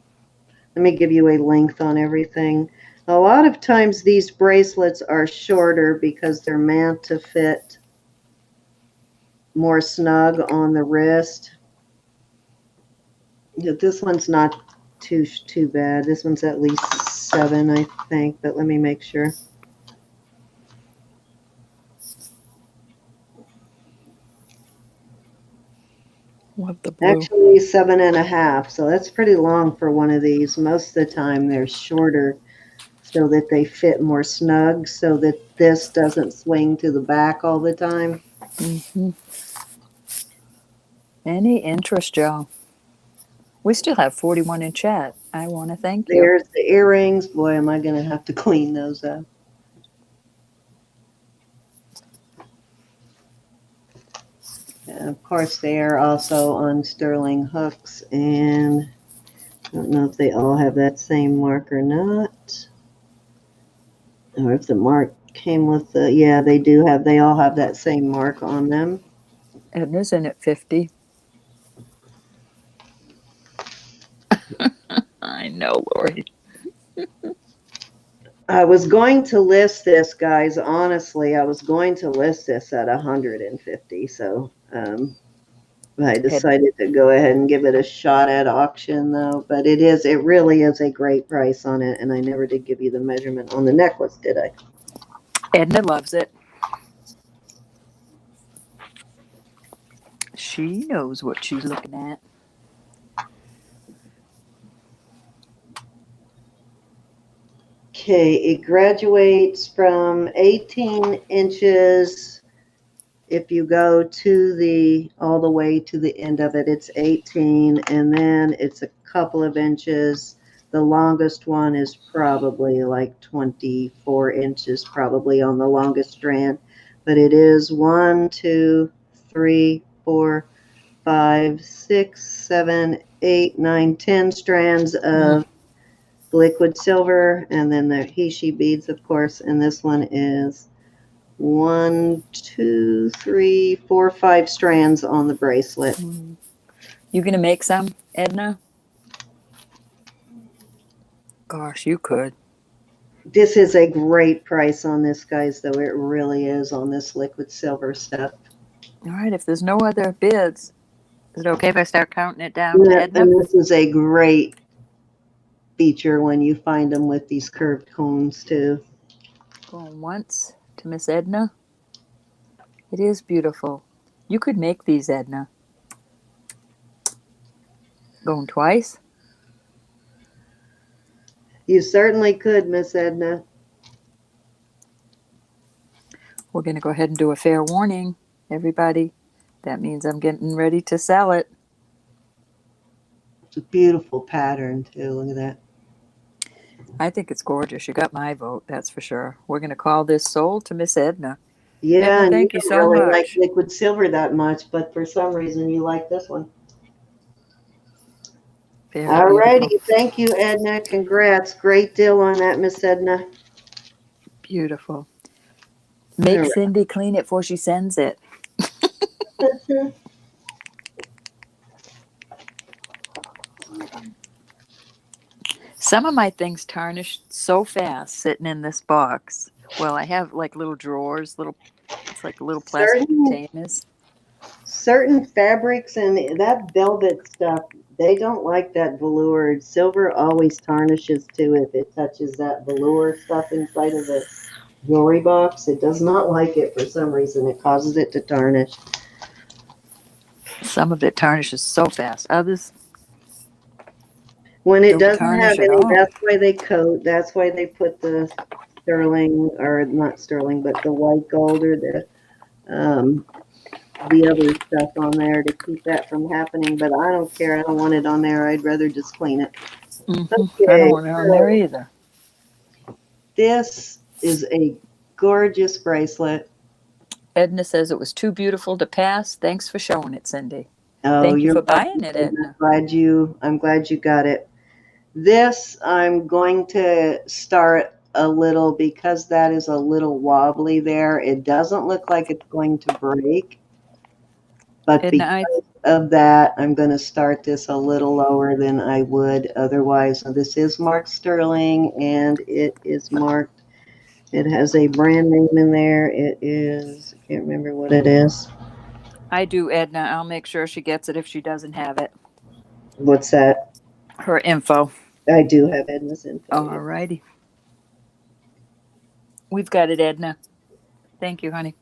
Let me give you a length on everything. A lot of times these bracelets are shorter because they're meant to fit more snug on the wrist. This one's not too bad. This one's at least 7, I think, but let me make sure. Love the blue. Actually 7.5, so that's pretty long for one of these. Most of the time they're shorter so that they fit more snug, so that this doesn't swing to the back all the time. Mm-hmm. Any interest, Joe? We still have 41 in chat. I want to thank you. There's the earrings. Boy, am I going to have to clean those up. And of course, they are also on sterling hooks, and I don't know if they all have that same mark or not. Or if the mark came with the, yeah, they do have, they all have that same mark on them. Edna's in at 50. I know, Lori. I was going to list this, guys. Honestly, I was going to list this at 150. So I decided to go ahead and give it a shot at auction, though. But it really is a great price on it. And I never did give you the measurement on the necklace, did I? Edna loves it. She knows what she's looking at. Okay, it graduates from 18 inches. If you go to all the way to the end of it, it's 18, and then it's a couple of inches. The longest one is probably like 24 inches, probably on the longest strand. But it is 1, 2, 3, 4, 5, 6, 7, 8, 9, 10 strands of liquid silver, and then the he/she beads, of course. And this one is 1, 2, 3, 4, 5 strands on the bracelet. You gonna make some, Edna? Gosh, you could. This is a great price on this, guys, though. It really is on this liquid silver stuff. All right, if there's no other bids, is it okay if I start counting it down to Edna? And this is a great feature when you find them with these curved combs, too. Going once to Miss Edna. It is beautiful. You could make these, Edna. Going twice? You certainly could, Miss Edna. We're going to go ahead and do a fair warning, everybody. That means I'm getting ready to sell it. It's a beautiful pattern, too. Look at that. I think it's gorgeous. You got my vote, that's for sure. We're going to call this sold to Miss Edna. Yeah, Edna, and thank you you don't so really much. like liquid silver that much, but for some reason you like this one. Very Alrighty, beautiful. thank you, Edna. Congrats. Great deal on that, Miss Edna. Beautiful. Make All right. Cindy clean it before she sends it. Some of my things tarnished so fast sitting in this box. Well, I have like little drawers, it's like little plastic containers. Certain fabrics and that velvet stuff, they don't like that velour. Silver always tarnishes too if it touches that velour stuff inside of the jewelry box. It does not like it for some reason. It causes it to tarnish. Some of it tarnishes so fast. Others, when it don't doesn't tarnish have at any, all. that's why they coat. That's why they put the sterling, or not sterling, but the white gold or the other stuff on there to keep that from happening. But I don't care. I don't want it on there. I'd rather just clean it. Mm-hmm. I don't want it on there either. This is a gorgeous bracelet. Edna says it was too beautiful to pass. Thanks for showing it, Cindy. Oh, Thank you you're for welcome. buying it, I'm Edna. glad you got it. This I'm going to start a little because that is a little wobbly there. It doesn't look like it's going to break, but Edna, I because of that, I'm going to start this a little lower than I would otherwise. So this is marked Sterling, and it is marked. It has a brand name in there. It is, I can't remember what it is. do, Edna. I'll make sure she gets it if she doesn't have it. What's that? Her info. I do have Edna's info. Yeah. Alrighty. We've got it, Edna. Thank you, honey.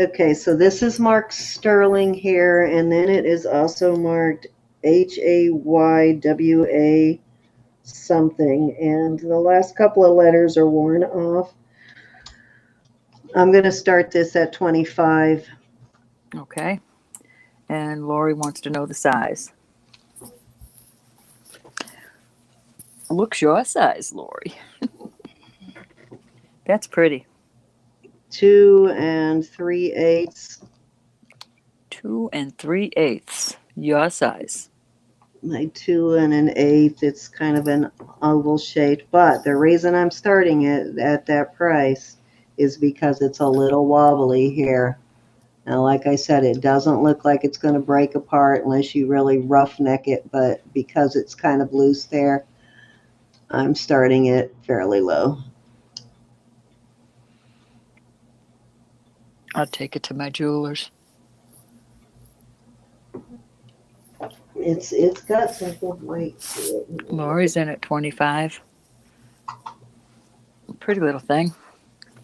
Okay, so this is marked Sterling here, and then it is also marked HAYWA something, and the last couple of letters are worn off. I'm going to start this at 25. Okay. And Lori wants to know the size. Looks your size, Lori. That's pretty. 2 3/8. 2 3/8. Your size. My 2 1/8. It's kind of an oval shape, but the reason I'm starting it at that price is because it's a little wobbly here. Now, like I said, it doesn't look like it's going to break apart unless you really roughneck it, but because it's kind of loose there, I'm starting it fairly low. I'll take it to my jewelers. It's got some good weight to it. Lori's in at 25. Pretty little thing.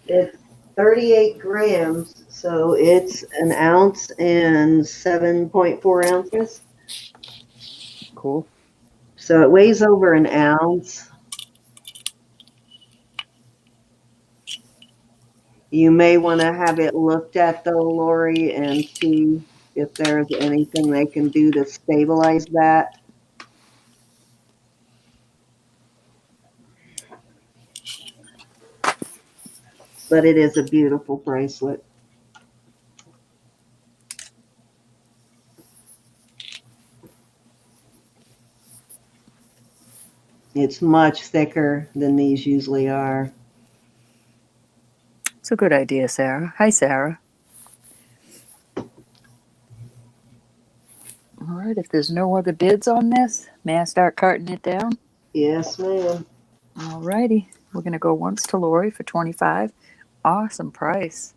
It's 38 grams, so it's an ounce and 7.4 ounces. Cool. So it weighs over an ounce. You may want to have it looked at though, Lori, and see if there's anything they can do to stabilize that. But it is a beautiful bracelet. It's much thicker than these usually are. It's a good idea, Sarah. Hi, Sarah. All right, if there's no other bids on this, may I start carting it down? Yes, ma'am. All righty. We're going to go once to Lori for 25. Awesome price.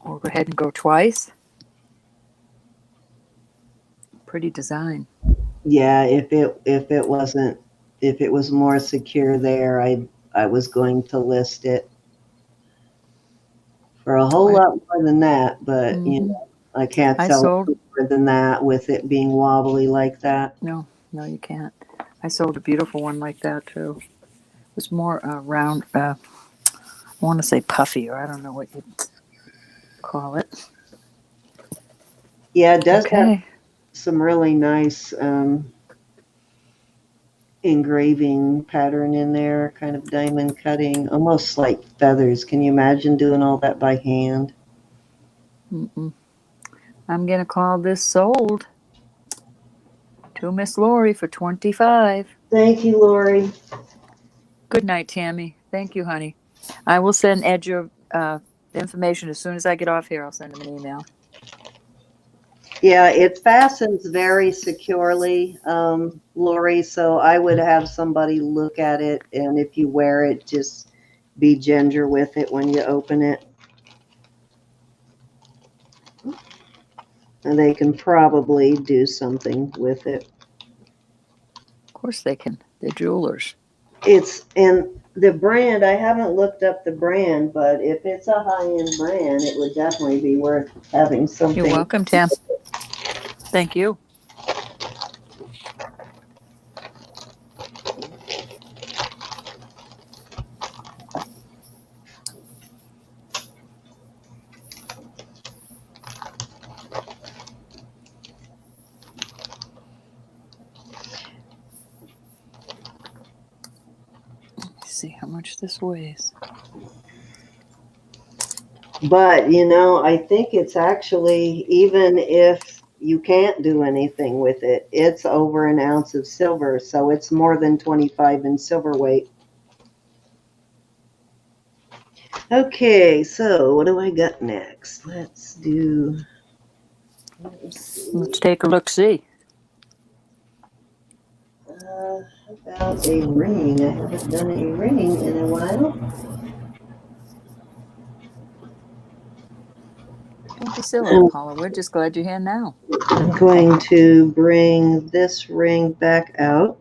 We'll go ahead and go twice. Pretty design. Yeah, if it was more secure there, I was going to list it for a whole lot more than that, but you know, I can't I sell sold. it more than that with it being wobbly like that. No, you can't. I sold a beautiful one like that too. It was more round. I want to say puffy, or I don't know what you'd call it. Yeah, it does have Okay. some really nice engraving pattern in there, kind of diamond cutting, almost like feathers. Can you imagine doing all that by hand? Mm-mm. I'm gonna call this sold to Miss Lori for 25. Thank you, Lori. Good night, Tammy. Thank you, honey. I will send Ed your information as soon as I get off here. I'll send him an email. Yeah, it fastens very securely, Lori, so I would have somebody look at it, and if you wear it, just be ginger with it when you open it. And they can probably do something with it. Of course they can. They're jewelers. It's, and the brand, I haven't looked up the brand, but if it's a high-end brand, it would definitely be worth having something. You're welcome, Tam. Thank you. Let me see how much this weighs. But, you know, I think it's actually, even if you can't do anything with it, it's over an ounce of silver. So it's more than 25 in silver weight. Okay, so what do I got next? Let's see. Let's take a look. See. How about a ring? I haven't done a ring in a while. Don't be silly, Paula. We're just glad you're here now. I'm going to bring this ring back out.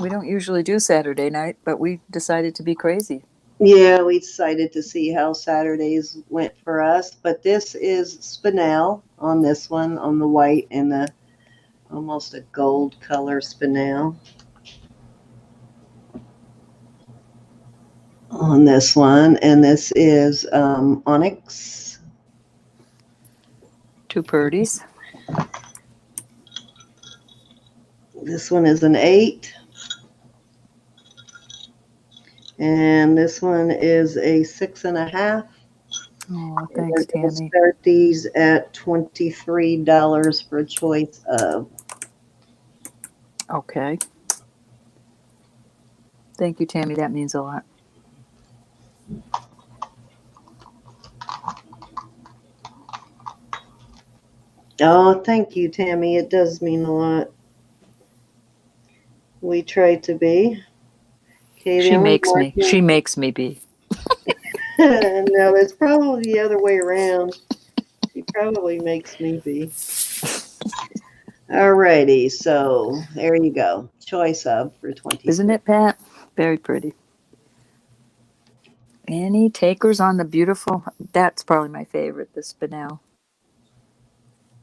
We don't usually do Saturday night, but we decided to be crazy. Yeah, we decided to see how Saturdays went for us, but this is spinel on this one, on the white and the almost a gold color spinel on this one, and this is onyx. Two purdies. This one is an 8. And this one is a 6.5. Oh, thanks, We're going to Tammy. start these at $23 for a choice of. Okay. Thank you, Tammy. That means a lot. Oh, thank you, Tammy. It does mean a lot. We try to be. Okay, She makes me be. No, it's probably the other way around. She probably makes me be. Alrighty, so there you go. Choice of for 20. Isn't it, Pat? Very pretty. Any takers on the beautiful? That's probably my favorite, the spinel.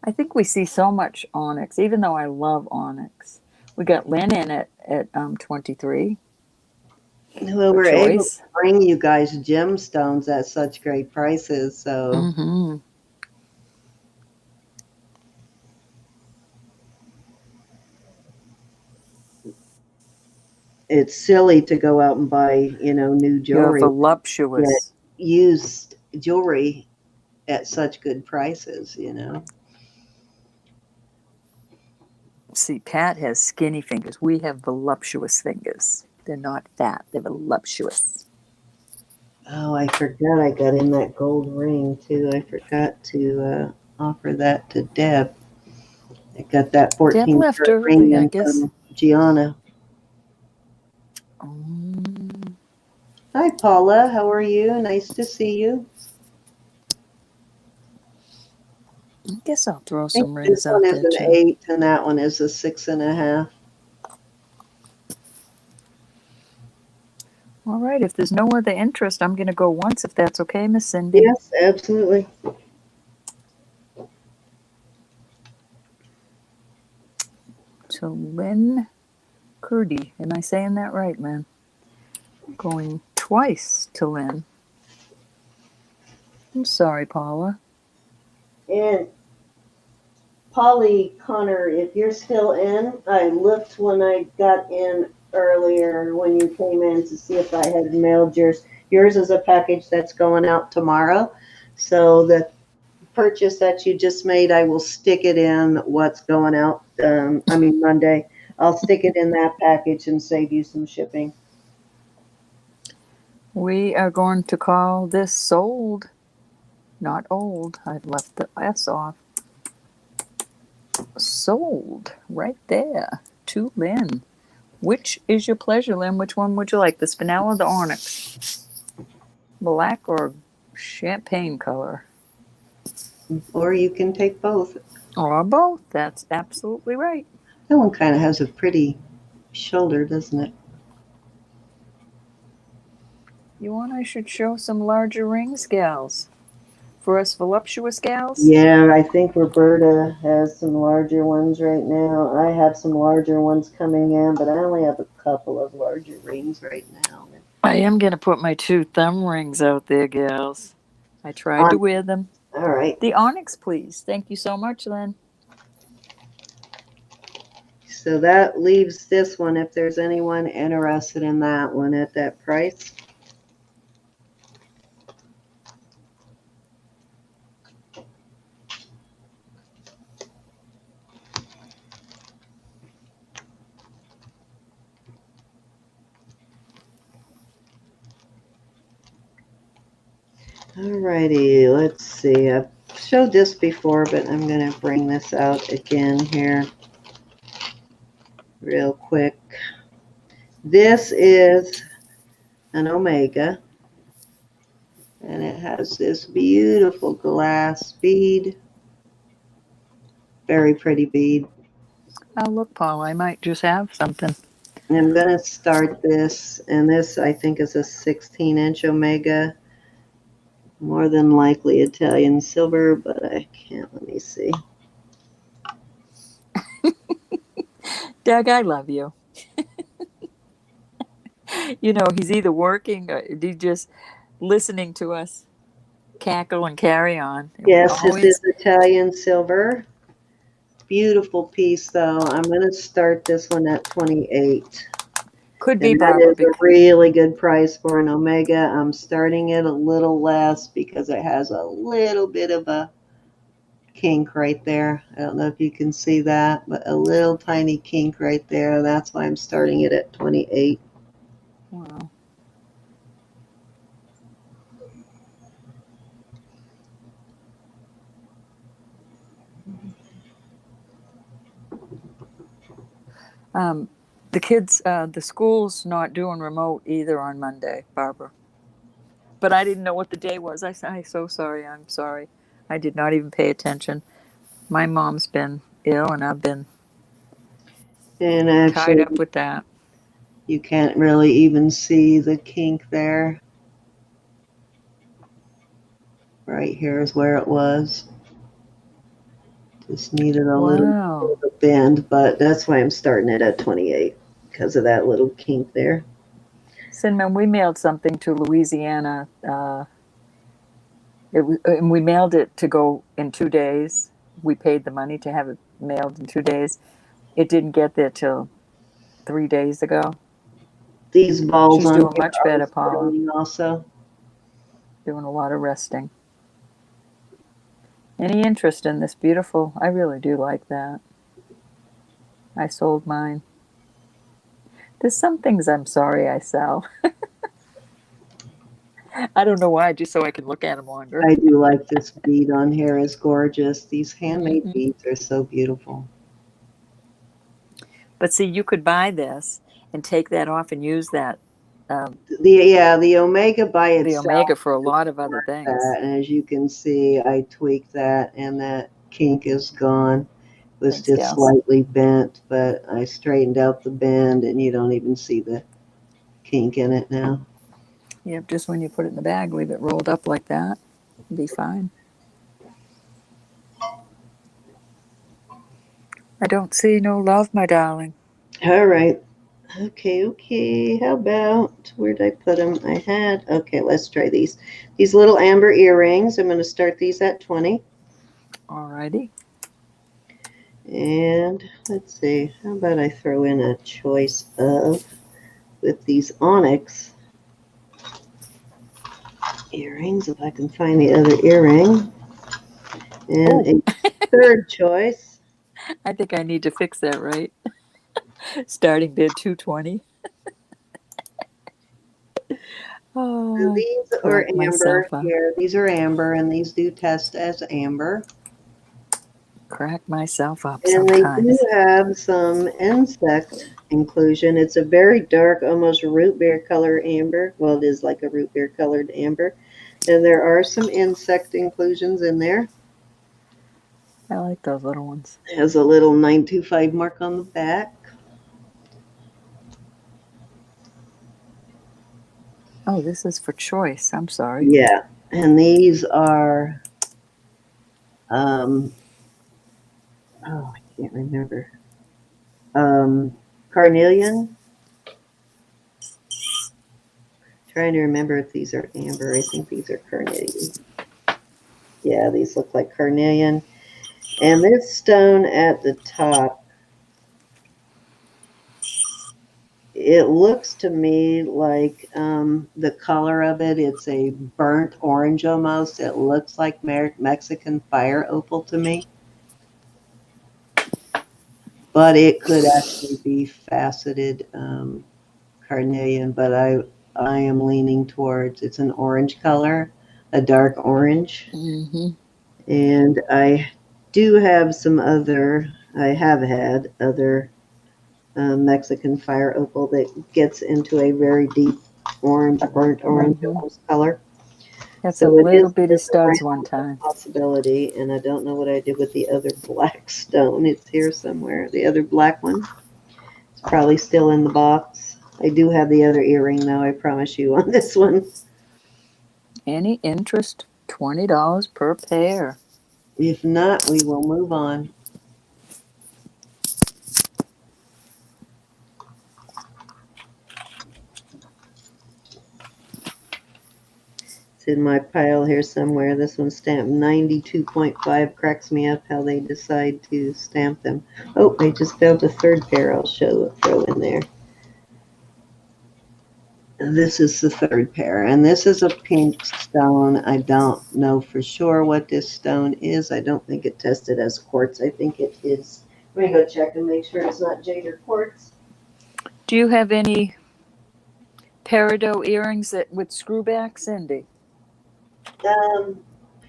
I think we see so much onyx, even though I love onyx. We got Lynn in at 23. Well, we're able to bring you guys gemstones at such great prices, so. Mm-hmm. It's silly to go out and buy, new jewelry. You're voluptuous. Used jewelry at such good prices, See, Pat has skinny fingers. We have voluptuous fingers. They're not fat. They're voluptuous. Oh, I forgot I got in that gold ring, too. I forgot to offer that to Deb. I got that 14 Deb left early, ring I guess. from Gianna. Hi, Paula. How are you? Nice to see you. I guess I'll throw some rings this out one there, is an too. 8, and that one is a 6.5. All right. If there's no other interest, I'm going to go once, if that's okay, Miss Cindy. Yes, absolutely. So Lynn Curdy. Am I saying that right, man? Going twice to Lynn. I'm sorry, Paula. And Polly Connor, if you're still in, I looked when I got in earlier when you came in to see if I had mailed yours. Yours is a package that's going out tomorrow. So the purchase that you just made, I will stick it in what's going out, Monday. I'll stick it in that package and save you some shipping. We are going to call this sold, not old. I've left the S off. Sold, right there, to Lynn. Which is your pleasure, Lynn? Which one would you like, the spinel or the onyx? Black or champagne color? Or you can take both. Or both. That's absolutely right. That one kind of has a pretty shoulder, doesn't it? You want I should show some larger rings, gals? For us voluptuous gals? Yeah, I think Roberta has some larger ones right now. I have some larger ones coming in, but I only have a couple of larger rings right now. I am going to put my 2 thumb rings out there, gals. I tried to wear them. All right. The onyx, please. Thank you so much, Lynn. So that leaves this one, if there's anyone interested in that one at that price. Alrighty, let's see. I've showed this before, but I'm going to bring this out again here real quick. This is an Omega, and it has this beautiful glass bead. Very pretty bead. Oh, look, Paul, I might just have something. And I'm going to start this, and this I think is a 16-inch Omega. More than likely Italian silver, but I can't. Let me see. Doug, I love you. You know, he's either working or he's just listening to us cackle and carry on. Yes, this Always. is Italian silver. Beautiful piece, though. I'm going to start this one at 28. Could be, And that Barbara. is a really good price for an Omega. I'm starting it a little less because it has a little bit of a kink right there. I don't know if you can see that, but a little tiny kink right there. That's why I'm starting it at 28. Wow. The kids, the school's not doing remote either on Monday, Barbara. But I didn't know what the day was. I'm so sorry. I'm sorry. I did not even pay attention. My mom's been ill, and I've been And tied actually, up with that. you can't really even see the kink there. Right here is where it was. Just needed a little bit Wow. of a bend, but that's why I'm starting it at 28 because of that little kink there. Cinnamon, we mailed something to Louisiana. And we mailed it to go in 2 days. We paid the money to have it mailed in 2 days. It didn't get there till 3 days ago. These balls She's on doing here much are better, Paula. settling also. Doing a lot of resting. Any interest in this beautiful? I really do like that. I sold mine. There's some things I'm sorry I sell. I don't know why, just so I can look at them longer. I do like this bead on here. It's gorgeous. These handmade Mhm. beads are so beautiful. But see, you could buy this and take that off and use that, The Omega by the itself Omega, for a is lot of other worth things. that. And as you can see, I tweaked that and that kink is gone. It was Thanks, just gals. slightly bent, but I straightened out the bend and you don't even see the kink in it now. Yep, just when you put it in the bag, leave it rolled up like that. It'll be fine. I don't see no love, my darling. All right. Okay. How about, where did I put them? Okay, let's try these. These little amber earrings. I'm going to start these at 20. Alrighty. And let's see, how about I throw in a choice of, with these onyx earrings, if I can find the other earring. And a third choice. I think I need to fix that, right? Starting bid 220. And Oh, these are crack amber myself up. here. These are amber, and these do test as amber. Crack myself up And they do sometimes. have some insect inclusion. It's a very dark, almost root beer color amber. Well, it is like a root beer colored amber. And there are some insect inclusions in there. I like those little ones. It has a little 925 mark on the back. Oh, this is for choice. I'm sorry. Yeah, and these are, oh, I can't remember. Carnelian. Trying to remember if these are amber. I think these are carnelian. Yeah, these look like carnelian. And this stone at the top, it looks to me like the color of it, it's a burnt orange almost. It looks like Mexican fire opal to me. But it could actually be faceted carnelian, but I am leaning towards, it's an orange color. a dark orange. Mm-hmm. And I do have some other, I have had other Mexican fire opal that gets into a very deep orange, burnt orange Mhm. almost color. That's a So it little is bitty just studs around one a time. possibility, and I don't know what I did with the other black stone. It's here somewhere. The other black one. It's probably still in the box. I do have the other earring, though, I promise you, on this one. Any interest? $20 per pair. If not, we will move on. It's in my pile here somewhere. This one's stamped 92.5. Cracks me up how they decide to stamp them. Oh, I just found a third pair I'll throw in there. This is the third pair, and this is a pink stone. I don't know for sure what this stone is. I don't think it tested as quartz. I think it is. Let me go check and make sure it's not jade or quartz. Do you have any peridot earrings that with screwback, Cindy?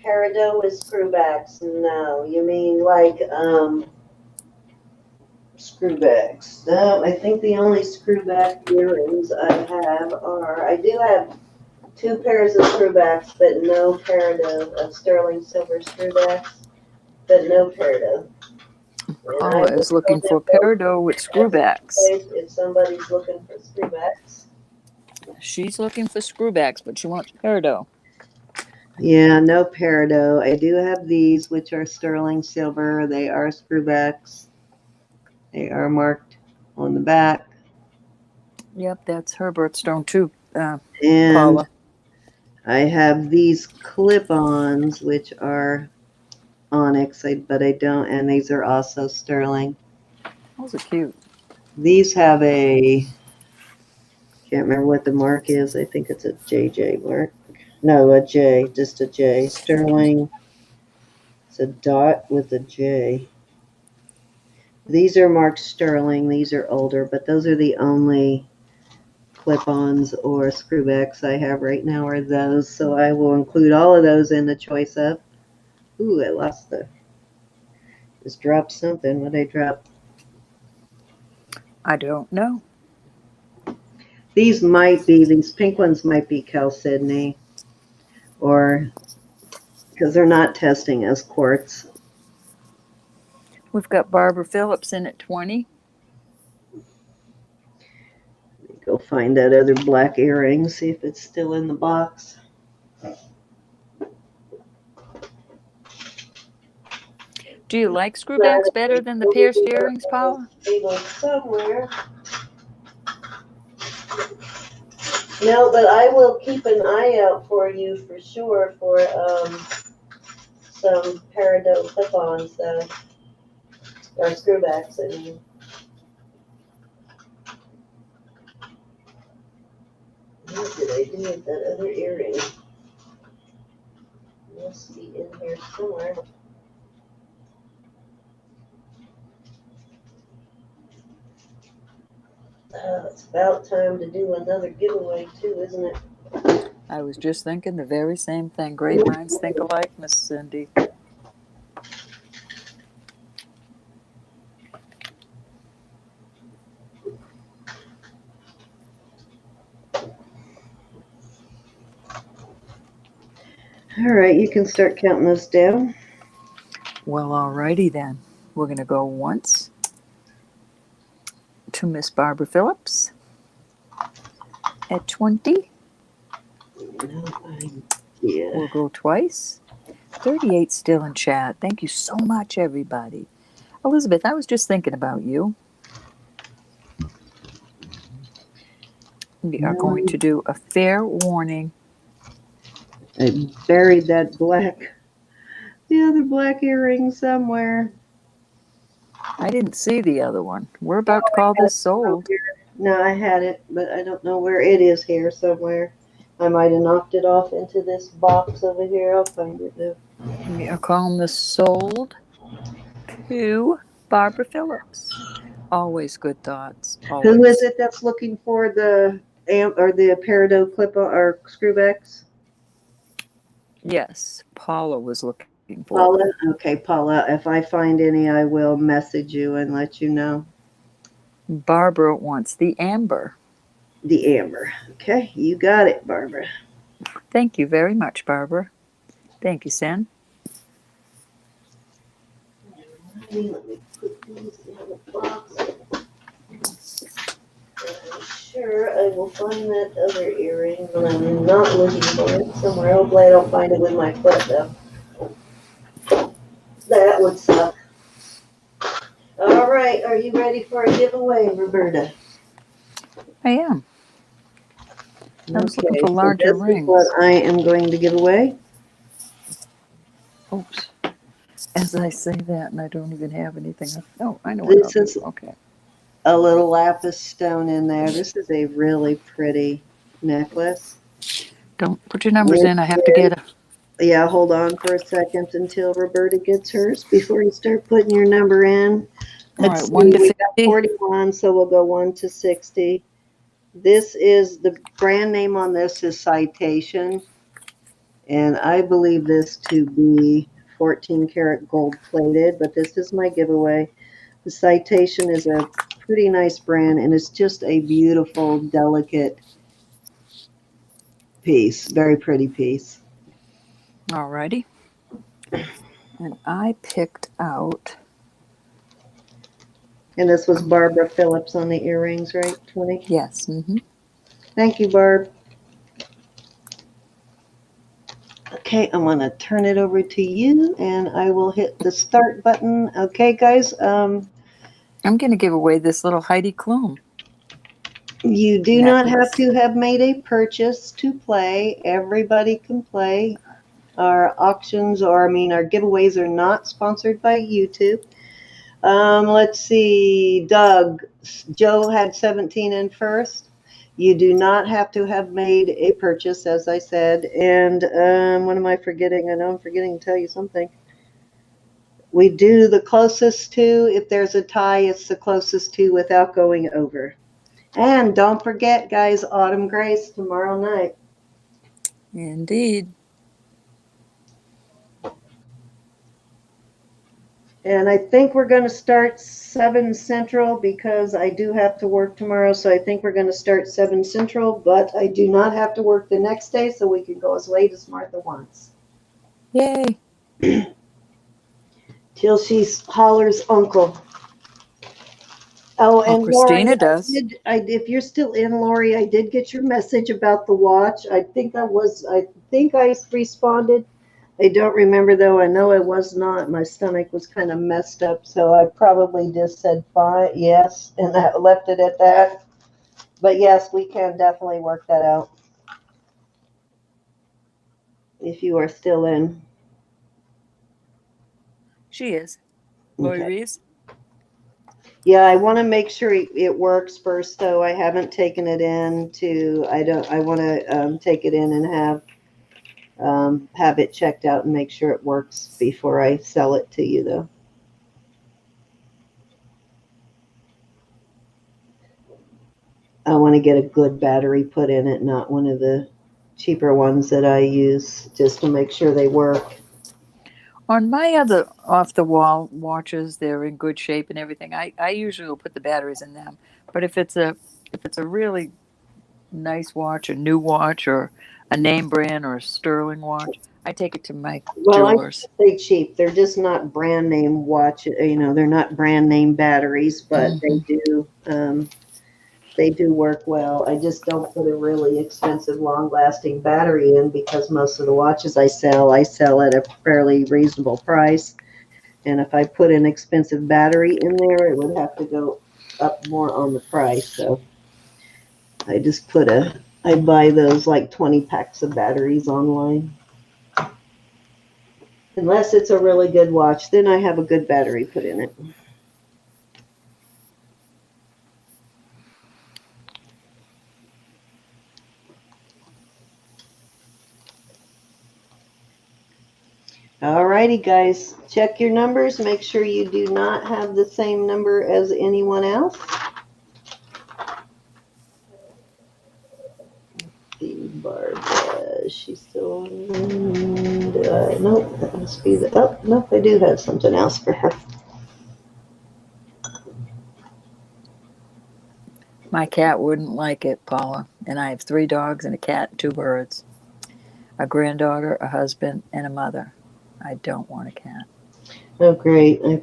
Peridot with screwbacks. No, you mean like screwbacks. No, I think the only screwback earrings I have are, I do have two pairs of screwbacks, but no peridot of sterling silver screwbacks, but no peridot. And I Paula will is throw looking them for both peridot with at the screwbacks. place if somebody's looking for screwbacks. She's looking for screwbacks, but she wants peridot. Yeah, no peridot. I do have these, which are sterling silver. They are screwbacks. They are marked on the back. Yep, that's her birthstone too, And Paula. I have these clip-ons, which are onyx, but I don't, and these are also sterling. Those are cute. These have a, can't remember what the mark is. I think it's a JJ mark. No, a J, just a J. Sterling. It's a dot with a J. These are marked sterling. These are older, but those are the only clip-ons or screwbacks I have right now are those. So I will include all of those in the choice of. Ooh, I lost the, just dropped something. What did I drop? I don't know. These might be, these pink ones might be chalcedony, or because they're not testing as quartz. We've got Barbara Phillips in at 20. Go find that other black earring, see if it's still in the box. Do you like screwbacks better than the pierced earrings, Paula? Somewhere. No, but I will keep an eye out for you for sure for some peridot clip-ons, or screwbacks, I mean. What did I do with that other earring? It must be in here somewhere. It's about time to do another giveaway too, isn't it? I was just thinking the very same thing. Great minds think alike, Miss Cindy. All right, you can start counting those down. Well, alrighty then. We're going to go once to Miss Barbara Phillips at 20. No idea. We'll go twice. 38 still in chat. Thank you so much, everybody. Elizabeth, I was just thinking about you. We are going to do a fair warning. I buried that the other black earring somewhere. I didn't see the other one. We're about to call this sold. No, I had it, but I don't know where it is here somewhere. I might have knocked it off into this box over here. I'll find it though. We are calling this sold to Barbara Phillips. Always good thoughts. Always. Who is it that's looking for the amp or the peridot clip or screwbacks? Yes, Paula was looking for. Paula? Okay, Paula. If I find any, I will message you and let you know. Barbara wants the amber. The amber. Okay, you got it, Barbara. Thank you very much, Barbara. Thank you, Sen. Let me put these in the box. I'm sure I will find that other earring, but I'm not looking for it somewhere. Hopefully I don't find it with my foot, though. That would suck. All right, are you ready for a giveaway, Roberta? I am. I was looking Okay, for so larger this is rings. what I am going to give away. Oops. As I say that, and I don't even have anything. Oh, I know what I'll This do. is Okay. a little lapis stone in there. This is a really pretty necklace. Don't put your numbers It in. I have to get a. Yeah, hold on for a second until Roberta gets hers before you start putting your number in. All Let's right, see, 1 to we got 50. 41, so we'll go 1 to 60. This is the brand name on this is Citation, and I believe this to be 14 karat gold plated, but this is my giveaway. The Citation is a pretty nice brand, and it's just a beautiful, delicate piece, very pretty piece. All righty. And I picked out. And this was Barbara Phillips on the earrings, right, 20? Yes. Mm-hmm. Thank you, Barb. Okay, I'm going to turn it over to you, and I will hit the start button. Okay, guys, I'm going to give away this little Heidi Klum. you do not have necklace. to have made a purchase to play. Everybody can play. Our auctions, or I mean, our giveaways are not sponsored by YouTube. Let's see, Doug, Joe had 17 in first. You do not have to have made a purchase, as I said. And what am I forgetting? I know I'm forgetting to tell you something. We do the closest to. If there's a tie, it's the closest to without going over. And don't forget, guys, Autumn Grace tomorrow night. Indeed. And I think we're going to start 7 Central because I do have to work tomorrow. So I think we're going to start 7 Central, but I do not have to work the next day, so we can go as late as Martha wants. Yay. Till she hollers uncle. Oh, and Christina Lori, does. if you're still in, Lori, I did get your message about the watch. I think I responded. I don't remember, though. I know I was not. My stomach was kind of messed up, so I probably just said fine, yes, and that left it at that. But yes, we can definitely work that out if you are still in. She is. Lori Okay. Reeves. Yeah, I want to make sure it works first, though. I haven't taken it in to. I want to take it in and have it checked out and make sure it works before I sell it to you, though. I want to get a good battery put in it, not one of the cheaper ones that I use, just to make sure they work. On my other off-the-wall watches, they're in good shape and everything. I usually will put the batteries in them. But if it's a really nice watch, a new watch, or a name brand or a sterling watch, I take it to my Well, I jewelers. say cheap. They're just not brand name watch. They're not brand name batteries, but they do work well. I just don't put a really expensive, long-lasting battery in because most of the watches I sell at a fairly reasonable price. And if I put an expensive battery in there, it would have to go up more on the price. So I just I buy those like 20 packs of batteries online. Unless it's a really good watch, then I have a good battery put in it. Alrighty, guys, check your numbers. Make sure you do not have the same number as anyone else. Let's see, Barbara, is she still on? Nope, that must be the, oh, nope, I do have something else for her. My cat wouldn't like it, Paula. And I have 3 dogs and a cat and 2 birds. A granddaughter, a husband, and a mother. I don't want a cat. Oh, great. I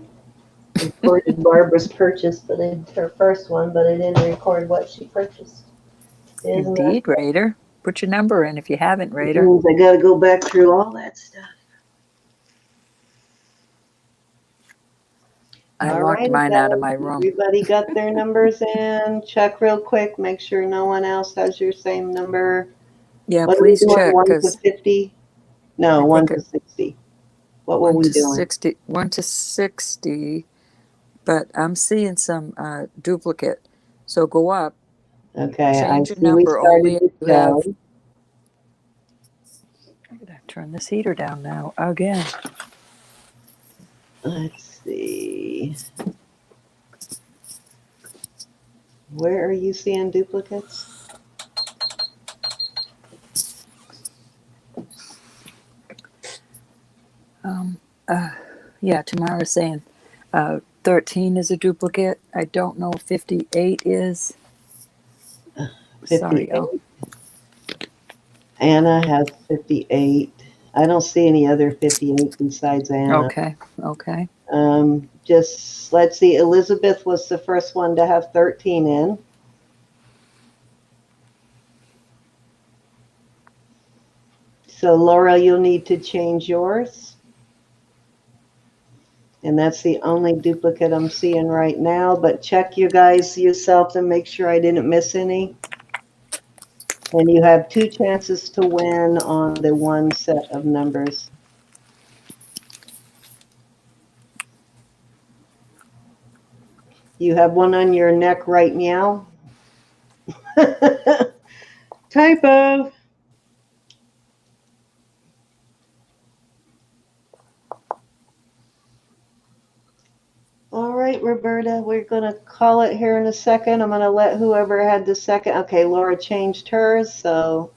recorded Barbara's purchase, but her first one, but I didn't record what she purchased. Isn't that? Indeed, Raider. Put your number in if you haven't, Raider. Means I gotta go back through all that stuff. I All locked right, mine out of guys. my room. Everybody got their numbers in. Check real quick. Make sure no one else has your same number. Yeah, What are we please doing? check 1 to because 50? No, I 1 think to 60. What were 1 we to doing? 60, 1 to 60, but I'm seeing some duplicate. So go up, Okay, I change your see we number only started if with you have. Joe. I'm gonna turn this heater down now again. Let's see. Where are you seeing duplicates? Yeah, Tamara's saying 13 is a duplicate. I don't know if 58 is. Sorry, 58. y'all. Anna has 58. I don't see any other 58 besides Anna. Okay, okay. Just let's see. Elizabeth was the first one to have 13 in. So Laura, you'll need to change yours. And that's the only duplicate I'm seeing right now. But check you guys yourself and make sure I didn't miss any. And you have 2 chances to win on the one set of numbers. You have one on your neck right now. Typo. All right, Roberta, we're going to call it here in a second. I'm going to let whoever had the second. Okay, Laura changed hers, so.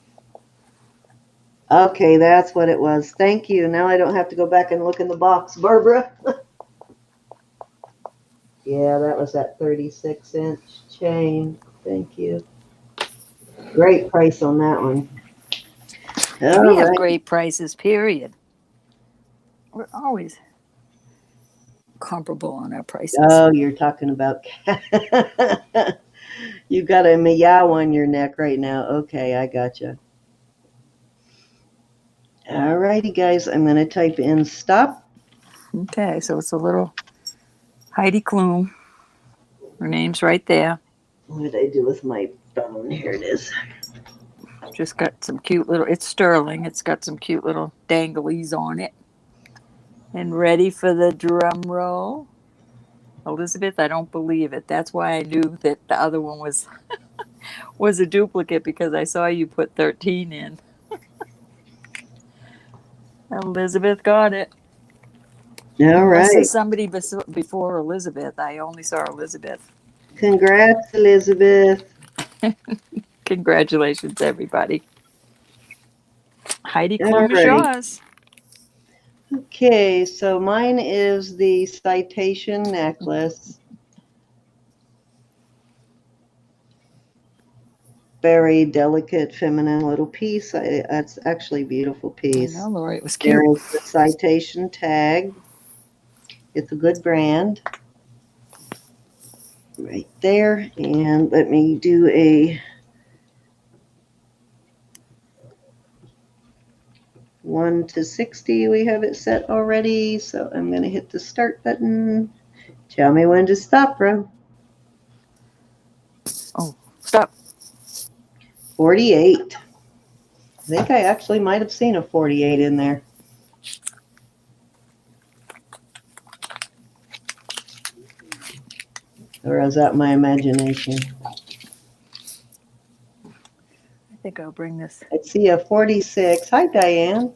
Okay, that's what it was. Thank you. Now I don't have to go back and look in the box, Barbara. Yeah, that was that 36-inch chain. Thank you. Great price on that one. All We have right. great prices, period. We're always comparable on our prices. Oh, you're talking about. You got a meow on your neck right now. Okay, I gotcha. All righty, guys. I'm going to type in stop. Okay, so it's a little Heidi Klum. Her name's right there. What did I do with my phone? Here it is. Just got some cute little, it's sterling. It's got some cute little danglies on it. And ready for the drum roll. Elizabeth, I don't believe it. That's why I knew that the other one was a duplicate because I saw you put 13 in. Elizabeth got it. All Unless right. there's somebody before Elizabeth. I only saw Elizabeth. Congrats, Elizabeth. Congratulations, everybody. Heidi All Klum is right. yours. Okay, so mine is the citation necklace. Very delicate, feminine little piece. That's actually a beautiful piece. I know, Lori, it was cute. There's the citation tag. It's a good brand. Right there. And let me do a 1 to 60. We have it set already. So I'm going to hit the start button. Tell me when to stop, bro. Oh, stop. 48. I think I actually might have seen a 48 in there. Or is that my imagination? I think I'll bring this I see a 46. Hi, Diane.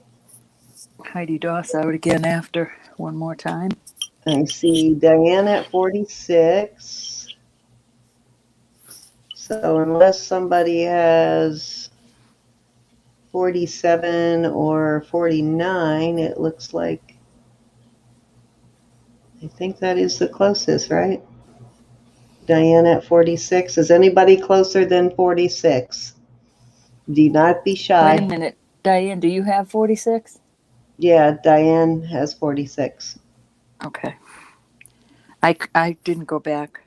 Heidi Doss out again after one more time. I see Diane at 46. So unless somebody has 47 or 49, it looks like. I think that is the closest, right? Diane at 46. Is anybody closer than 46? Do not be Wait a shy. minute. Diane, do you have 46? Yeah, Diane has 46. Okay. I didn't go back.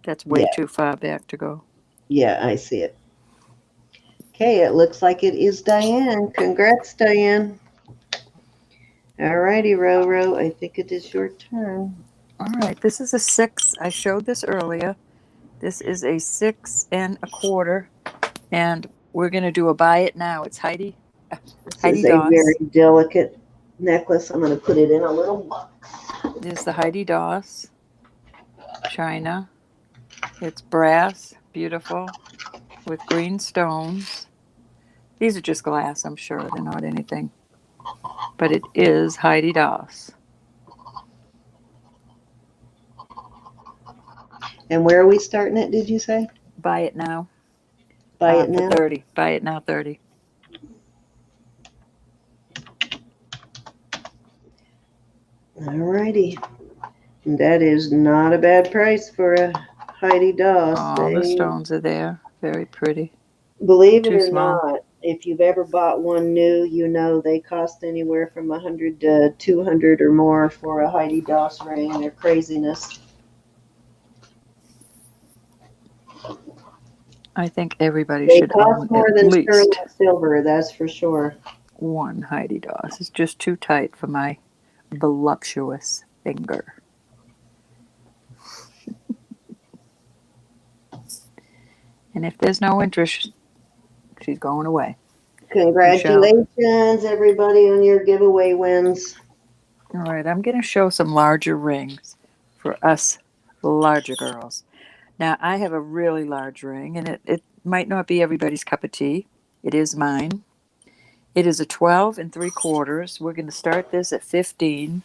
That's way Yeah, too far back to go. yeah, I see it. Okay, it looks like it is Diane. Congrats, Diane. All righty, Roro. I think it is your turn. All right. This is a 6. I showed this earlier. This is a 6 1/4. And we're going to do a buy it now. It's Heidi This Heidi is a very Doss. delicate necklace. I'm going to put it in a little box. This is the Heidi Doss china. It's brass, beautiful, with green stones. These are just glass, I'm sure. They're not anything. But it is Heidi Doss. And where are we starting it, did you say? Buy it now. Buy it For now? 30. Buy it now, 30. All righty. And that is not a bad price for a Heidi Doss. All the stones are there. Very pretty. Believe it Too or small. not, if you've ever bought one new, you know they cost anywhere from 100 to 200 or more for a Heidi Doss ring. They're craziness. I think everybody They should own cost more at than least sterling silver, that's for sure. one Heidi Doss. It's just too tight for my voluptuous finger. And if there's no interest, she's going away. Congratulations, everybody, on your giveaway wins. All right, I'm going to show some larger rings for us larger girls. Now, I have a really large ring, and it might not be everybody's cup of tea. It is mine. It is a 12 3/4. We're going to start this at 15.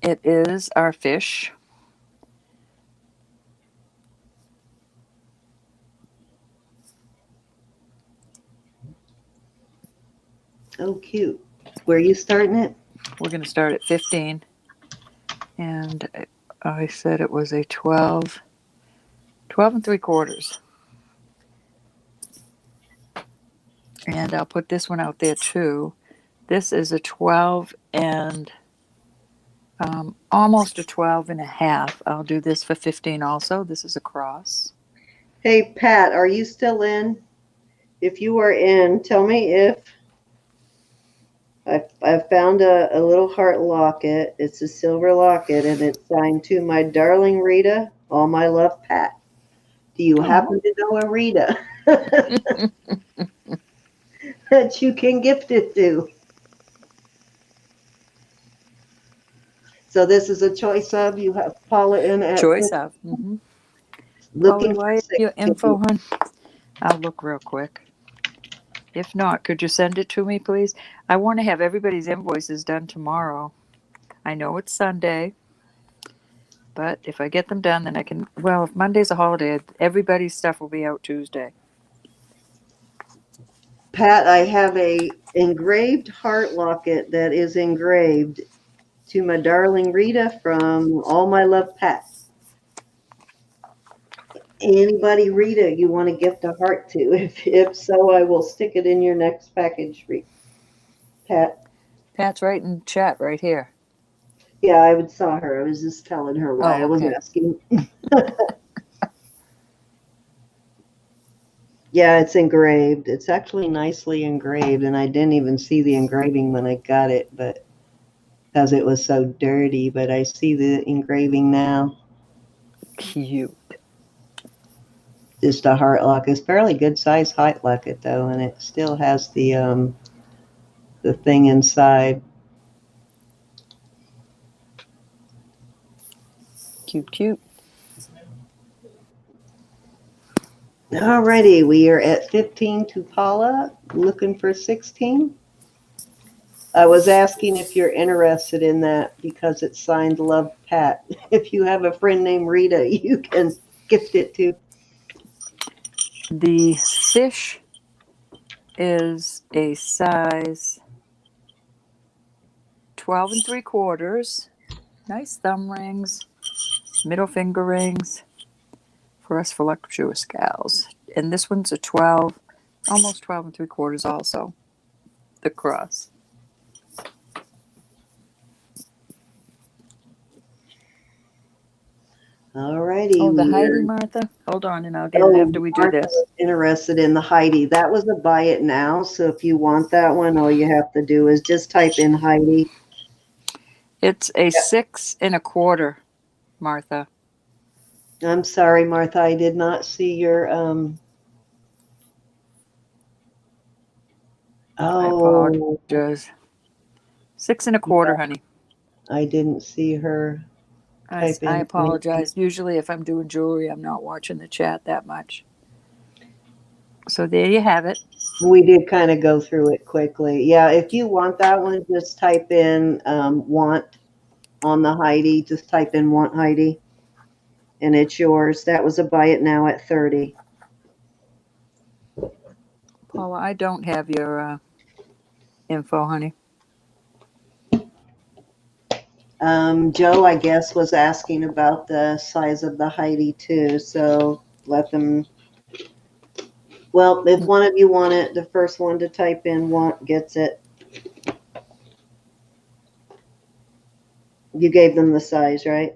It is our fish. Oh, cute. Where are you starting it? We're going to start at 15. And I said it was a 12 3/4. And I'll put this one out there too. This is a 12 and almost a 12 and a half. I'll do this for 15 also. This is a cross. Hey, Pat, are you still in? If you are in, tell me if I found a little heart locket. It's a silver locket, and it's signed to my darling Rita. All my love, Pat. Do you happen to know a Rita that you can gift it to? So this is a choice of, you have Paula in at Choice of. Mm-hmm. looking Polly, for why your 16. info, hon? I'll look real quick. If not, could you send it to me, please? I want to have everybody's invoices done tomorrow. I know it's Sunday, but if I get them done, then I can. Well, if Monday's a holiday, everybody's stuff will be out Tuesday. Pat, I have a engraved heart locket that is engraved to my darling Rita from All My Love, Pat. Anybody, Rita, you want to gift a heart to? If so, I will stick it in your next package, Pat. Pat's right in chat right here. Yeah, I saw her. I was just telling her why I was okay. asking. Yeah, it's engraved. It's actually nicely engraved, and I didn't even see the engraving when I got it, but because it was so dirty. But I see the engraving now. Cute. Just a heart locket. It's fairly good size heart locket though, and it still has the thing inside. Cute, cute. Alrighty, we are at 15 to Paula, looking for 16. I was asking if you're interested in that because it's signed Love Pat. If you have a friend named Rita, you can gift it to. The fish is a size 12 3/4. Nice thumb rings, middle finger rings for us voluptuous gals. And this one's a 12, almost 12 3/4 also, the cross. Alrighty. Oh, the Heidi, we're- Martha? Hold on, and I'll get it after we do Martha this. was interested in the Heidi. That was a buy it now. So if you want that one, all you have to do is just type in Heidi. It's a 6 1/4, Martha. I'm sorry, Martha. I did not see your I Oh, apologize. 6 1/4, honey. I didn't see her type I in. apologize. Usually, if I'm doing jewelry, I'm not watching the chat that much. So there you have it. We did kind of go through it quickly. Yeah, if you want that one, just type in want on the Heidi. Just type in want Heidi, and it's yours. That was a buy it now at 30. Paula, I don't have your info, honey. Joe, I guess, was asking about the size of the Heidi too. So let them. Well, if one of you want it, the first one to type in want gets it. You gave them the size, right?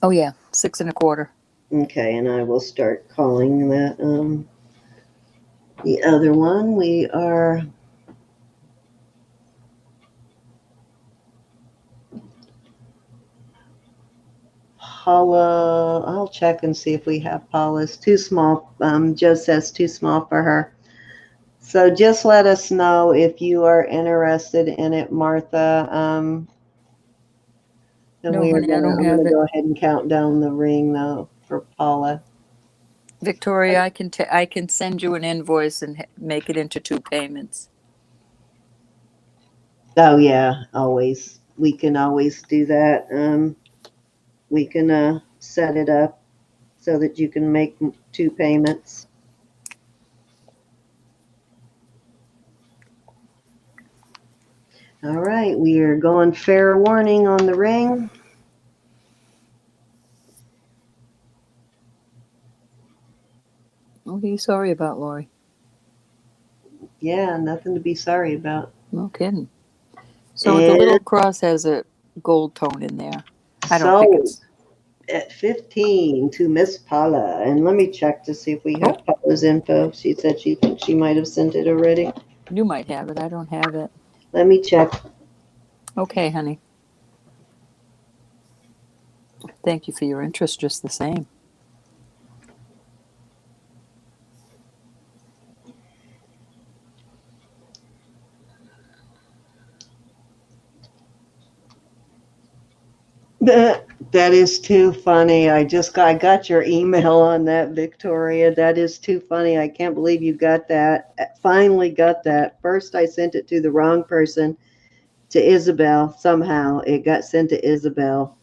Oh yeah, 6 1/4. Okay, and I will start calling that the other one. We are Paula. I'll check and see if we have Paula's. Too small. Joe says too small for her. So just let us know if you are interested in it, Martha. And No, we are honey, I don't I'm have gonna it. go ahead and count down the ring though for Paula. Victoria, I can send you an invoice and make it into 2 payments. Oh yeah, always. We can always do that. We can set it up so that you can make 2 payments. All right, we are going fair warning on the ring. What are you sorry about, Lori? Yeah, nothing to be sorry about. No kidding. So the little cross has a gold tone in there. I don't think it's at 15 to Miss Paula, and let me check to see if we have Paula's info. She said she thinks she might have sent it already. You might have it. I don't have it. Let me check. Okay, honey. Thank you for your interest just the same. That is too funny. I got your email on that, Victoria. That is too funny. I can't believe you got that. Finally got that. First I sent it to the wrong person, to Isabel. Somehow it got sent to Isabel.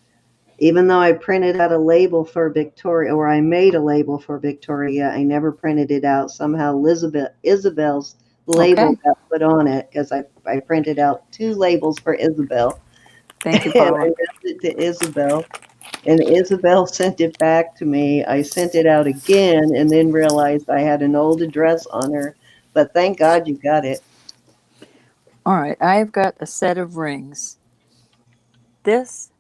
Even though I printed out a label for Victoria, or I made a label for Victoria, I never printed it out. Somehow Isabel's label got put on it because I printed out 2 labels for Isabel. Thank you, And Paula. I sent it to Isabel, and Isabel sent it back to me. I sent it out again and then realized I had an old address on her. But thank God you got it. All right, I've got a set of rings. This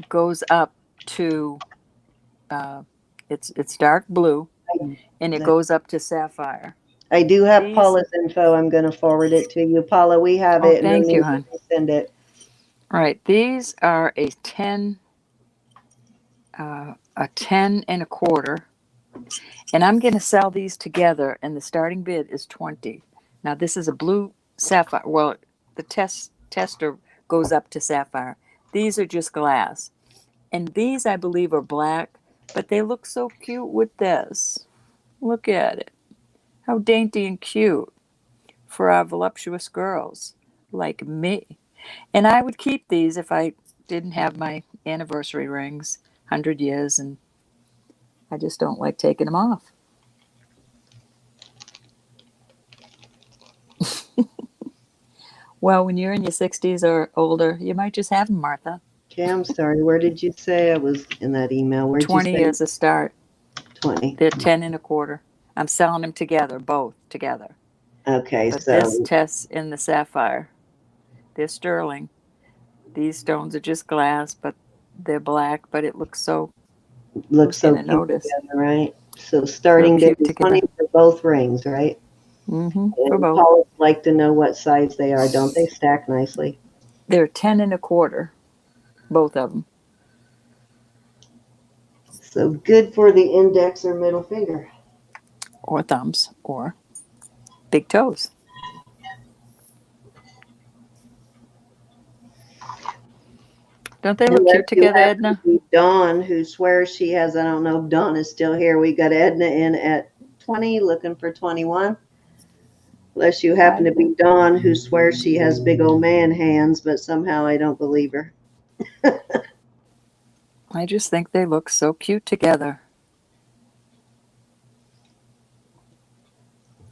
goes up to it's dark blue, and it goes up to sapphire. I do have Paula's info. I'm going to forward it to you. Paula, we have it. Thank you, hon. Send it. All right, these are a 10 1/4, and I'm going to sell these together, and the starting bid is 20. Now this is a blue sapphire. Well, the tester goes up to sapphire. These are just glass, and these I believe are black, but they look so cute with this. Look at it. How dainty and cute for our voluptuous girls like me. And I would keep these if I didn't have my anniversary rings, 100 years, and I just don't like taking them off. Well, when you're in your 60s or older, you might just have them, Martha. Okay, I'm sorry. Where did you say I was in that email? Where'd you 20 say is a start. 20? They're 10 and a quarter. I'm selling them together, both together. Okay, But this so tests in the sapphire. They're sterling. These stones are just glass, but they're black, but it looks so, looks who's so going to cute notice? together, right? So So starting date cute is 20 together. for both rings, right? For And both. Paul would like to know what size they are. Don't they stack nicely? They're 10 and a quarter, both of them. So good for the index or middle finger. Or thumbs, or big toes. Don't they look Unless cute you together, happen to Edna? be Dawn, who swears she has, I don't know if Dawn is still here. We got Edna in at 20, looking for 21. Unless you happen to be Dawn, who swears she has big old man hands, but somehow I don't believe her. I just think they look so cute together.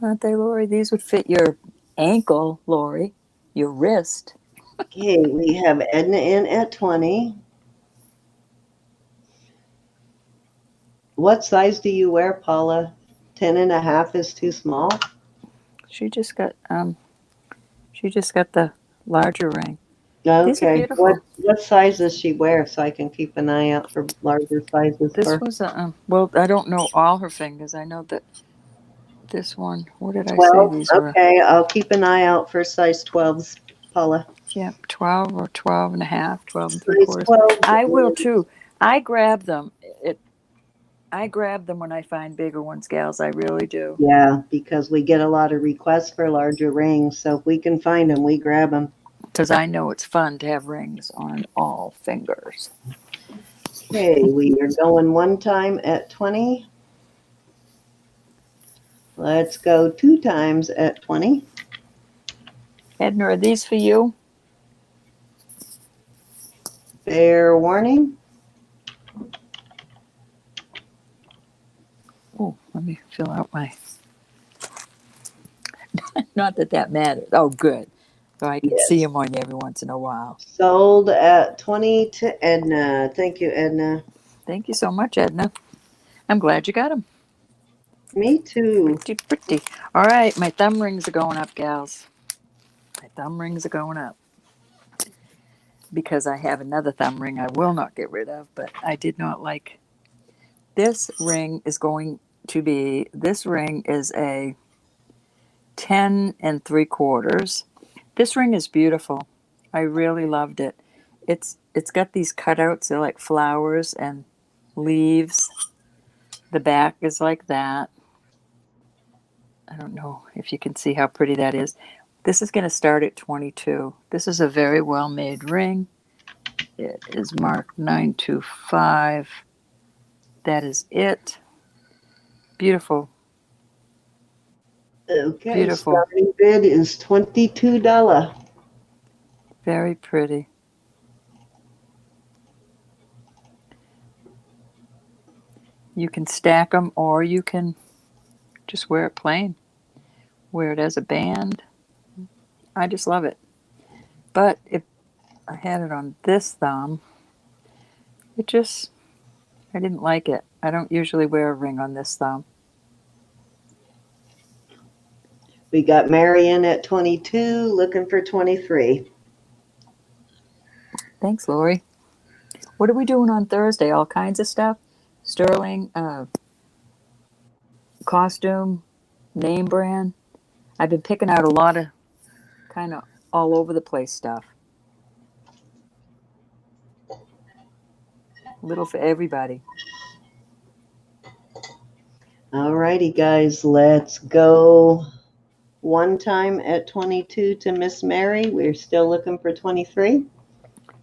Aren't they, Lori? These would fit your ankle, Lori, your wrist. Okay, we have Edna in at 20. What size do you wear, Paula? 10 and a half is too small? She just got the larger ring. These are Okay. beautiful. What size does she wear so I can keep an eye out for larger sizes This for was a well, I don't know all her fingers. I know that this one. What did I say 12? these were? Okay, I'll keep an eye out for size 12s, Paula. Yep, 12 or 12 and a half, 12 and three Size quarters. 12. I will too. I grab them. I grab them when I find bigger ones, gals. I really do. Yeah, because we get a lot of requests for larger rings. So if we can find them, we grab them. Because I know it's fun to have rings on all fingers. Okay, we are going one time at 20. Let's go two times at 20. Edna, are these for you? Fair warning. Oh, let me fill out my. Not that that matters. Oh, good. So I can see Yes. them on you every once in a while. Sold at 20 to Edna. Thank you, Edna. Thank you so much, Edna. I'm glad you got them. Me too. Pretty, pretty. All right, my thumb rings are going up, gals. My thumb rings are going up. Because I have another thumb ring I will not get rid of, but I did not like. This ring is this ring is a 10 and 3/4. This ring is beautiful. I really loved it. It's got these cutouts. They're like flowers and leaves. The back is like that. I don't know if you can see how pretty that is. This is going to start at 22. This is a very well made ring. It is marked 925. That is it. Beautiful. Okay, Beautiful. starting bid is $22. Very pretty. You can stack them or you can just wear it plain. Wear it as a band. I just love it. But if I had it on this thumb, I didn't like it. I don't usually wear a ring on this thumb. We got Marion at 22, looking for 23. Thanks, Lori. What are we doing on Thursday? All kinds of stuff. Sterling, costume, name brand. I've been picking out a lot of kind of all over the place stuff. A little for everybody. All righty, guys, let's go one time at 22 to Miss Mary. We're still looking for 23.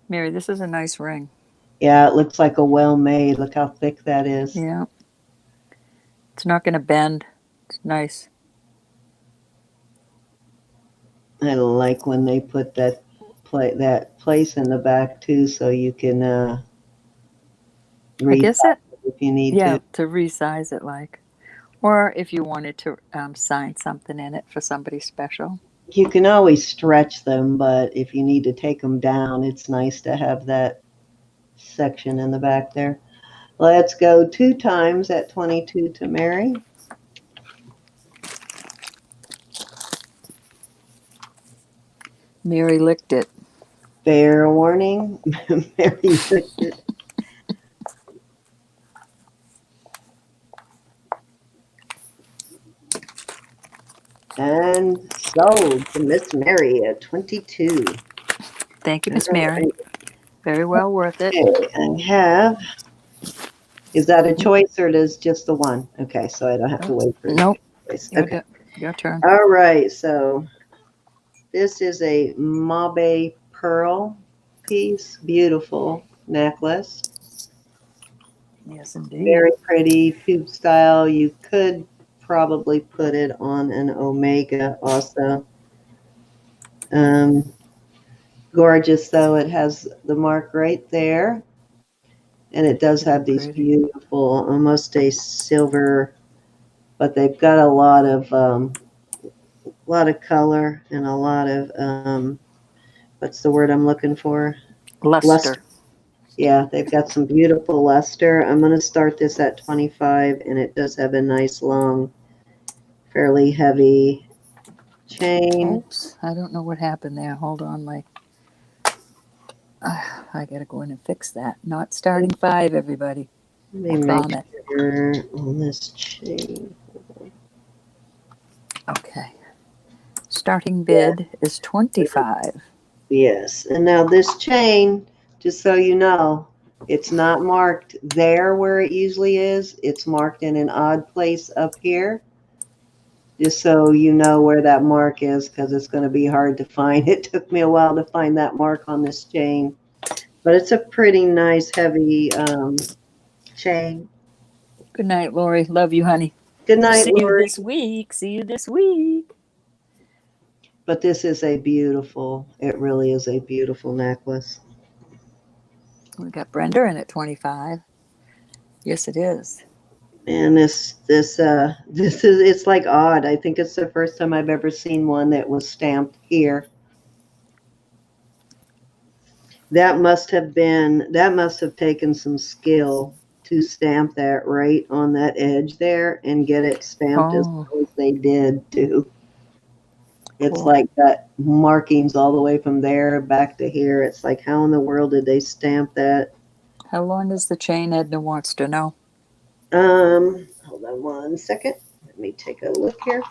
Mary, this is a nice ring. Yeah, it looks like a well-made. Look how thick that is. Yeah. It's not going to bend. It's nice. I like when they put that place in the back too, so you can I guess resize it if you need to. to resize it like. Or if you wanted to sign something in it for somebody special. You can always stretch them, but if you need to take them down, it's nice to have that section in the back there. Let's go 2 times at 22 to Mary. Mary licked it. Fair warning. Mary licked it. And sold to Miss Mary at 22. Thank you, Miss Mary. Very well worth it. Okay, I have. Is that a choice or does just the one? Okay, so I don't have to wait for Nope. choice. Your, Okay. your turn. All right, so this is a Mabe pearl piece. Beautiful necklace. Yes, indeed. Very pretty tube style. You could probably put it on an omega also. Gorgeous though. It has the mark right there. And it does have these Pretty. beautiful, almost a silver, but they've got a lot of color and a lot of what's the word I'm looking for? Luster. Yeah, they've got some beautiful luster. I'm going to start this at 25, and it does have a nice long, fairly heavy chain. Oops, I don't know what happened there. Hold on, I gotta go in and fix that. Not starting 5, everybody. Let me make sure on this chain. Okay. Starting bid is 25. Yes, and now this chain, just so you know, it's not marked there where it usually is. It's marked in an odd place up here. Just so you know where that mark is, because it's going to be hard to find. It took me a while to find that mark on this chain. But it's a pretty nice, heavy chain. Good night, Lori. Love you, honey. Good night, See Lori. you this week. See you this week. But this is a beautiful, it really is a beautiful necklace. We got Brenda in at 25. Yes, it is. And this is, it's like odd. I think it's the first time I've ever seen one that was stamped here. That must have taken some skill to stamp that right on that edge there and get it stamped as well as they did too. It's Cool. like got markings all the way from there back to here. It's like, how in the world did they stamp that? How long is the chain? Edna wants to know. Hold on one second. Let me take a look here.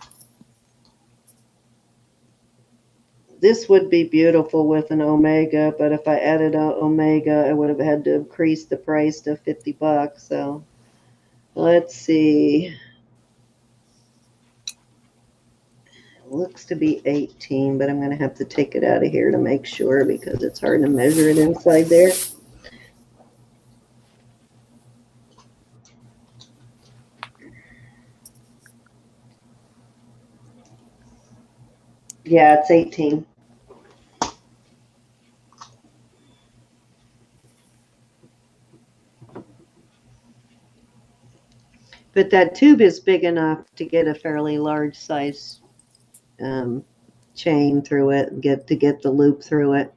This would be beautiful with an omega, but if I added an omega, I would have had to increase the price to $50. So let's see. It looks to be 18, but I'm going to have to take it out of here to make sure because it's hard to measure it inside there. Yeah, it's 18. But that tube is big enough to get a fairly large size chain through it, get the loop through it.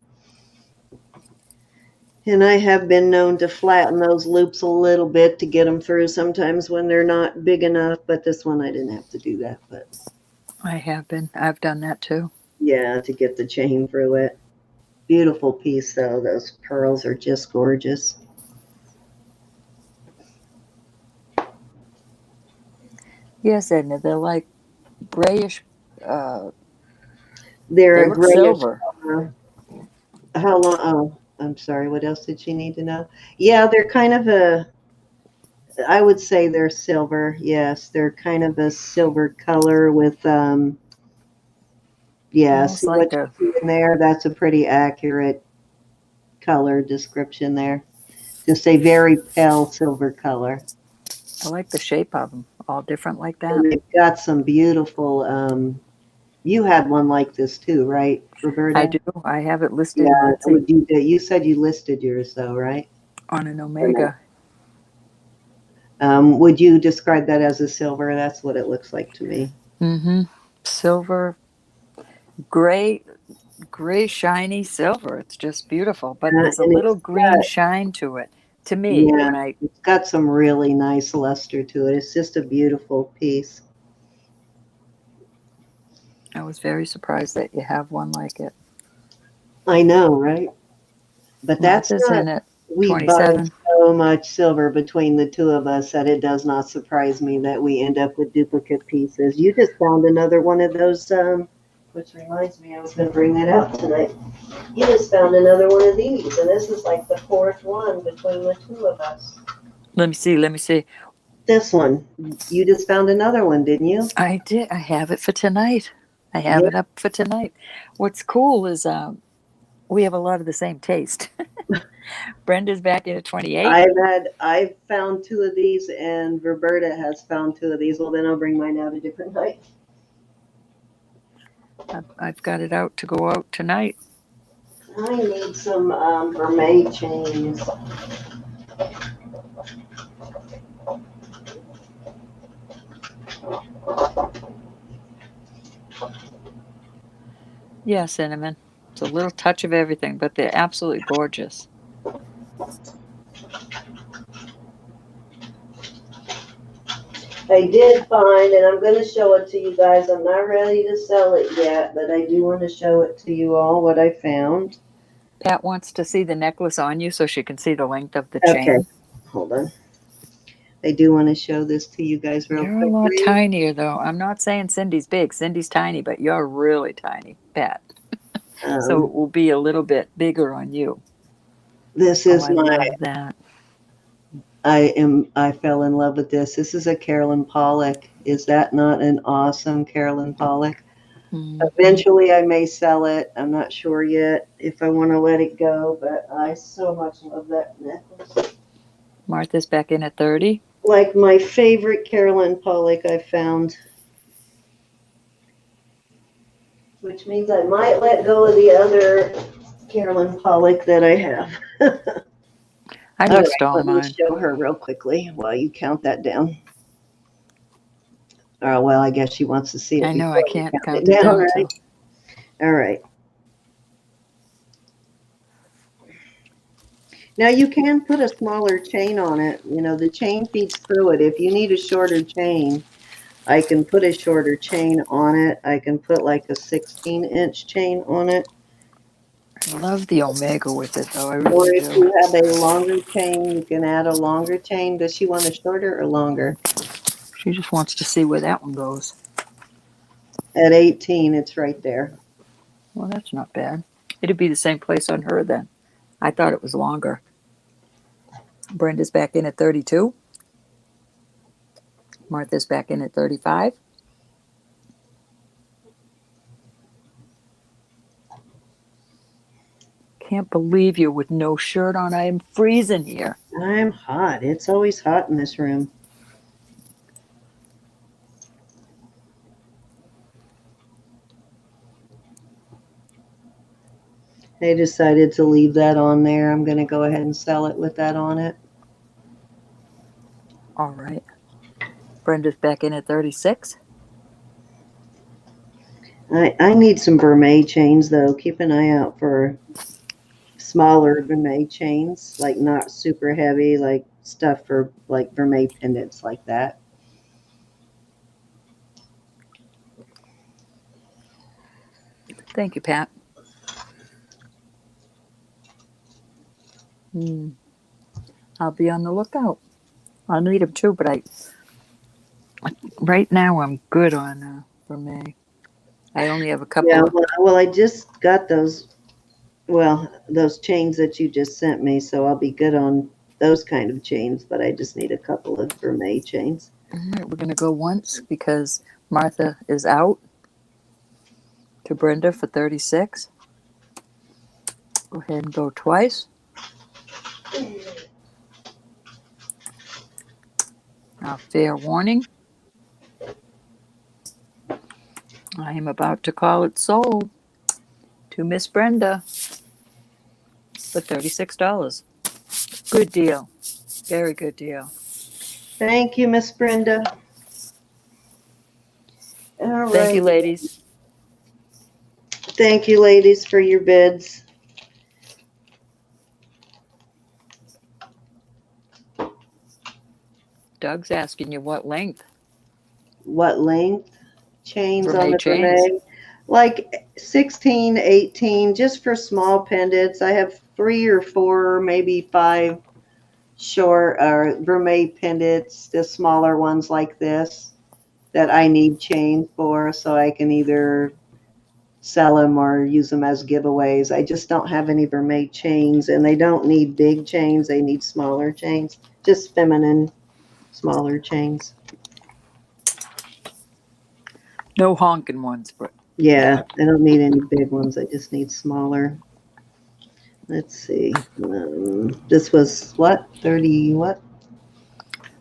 And I have been known to flatten those loops a little bit to get them through sometimes when they're not big enough, but this one I didn't have to do that. But I have been. I've done that too. Yeah, to get the chain through it. Beautiful piece though. Those pearls are just gorgeous. Yes, Edna, they're like grayish. They're They a look grayish silver. color. How long? Oh, I'm sorry. What else did she need to know? Yeah, they're kind of I would say they're silver. Yes, they're kind of a silver color with yeah, Almost see like what a. you see in there? That's a pretty accurate color description there. Just a very pale silver color. I like the shape of them. All different like that. And they've got some beautiful you had one like this too, right, Roberta? I do. I have it listed. Yeah, you said you listed yours though, right? On an omega. Would you describe that as a silver? That's what it looks like to me. Mm-hmm. Silver. gray shiny silver. It's just beautiful, but there's a And little it's green got, shine to it. To me, yeah, when I it's got some really nice luster to it. It's just a beautiful piece. was very surprised that you have one like it. I know, right? But that's Martha's not, in it. we buy 27. so much silver between the two of us that it does not surprise me that we end up with duplicate pieces. You just found another one of those, which reminds me, I was going to bring that out tonight. You just found another one of these, and this is like the fourth one between the two of us. Let me see. This one, you just found another one, didn't you? I did. I have it for tonight. I have Yeah. it up for tonight. What's cool is we have a lot of the same taste. Brenda's back in at 28. I've found two of these, and Roberta has found two of these. Well, then I'll bring mine out a different night. I've got it out to go out tonight. I need some mermaid chains. Yeah, cinnamon. It's a little touch of everything, but they're absolutely gorgeous. I did find, and I'm going to show it to you guys. I'm not ready to sell it yet, but I do want to show it to you all what I found. Pat wants to see the necklace on you so she can see the length of the Okay, chain. hold on. I do want to show this to you guys real You're quick. a lot tinier, though. I'm not saying Cindy's big. Cindy's tiny, but you're really tiny, Pat. So it will be a little bit bigger on you. This is I love that. I fell in love with this. This is a Carolyn Pollock. Is that not an awesome Carolyn Pollock? Mm-hmm. Eventually I may sell it. I'm not sure yet if I want to let it go, but I so much love that necklace. Martha's back in at 30. Like my favorite Carolyn Pollock I found. Which means I might let go of the other Carolyn Pollock that I have. I missed all let mine. me show her real quickly while you count that down. Oh, well, I guess she wants to see it. I know, before I can't you count it down. right? All right. Now you can put a smaller chain on it. You know, the chain feeds through it. If you need a shorter chain, I can put a shorter chain on it. I can put like a 16-inch chain on it. I love the Omega with it, though. I Or really if do. you have a longer chain, you can add a longer chain. Does she want a shorter or longer? She just wants to see where that one goes. At 18, it's right there. Well, that's not bad. It'd be the same place on her then. I thought it was longer. Brenda's back in at 32. Martha's back in at 35. Can't believe you with no shirt on. I am freezing here. I'm hot. It's always hot in this room. I decided to leave that on there. I'm going to go ahead and sell it with that on it. All right. Brenda's back in at 36. I need some vermeil chains, though. Keep an eye out for smaller vermeil chains, like not super heavy, like stuff for like vermeil pendants like that. Thank you, Pat. I'll be on the lookout. I'll need them too, but right now I'm good on vermeil. I only have a couple. Yeah, well, I just got those chains that you just sent me, so I'll be good on those kind of chains, but I just need a couple of vermeil chains. All right, we're going to go once because Martha is out to Brenda for 36. Go ahead and go twice. Now, fair warning. I am about to call it sold to Miss Brenda for $36. Good deal. Very good deal. Thank you, Miss Brenda. All right. Thank you, ladies. Thank you, ladies, for your bids. Doug's asking you what length. What length? Chains on Vermeil the chains. vermeil? Like 16, 18, just for small pendants. I have 3 or 4, maybe 5 short vermeil pendants, the smaller ones like this, that I need chains for, so I can either sell them or use them as giveaways. I just don't have any vermeil chains, and they don't need big chains. They need smaller chains, just feminine, smaller chains. No honking ones, but Yeah, I don't need any big ones. I just need smaller. Let's see. This was what? 30 what?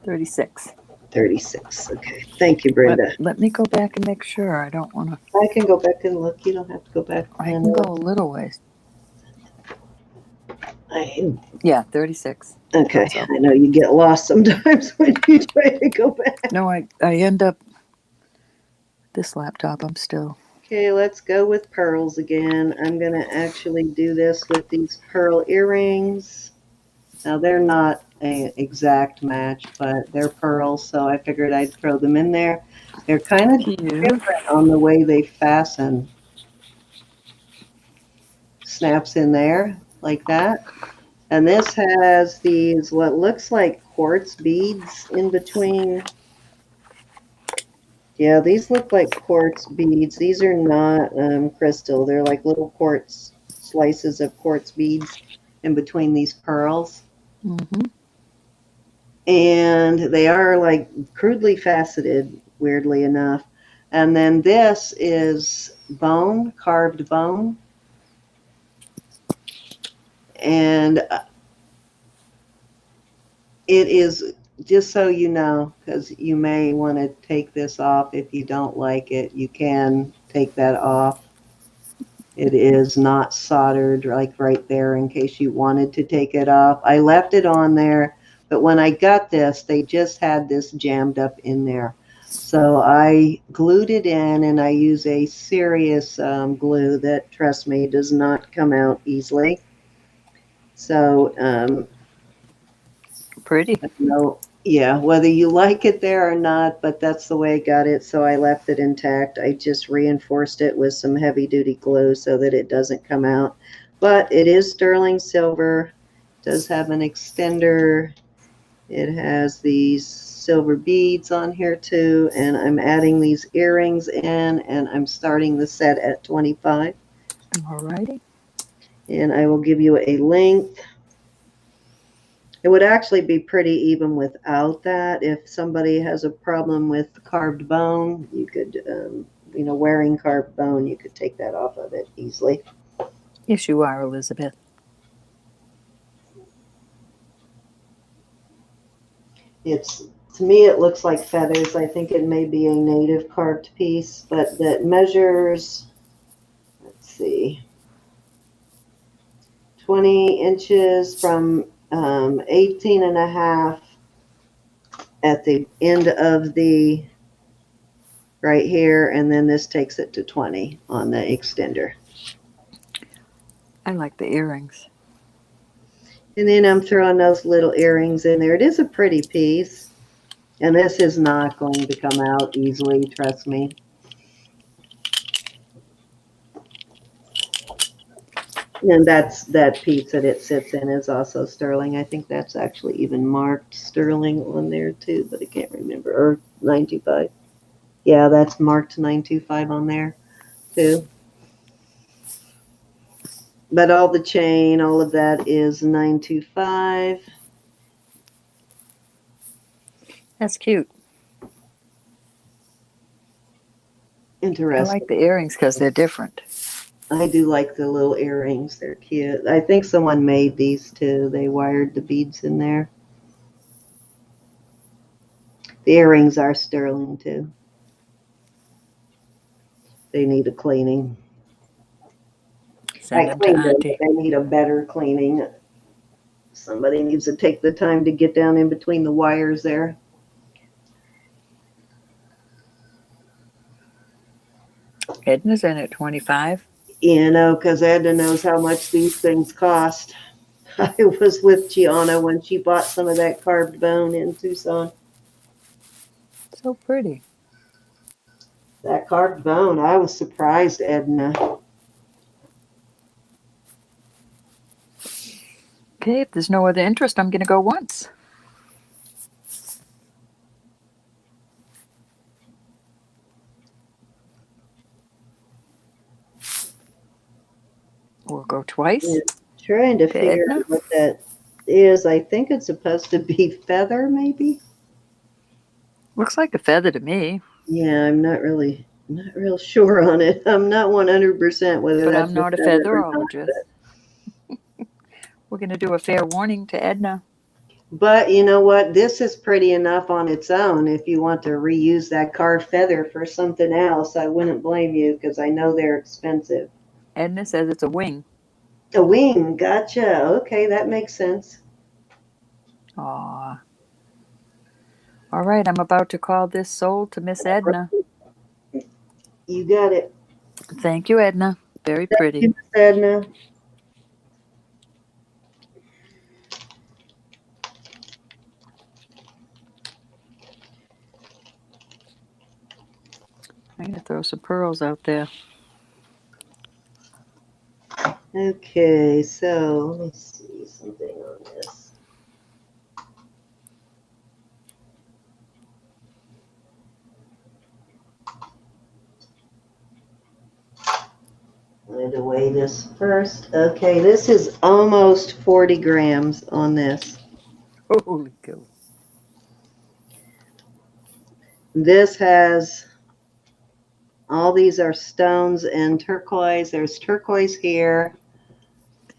36. 36. Okay. Thank you, Let, Brenda. let me go back and make sure. I don't want to. I can go back and look. You don't have to go back. I can go a little ways. Yeah, 36. Okay. So. I know you get lost sometimes when you try to go back. No, I end up. This laptop, I'm still. Okay, let's go with pearls again. I'm going to actually do this with these pearl earrings. Now, they're not an exact match, but they're pearls, so I figured I'd throw them in there. They're kind of different on the way they fasten. Snaps in there like that. And this has these, what looks like quartz beads in between. Yeah, these look like quartz beads. These are not crystal. They're like little quartz slices of quartz beads in between these pearls. Mm-hmm. And they are like crudely faceted, weirdly enough. And then this is bone, carved bone. And it is, just so you know, because you may want to take this off if you don't like it, you can take that off. It is not soldered like right there in case you wanted to take it off. I left it on there, but when I got this, they just had this jammed up in there. So I glued it in, and I use a serious glue that, trust me, does not come out easily. So, Pretty. no, yeah, whether you like it there or not, but that's the way I got it, so I left it intact. I just reinforced it with some heavy-duty glue so that it doesn't come out. But it is sterling silver. It does have an extender. It has these silver beads on here too, and I'm adding these earrings in, and I'm starting the set at 25. Alrighty. And I will give you a length. It would actually be pretty even without that. If somebody has a problem with carved bone, you could, wearing carved bone, you could take that off of it easily. Yes, you are, Elizabeth. To me, it looks like feathers. I think it may be a native carved piece, but that measures, let's see, 20 inches from 18 and a half at the end of the right here, and then this takes it to 20 on the extender. I like the earrings. And then I'm throwing those little earrings in there. It is a pretty piece, and this is not going to come out easily, trust me. And that piece that it sits in is also sterling. I think that's actually even marked sterling on there too, but I can't remember. Or 925. Yeah, that's marked 925 on there too. But all the chain, all of that is 925. That's cute. Interesting. I like the earrings because they're different. I do like the little earrings. They're cute. I think someone made these too. They wired the beads in there. The earrings are sterling too. They need a cleaning. Send them to Auntie. They need a better cleaning. Somebody needs to take the time to get down in between the wires there. Edna's in at 25. You know, because Edna knows how much these things cost. I was with Gianna when she bought some of that carved bone in Tucson. So pretty. That carved bone, I was surprised, Edna. Okay, if there's no other interest, I'm going to go once. We'll go twice. Yeah, trying to To figure Edna. out what that is. I think it's supposed to be feather, maybe. Looks like a feather to me, Yeah, I'm not real sure on it. I'm not 100% whether but that's I'm a not a feather or not. featherologist. We're going to do a fair warning to Edna. But you know what? This is pretty enough on its own. If you want to reuse that carved feather for something else, I wouldn't blame you because I know they're expensive. Edna says it's a wing. A wing, gotcha. Okay, that makes sense. Aw. All right, I'm about to call this sold to Miss Edna. You got it. Thank you, Edna. Very Thank pretty. you, Miss Edna. I'm going to throw some pearls out there. Okay, so let me see something on this. I'm going to weigh this first. Okay, this is almost 40 grams on this. Holy cow. This has, all these are stones and turquoise. There's turquoise here.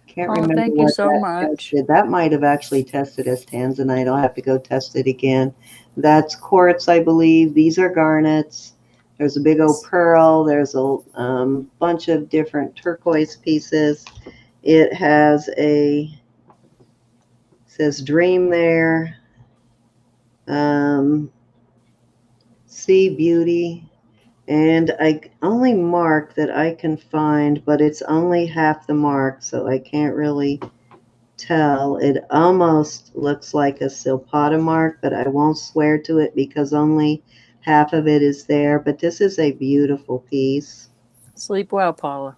Can't Oh, remember thank you what so that much. tested. That might have actually tested as tanzanite. I'll have to go test it again. That's quartz, I believe. These are garnets. There's a big old pearl. There's a bunch of different turquoise pieces. It has says dream there. Sea beauty. And I only mark that I can find, but it's only half the mark, so I can't really tell. It almost looks like a silpata mark, but I won't swear to it because only half of it is there. But this is a beautiful piece. Sleep well, Paula.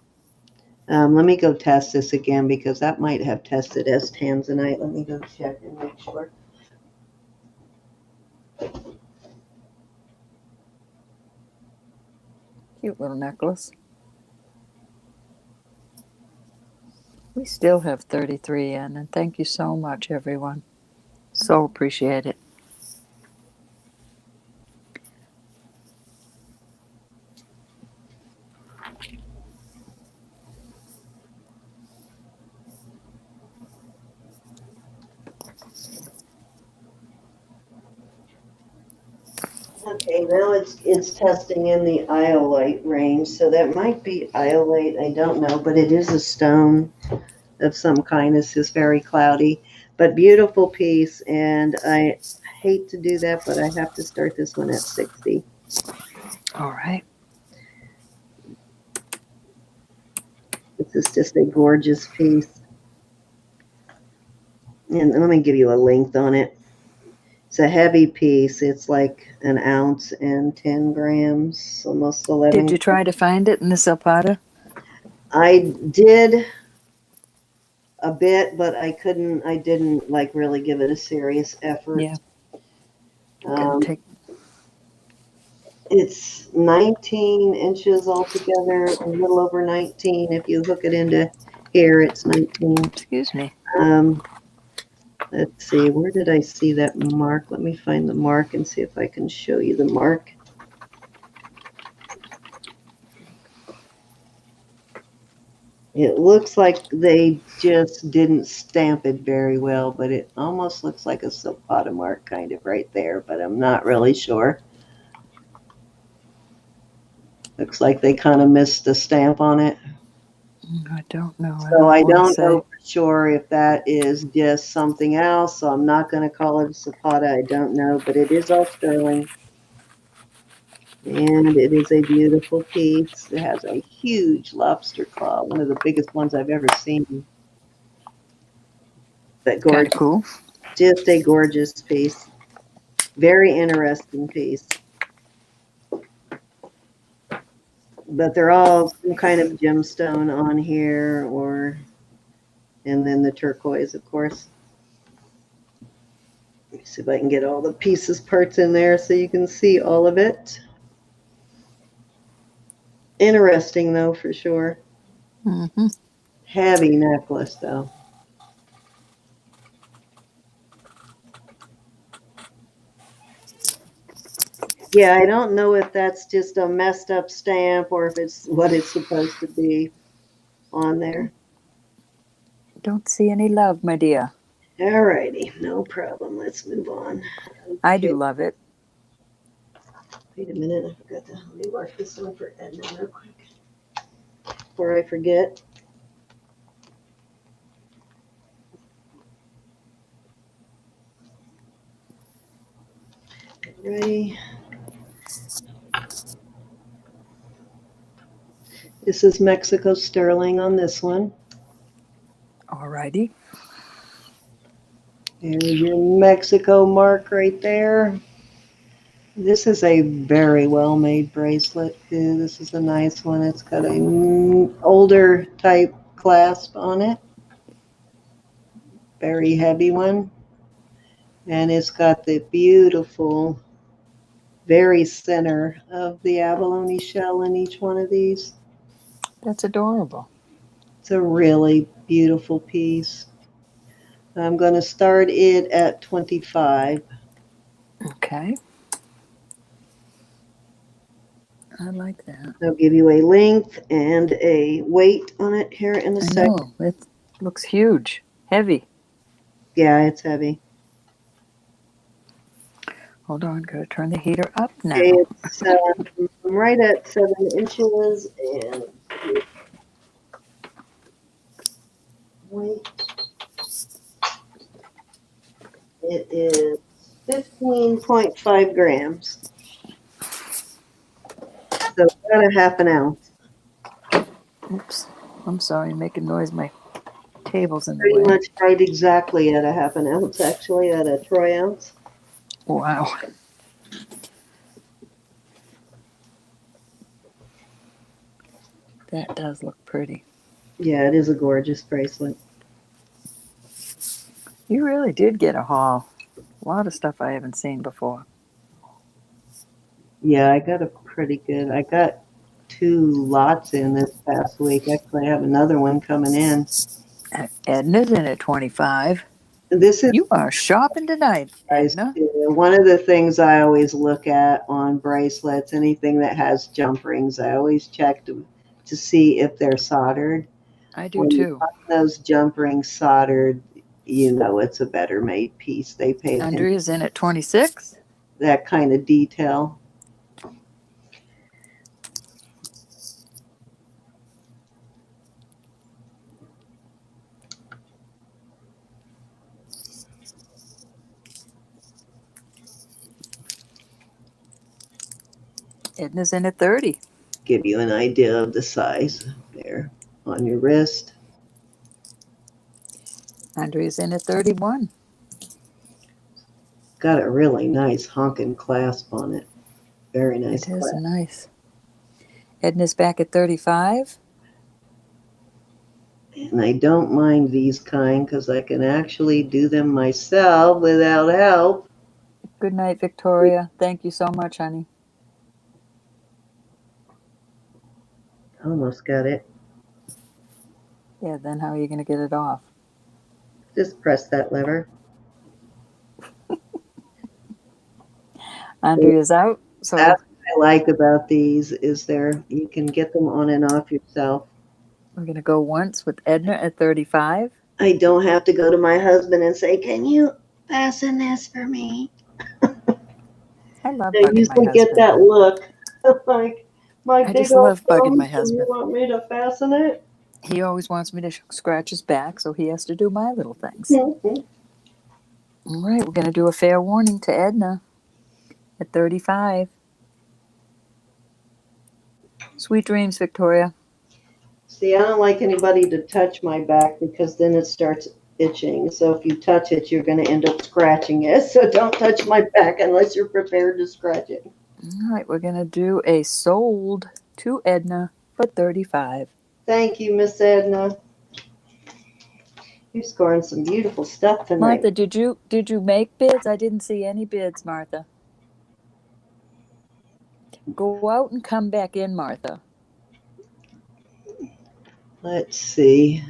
Let me go test this again because that might have tested as tanzanite. Let me go check and make sure. Cute little necklace. We still have 33 in, and thank you so much, everyone. So appreciate it. Okay, now it's testing in the iolite range, so that might be iolite. I don't know, but it is a stone of some kind. This is very cloudy, but beautiful piece. And I hate to do that, but I have to start this one at 60. All right. This is just a gorgeous piece. And let me give you a length on it. It's a heavy piece. It's like an ounce and 10 grams, almost 11. Did you try to find it in the Silpata? I did a bit, but I didn't like really give it a serious effort. Yeah. Take. It's 19 inches altogether, a little over 19. If you hook it into here, it's 19. Excuse me. Let's see, where did I see that mark? Let me find the mark and see if I can show you the mark. It looks like they just didn't stamp it very well, but it almost looks like a Silpata mark kind of right there, but I'm not really sure. Looks like they kind of missed the stamp on it. I don't know. So I don't know for sure if that is just something else. So I'm not going to call it a Silpata. I don't know, but it is all sterling. And it is a beautiful piece. It has a huge lobster claw, one of the biggest ones I've ever seen. But Kind gorgeous, of cool. just a gorgeous piece. Very interesting piece. But they're all some kind of gemstone on here, and then the turquoise, of course. Let me see if I can get all the pieces parts in there so you can see all of it. Interesting, though, for sure. Mm-hmm. Heavy necklace, though. Yeah, I don't know if that's just a messed up stamp or if it's what it's supposed to be on there. Don't see any love, my dear. Alrighty, no problem. Let's move on. I Okay. do love it. Wait a minute, I forgot to let me mark this one for Edna real quick before I forget. Ready? This is Mexico sterling on this one. Alrighty. There's your Mexico mark right there. This is a very well-made bracelet too. This is a nice one. It's got a older type clasp on it. Very heavy one. And it's got the beautiful, very center of the abalone shell in each one of these. That's adorable. It's a really beautiful piece. I'm going to start it at 25. Okay. I like that. I'll give you a length and a weight on it here in a I second. know. It looks huge. Heavy. Yeah, it's heavy. Hold on. Gotta turn the heater up now. It's right at 7 inches and weight. It is 15.5 grams. So about a half an ounce. Oops. I'm sorry. I'm making noise. My table's in the Pretty way. much right exactly at a half an ounce, actually, at a troy ounce. Wow. That does look pretty. Yeah, it is a gorgeous bracelet. You really did get a haul. A lot of stuff I haven't seen before. Yeah, I got I got 2 lots in this past week. Actually, I have another one coming in. Edna's in at 25. This is You are shopping tonight, guys, Edna. one of the things I always look at on bracelets, anything that has jump rings, I always check to see if they're soldered. I do When you too. find those jump rings soldered, you know it's a better made piece. They pay attention to Andrea's in at 26. that kind of detail. Edna's in at 30. Give you an idea of the size there on your wrist. Andrea's in at 31. Got a really nice honking clasp on it. Very nice It is clasp. nice. Edna's back at 35. And I don't mind these kind because I can actually do them myself without help. Good night, Victoria. Thank you so much, honey. Almost got it. Yeah, then how are you going to get it off? Just press that lever. Andrea's out. So That's what I like about these is you can get them on and off yourself. we're going to go once with Edna at 35. I don't have to go to my husband and say, "Can you fasten this for me?" I love I bugging my usually get husband. that look like my I big just old love bugging my thumbs, and you husband. want me to fasten it? He always wants me to scratch his back, so he has to do my little things. All right, we're going to do a fair warning to Edna at 35. Sweet dreams, Victoria. See, I don't like anybody to touch my back because then it starts itching. So if you touch it, you're going to end up scratching it. So don't touch my back unless you're prepared to scratch it. All right, we're going to do a sold to Edna for $35. Thank you, Miss Edna. You're scoring some beautiful stuff tonight. Martha, did you make bids? I didn't see any bids, Martha. Go out and come back in, Martha. Let's see.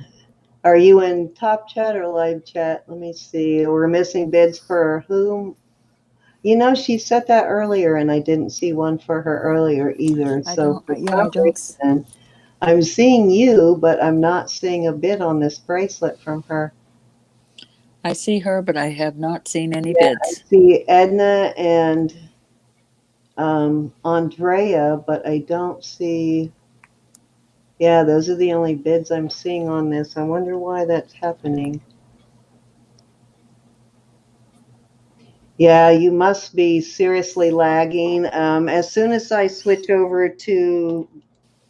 Are you in top chat or live chat? Let me see. We're missing bids for whom? You know, she said that earlier, and I didn't see one for her earlier either. I So don't. Yeah, I don't. I'm seeing you, but I'm not seeing a bid on this bracelet from her. I see her, but I have not seen any bids. I see Edna and Andrea, but I don't see. Yeah, those are the only bids I'm seeing on this. I wonder why that's happening. Yeah, you must be seriously lagging. As soon as I switch over to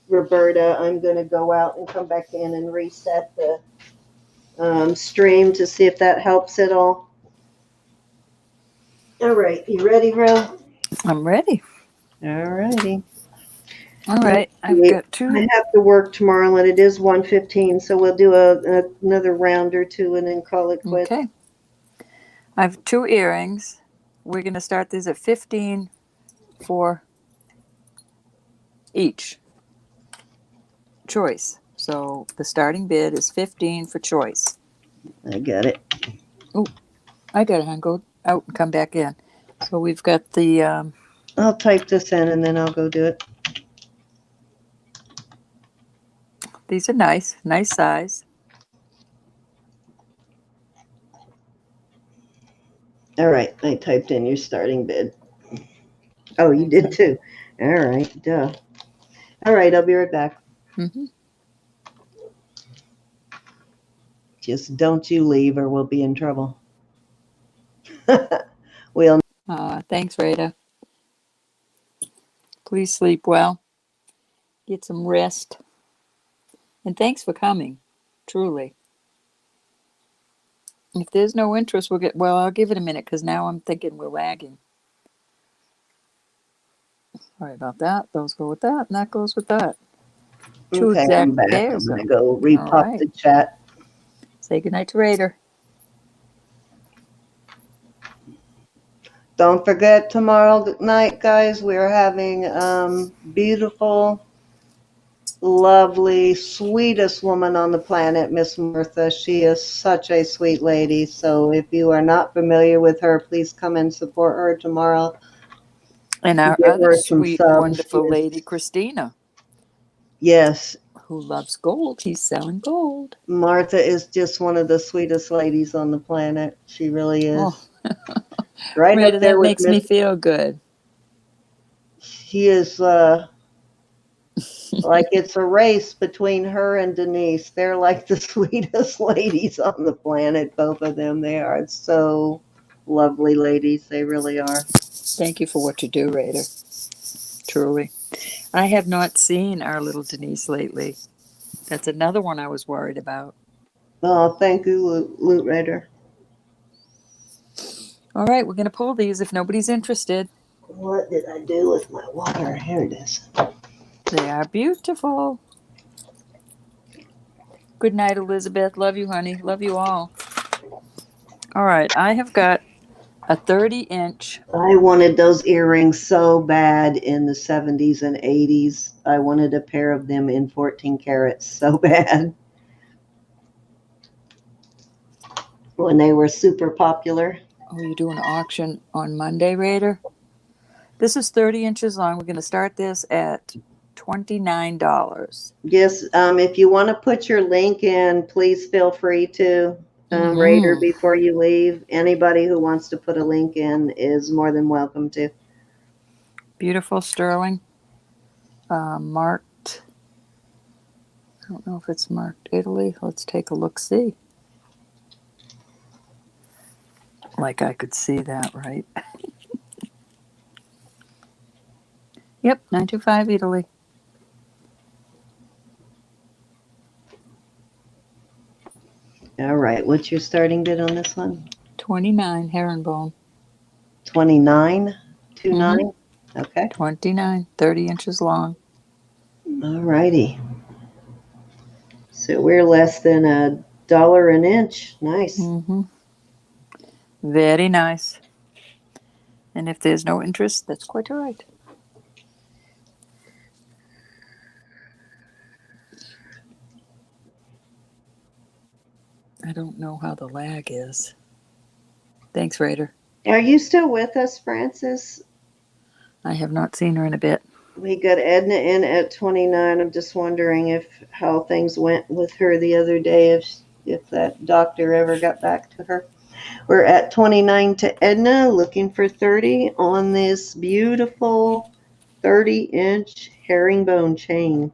Roberta, I'm going to go out and come back in and reset the stream to see if that helps at all. All right, you ready, Ro? I'm ready. All righty. All right, I've got two. I have to work tomorrow, and it is 1:15, so we'll do another round or two and then call it quits. Okay. I have two earrings. We're going to start these at $15 for each choice. So the starting bid is $15 for choice. I got it. Oh, I got it. I'll go out and come back in. So we've got the. I'll type this in and then I'll go do it. These are nice size. All right, I typed in your starting bid. Oh, you did too. All right, duh. All right, I'll be right back. Mm-hmm. Just don't you leave or we'll be in trouble. We'll. Thanks, Rita. Please sleep well. Get some rest. And thanks for coming, truly. If there's no interest, I'll give it a minute because now I'm thinking we're lagging. Sorry about that. Those go with that, and that goes with that. Two Okay, exact I'm back. pairs. I'm going to go repop the chat. Say goodnight to Raider. Don't forget tomorrow night, guys, we're having beautiful, lovely, sweetest woman on the planet, Miss Martha. She is such a sweet lady. So if you are not familiar with her, please come and support her tomorrow. And our other sweet, wonderful lady, Christina. Yes. Who loves gold. He's selling gold. Martha is just one of the sweetest ladies on the planet. She really is. Oh. Right Rita, up there that with makes me feel good. She is like it's a race between her and Denise. They're like the sweetest ladies on the planet, both of them. They are so lovely ladies. They really are. Thank you for what you do, Raider. Truly. I have not seen our little Denise lately. That's another one I was worried about. Oh, thank you, Loot Raider. All right, we're going to pull these if nobody's interested. What did I do with my water? Here it is. They are beautiful. Good night, Elizabeth. Love you, honey. Love you all. All right, I have got a 30-inch. I wanted those earrings so bad in the 70s and 80s. I wanted a pair of them in 14 carats so bad. When they were super popular. Oh, you doing an auction on Monday, Raider? This is 30 inches long. We're going to start this at $29. Yes, if you want to put your link in, please feel free to, Raider, before you leave. Anybody who wants to put a link in is more than welcome to. Beautiful sterling. Marked. I don't know if it's marked Italy. Let's take a look-see. Like I could see that, right? Yep, 925 Italy. All right. What's your starting bid on this one? 29 herringbone. 29, 29. Mm-hmm. Okay. 29, 30 inches long. All righty. So we're less than $1 an inch. Nice. Mm-hmm. Very nice. And if there's no interest, that's quite all right. I don't know how the lag is. Thanks, Raider. Are you still with us, Francis? I have not seen her in a bit. We got Edna in at 29. I'm just wondering how things went with her the other day, if that doctor ever got back to her. We're at 29 to Edna, looking for 30 on this beautiful 30-inch herringbone chain.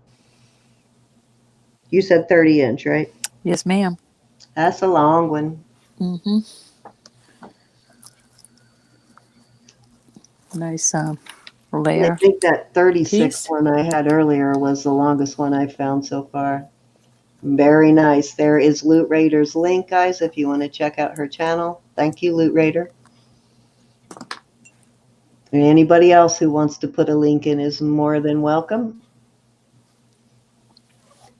You said 30-inch, right? Yes, ma'am. That's a long one. Mm-hmm. Nice layer. I think that 36 piece. one I had earlier was the longest one I've found so far. Very nice. There is Loot Raider's link, guys, if you want to check out her channel. Thank you, Loot Raider. And anybody else who wants to put a link in is more than welcome.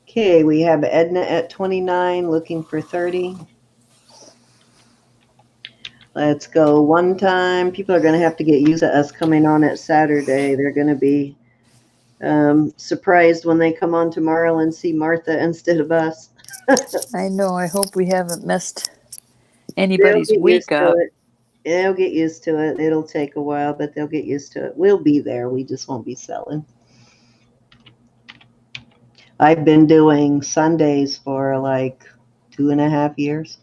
Okay, we have Edna at 29, looking for 30. Let's go one time. People are going to have to get used to us coming on at Saturday. They're going to be surprised when they come on tomorrow and see Martha instead of us. I know. I hope we haven't messed anybody's week up. They'll get used to it. It'll take a while, but they'll get used to it. We'll be there. We just won't be selling. I've been doing Sundays for like 2.5 years.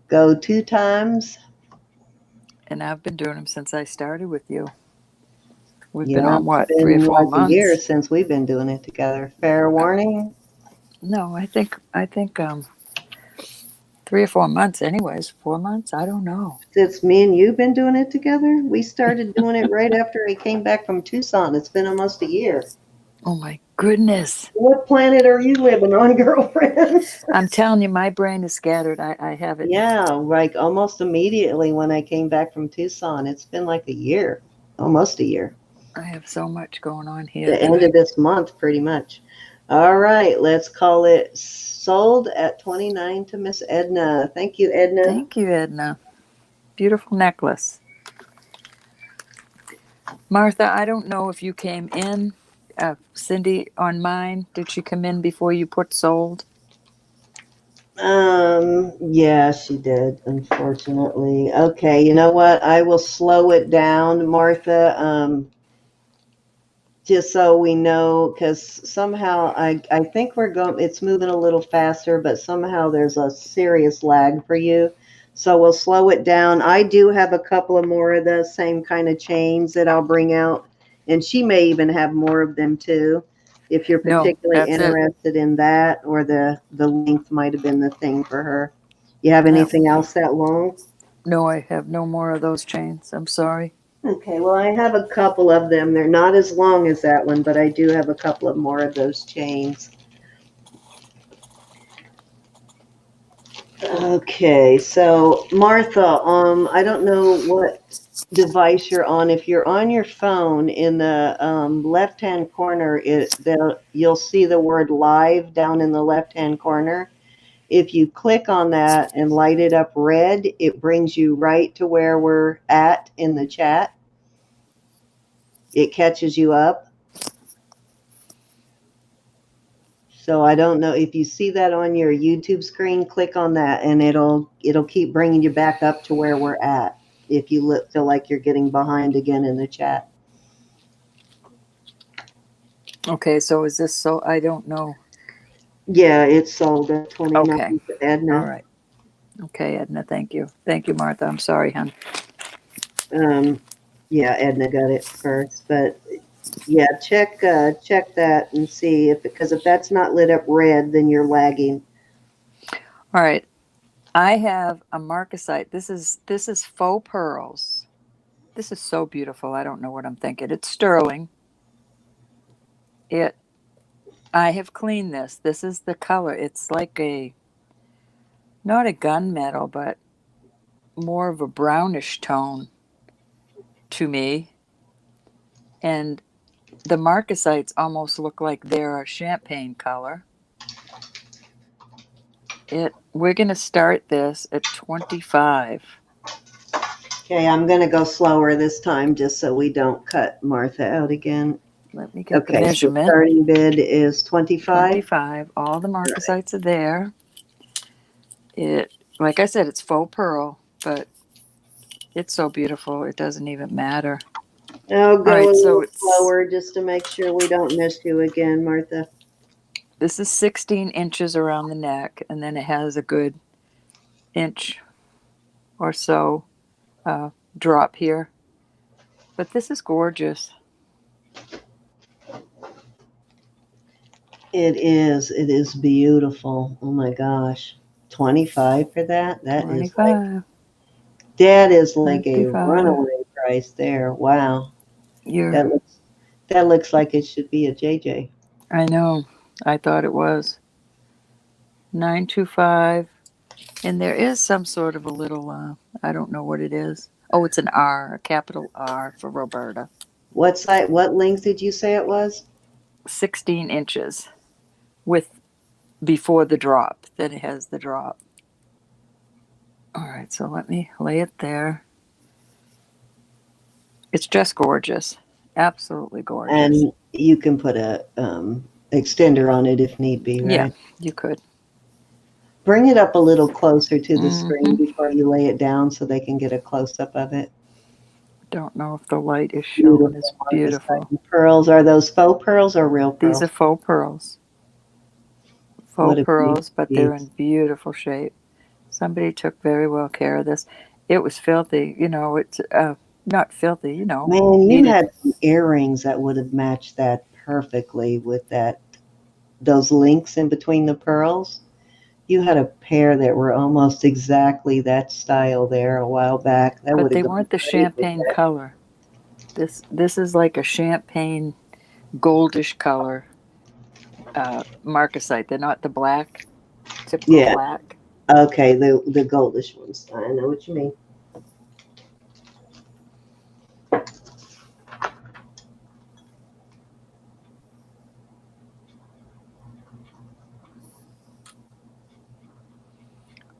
Go 2 times. And I've been doing them since I started with you. We've Yeah, been on what, it's 3 or been 4 like months? a year since we've been doing it together. Fair warning. No, I think 3 or 4 months anyways. 4 months? I don't know. Since me and you been doing it together, we started doing it right after I came back from Tucson. It's been almost a year. Oh my goodness. What planet are you living on, girlfriend? I'm telling you, my brain is scattered. I have it. Yeah, like almost immediately when I came back from Tucson. It's been like a year, almost a year. I have so much going on here. The end of this month, pretty much. All right, let's call it sold at 29 to Miss Edna. Thank you, Edna. Thank you, Edna. Beautiful necklace. Martha, I don't know if you came in. Cindy on mine, did she come in before you put sold? Yeah, she did, unfortunately. Okay, you know what? I will slow it down, Martha. Just so we know, because somehow I think it's moving a little faster, but somehow there's a serious lag for you. So we'll slow it down. I do have a couple of more of the same kind of chains that I'll bring out, and she may even have more of them too, if you're particularly interested in that, or the length might have been the thing for her. You have anything else that long? No, I have no more of those chains. I'm sorry. Okay, well, I have a couple of them. They're not as long as that one, but I do have a couple of more of those chains. Okay, so Martha, I don't know what device you're on. If you're on your phone, in the left-hand corner, you'll see the word live down in the left-hand corner. If you click on that and light it up red, it brings you right to where we're at in the chat. It catches you up. So I don't know if you see that on your YouTube screen, click on that and it'll keep bringing you back up to where we're at if you feel like you're getting behind again in the chat. Okay, so is this so? I don't know. Yeah, it's sold at 29. Okay. Edna. All right. Okay, Edna, thank you. Thank you, Martha. I'm sorry, hon. Yeah, Edna got it first, but yeah, check that and see because if that's not lit up red, then you're lagging. All right. I have a marcasite. This is faux pearls. This is so beautiful. I don't know what I'm thinking. It's sterling. I have cleaned this. This is the color. It's like a not a gunmetal, but more of a brownish tone to me. And the marcasites almost look like they're a champagne color. We're going to start this at 25. Okay, I'm going to go slower this time just so we don't cut Martha out again. Let me get the Okay, so measurement. starting bid is 25. 25. All the marcasites are there. Like I said, it's faux pearl, but it's so beautiful it doesn't even matter. I'll go All right, a so little slower just to make sure we don't miss you again, Martha. This is 16 inches around the neck, and then it has a good inch or so drop here. But this is gorgeous. It is beautiful. Oh my gosh. 25 for that? That 25. is like a 25. runaway price there. Wow. That looks like it should be a JJ. I know. I thought it was 925, and there is some sort of a little I don't know what it is. Oh, it's an R, a capital R for Roberta. What length did you say it was? 16 inches with before the drop. Then it has the drop. All right, so let me lay it there. It's just gorgeous. Absolutely gorgeous. And you can put a extender on it if need be, right? Yeah, you could. Bring it up a little closer to the screen before you lay it down so they can get a close-up of it. Don't know if the light is showing. It's beautiful. Pearls. Are those faux pearls or real pearls? These are faux pearls. Faux pearls, but they're in beautiful shape. Somebody took very well care of this. It was filthy. It's not filthy, Man, you had some earrings that would have matched that perfectly with those links in between the pearls. You had a pair that were almost exactly that style there a while back. But they weren't the champagne color. This is like a champagne goldish color marcasite. They're not the black, typical black. Okay, the goldish ones. I know what you mean.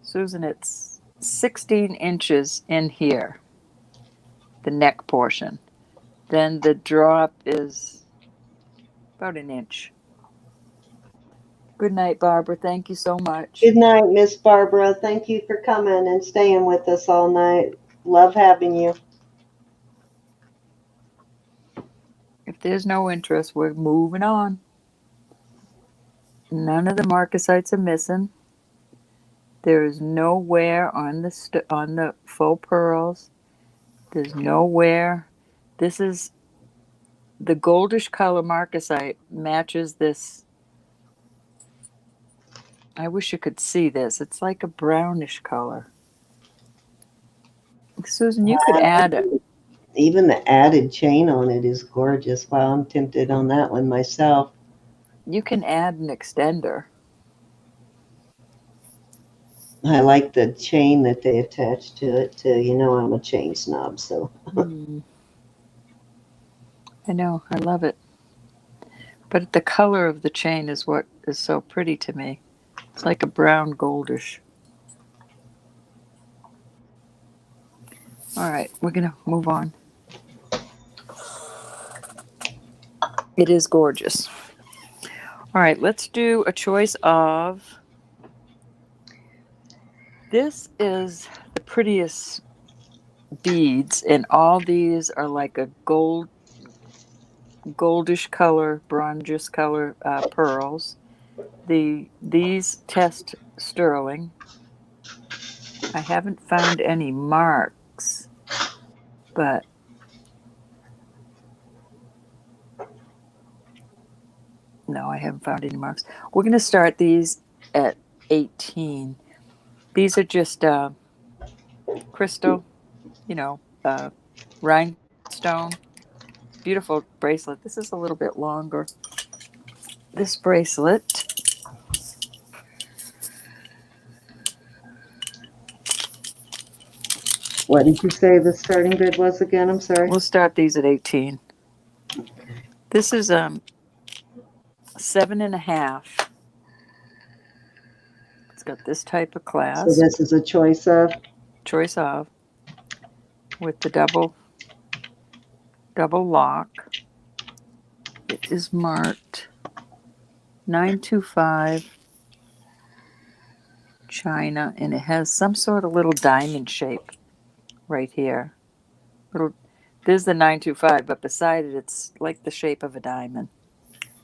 Susan, it's 16 inches in here, the neck portion. Then the drop is about an inch. Good night, Barbara. Thank you so much. Good night, Miss Barbara. Thank you for coming and staying with us all night. Love having you. If there's no interest, we're moving on. None of the marcasites are missing. There is no wear on the faux pearls. There's no wear. This is the goldish color marcasite matches this. I wish you could see this. It's like a brownish color. Susan, you could add it. Even the added chain on it is gorgeous. Wow, I'm tempted on that one myself. You can add an extender. I like the chain that they attach to it too. I'm a chain snob, so. I know, I love it. But the color of the chain is what is so pretty to me. It's like a brown goldish. All right, we're going to move on. It is gorgeous. All right, let's do a choice of. This is the prettiest beads, and all these are like a goldish color, bronzish color pearls. These test sterling. I haven't found any marks, but no, I haven't found any marks. We're going to start these at 18. These are just crystal, rhinestone. Beautiful bracelet. This is a little bit longer. This bracelet What did you say the starting bid was again? I'm sorry. We'll start these at 18. This is 7.5. It's got this type of So clasp, this is a choice of. choice of, with the double lock. It is marked 925 China, and it has some sort of little diamond shape right here. There's the 925, but beside it, it's like the shape of a diamond.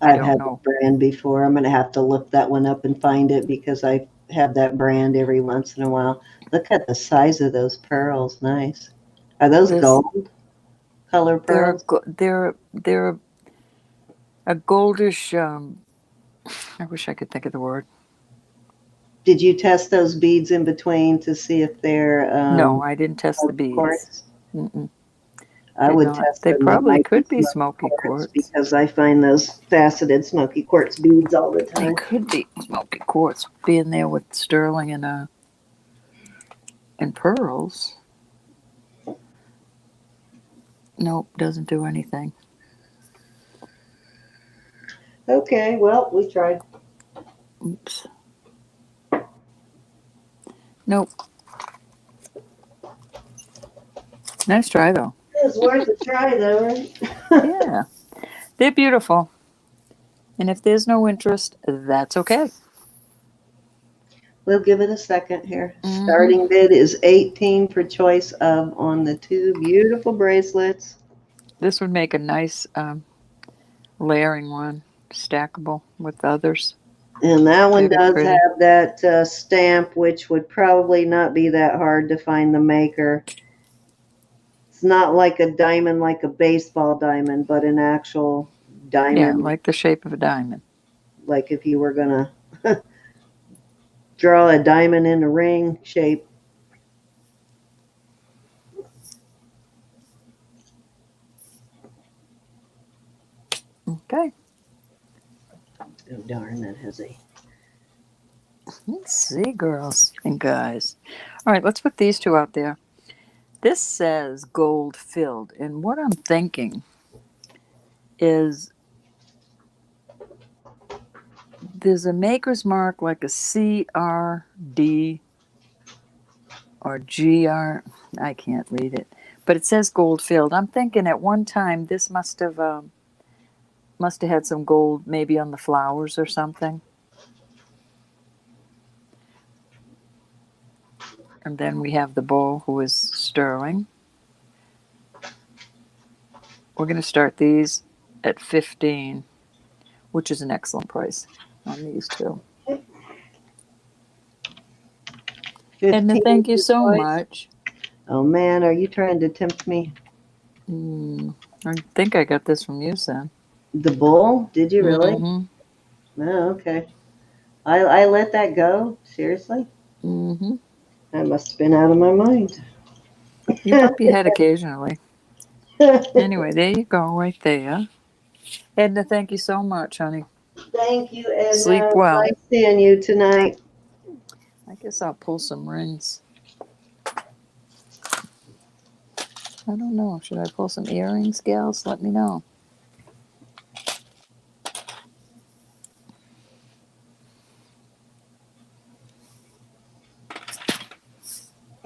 I've don't had know. the brand before. I'm going to have to look that one up and find it because I have that brand every once in a while. Look at the size of those pearls. Nice. Are those gold color pearls? They're a goldish. I wish I could think of the word. Did you test those beads in between to see if they're No, I didn't test the beads. quartz? Mm-mm. I Did would not. test They them. probably might could be smoky quartz quartz. because I find those faceted smoky quartz beads all the They time. could be smoky quartz, being there with sterling and pearls. Nope, doesn't do anything. Okay, well, we tried. Oops. Nope. Nice try though. It was worth a try though, right? Yeah, they're beautiful. And if there's no interest, that's okay. We'll give it a second here. Mhm. Starting bid is 18 for choice of on the two beautiful bracelets. This would make a nice layering one, stackable with others. And that one Very does pretty. have that stamp, which would probably not be that hard to find the maker. It's not like a diamond, like a baseball diamond, but an actual diamond. Yeah, like the shape of a diamond. Like if you were going to draw a diamond in a ring shape. Okay. Oh, darn, that has a... Let's see, girls and guys. All right, let's put these two out there. This says gold filled, and what I'm thinking is there's a maker's mark like a CRD or GR. I can't read it, but it says gold filled. I'm thinking at one time this must have had some gold, maybe on the flowers or something. And then we have the bowl, who is sterling. We're going to start these at 15, which is an excellent price on these two. 15 Edna, thank you so choice. much. Oh man, are you trying to tempt me? I think I got this from you, Sam. The bull? Did you really? Mm-hmm. Oh, okay. I let that go? Seriously? Mm-hmm. I must have been out of my mind. You bump your head occasionally. Anyway, there you go, right there. Edna, thank you so much, honey. Thank you, Edna. Sleep well. Nice seeing you tonight. I guess I'll pull some rings. I don't know. Should I pull some earrings, gals? Let me know.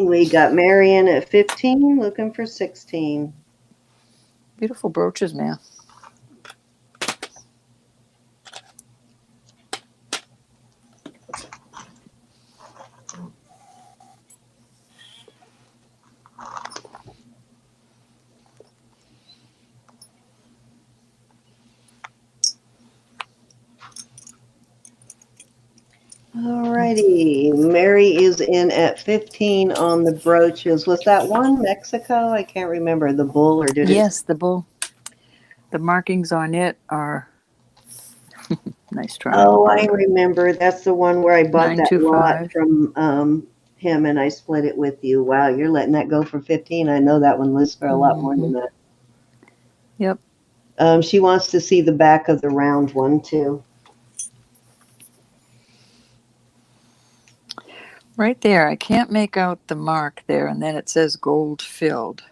We got Marion at 15, looking for 16. Beautiful brooches, man. Alrighty, Mary is in at 15 on the brooches. Was that one Mexico? I can't remember. The bull, or did it? Yes, the bull. The markings on it are nice try. Oh, I remember. That's the one where I bought that lot 925. from him and I split it with you. Wow, you're letting that go for 15. I know that one lists for a lot more than that. Yep. She wants to see the back of the round one too. Right there, I can't make out the mark there, and then it says gold filled.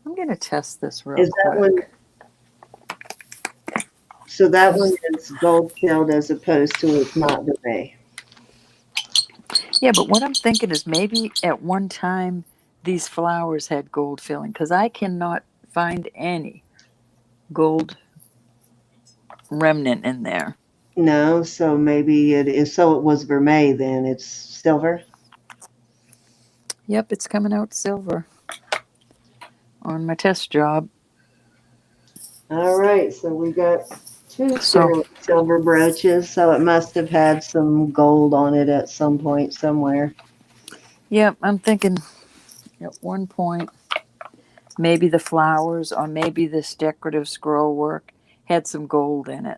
I'm going to test this real Is that one? quick. So that one is gold filled as opposed to it's not vermeil. Yeah, but what I'm thinking is maybe at one time these flowers had gold filling, because I cannot find any gold remnant in there. No, so maybe it is. So it was vermeil then. It's silver. Yep, it's coming out silver on my test job. All right, so we got two So, silver brooches. So it must have had some gold on it at some point somewhere. yep, I'm thinking at one point maybe the flowers or maybe this decorative scroll work had some gold in it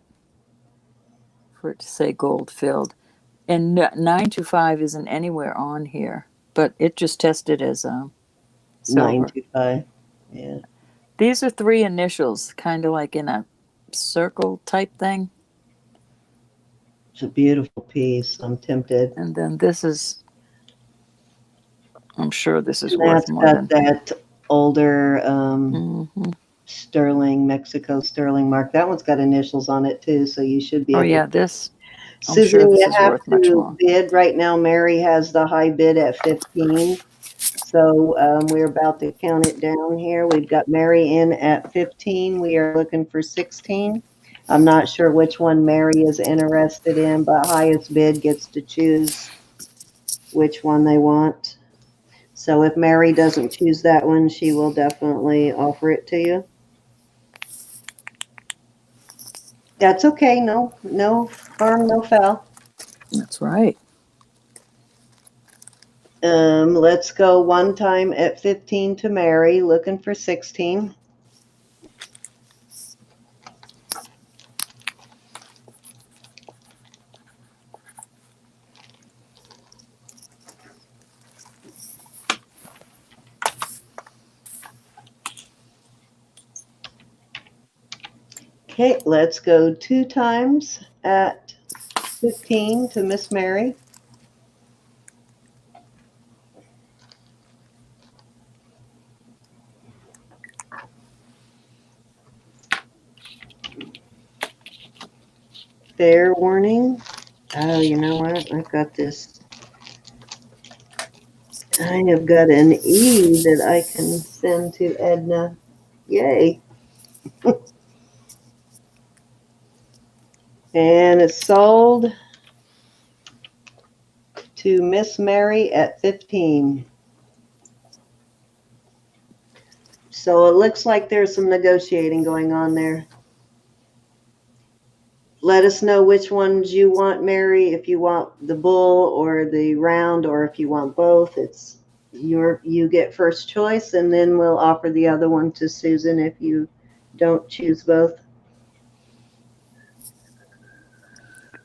for it to say gold filled. And 925 isn't anywhere on here, but it just tested as silver. 925. Yeah. These are three initials, kind of like in a circle type thing. It's a beautiful piece. I'm tempted. And then this is, I'm sure this is And worth that's more got than. that older Mhm. sterling, Mexico sterling mark. That one's got initials on it too, so you should be Oh able yeah, to. this. I'm Susan, sure this you is have worth much to more. bid right now. Mary has the high bid at 15. So we're about to count it down here. We've got Mary in at 15. We are looking for 16. I'm not sure which one Mary is interested in, but highest bid gets to choose which one they want. So if Mary doesn't choose that one, she will definitely offer it to you. That's okay. No harm, no foul. That's right. Let's go one time at 15 to Mary, looking for 16. Okay, let's go two times at 15 to Miss Mary. Fair warning. Oh, you know what? I've got this. I have got an E that I can send to Edna. Yay. And it's sold to Miss Mary at 15. So it looks like there's some negotiating going on there. Let us know which ones you want, Mary, if you want the bull or the round, or if you want both. It's you get first choice, and then we'll offer the other one to Susan if you don't choose both.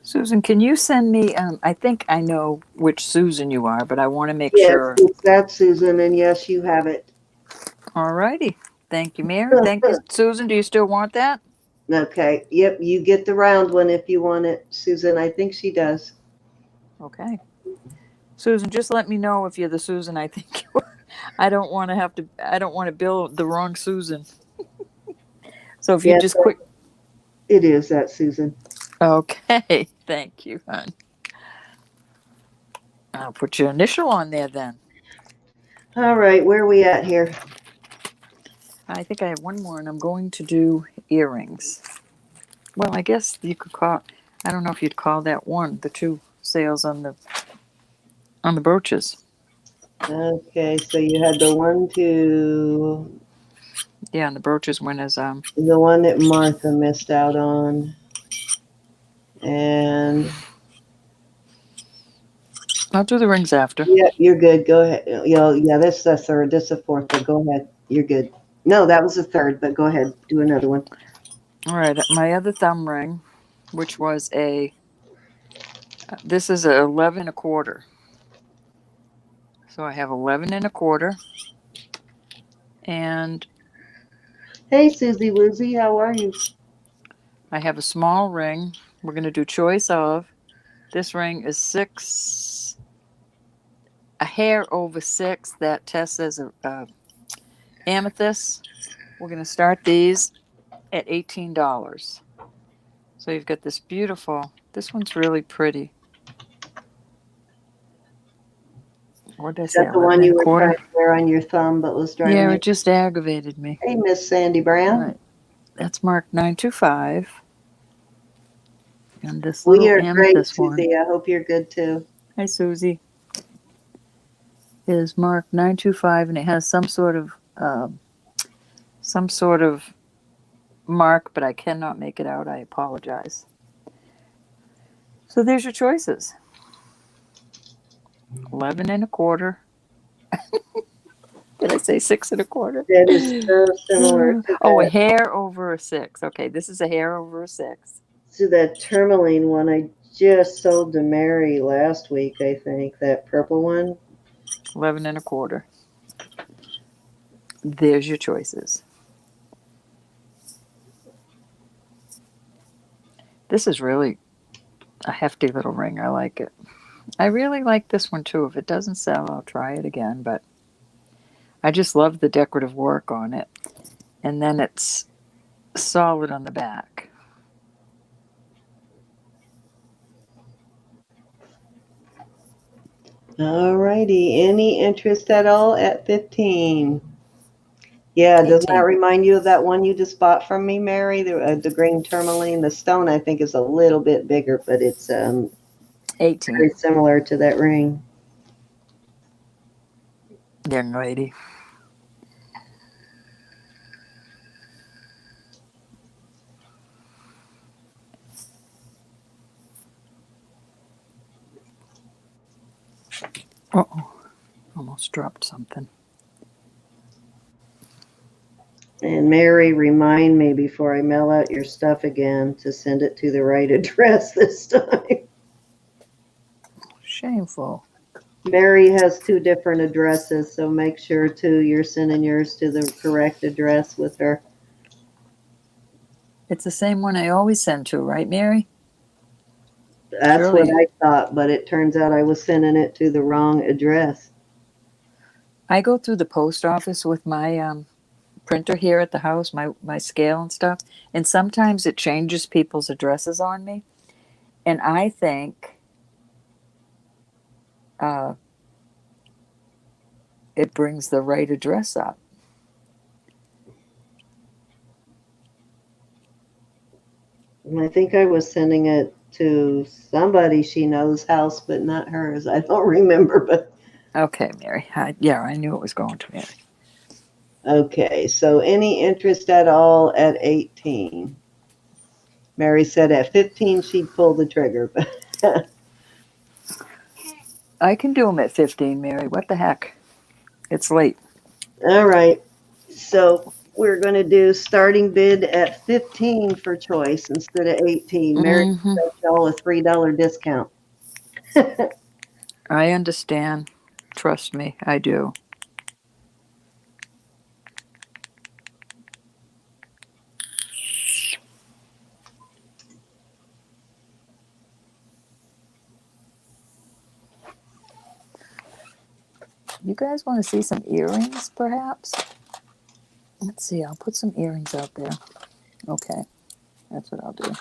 Susan, can you send me? I think I know which Susan you are, but I want to make Yes, sure. it's that, Susan, and yes, you have it. All righty. Thank you, Mary. Thank you, Susan. Do you still want that? Okay. Yep, you get the round one if you want it, Susan. I think she does. Okay. Susan, just let me know if you're the Susan I think you are. I don't want to bill the wrong Susan. So if you Yes, just quick. it is that, Susan. Okay. Thank you, hon. I'll put your initial on there then. All right, where are we at here? I think I have one more, and I'm going to do earrings. Well, I guess you could call. I don't know if you'd call that one, the two sales on the brooches. Okay, so you had the one, two. Yeah, and the brooches went as The one that Martha missed out on. And I'll do the rings after. yeah, you're good. Go ahead. Yeah, this is a third. This is a fourth, but go ahead. You're good. No, that was a third, but go ahead. Do another one. All right, my other thumb ring, which was this is a 11 1/4. So I have 11 1/4, and Hey, Susie Woozy, how are you? I have a small ring. We're going to do choice of This ring is a hair over 6. That tests as a amethyst. We're going to start these at $18. So you've got this beautiful, this one's really pretty. What did I Is say, that the 11 one and you a were quarter? trying to wear on your thumb but was driving Yeah, you? it just aggravated me. Hey, Miss Sandy Brown. Right. That's marked 925. And this We little are great, amethyst one. Susie. I hope you're good too. Hi, Susie. It is marked 925, and it has some sort of mark, but I cannot make it out. I apologize. So there's your choices. 11 and a quarter. Did I say 6 and a quarter? That is so similar to Oh, a that, hair over a 6. Okay, this is a hair over a 6. to that tourmaline one I just sold to Mary last week, I think. That purple one. 11 and a quarter. There's your choices. This is really a hefty little ring. I like it. I really like this one too. If it doesn't sell, I'll try it again, but I just love the decorative work on it. And then it's solid on the back. Alrighty. Any interest at all at 15? Yeah, doesn't that 18. remind you of that one you just bought from me, Mary? The green tourmaline. The stone, I think, is a little bit bigger, but it's 18. very similar to that ring. Young lady. Uh-oh. Almost dropped something. And Mary, remind me before I mail out your stuff again to send it to the right address this time. Shameful. Mary has 2 different addresses, so make sure you're sending yours to the correct address with her. It's the same one I always send to, right, Mary? That's Surely. what I thought, but it turns out I was sending it to the wrong address. I go through the post office with my printer here at the house, my scale and stuff, and sometimes it changes people's addresses on me. And I think it brings the right address up. And I think I was sending it to somebody she knows house, but not hers. I don't remember, but Okay, Mary. I knew it was going to Mary. okay. So any interest at all at 18? Mary said at 15 she'd pull the trigger. I can do them at 15, Mary. What the heck? It's late. All right. So we're going to do starting bid at 15 for choice instead of 18. Mary Mm-hmm. got y'all a $3 discount. I understand. Trust me, I do. You guys want to see some earrings, perhaps? Let's see. I'll put some earrings out there. Okay. That's what I'll do.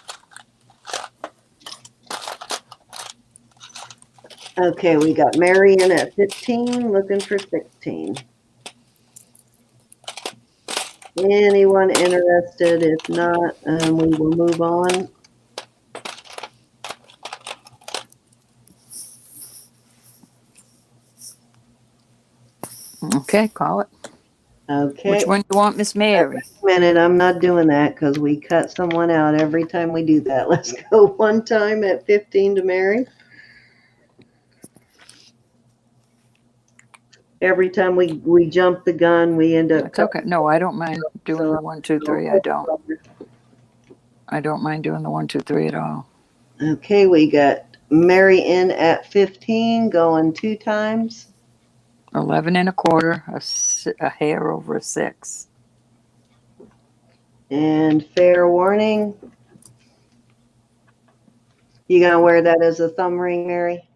Okay, we got Mary in at 15, looking for 16. Anyone interested? If not, we will move on. Okay, call it. Okay. Which one do you want, Miss Mary? Wait a minute, I'm not doing that because we cut someone out every time we do that. Let's go one time at 15 to Mary. Every time we jump the gun, we end up. It's okay. No, I don't mind doing the 1, 2, 3. I don't. I don't mind doing the 1, 2, 3 at all. Okay, we got Mary in at 15, going 2 times. 11 and a quarter, a hair over a 6. And fair warning. You gonna wear that as a thumb ring, Mary?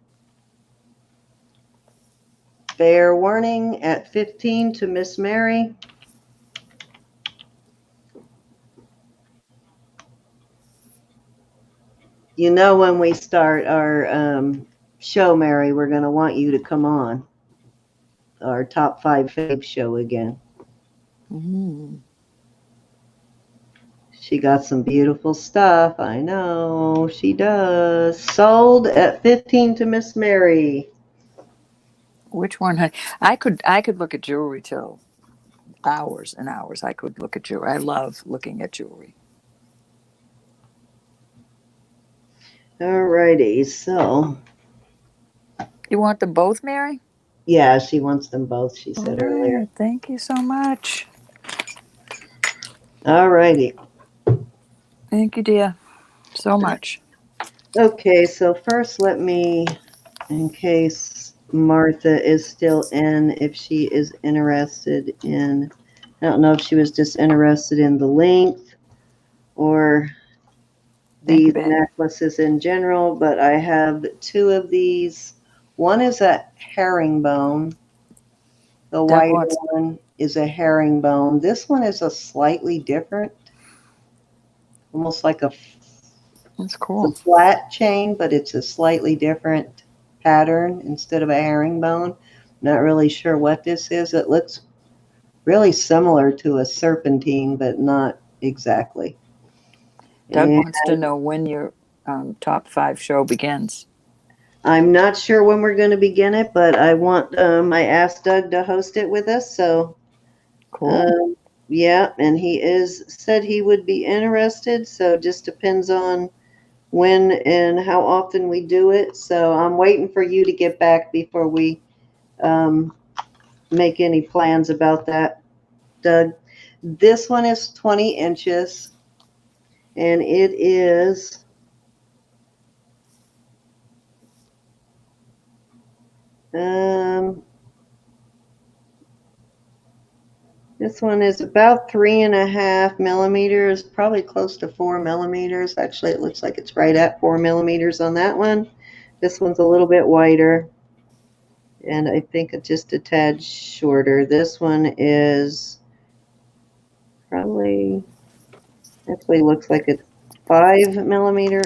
Fair warning at 15 to Miss Mary. You know, when we start our show, Mary, we're going to want you to come on our top 5 fave show again. Mm. She got some beautiful stuff. I know she does. Sold at 15 to Miss Mary. Which one, honey? I could look at jewelry till hours and hours. I could look at jewelry. I love looking at jewelry. Alrighty, so You want them both, Mary? yeah, she wants them both, she All said earlier. right. Thank you so much. Alrighty. Thank you, dear. So much. Okay, so first let me, in case Martha is still in, if she is interested in, I don't know if she was just interested in the length or Thank you, these babe. necklaces in general, but I have 2 of these. One is a herringbone. The Doug white wants. one is a herringbone. This one is a slightly different, almost like That's it's cool. a flat chain, but it's a slightly different pattern instead of a herringbone. Not really sure what this is. It looks really similar to a serpentine, but not exactly. Doug And wants to know when your top 5 show begins. I'm not sure when we're going to begin it, but I asked Doug to host it with us. So, Cool. yeah, and said he would be interested. So it just depends on when and how often we do it. So I'm waiting for you to get back before we um, make any plans about that, Doug. This one is 20 inches, and it is this one is about 3.5 millimeters, probably close to 4 millimeters. Actually, it looks like it's right at 4 millimeters on that one. This one's a little bit wider, and I think it's just a tad shorter. This one is probably, actually looks like it's 5 millimeter,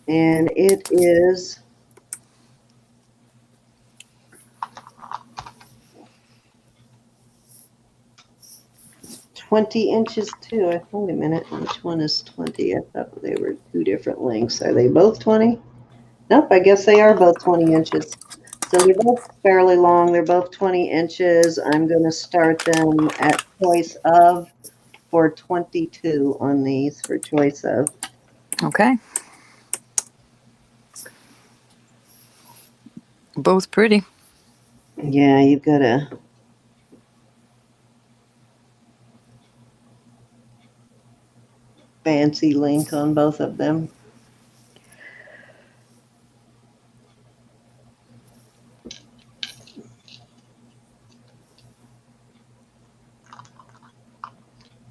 and it is 20 inches too. Wait a minute, which one is 20? I thought they were 2 different lengths. Are they both 20? Nope, I guess they are both 20 inches. So they're both fairly long. They're both 20 inches. I'm going to start them at choice of for 22 on these for choice of. Okay. Both pretty. Yeah, you've got a fancy link on both of them.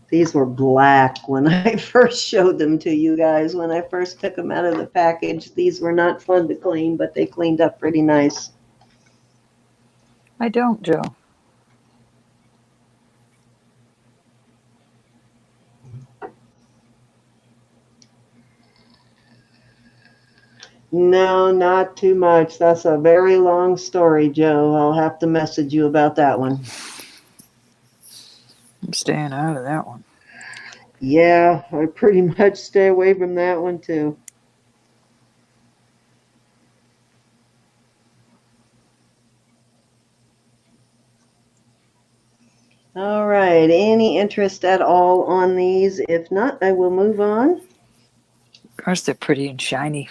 These were black when I first showed them to you guys. When I first took them out of the package, these were not fun to clean, but they cleaned up pretty nice. I don't, Joe. No, not too much. That's a very long story, Joe. I'll have to message you about that one. I'm staying out of that one. Yeah, I pretty much stay away from that one too. All right, any interest at all on these? If not, I will move on. Of course, they're pretty and shiny.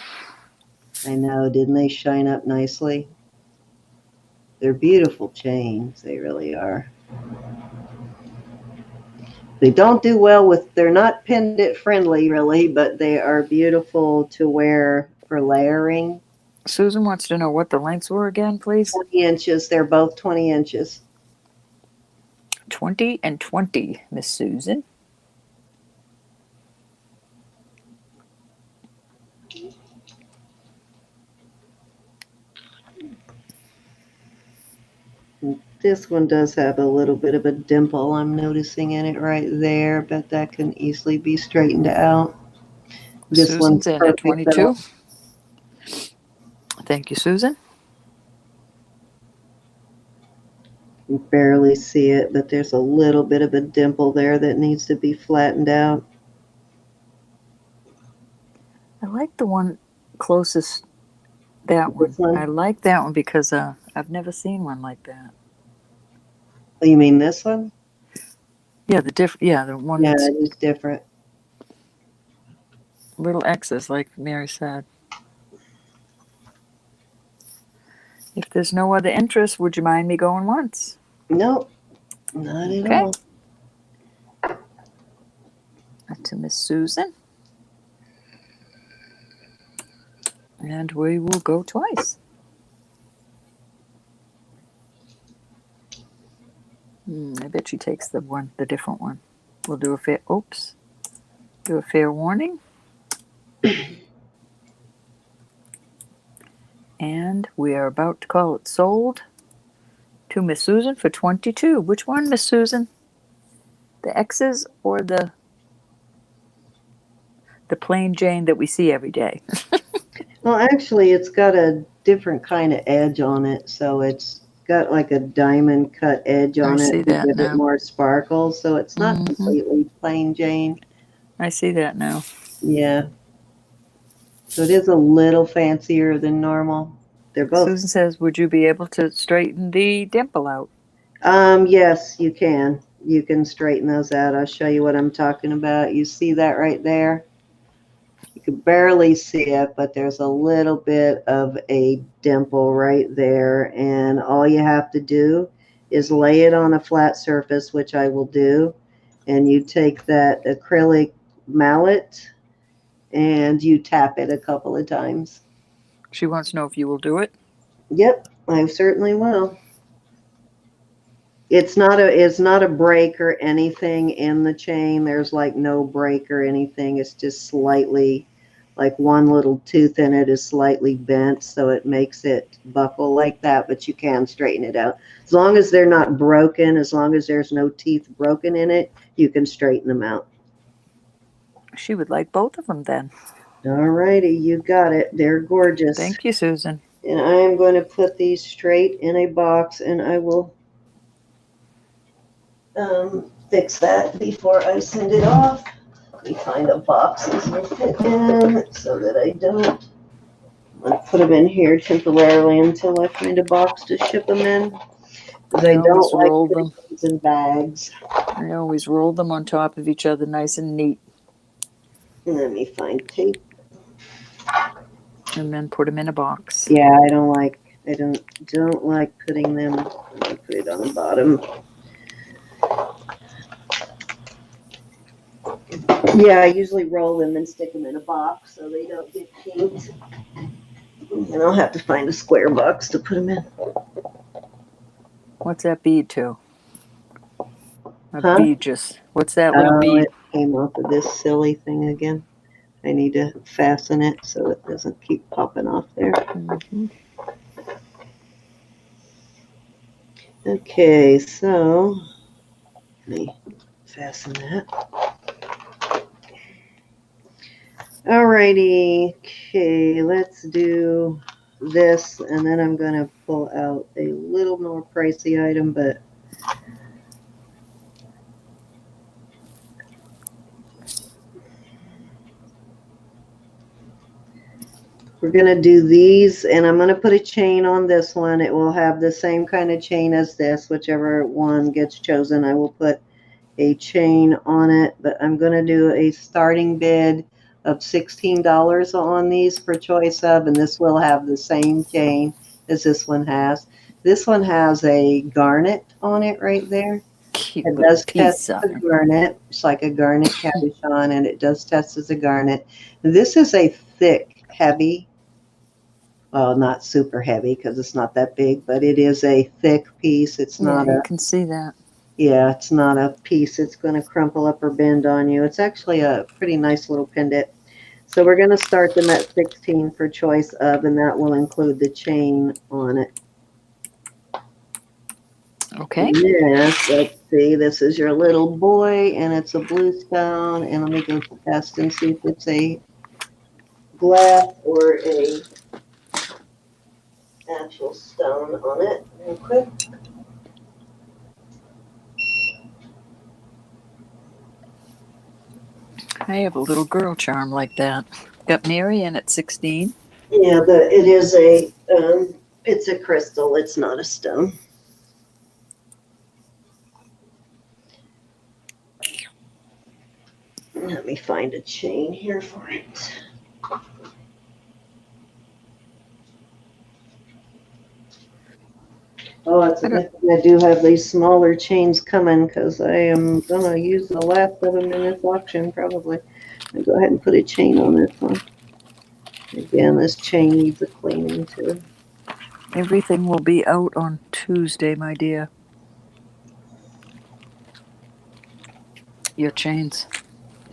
I know, didn't they shine up nicely? They're beautiful chains, they really are. They don't do well with, they're not pendant friendly really, but they are beautiful to wear for layering. Susan wants to know what the lengths were again, please. 20 inches, they're both 20 inches. 20 and 20, Miss Susan. This one does have a little bit of a dimple. I'm noticing in it right there, but that can easily be straightened out. This one's Susan's in at perfect though. 22. Thank you, Susan. You barely see it, but there's a little bit of a dimple there that needs to be flattened out. I like the one closest, that one. This one? I like that one because I've never seen one like that. Oh, you mean this one? Yeah, the one Yeah, that's it is different. little X's, like Mary said. If there's no other interest, would you mind me going once? Nope, not at Okay. all. To Miss Susan. And we will go twice. I bet she takes the different one. We'll do a fair warning. And we are about to call it sold to Miss Susan for 22. Which one, Miss Susan? The X's or the plain Jane that we see every day? Well, actually, it's got a different kind of edge on it, so it's got like a diamond cut edge on I it see to that give it now. more sparkle, so it's not Mhm. completely plain Jane. I see that now. Yeah. So it is a little fancier than normal. They're both. Susan says, would you be able to straighten the dimple out? Yes, you can. You can straighten those out. I'll show you what I'm talking about. You see that right there? You can barely see it, but there's a little bit of a dimple right there. And all you have to do is lay it on a flat surface, which I will do. And you take that acrylic mallet and you tap it a couple of times. She wants to know if you will do it. Yep, I certainly will. It's not a break or anything in the chain. There's like no break or anything. It's just slightly, like one little tooth in it is slightly bent, so it makes it buckle like that, but you can straighten it out. As long as they're not broken, as long as there's no teeth broken in it, you can straighten them out. She would like both of them then. All righty, you got it. They're gorgeous. Thank you, Susan. And I am going to put these straight in a box, and I will fix that before I send it off. Let me find a box these will fit in so that I don't. I'll put them in here temporarily until I find a box to ship them in. Because I don't like putting things in bags. I always roll them on top of each other, nice and neat. Let me find tape. And then put them in a box. Yeah, I don't like putting them. I'm gonna put it on the bottom. Yeah, I usually roll them and stick them in a box so they don't get kinked. And I'll have to find a square box to put them in. What's that bead to? Bead just. What's that little bead? It came off of this silly thing again. I need to fasten it so it doesn't keep popping off there. Mm-hmm. Okay, so let me fasten that. Alrighty, okay, let's do this, and then I'm going to pull out a little more pricey item, but we're going to do these, and I'm going to put a chain on this one. It will have the same kind of chain as this. Whichever one gets chosen, I will put a chain on it, but I'm going to do a starting bid of $16 on these for choice of, and this will have the same chain as this one has. This one has a garnet on it right there. Cute It little does test piece. as a garnet. It's like a garnet cabochon, and it does test as a garnet. This is a thick, heavy, well, not super heavy because it's not that big, but it is a thick piece. It's not you can see that. Yeah, it's not a piece that's going to crumple up or bend on you. It's actually a pretty nice little pendant. So we're going to start them at 16 for choice of, and that will include the chain on it. Okay. Yes, let's see. This is your little boy, and it's a blue stone. And let me go test and see if it's a glass or a actual stone on it real quick. I have a little girl charm like that. Got Mary in at 16. Yeah, it is a it's a crystal. It's not a stone. Let me find a chain here for it. Oh, it's a good thing I do have these smaller chains coming because I am gonna use the last of them in this auction probably. I'll go ahead and put a chain on this one. Again, this chain needs a cleaning too. Everything will be out on Tuesday, my dear. Your chains.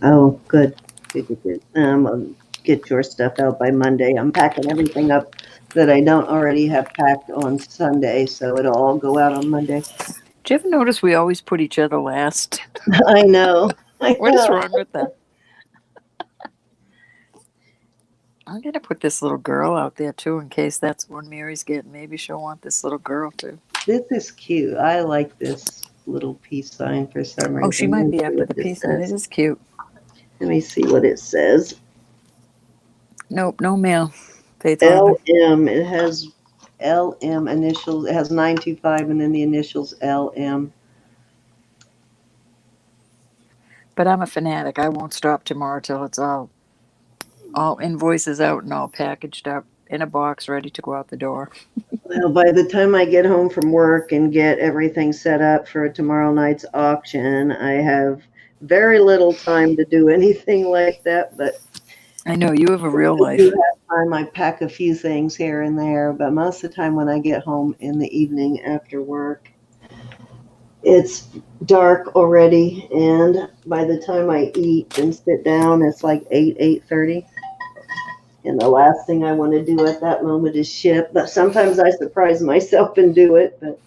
Oh, good. Good, good, good. I'll get your stuff out by Monday. I'm packing everything up that I don't already have packed on Sunday, so it'll all go out on Monday. Do you ever notice we always put each other last? I know. I What is know. wrong with that? I'm going to put this little girl out there too in case that's when Mary's getting. Maybe she'll want this little girl too. This is cute. I like this little peace sign for some reason. Oh, she might be Let me see after what the this piece, and it says. is cute. Let me see what it says. Nope, no mail. Faith Robin. LM. It has LM initials. It has 925 and then the initials LM. But I'm a fanatic. I won't stop tomorrow till it's all invoices out and all packaged up in a box ready to go out the door. Well, by the time I get home from work and get everything set up for tomorrow night's auction, I have very little time to do anything like that. But I know you have a real I life. do have time. I pack a few things here and there, but most of the time when I get home in the evening after work, it's dark already, and by the time I eat and sit down, it's like 8:30. And the last thing I want to do at that moment is ship. But sometimes I surprise myself and do it. But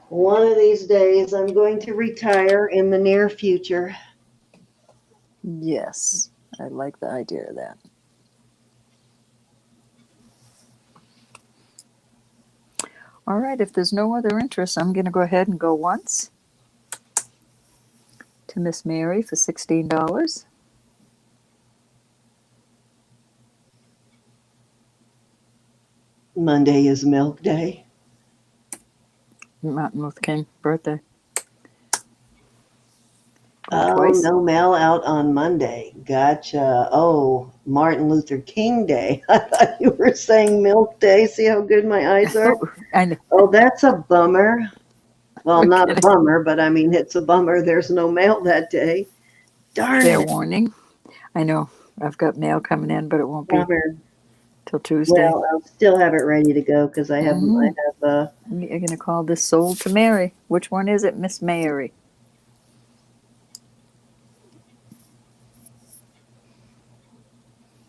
one of these days, I'm going to retire in the near future. Yes, I like the idea of that. All right, if there's no other interest, I'm going to go ahead and go once to Miss Mary for $16. Monday is milk day. Martin Luther King birthday. Oh, Twice. no mail out on Monday. Gotcha. Oh, Martin Luther King Day. I thought you were saying milk day. See how good my eyes are? I know. Oh, that's a bummer. Well, We're not a kidding. bummer, but I mean, it's a bummer. There's no mail that day. Darn Fair it. warning. I know. I've got mail coming in, but it won't be Bummer. till Tuesday. Well, I'll still have it ready to go because I have You're going to call this sold to Mary. Which one is it, Miss Mary?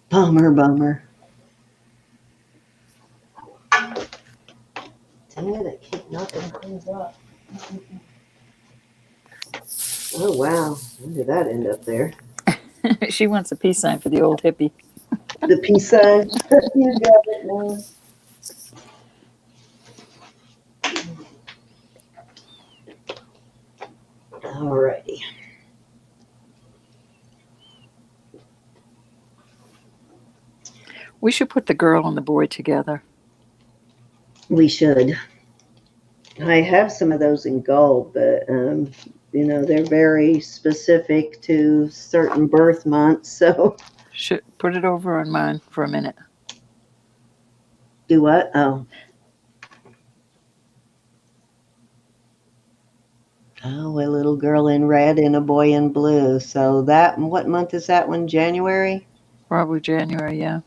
bummer. Dang it, I keep knocking things up. Oh, wow. When did that end up there? She wants a peace sign for the old hippie. The peace sign. You got it, man. Alrighty. We should put the girl and the boy together. We should. I have some of those in gold, but they're very specific to certain birth months. So Should put it over on mine for a minute. do what? Oh, a little girl in red and a boy in blue. So what month is that one? January? Probably January, yeah.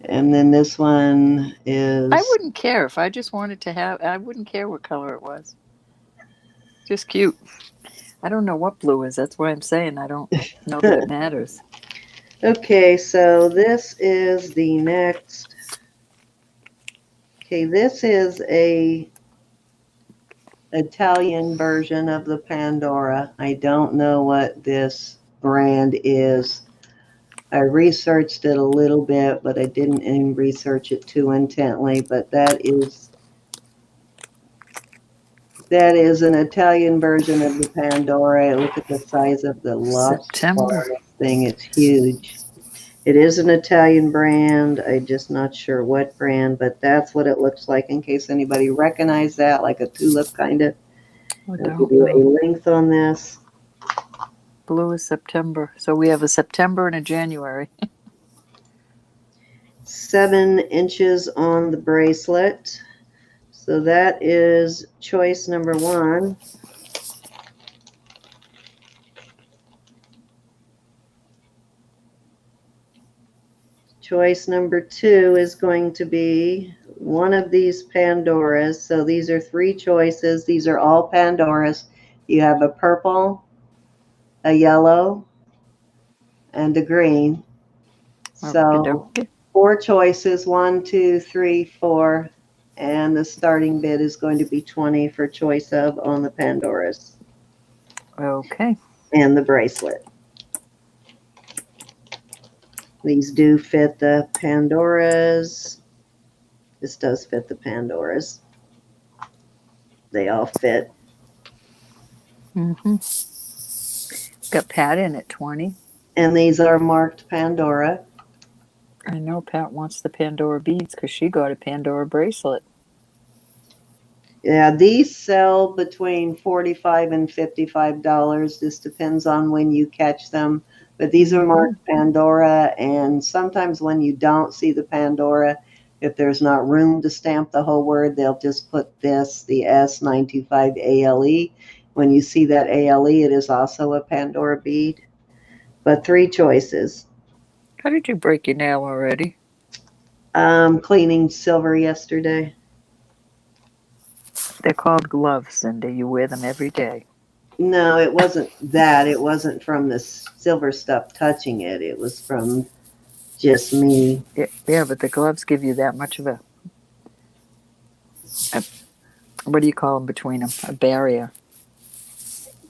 And then this one is. I wouldn't care if I just wanted to have. I wouldn't care what color it was. Just cute. I don't know what blue is. That's why I'm saying I don't know that it matters. Okay, so this is the next. Okay, this is a Italian version of the Pandora. I don't know what this brand is. I researched it a little bit, but I didn't research it too intently. But that is an Italian version of the Pandora. Look at the size of the lobster claw September. on this thing. It's huge. It is an Italian brand. I'm just not sure what brand, but that's what it looks like in case anybody recognized that, like a tulip kind of. I I'll give don't you a know. length on this. Blue is September. So we have a September and a January. 7 inches on the bracelet. So that is choice number 1. Choice number 2 is going to be one of these Pandoras. So these are 3 choices. These are all Pandoras. You have a purple, a yellow, and a green. So Okey-dokey. 4 choices, 1, 2, 3, 4. And the starting bid is going to be 20 for choice of on the Pandoras Okay. and the bracelet. These do fit the Pandoras. This does fit the Pandoras. They all fit. Mm-hmm. Got Pat in at 20. And these are marked Pandora. I know Pat wants the Pandora beads because she got a Pandora bracelet. Yeah, these sell between $45 and $55. This depends on when you catch them. But these are marked Pandora, and sometimes when you don't see the Pandora, if there's not room to stamp the whole word, they'll just put this, the S925 ALE. When you see that ALE, it is also a Pandora bead. But 3 choices. How did you break your nail already? Cleaning silver yesterday. They're called gloves, Cindy. You wear them every day. No, it wasn't that. It wasn't from the silver stuff touching it. It was from just me. Yeah, but the gloves give you that much of a what do you call them between them? A barrier.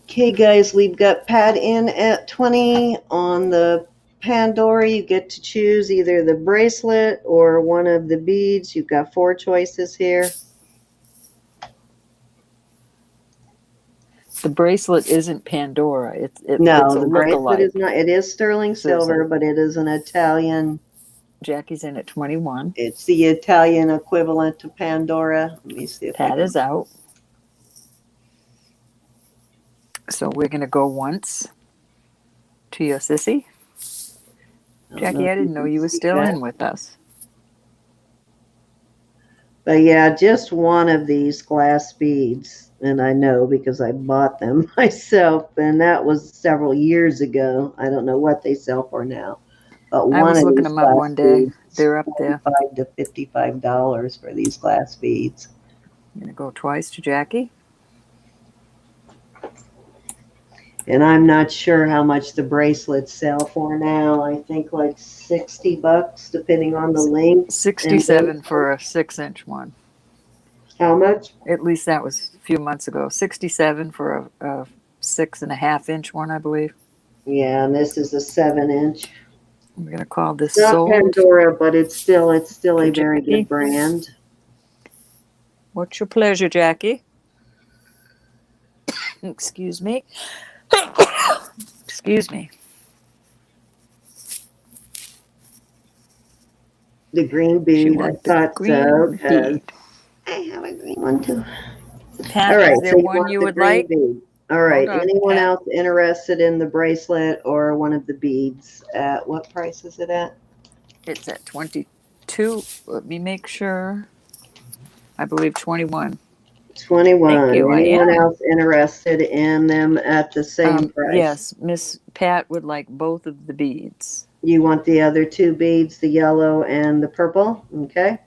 Okay, guys, we've got Pat in at 20 on the Pandora. You get to choose either the bracelet or one of the beads. You've got 4 choices here. The bracelet isn't Pandora. It's a No, the bracelet look-alike. is not. It is sterling silver, but it is an Italian. Jackie's in at 21. It's the Italian equivalent to Pandora. Let me see if Pat is out. So we're going to go once to your sissy. Jackie, I didn't know you were still in with us. But yeah, just one of these glass beads, and I know because I bought them myself, and that was several years ago. I don't know what they sell for now, but I one was of looking these them up one day. beads, They're up there. $45 to $55 for these glass beads. I'm going to go twice to Jackie. And I'm not sure how much the bracelets sell for now. I think like $60, depending on the length. 67 for a 6-inch one. How much? At least that was a few months ago. 67 for a 6.5-inch one, I believe. Yeah, and this is a 7-inch. I'm going to call this Not sold. Pandora, but it's still a very good brand. What's your pleasure, Jackie? Excuse me. Excuse me. The green bead. I thought so. Bead. I have a green one too. Pat, All right, is there so one you would green like? bead. All right. Hold on, Anyone Pat. else interested in the bracelet or one of the beads? At what price is it at? It's at 22. Let me make sure. I believe 21. 21. Thank you. Anyone I am. else interested in them at the same price? Yes, Miss Pat would like both of the beads. You want the other 2 beads, the yellow and the purple? Okay.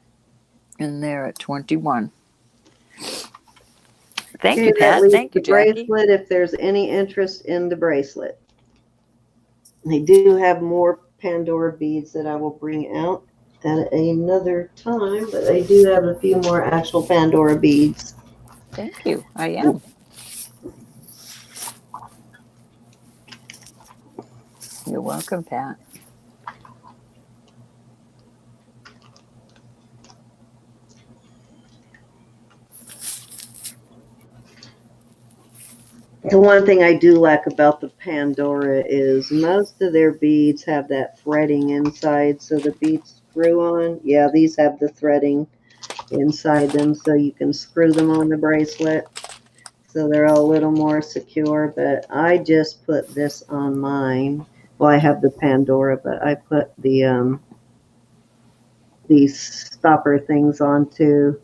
And they're at 21. Thank Okay, you, Pat. Thank you, the Jackie. bracelet, if there's any interest in the bracelet. They do have more Pandora beads that I will bring out at another time, but I do have a few more actual Pandora beads. Thank you. I am. You're welcome, Pat. The one thing I do like about the Pandora is most of their beads have that threading inside, so the beads screw on. Yeah, these have the threading inside them, so you can screw them on the bracelet. So they're a little more secure, but I just put this on mine. Well, I have the Pandora, but I put the these stopper things on too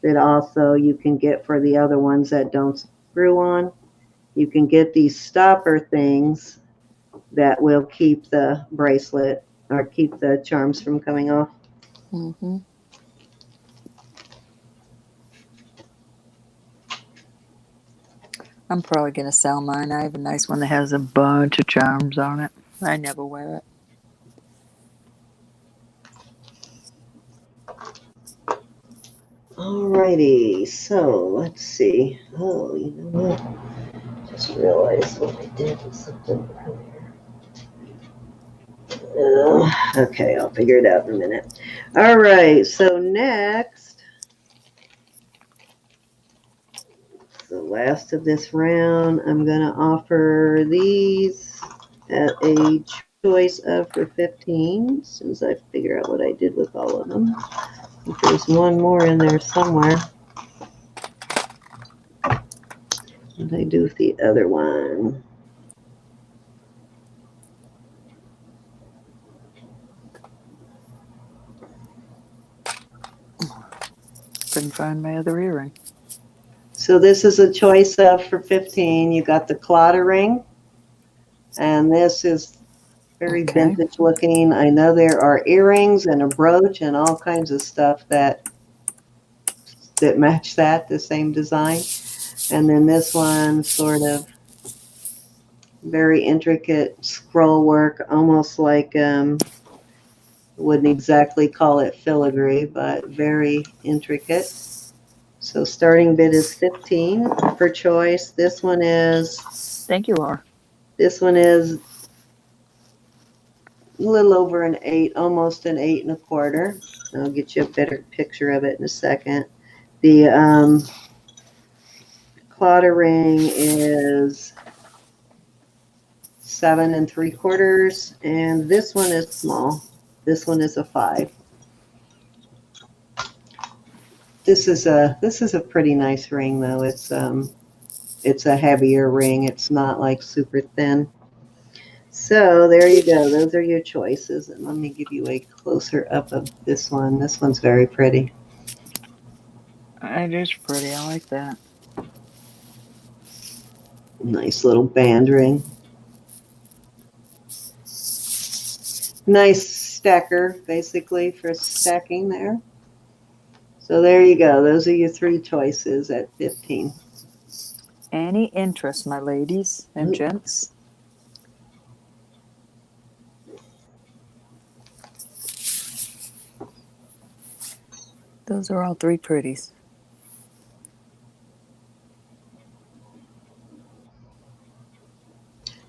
that also you can get for the other ones that don't screw on. You can get these stopper things that will keep the bracelet or keep the charms from coming off. Mm-hmm. I'm probably going to sell mine. I have a nice one that has a bunch of charms on it. I never wear it. Alrighty, so let's see. Oh, you know what? Just realized what I did with something earlier. Okay, I'll figure it out in a minute. All right, so next, the last of this round, I'm going to offer these at a choice of for 15, as soon as I figure out what I did with all of them. I think there's one more in there somewhere. What did I do with the other one? Couldn't find my other earring. So this is a choice of for 15. You got the Clotter ring, and this is very Okay. vintage looking. I know there are earrings and a brooch and all kinds of stuff that match that, the same design. And then this one sort of very intricate scroll work, almost like wouldn't exactly call it filigree, but very intricate. So starting bid is 15 for choice. This one is Thank you, Laura. a little over an 8, almost an 8 1/4. I'll get you a better picture of it in a second. The Clotter ring is 7 3/4, and this one is small. This one is a 5. This is a pretty nice ring though. It's a heavier ring. It's not like super thin. So there you go. Those are your choices. And let me give you a closer up of this one. This one's very pretty. It is pretty. I like that. Nice little band ring. Nice stacker, basically, for stacking there. So there you go. Those are your 3 choices at 15. Any interest, my ladies and gents? Those are all 3 pretties.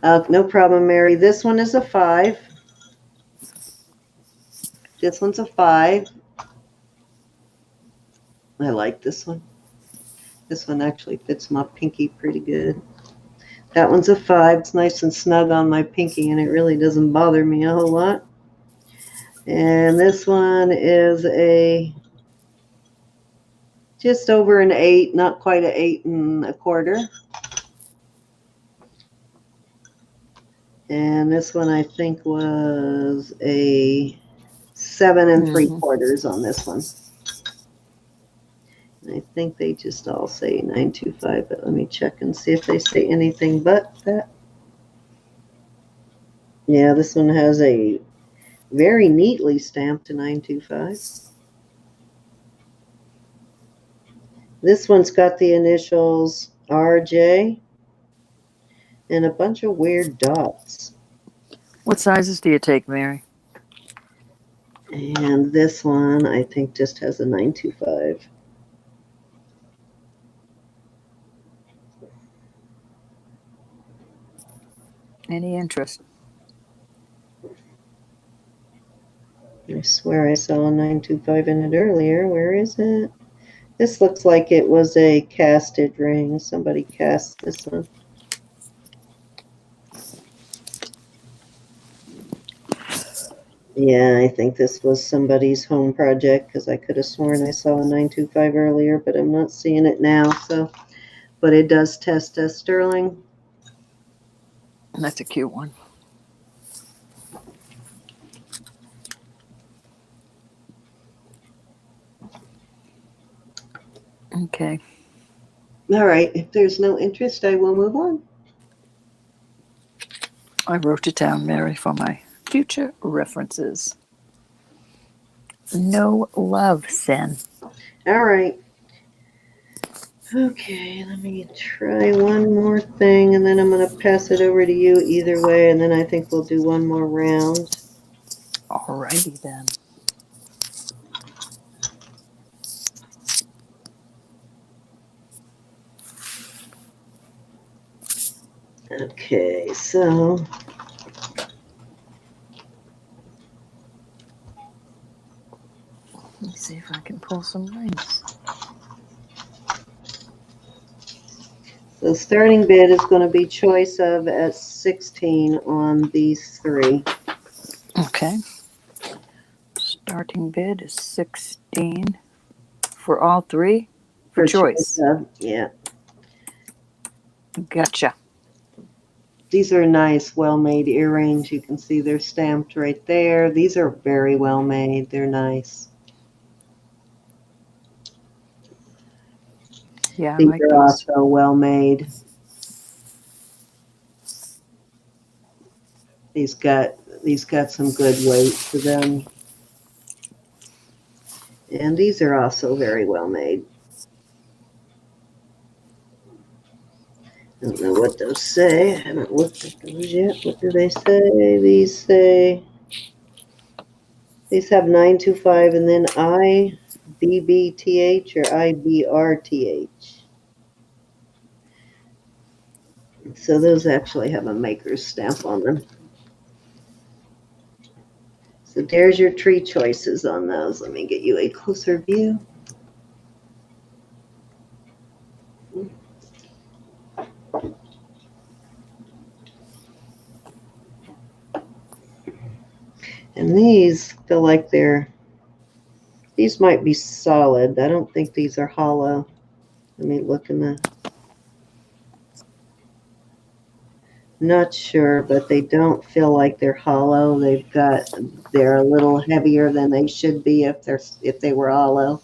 No problem, Mary. This one is a 5. This one's a 5. I like this one. This one actually fits my pinky pretty good. That one's a 5. It's nice and snug on my pinky, and it really doesn't bother me a whole lot. And this one is just over an 8, not quite an 8 1/4. And this one I think was a 7 3/4 on this one. And I think they just all say 925, but let me check and see if they say anything but that. Yeah, this one has a very neatly stamped 925. This one's got the initials RJ and a bunch of weird dots. What sizes do you take, Mary? And this one, I think, just has a 925. Any interest? I swear I saw a 925 in it earlier. Where is it? This looks like it was a casted ring. Somebody cast this one. Yeah, I think this was somebody's home project because I could have sworn I saw a 925 earlier, but I'm not seeing it now. So, but it does test as sterling. That's a cute one. Okay. All right. If there's no interest, I will move on. I wrote it down, Mary, for my future references. No love, Sen. All right. Okay, let me try one more thing, and then I'm going to pass it over to you either way, and then I think we'll do one more round. Alrighty then. Okay, so Let me see if I can pull some rings. the starting bid is going to be choice of at 16 on these three. Okay. Starting bid is 16 for all three for choice. Of, yeah. Gotcha. These are nice, well-made earrings. You can see they're stamped right there. These are very well made. They're nice. Yeah, I These like are those. also well made. These got some good weight to them. And these are also very well made. I don't know what those say. I haven't looked at those yet. What do they say? These have 925 and then IBBTH or IBRTH. So those actually have a maker's stamp on them. So there's your tree choices on those. Let me get you a closer view. And these feel like these might be solid. I don't think these are hollow. Let me look in the, not sure, but they don't feel like they're hollow. They're a little heavier than they should be if they were hollow.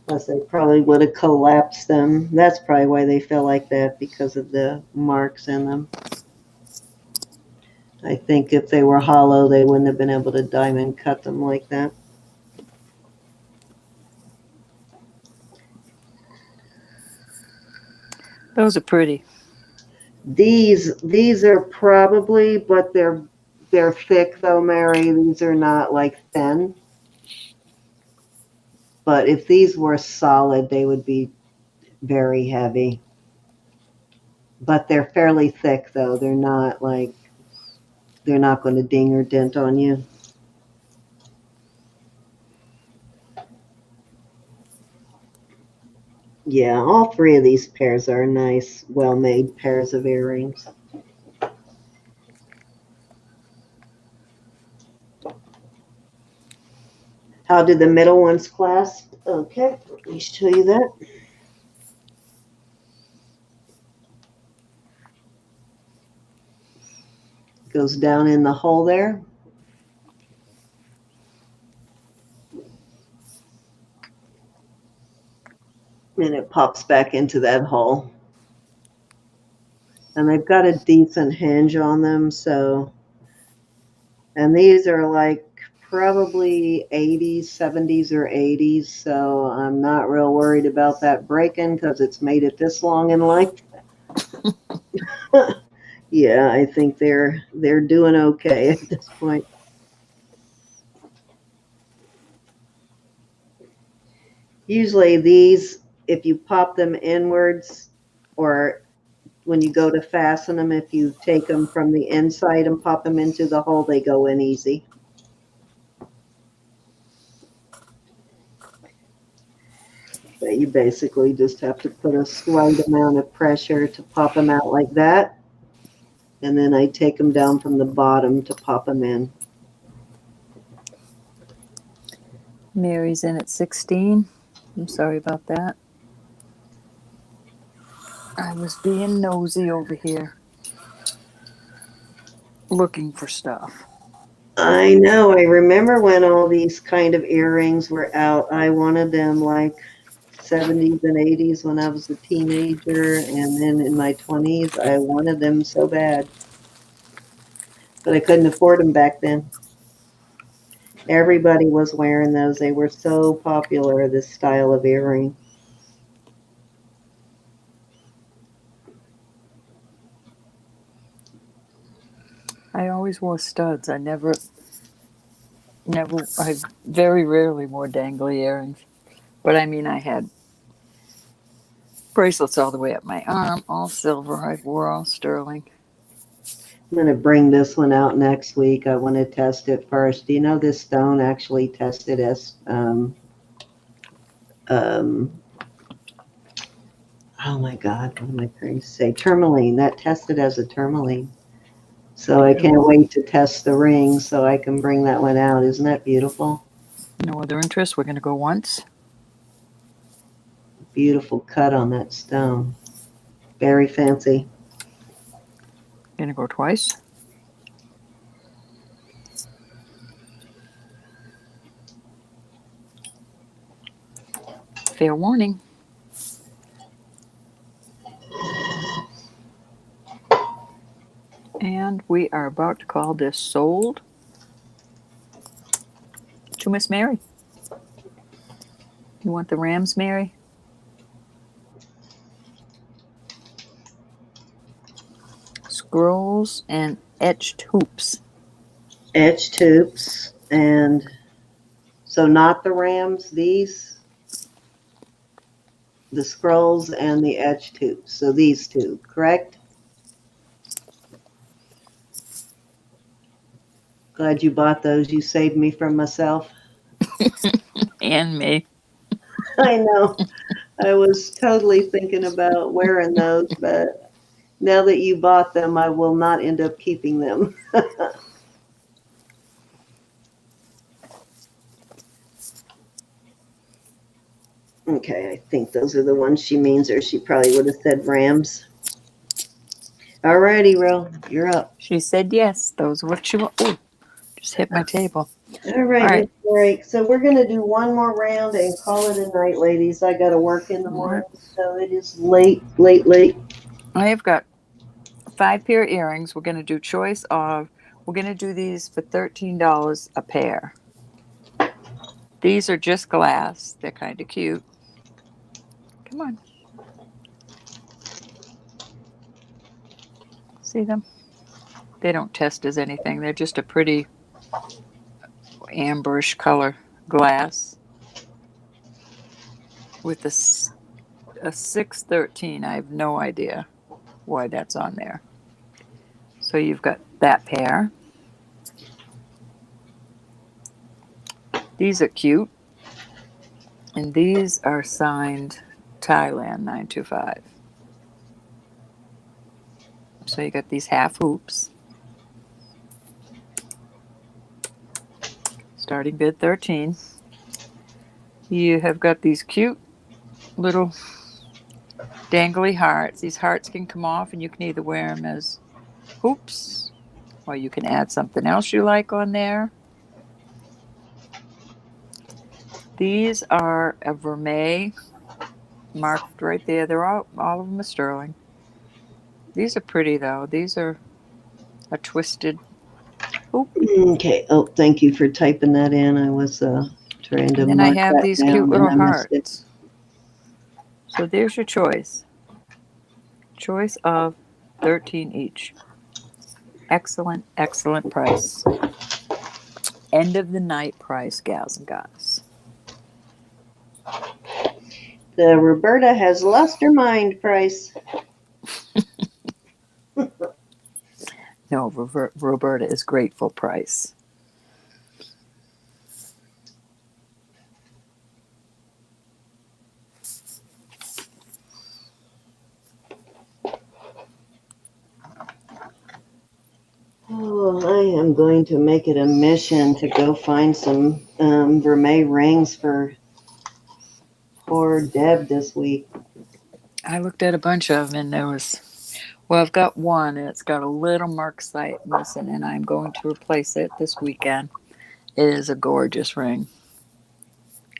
Plus they probably would have collapsed them. That's probably why they feel like that, because of the marks in them. I think if they were hollow, they wouldn't have been able to diamond cut them like that. Those are pretty. These are probably, but they're thick though, Mary. These are not like thin. But if these were solid, they would be very heavy. But they're fairly thick though. They're not going to ding or dent on you. Yeah, all three of these pairs are nice, well-made pairs of earrings. How did the middle ones clasp? Okay, let me show you that. Goes down in the hole there. And it pops back into that hole. And they've got a decent hinge on them, so, and these are like probably 80s, 70s, or 80s, so I'm not real worried about that breaking because it's made it this long in life. Yeah, I think they're doing okay at this point. Usually these, if you pop them inwards, or when you go to fasten them, if you take them from the inside and pop them into the hole, they go in easy. But you basically just have to put a slight amount of pressure to pop them out like that. And then I take them down from the bottom to pop them in. Mary's in at 16. I'm sorry about that. I was being nosy over here, looking for stuff. I know. I remember when all these kind of earrings were out. I wanted them like 70s and 80s when I was a teenager, and then in my 20s, I wanted them so bad. But I couldn't afford them back then. Everybody was wearing those. They were so popular, this style of earring. I always wore studs. I very rarely wore dangly earrings. But I mean, I had bracelets all the way up my arm, all silver. I wore all sterling. I'm going to bring this one out next week. I want to test it first. Do you know this stone actually tested as, oh my God, what am I trying to say? Tourmaline. That tested as a tourmaline. So I can't wait to test the ring so I can bring that one out. Isn't that beautiful? No other interest. We're going to go once. Beautiful cut on that stone. Very fancy. Going to go twice. Fair warning. And we are about to call this sold to Miss Mary. You want the Rams, Mary? Scrolls and etched hoops. Etched hoops. And so not the rams, these, the scrolls and the etched hoops. So these two, correct? Glad you bought those. You saved me from myself. And me. I know. I was totally thinking about wearing those, but now that you bought them, I will not end up keeping them. Okay, I think those are the ones she means, or she probably would have said rams. All righty, Ro, you're up. She said yes. Those are what she want. Ooh, just hit my table. All right, All right. all right. So we're going to do one more round and call it a night, ladies. I got to work in the morning, so it is late. I have got 5 pair of earrings. We're going to do choice of, we're going to do these for $13 a pair. These are just glass. They're kind of cute. Come on. See them? They don't test as anything. They're just a pretty amberish color glass with a 613. I have no idea why that's on there. So you've got that pair. These are cute. And these are signed Thailand 925. So you got these half hoops. Starting bid 13. You have got these cute little dangly hearts. These hearts can come off and you can either wear them as hoops or you can add something else you like on there. These are a vermeil marked right there. They're all of them are sterling. These are pretty though. These are a twisted hoop. Okay. Oh, thank you for typing that in. I was trying to And then I mark have that these down cute little and I missed it. hearts. So there's your choice. Choice of 13 each. Excellent, excellent price. End of the night price, gals and guys. The Roberta has lost her mind price. No, Roberta is grateful price. Oh, I am going to make it a mission to go find some vermeil rings for poor Deb this week. I looked at a bunch of them and there was, well, I've got one and it's got a little marksite missing and I'm going to replace it this weekend. It is a gorgeous ring.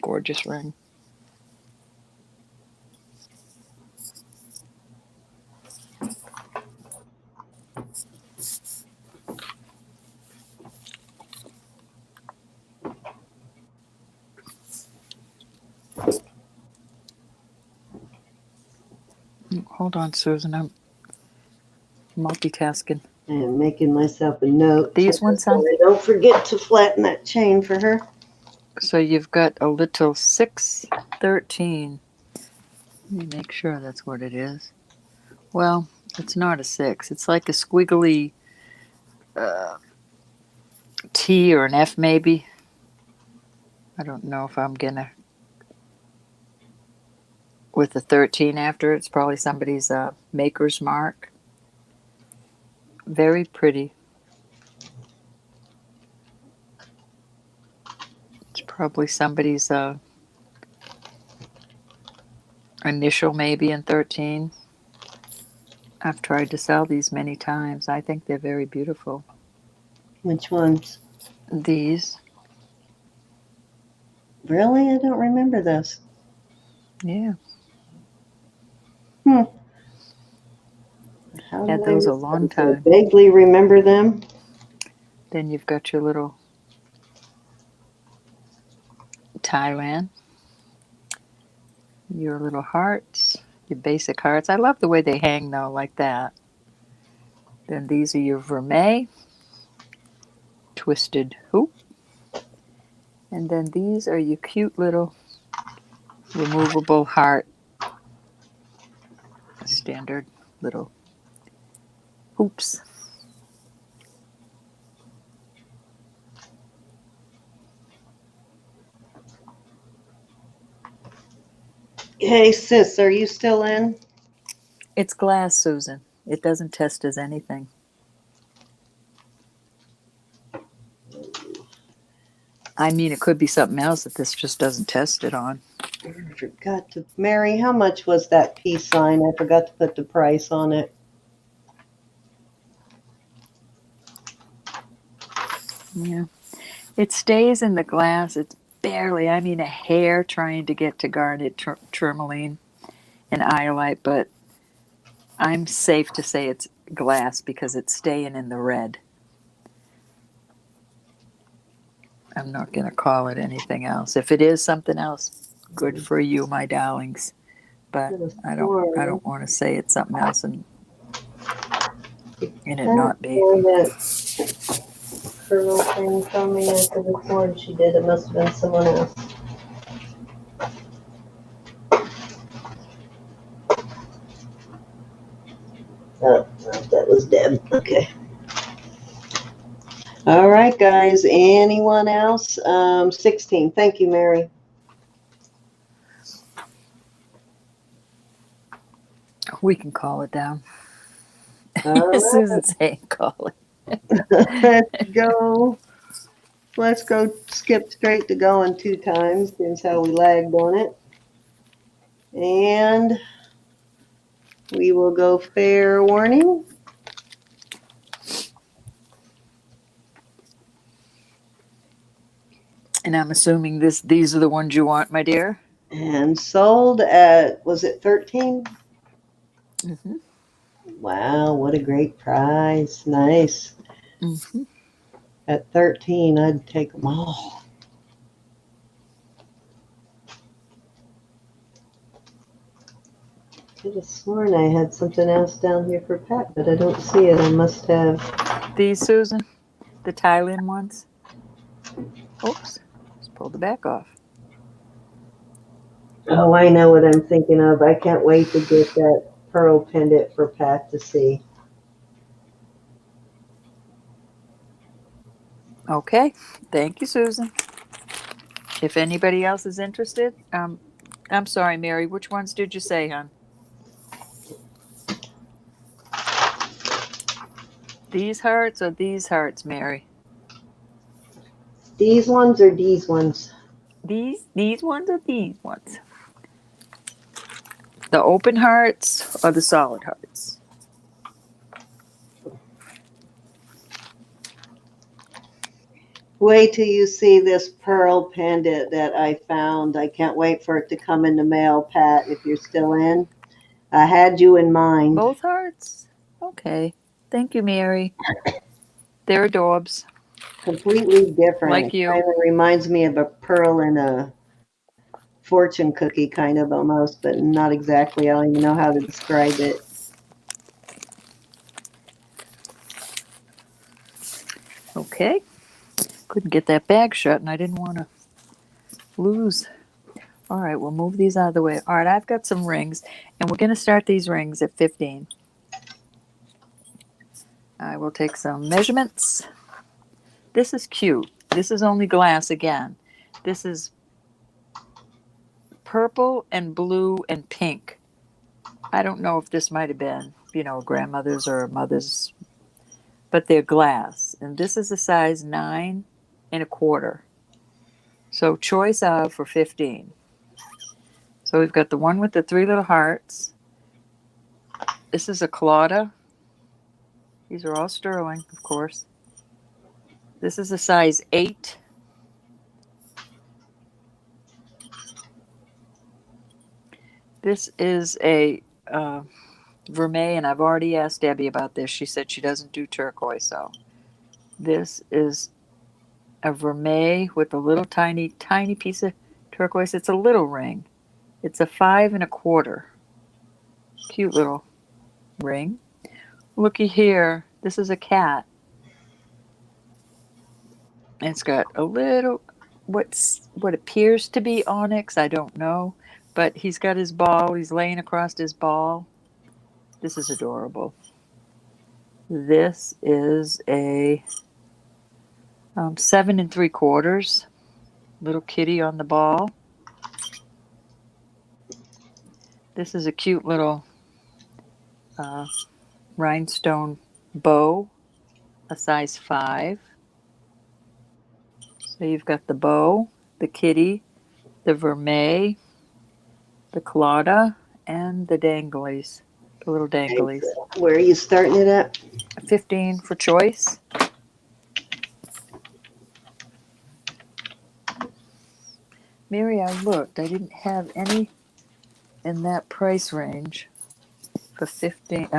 Gorgeous ring. Hold on, Susan. I'm multitasking. I'm making myself a note. These ones, so son? I don't forget to flatten that chain for her. So you've got a little 613. Let me make sure that's what it is. Well, it's not a 6. It's like a squiggly T or an F maybe. I don't know if I'm gonna. With the 13 after, it's probably somebody's maker's mark. Very pretty. It's probably somebody's initial maybe in 13. I've tried to sell these many times. I think they're very beautiful. Which ones? These. Really? I don't remember this. Yeah. How Had did those I a long miss them? I time. vaguely remember them. Then you've got your little Thailand. Your little hearts. Your basic hearts. I love the way they hang though, like that. Then these are your vermeil. Twisted hoop. And then these are your cute little removable heart. Standard little hoops. Hey, sis, are you still in? It's glass, Susan. It doesn't test as anything. I mean, it could be something else that this just doesn't test it on. I forgot to. Mary, how much was that peace sign? I forgot to put the price on it. Yeah. It stays in the glass. It's barely, I mean, a hair trying to get to garnet tourmaline and iolite, but I'm safe to say it's glass because it's staying in the red. I'm not going to call it anything else. If it is something else, good for you, my darlings. But I don't want to say it's something else and it not be. That pearl thing from me, I could have sworn she did. It must have been someone else. Oh, that was Deb. Okay. All right, guys. Anyone else? 16. Thank you, Mary. We can call it down. All right. Susan's saying call it. Let's go skip straight to going 2 times since how we lagged on it. And we will go fair warning. And I'm assuming these are the ones you want, my dear? And sold at, was it 13? Mm-hmm. Wow, what a great price. Nice. Mm-hmm. At 13, I'd take them all. Could have sworn I had something else down here for Pat, but I don't see it. I must have. these, Susan? The Thailand ones? Oops. Just pulled the back off. Oh, I know what I'm thinking of. I can't wait to get that pearl pendant for Pat to see. Okay. Thank you, Susan. If anybody else is interested, I'm sorry, Mary. Which ones did you say, hon? These hearts or these hearts, Mary? These ones or these ones? These ones or these ones? The open hearts or the solid hearts? Wait till you see this pearl pendant that I found. I can't wait for it to come in the mail, Pat, if you're still in. I had you in mind. Both hearts? Okay. Thank you, Mary. They're adorbs. Completely different. Like It you. kind of reminds me of a pearl in a fortune cookie, kind of almost, but not exactly. I don't even know how to describe it. Okay. Couldn't get that bag shut and I didn't want to lose. All right, we'll move these out of the way. All right, I've got some rings and we're going to start these rings at 15. I will take some measurements. This is cute. This is only glass again. This is purple and blue and pink. I don't know if this might have been, grandmother's or a mother's, but they're glass. And this is a size 9 1/4. So choice of for 15. So we've got the one with the 3 little hearts. This is a Claudia. These are all sterling, of course. This is a size 8. This is a vermeil, and I've already asked Debbie about this. She said she doesn't do turquoise, so this is a vermeil with a little tiny piece of turquoise. It's a little ring. It's a 5 1/4. Cute little ring. Looky here. This is a cat. It's got a little what appears to be onyx. I don't know, but he's got his ball. He's laying across his ball. This is adorable. This is a 7 3/4. Little kitty on the ball. This is a cute little rhinestone bow, a size 5. So you've got the bow, the kitty, the vermeil, the Claudia, and the danglies, the little danglies. Where are you starting it at? 15 for choice. Mary, I looked. I didn't have any in that price range for 15,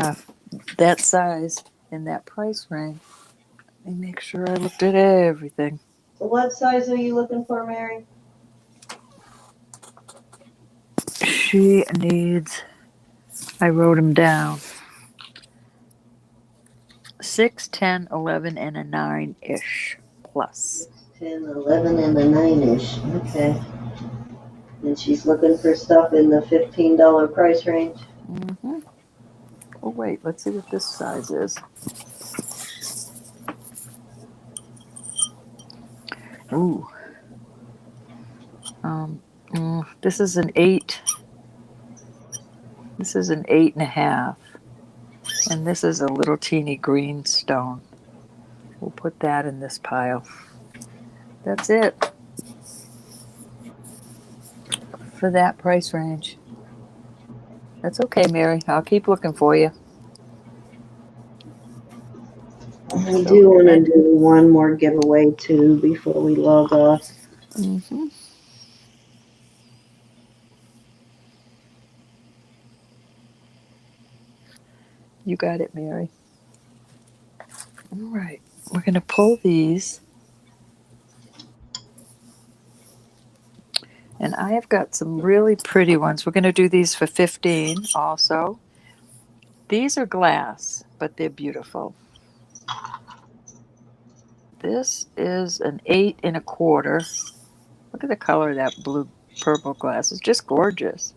that size in that price range. Let me make sure I looked at everything. So what size are you looking for, Mary? She needs, I wrote them down, 6, 10, 11, and a 9-ish plus. 10, 11, and a 9-ish. Okay. And she's looking for stuff in the $15 price range. Mm-hmm. Oh, wait, let's see what this size is. Ooh. This is an 8. This is an 8 1/2. And this is a little teeny green stone. We'll put that in this pile. That's it for that price range. That's okay, Mary. I'll keep looking for you. I do want to do one more giveaway too before we log off. Mm-hmm. You got it, Mary. All right. We're going to pull these. And I have got some really pretty ones. We're going to do these for 15 also. These are glass, but they're beautiful. This is an 8 1/4. Look at the color of that blue purple glass. It's just gorgeous.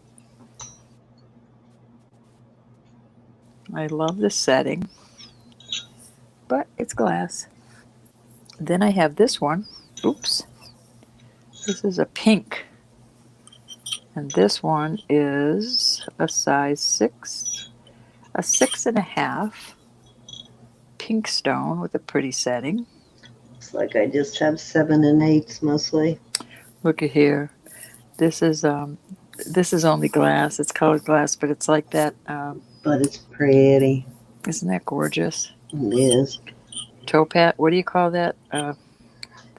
I love the setting, but it's glass. Then I have this one. Oops. This is a pink. And this one is a size 6, a 6 1/2 pink stone with a pretty setting. Looks like I just have 7 and 8s mostly. Look at here. This is only glass. It's colored glass, but it's like that. But it's pretty. Isn't that gorgeous? It is. Topaz. What do you call that?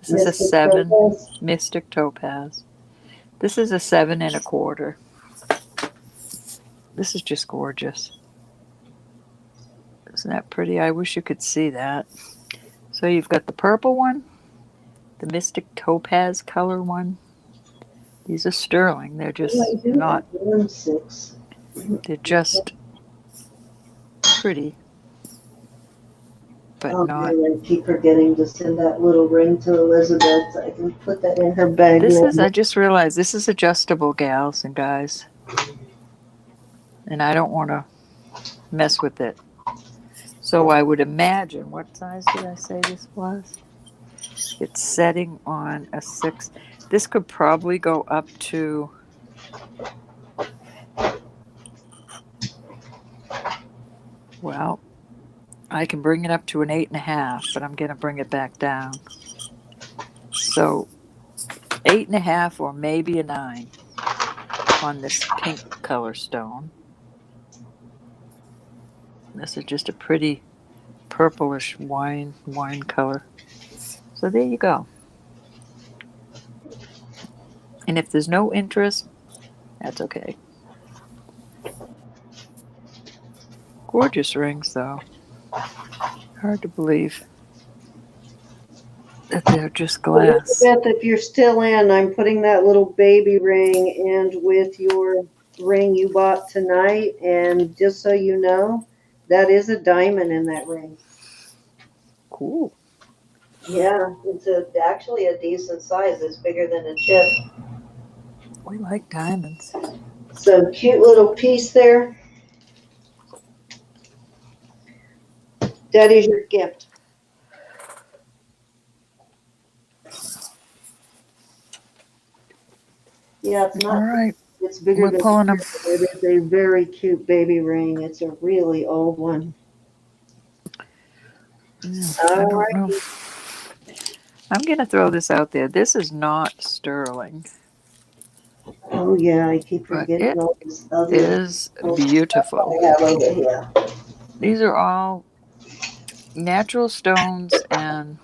This is a 7 Mystic Topaz. This is a 7 1/4. This is just gorgeous. Isn't that pretty? I wish you could see that. So you've got the purple one, the Mystic Topaz color one. These are sterling. They're just not. 6. They're just pretty, but not. I keep forgetting to send that little ring to Elizabeth. So I can put that in her bag. I just realized this is adjustable, gals and guys. And I don't want to mess with it. So I would imagine, what size did I say this was? It's setting on a 6. This could probably go up to, well, I can bring it up to an 8 1/2, but I'm going to bring it back down. So 8 1/2 or maybe a 9 on this pink color stone. This is just a pretty purplish wine color. So there you go. And if there's no interest, that's okay. Gorgeous rings, though. Hard to believe that they're just glass. Elizabeth, if you're still in, I'm putting that little baby ring in with your ring you bought tonight. And just so you know, that is a diamond in that ring. Cool. Yeah, it's actually a decent size. It's bigger than a chip. We like diamonds. So cute little piece there. That is your gift. Yeah, it's not. All right. It's bigger We're than pulling them. It is a very cute baby ring. It's a really old one. I don't know. I'm going to throw this out there. This is not sterling. Oh yeah, I keep But forgetting it all this other is beautiful. I have over here. These are all natural stones, and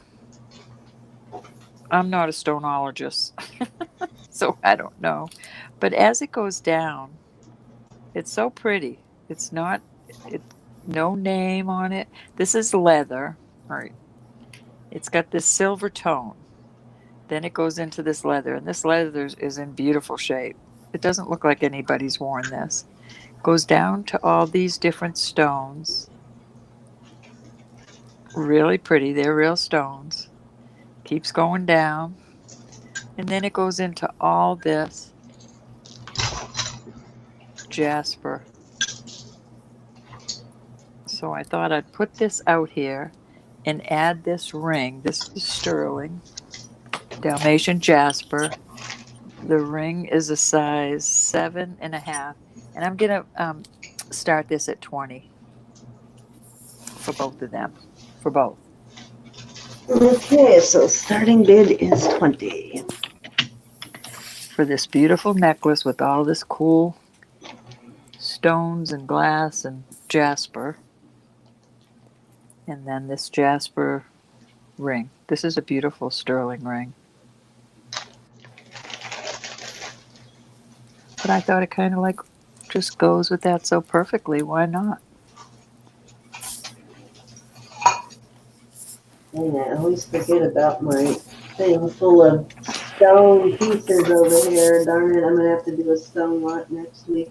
I'm not a stonologist, so I don't know. But as it goes down, it's so pretty. It's no name on it. This is leather, right? It's got this silver tone. Then it goes into this leather, and this leather is in beautiful shape. It doesn't look like anybody's worn this. Goes down to all these different stones. Really pretty. They're real stones. Keeps going down. And then it goes into all this jasper. So I thought I'd put this out here and add this ring. This is sterling. Dalmatian jasper. The ring is a size 7 1/2. And I'm going to start this at 20 for both of them. For both. Okay, so starting bid is 20. For this beautiful necklace with all this cool stones and glass and jasper. And then this jasper ring. This is a beautiful sterling ring. But I thought it kind of like just goes with that so perfectly. Why not? And I always forget about my thing full of stone pieces over here. Darn it, I'm going to have to do a stone lot next week.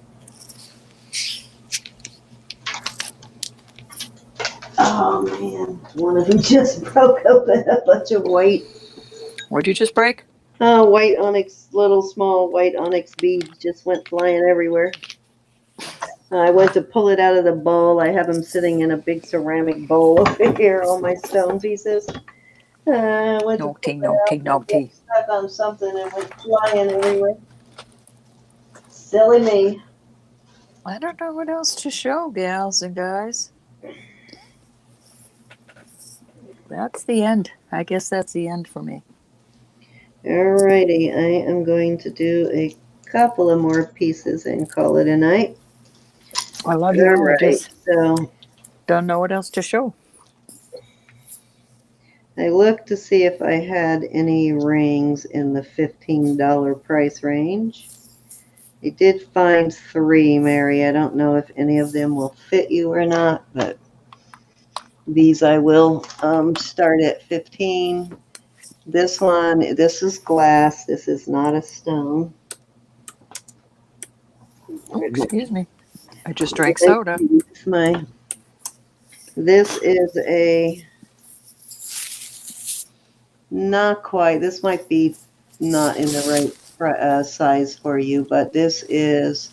Oh man, one of them just broke open a bunch of white. What'd you just break? White onyx, little small white onyx beads just went flying everywhere. I went to pull it out of the bowl. I have them sitting in a big ceramic bowl over here, all my stone pieces. I went to pull Naughty, it out naughty, and it got naughty. stuck on something and went flying everywhere. Silly me. I don't know what else to show, gals and guys. That's the end. I guess that's the end for me. Alrighty, I am going to do a couple of more pieces and call it a night. I love you. I Alright, just so don't know what else to show. I looked to see if I had any rings in the $15 price range. I did find 3, Mary. I don't know if any of them will fit you or not, but these I will start at 15. This one, this is glass. This is not a stone. Oh, excuse me. I just drank soda. This is a, not quite, this might be not in the right size for you, but this is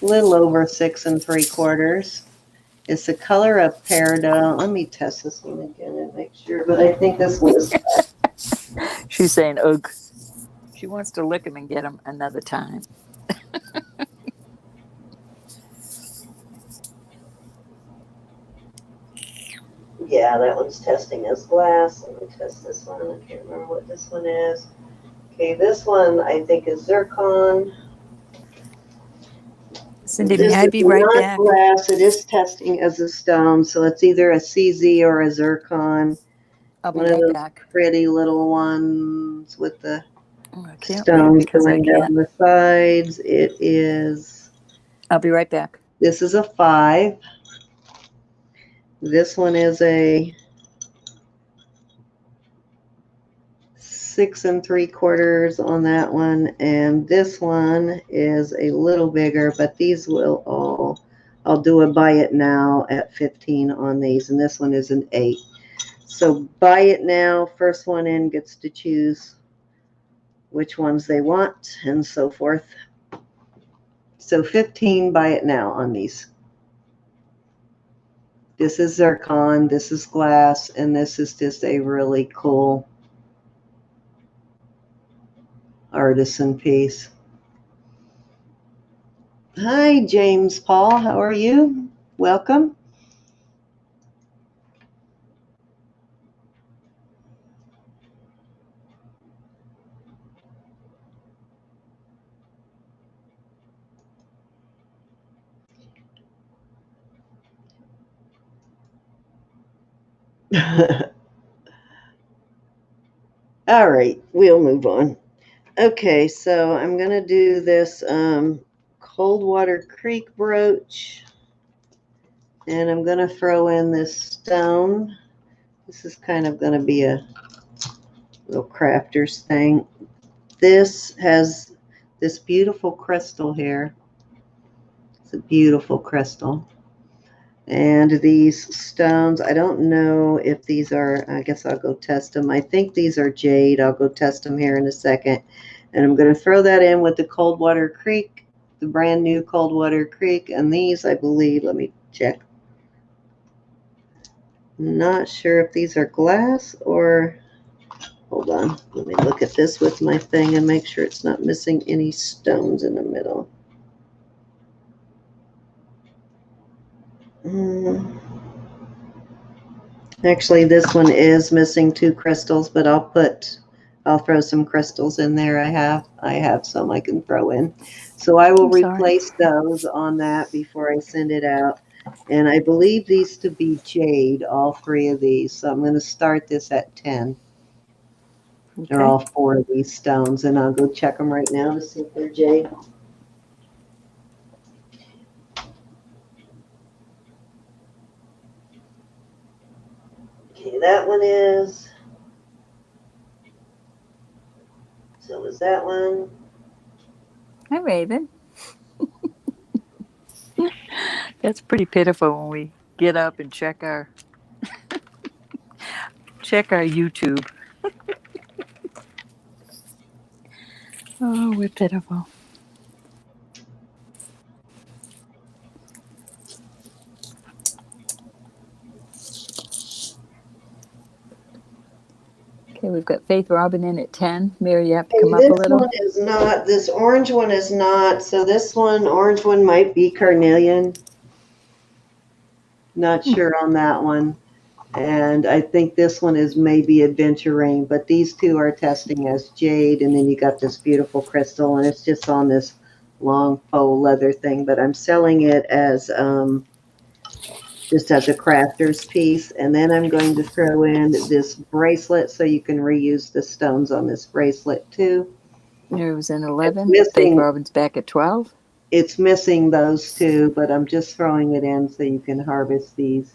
a little over 6 3/4. It's the color of peridot. Let me test this one again and make sure, but I think this one is. She's saying, ugh. She wants to lick him and get him another time. Yeah, that one's testing as glass. Let me test this one. I can't remember what this one is. Okay, this one I think is zircon. Cindy, This may I is be right not back? glass. It is testing as a stone, so it's either a CZ or a zircon. I'll be One of right those back. pretty little ones with the Oh, I can't read stones because I going down can't. the sides. It is. I'll be right back. This is a 5. This one is a 6 3/4 on that one, and this one is a little bigger, but these will all, I'll do a buy it now at 15 on these, and this one is an 8. So buy it now, first one in gets to choose which ones they want and so forth. So 15, buy it now on these. This is zircon, this is glass, and this is just a really cool artisan piece. Hi, James Paul. How are you? Welcome. All right, we'll move on. Okay, so I'm going to do this Coldwater Creek brooch. And I'm going to throw in this stone. This is kind of going to be a little crafter's thing. This has this beautiful crystal here. It's a beautiful crystal. And these stones, I don't know if these are, I guess I'll go test them. I think these are jade. I'll go test them here in a second. And I'm going to throw that in with the Coldwater Creek, the brand new Coldwater Creek. And these, I believe, let me check. Not sure if these are glass or, hold on, let me look at this with my thing and make sure it's not missing any stones in the middle. Actually, this one is missing 2 crystals, but I'll throw some crystals in there. I have some I can throw in. So I will replace those on that before I send it out. And I believe these to be jade, all 3 of these. So I'm going to start this at 10. Okay. They're all 4 of these stones, and I'll go check them right now to see if they're jade. Okay, that one is. So was that one. Hi, Raven. That's pretty pitiful when we get up and check our Check our YouTube. Oh, we're pitiful. Okay, we've got Faith Robin in at 10. Mary, you have to come up a This little. one is not, this orange one is not, so this one, orange one might be carnelian. Not sure on that one. And I think this one is maybe adventurine, but these two are testing as jade, and then you got this beautiful crystal, and it's just on this long faux leather thing, but I'm selling it as just as a crafter's piece. And then I'm going to throw in this bracelet so you can reuse the stones on this bracelet too. Mary was in It's 11. Faith missing, Robin's back at 12. it's missing those two, but I'm just throwing it in so you can harvest these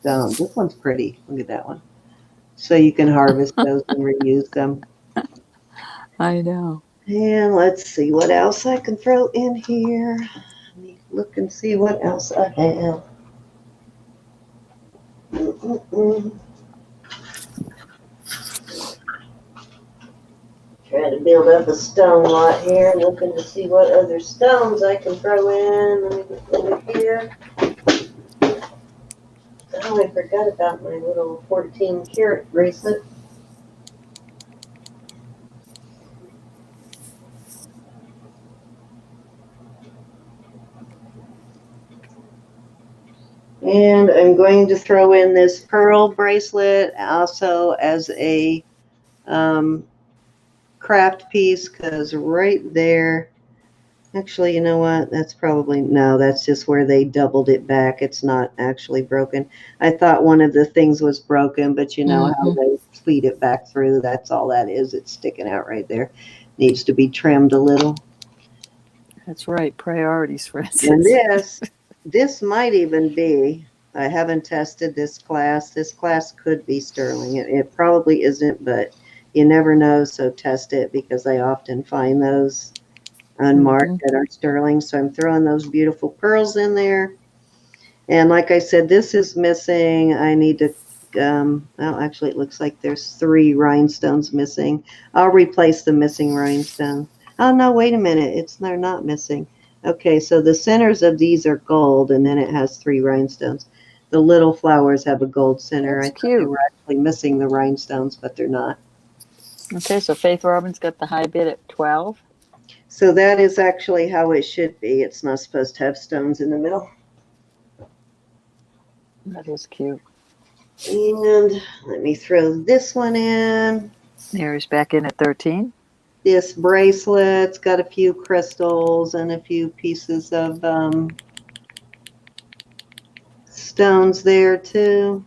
stones. This one's pretty. Look at that one. So you can harvest those and reuse them. I know. And let's see what else I can throw in here. Let me look and see what else I have. Trying to build up a stone lot here, looking to see what other stones I can throw in. Let me get over here. Oh, I forgot about my little 14 karat bracelet. And I'm going to throw in this pearl bracelet also as a craft piece, because right there, actually, you know what? That's probably, no, that's just where they doubled it back. It's not actually broken. I thought one of the things was broken, but you know how they feed it back through. That's all that is. It's sticking out right there. Needs to be trimmed a little. That's right. Priorities, And Francis. this might even be, I haven't tested this class. This class could be sterling. It probably isn't, but you never know, so test it, because I often find those unmarked that are sterling. So I'm throwing those beautiful pearls in there. And like I said, this is missing. I need to, well, actually, it looks like there's 3 rhinestones missing. I'll replace the missing rhinestone. Oh, no, wait a minute. They're not missing. Okay, so the centers of these are gold, and then it has 3 rhinestones. The little flowers have a gold center. That's I thought cute. they were actually missing the rhinestones, but they're not. Okay, so Faith Robin's got the high bid at 12. So that is actually how it should be. It's not supposed to have stones in the middle. That is cute. And let me throw this one in. Mary's back in at 13. This bracelet's got a few crystals and a few pieces of stones there too.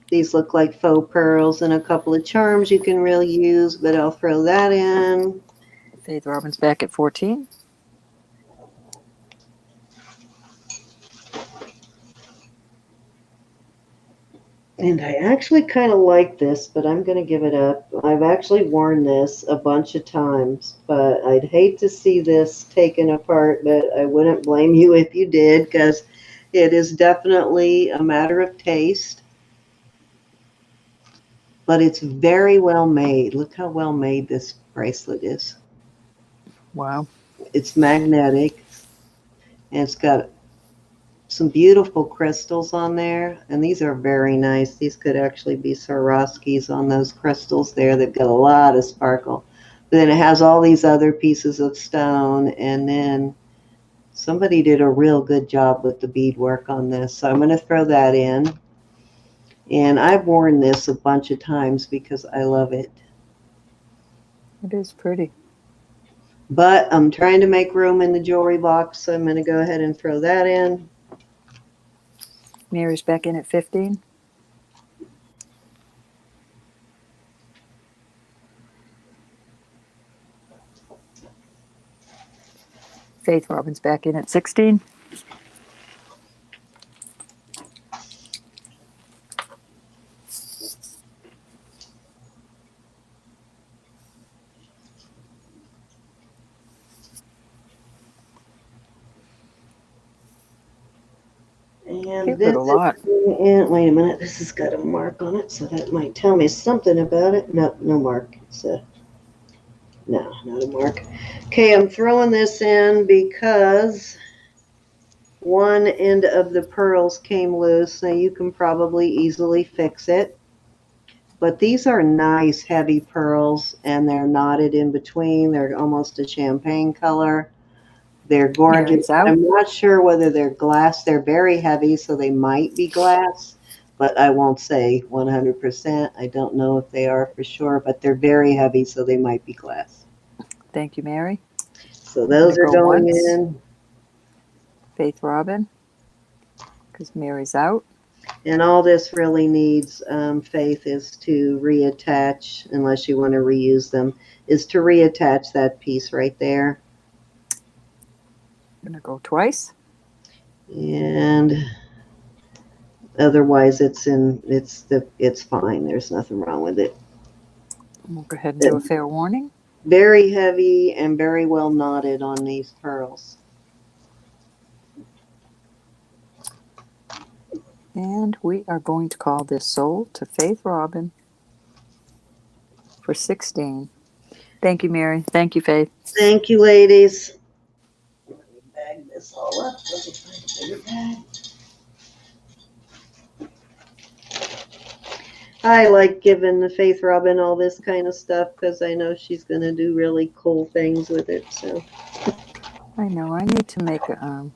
These look like faux pearls, and a couple of charms you can really use, but I'll throw that in. Faith Robin's back at 14. And I actually kind of like this, but I'm going to give it up. I've actually worn this a bunch of times, but I'd hate to see this taken apart, but I wouldn't blame you if you did, because it is definitely a matter of taste. But it's very well made. Look how well made this bracelet is. Wow. It's magnetic, and it's got some beautiful crystals on there, and these are very nice. These could actually be Swarovskis on those crystals there. They've got a lot of sparkle. But then it has all these other pieces of stone, and then somebody did a real good job with the beadwork on this. So I'm going to throw that in. And I've worn this a bunch of times because I love it. It is pretty. But I'm trying to make room in the jewelry box, so I'm going to go ahead and throw that in. Mary's back in at 15. Faith Robin's back in at 16. And Cute this little lot. and wait a minute, this has got a mark on it, so that might tell me something about it. No, no mark. It's no, not a mark. Okay, I'm throwing this in because one end of the pearls came loose, so you can probably easily fix it. But these are nice heavy pearls, and they're knotted in between. They're almost a champagne color. They're gorgeous. Mary's out. I'm not sure whether they're glass. They're very heavy, so they might be glass, but I won't say 100%. I don't know if they are for sure, but they're very heavy, so they might be glass. Thank you, Mary. So those are go going once. in. Faith Robin, because Mary's out. And all this really needs, Faith, is to reattach, unless you want to reuse them, is to reattach that piece right there. I'm gonna go twice. And otherwise it's fine. There's nothing wrong with it. We'll go ahead and do a fair warning. Very heavy and very well knotted on these pearls. And we are going to call this sold to Faith Robin for 16. Thank you, Mary. Thank you, Faith. Thank you, ladies. Let me bag this all up. Let me find a bigger bag. I like giving the Faith Robin all this kind of stuff because I know she's going to do really cool things with it. So I know. I need to make a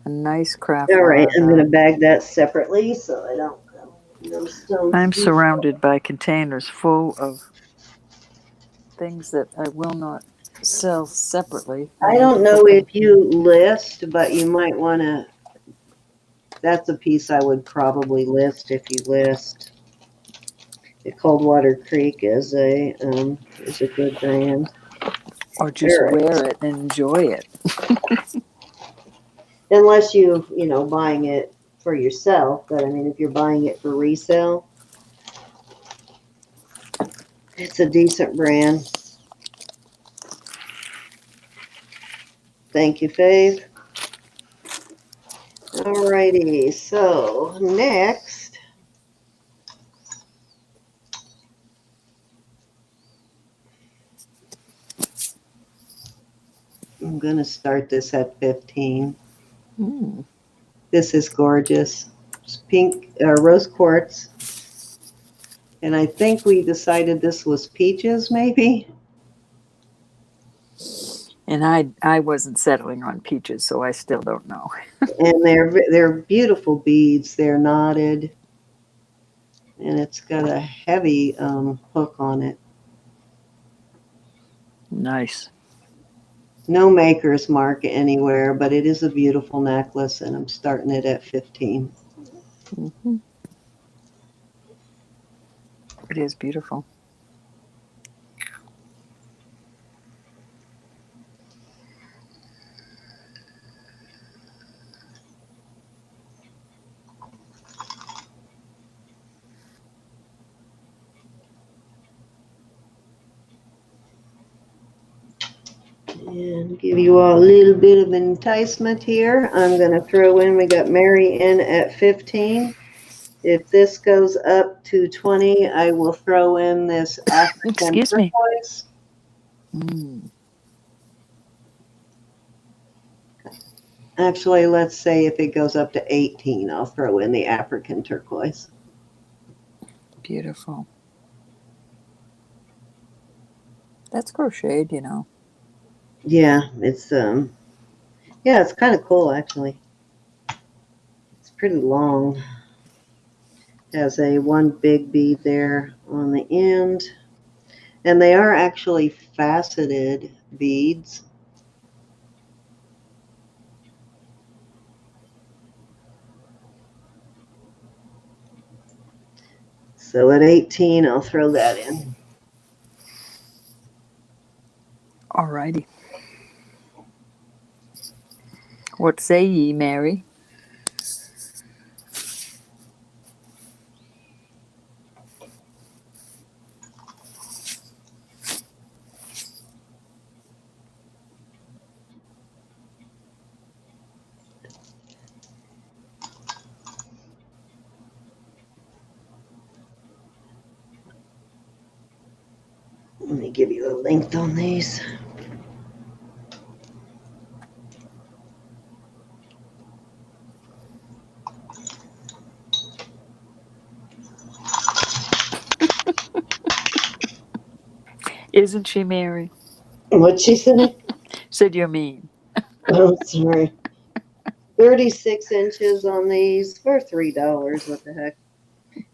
nice craft. all right, I'm going to log. bag that separately so I don't no stones. I'm surrounded by containers full of things that I will not sell separately. I don't know if you list, but you might want to. That's a piece I would probably list if you list. The Coldwater Creek is a good brand. Or just All right. wear it and enjoy it. Unless you buying it for yourself, but I mean, if you're buying it for resale, it's a decent brand. Thank you, Faith. Alrighty, so next, I'm going to start this at 15. Mm. This is gorgeous. It's pink, rose quartz. And I think we decided this was peaches, maybe? And I wasn't settling on peaches, so I still don't know. And they're beautiful beads. They're knotted. And it's got a heavy hook on it. Nice. No maker's mark anywhere, but it is a beautiful necklace, and I'm starting it at 15. Mm-hmm. It is beautiful. And give you all a little bit of enticement here. I'm going to throw in, we got Mary in at 15. If this goes up to 20, I will throw in this African Excuse me. turquoise. Mm. Actually, let's say if it goes up to 18, I'll throw in the African turquoise. Beautiful. That's crocheted, Yeah, it's kind of cool actually. It's pretty long. Has one big bead there on the end. And they are actually faceted beads. So at 18, I'll throw that in. Alrighty. What say ye, Mary? Let me give you a length on these. Isn't she, Mary? What'd she say? Said you're mean. Oh, sorry. 36 inches on these for $3. What the heck?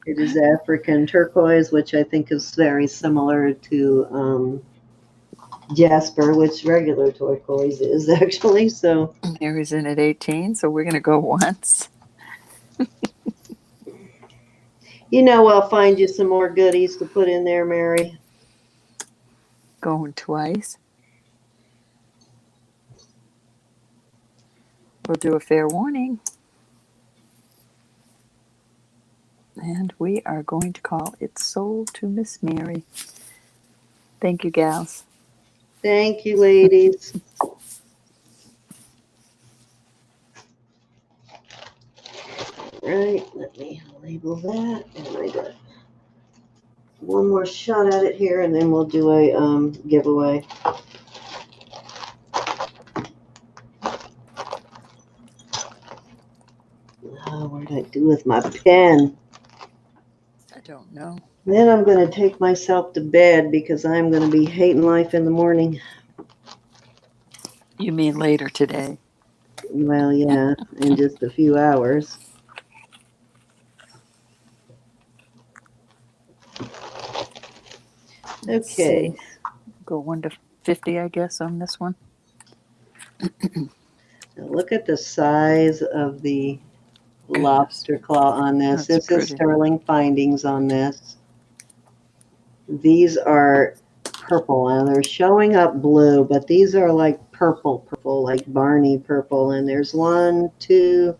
It is African turquoise, which I think is very similar to jasper, which regular turquoise is actually. So, Mary's in at 18, so we're going to go once. I'll find you some more goodies to put in there, Mary. Going twice. We'll do a fair warning. And we are going to call it sold to Miss Mary. Thank you, gals. Thank you, ladies. Right, let me label that. And I got one more shot at it here, and then we'll do a giveaway. Oh, what did I do with my pen? I don't know. Then I'm going to take myself to bed because I'm going to be hating life in the morning. You mean later today? Well, yeah, in just a few hours. Let's Okay. see. Go 1 to 50, I guess, on this one. Now look at the size of the Goodness. lobster claw on this. That's This is pretty. sterling findings on this. These are purple, and they're showing up blue, but these are like purple, like Barney purple. And there's 1, 2,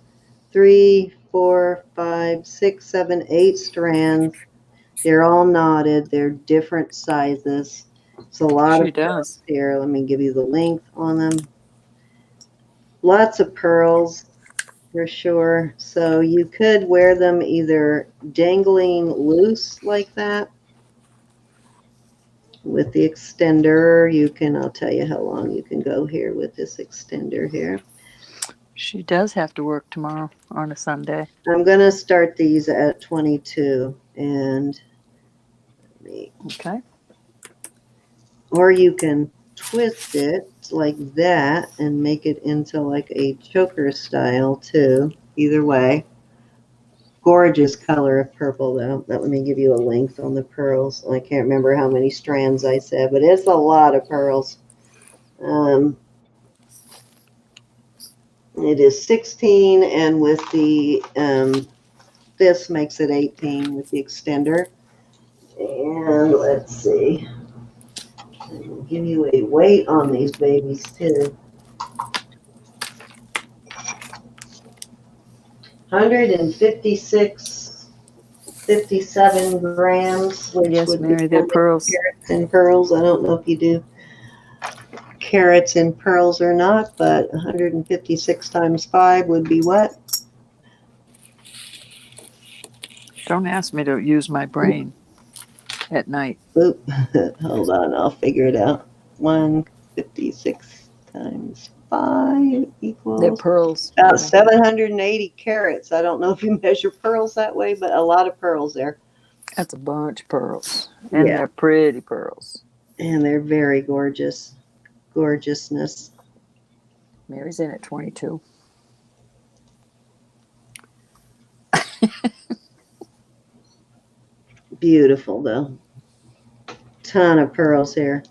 3, 4, 5, 6, 7, 8 strands. They're all knotted. They're different sizes. It's a lot She of does. pearls here. Let me give you the length on them. Lots of pearls for sure. So you could wear them either dangling loose like that with the extender. I'll tell you how long you can go here with this extender here. She does have to work tomorrow on a Sunday. I'm going to start these at 22 and Okay. or you can twist it like that and make it into like a choker style too. Either way. Gorgeous color of purple though. Let me give you a length on the pearls. I can't remember how many strands I said, but it's a lot of pearls. It is 16, and with the this makes it 18 with the extender. And let's see. I'll give you a weight on these babies too. 156, 57 grams, which Yes, would Mary, be they're pearls. carats and pearls. I don't know if you do carats and pearls or not, but 156 times 5 would be what? Don't ask me to use my brain at night. Oop. Hold on, I'll figure it out. 156 times 5 They're equals pearls. about Mary. 780 carats. I don't know if you measure pearls that way, but a lot of pearls there. That's a bunch of pearls. And Yeah. they're pretty pearls. And they're very gorgeous. Gorgeousness. Mary's in at 22. Beautiful, though. Ton of pearls here.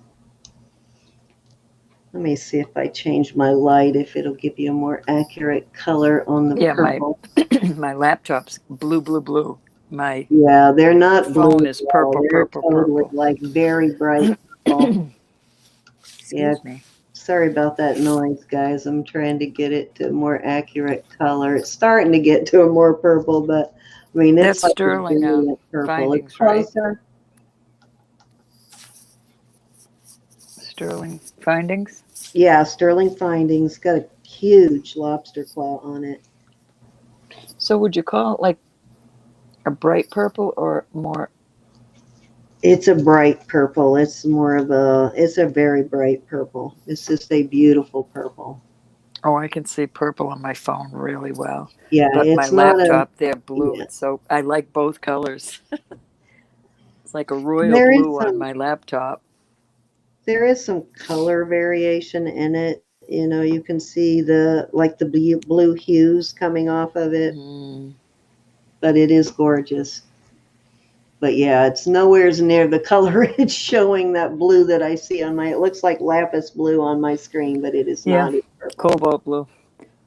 Let me see if I change my light, if it'll give you a more accurate color on the purple. My laptop's blue. My Yeah, they're not blue. phone is purple. They're totally like very bright purple. Excuse me. Sorry about that noise, guys. I'm trying to get it to a more accurate color. It's starting to get to a more purple, but I mean, it's That's like sterling a brilliant purple. findings, It's closer. Sterling findings. Yeah, sterling findings. Got a huge lobster claw on it. So would you call it like a bright purple or more It's a bright purple. It's a very bright purple. It's just a beautiful purple. Oh, I can see purple on my phone really well. Yeah, But my it's not a, laptop, they're blue. yeah. It's so I like both colors. It's like a royal There is blue on some, my laptop. there is some color variation in it. You know, you can see like the blue hues coming off of it, Mm. but it is gorgeous. But yeah, it's nowhere near the color it's showing that blue that I see it looks like lapis blue on my screen, but it is Yeah, not. It's purple. cobalt blue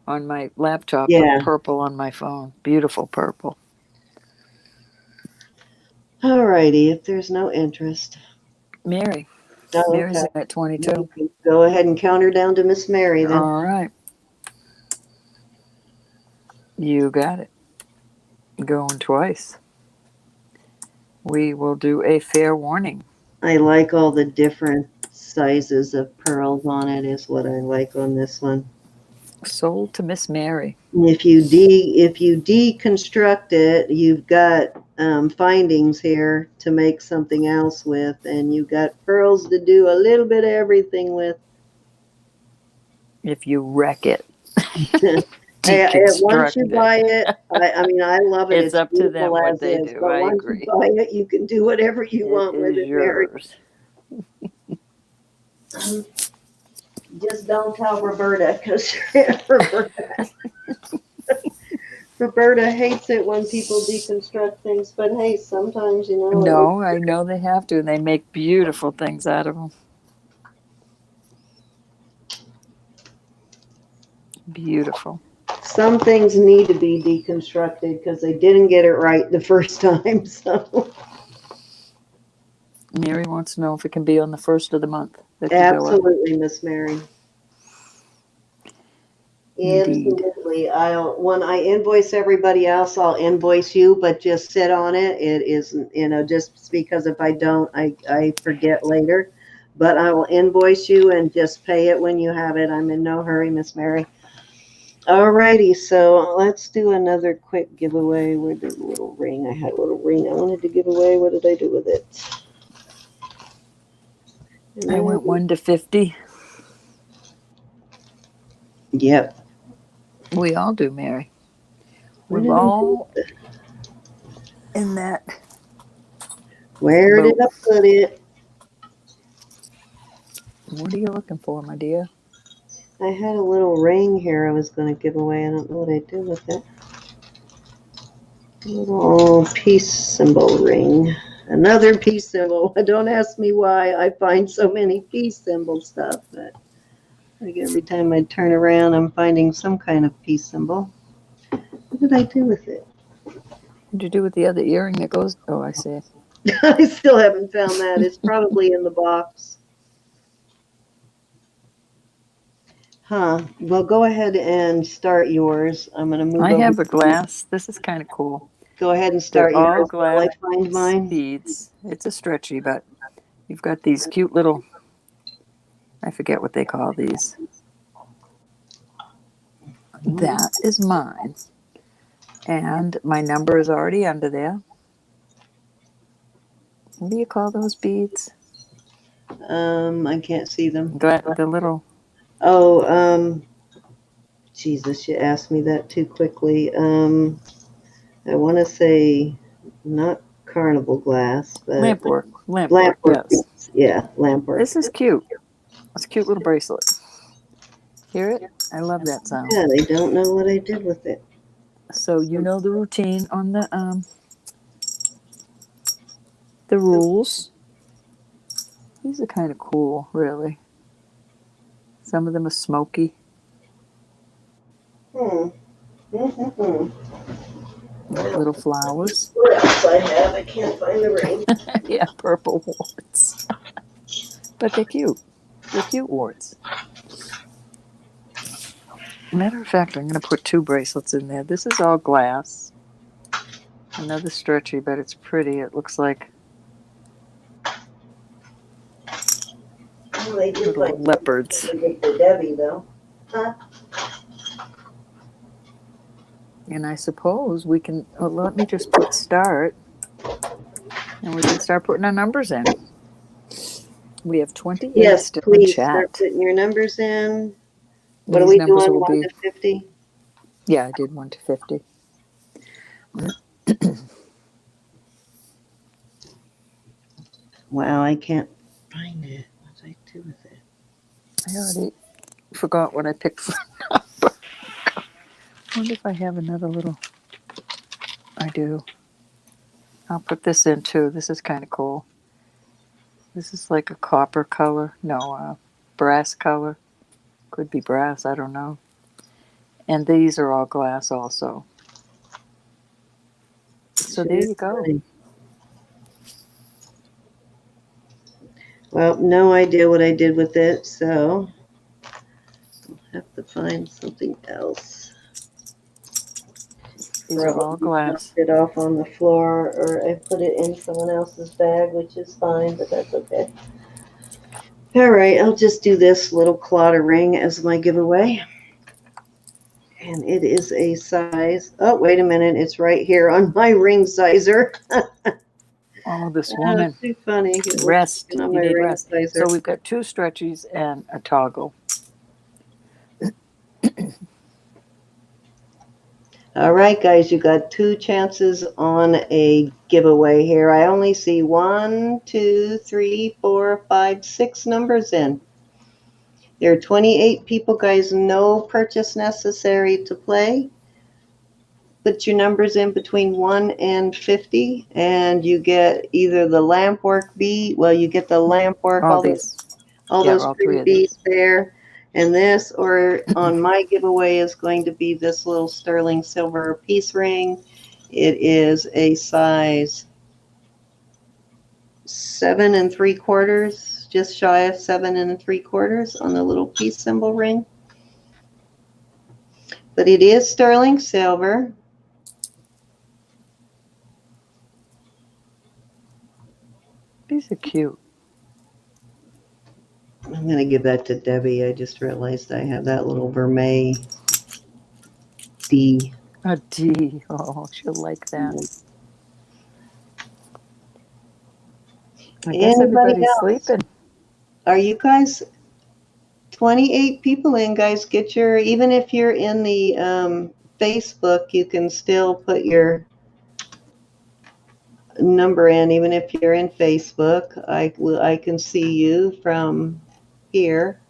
on my laptop, but Yeah. purple on my phone. Beautiful purple. Alrighty, if there's no interest. Mary. Oh, Mary's okay. at 22. Go ahead and count her down to Miss Mary then. All right. You got it. Going twice. We will do a fair warning. I like all the different sizes of pearls on it is what I like on this one. Sold to Miss Mary. If you deconstruct it, you've got findings here to make something else with, and you've got pearls to do a little bit of everything with. If you wreck it, Once you deconstruct buy it. it, I mean, I love it. It's It's up to them beautiful what as they is. do. But I once you agree. buy it, you can do whatever you It want with is it, Mary. yours. Just don't tell Roberta, because Roberta hates it when people deconstruct things. But hey, sometimes, you know, No, I know they have to. They make beautiful things out of them. Beautiful. some things need to be deconstructed because they didn't get it right the first time. So Mary wants to know if it can be on the first of the month that you bill her. absolutely, Miss Mary. Indeed. Absolutely. When I invoice everybody else, I'll invoice you, but just sit on it. It isn't, just because if I don't, I forget later. But I will invoice you and just pay it when you have it. I'm in no hurry, Miss Mary. Alrighty, so let's do another quick giveaway. Where did the little ring? I had a little ring I wanted to give away. What did I do with it? I went 1 to 50. Yep. We all do, Mary. Where We're did I all in that. Where did I put it? What are you looking for, my dear? I had a little ring here I was going to give away. I don't know what I did with it. Little peace symbol ring. Another peace symbol. Don't ask me why I find so many peace symbol stuff, but like every time I turn around, I'm finding some kind of peace symbol. What did I do with it? What did you do with the other earring that goes? Oh, I see. I still haven't found that. It's probably in the box. Huh. Well, go ahead and start yours. I'm going to move I over. have a glass. This is kind of cool. Go ahead and They're start all yours while I glass find mine. beads. It's a stretchy, but you've got these cute little, I forget what they call these. That is mine. And my number is already under there. What do you call those beads? I can't see them. The little. Oh, Jesus, you asked me that too quickly. I want to say not carnival glass, but Lampwork. lampwork. Yes. Yeah, lampwork. This is cute. It's a cute little bracelet. Hear it? I love that sound. Yeah, they don't know what I did with it. So you know the routine on the rules. These are kind of cool, really. Some of them are smoky. Mm-hmm. Little flowers. What else I have? I can't find the ring. Yeah, purple warts. But they're cute. They're cute warts. Matter of fact, I'm going to put 2 bracelets in there. This is all glass. Another stretchy, but it's pretty. It looks like Well, they did little leopards. for Debbie, though. Huh? And I suppose we can, let me just put start. And we can start putting our numbers in. We have 28 Yes, still in please start chat. putting your numbers in. What are These we numbers doing? will 1 be, to 50? yeah, I did 1 to 50. Wow, I can't find it. What did I do with it? I already forgot what I picked for number. I wonder if I have another little. I do. I'll put this in too. This is kind of cool. This is like a copper color. No, brass color. Could be brass. I don't know. And these are all glass also. So there you go. Funny. Well, no idea what I did with it, so I'll have to find something else. These are all Probably glass. knocked it off on the floor, or I put it in someone else's bag, which is fine, but that's okay. All right, I'll just do this little clotter ring as my giveaway. And it is a size, oh, wait a minute, it's right here on my ring sizer. Oh, this woman. Too funny. It was Rest. on You my need ring rest. sizer. So we've got 2 stretchies and a toggle. All right, guys, you got 2 chances on a giveaway here. I only see 1, 2, 3, 4, 5, 6 numbers in. There are 28 people, guys. No purchase necessary to play. Put your numbers in between 1 and 50, and you get either the lamp work bead. Well, you get the lamp work, All all these. those all 3 pretty of beads these. there. And this, or on my giveaway, is going to be this little sterling silver piece ring. It is a size 7 3/4, just shy of 7 3/4 on the little piece symbol ring. But it is sterling silver. These are cute. I'm going to give that to Debbie. I just realized I have that little vermeil D. A D. Oh, she'll like that. I guess Anybody everybody's else? sleeping. Are you guys 28 people in, guys? Get your, even if you're in the Facebook, you can still put your number in, even if you're in Facebook. I can see you from here.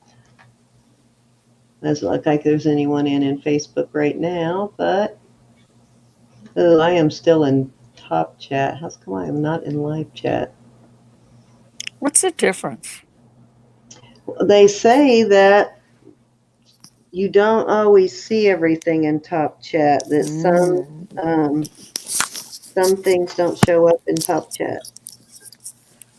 Doesn't look like there's anyone in Facebook right now, but oh, I am still in top chat. How's come I am not in live chat? What's the difference? They say that you don't always see everything in top chat. That some things don't show up in top chat.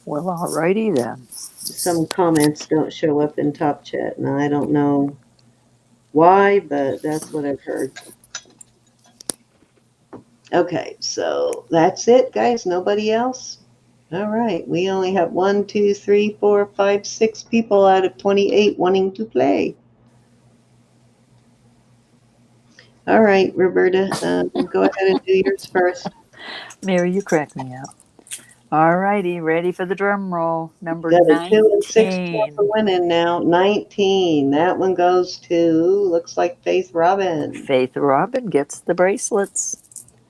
Well, alrighty then. Some comments don't show up in top chat. Now I don't know why, but that's what I've heard. Okay, so that's it, guys. Nobody else? All right. We only have 1, 2, 3, 4, 5, 6 people out of 28 wanting to play. All right, Roberta, go ahead and do yours first. Mary, you crack me up. Alrighty, ready for the drum roll. Number Got a 2 and 6 19. winning now. 19. That one goes to, looks like Faith Robin. Faith Robin gets the bracelets.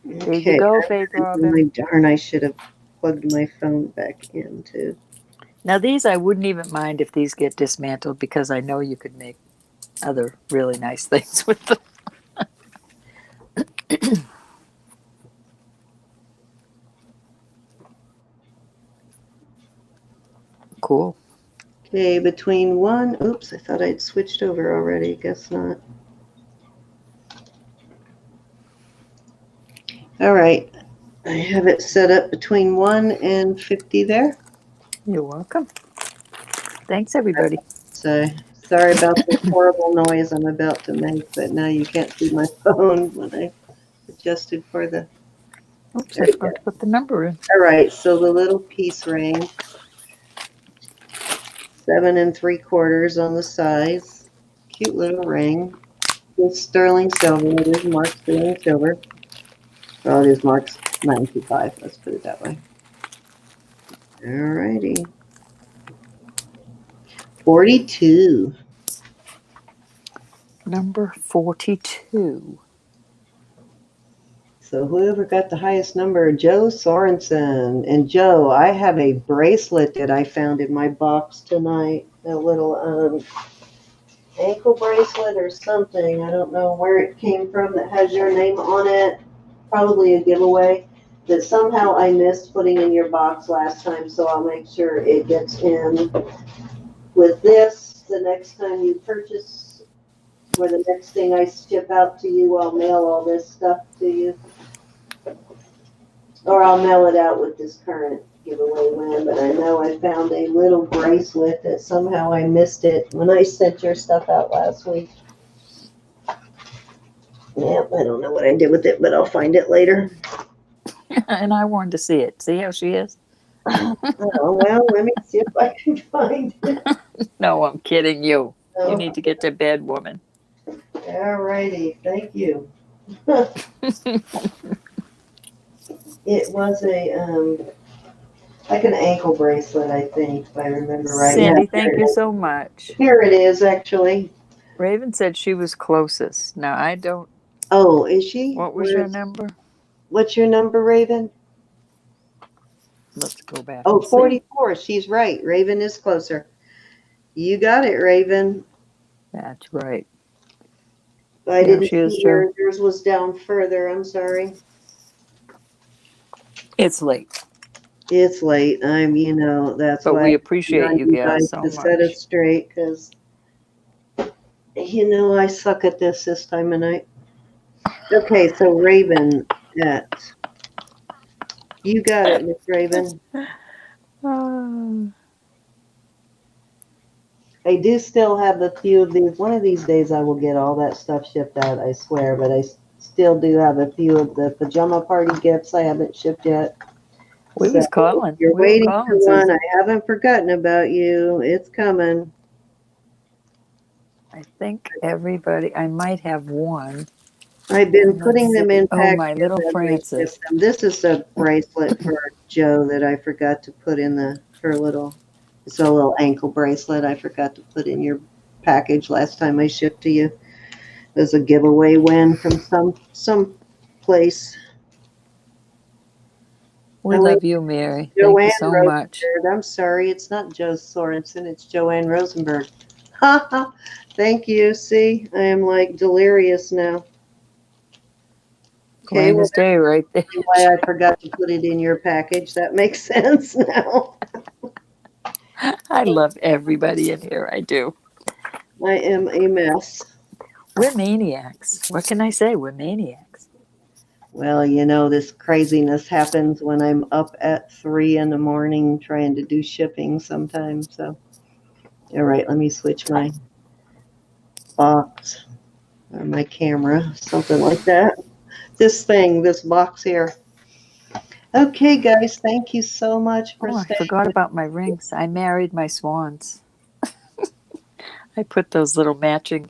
There you Okay. go, Faith Robin. Darn, I should have plugged my phone back in too. Now these, I wouldn't even mind if these get dismantled because I know you could make other really nice things with them. Cool. Okay, between 1, oops, I thought I'd switched over already. Guess not. All right. I have it set up between 1 and 50 there. You're welcome. Thanks, everybody. So sorry about the horrible noise I'm about to make, but now you can't see my phone when I adjusted for the. Oops, I forgot to put the number in. All right, so the little piece ring, 7 3/4 on the sides. Cute little ring. It's sterling silver. It is marked sterling silver. Well, it is marked 925. Let's put it that way. Alrighty. 42. Number 42. So whoever got the highest number, Joe Sorensen. And Joe, I have a bracelet that I found in my box tonight. A little ankle bracelet or something. I don't know where it came from that has your name on it. Probably a giveaway that somehow I missed putting in your box last time, so I'll make sure it gets in with this. The next time you purchase, or the next thing I ship out to you, I'll mail all this stuff to you. Or I'll mail it out with this current giveaway win, but I know I found a little bracelet that somehow I missed it when I sent your stuff out last week. Yep, I don't know what I did with it, but I'll find it later. And I wanted to see it. See how she is? Oh, well, let me see if I can find it. No, I'm kidding you. Oh, You need to get to bed, woman. all righty, thank you. It was like an ankle bracelet, I think, if I remember right. Sandy, Yeah, thank you so much. Here it is, actually. Raven said she was closest. Now, I don't. Oh, is she? What was your number? What's your number, Raven? Let's go back. Oh, and see. 44. She's right. Raven is closer. You got it, Raven. That's right. I There didn't she is, see Joe. yours was down further. I'm sorry. It's late, It's late. That's but why we I appreciate want you guys so to set it much. straight, because I suck at this time of night. Okay, so Raven, you got it, Miss Raven. I do still have a few of these. One of these days I will get all that stuff shipped out, I swear, but I still do have a few of the pajama party gifts I haven't shipped yet. We was calling. You're We were waiting calling, for one. Susan. I haven't forgotten about you. It's coming. I think everybody. I might have one. I've been Let's putting them see. in Oh, packages my little as I Francis. ship them. This is a bracelet for Joe that I forgot to put in her little. It's a little ankle bracelet I forgot to put in your package last time I shipped to you. It was a giveaway win from some place. We love you, Mary. Joanne Thank you so much. Rosenberg. I'm sorry, it's not Joe Sorensen, it's Joanne Rosenberg. Ha ha. Thank you. See, I am like delirious now. Okay, Plain as day, right there. why I forgot to put it in your package. That makes sense now. I love everybody in here. I do. I am a mess. We're maniacs. What can I say? We're maniacs. Well, this craziness happens when I'm up at 3 a.m. trying to do shipping sometimes. So, all right, let me switch my box or my camera, something like that. This box here. Okay, guys, thank you so much for Oh, I staying. forgot about my rings. I married my swans. I put those little matching,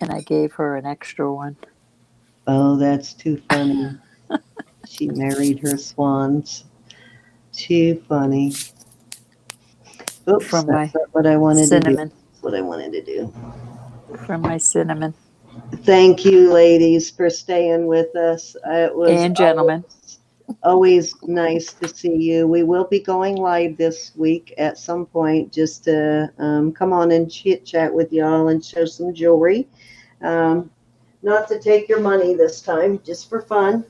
and I gave her an extra one. Oh, that's too funny. She married her swans. Too funny. Oops, From that's my not what I wanted cinnamon. to do. That's what I wanted to do. From my cinnamon. Thank you, ladies, for staying with us. It was And gentlemen. always nice to see you. We will be going live this week at some point just to come on and chit chat with y'all and show some jewelry. Not to take your money this time, just for fun.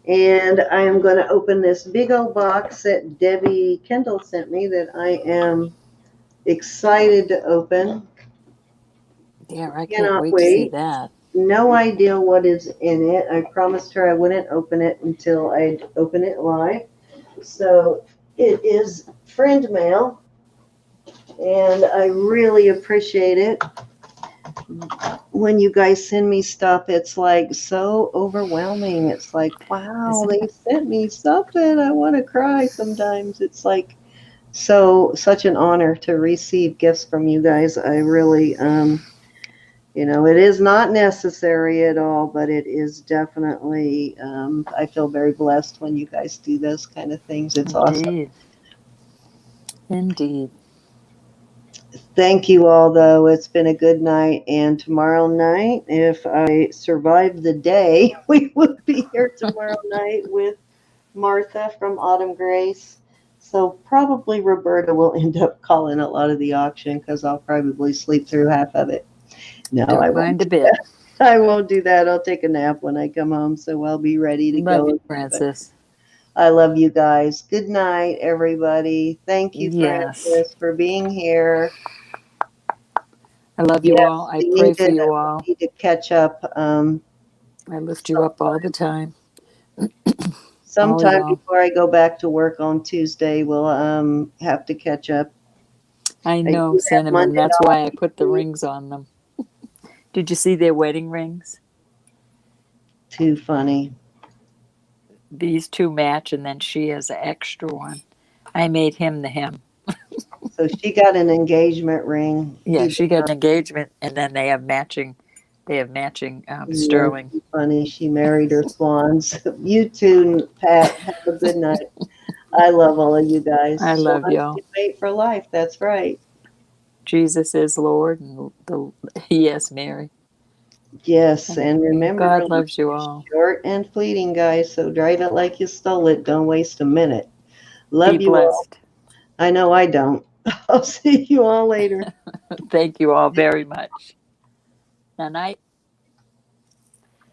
And I am going to open this big old box that Debbie Kendall sent me that I am excited to open. Yeah, I can't Cannot wait to see wait. that. No idea what is in it. I promised her I wouldn't open it until I'd open it live. So it is friend mail, and I really appreciate it. When you guys send me stuff, it's like so overwhelming. It's like, wow, they sent me something. I want to cry sometimes. It's like such an honor to receive gifts from you guys. I really You know, it is not necessary at all, but it is definitely, I feel very blessed when you guys do those kind of things. It's awesome. Indeed. Indeed. Thank you all, though. It's been a good night. And tomorrow night, if I survive the day, we will be here tomorrow night with Martha from Autumn Grace. So probably Roberta will end up calling a lot of the auction because I'll probably sleep through half of it. No, I Don't won't. mind a bit. I won't do that. I'll take a nap when I come home, so I'll be ready to Love go. you, Francis. I love you guys. Good night, everybody. Thank you, Yes. Francis, for being here. I love you all. I pray for you We all. need to catch up I lift you up all the time. sometime y'all. before I go back to work on Tuesday. We'll have to catch up. I I know, do have Cinnamon. Monday That's off. why I put the rings on them. Did you see their wedding rings? Too funny. These two match, and then she has an extra one. I made him the him. So she got an engagement ring. Yeah, He she got an engagement, and then they have matching. They have matching sterling. too funny. She married her swans. You too, Pat. Have a good night. I love all of you guys. I love Swans y'all. can wait for life. That's right. Jesus is Lord, and yes, Mary. Yes, and remember, God life loves you is all. short and fleeting, guys. So drive it like you stole it. Don't waste a minute. Love Be you all. blessed. I know I don't. I'll see you all later. Thank you all very much. Night night.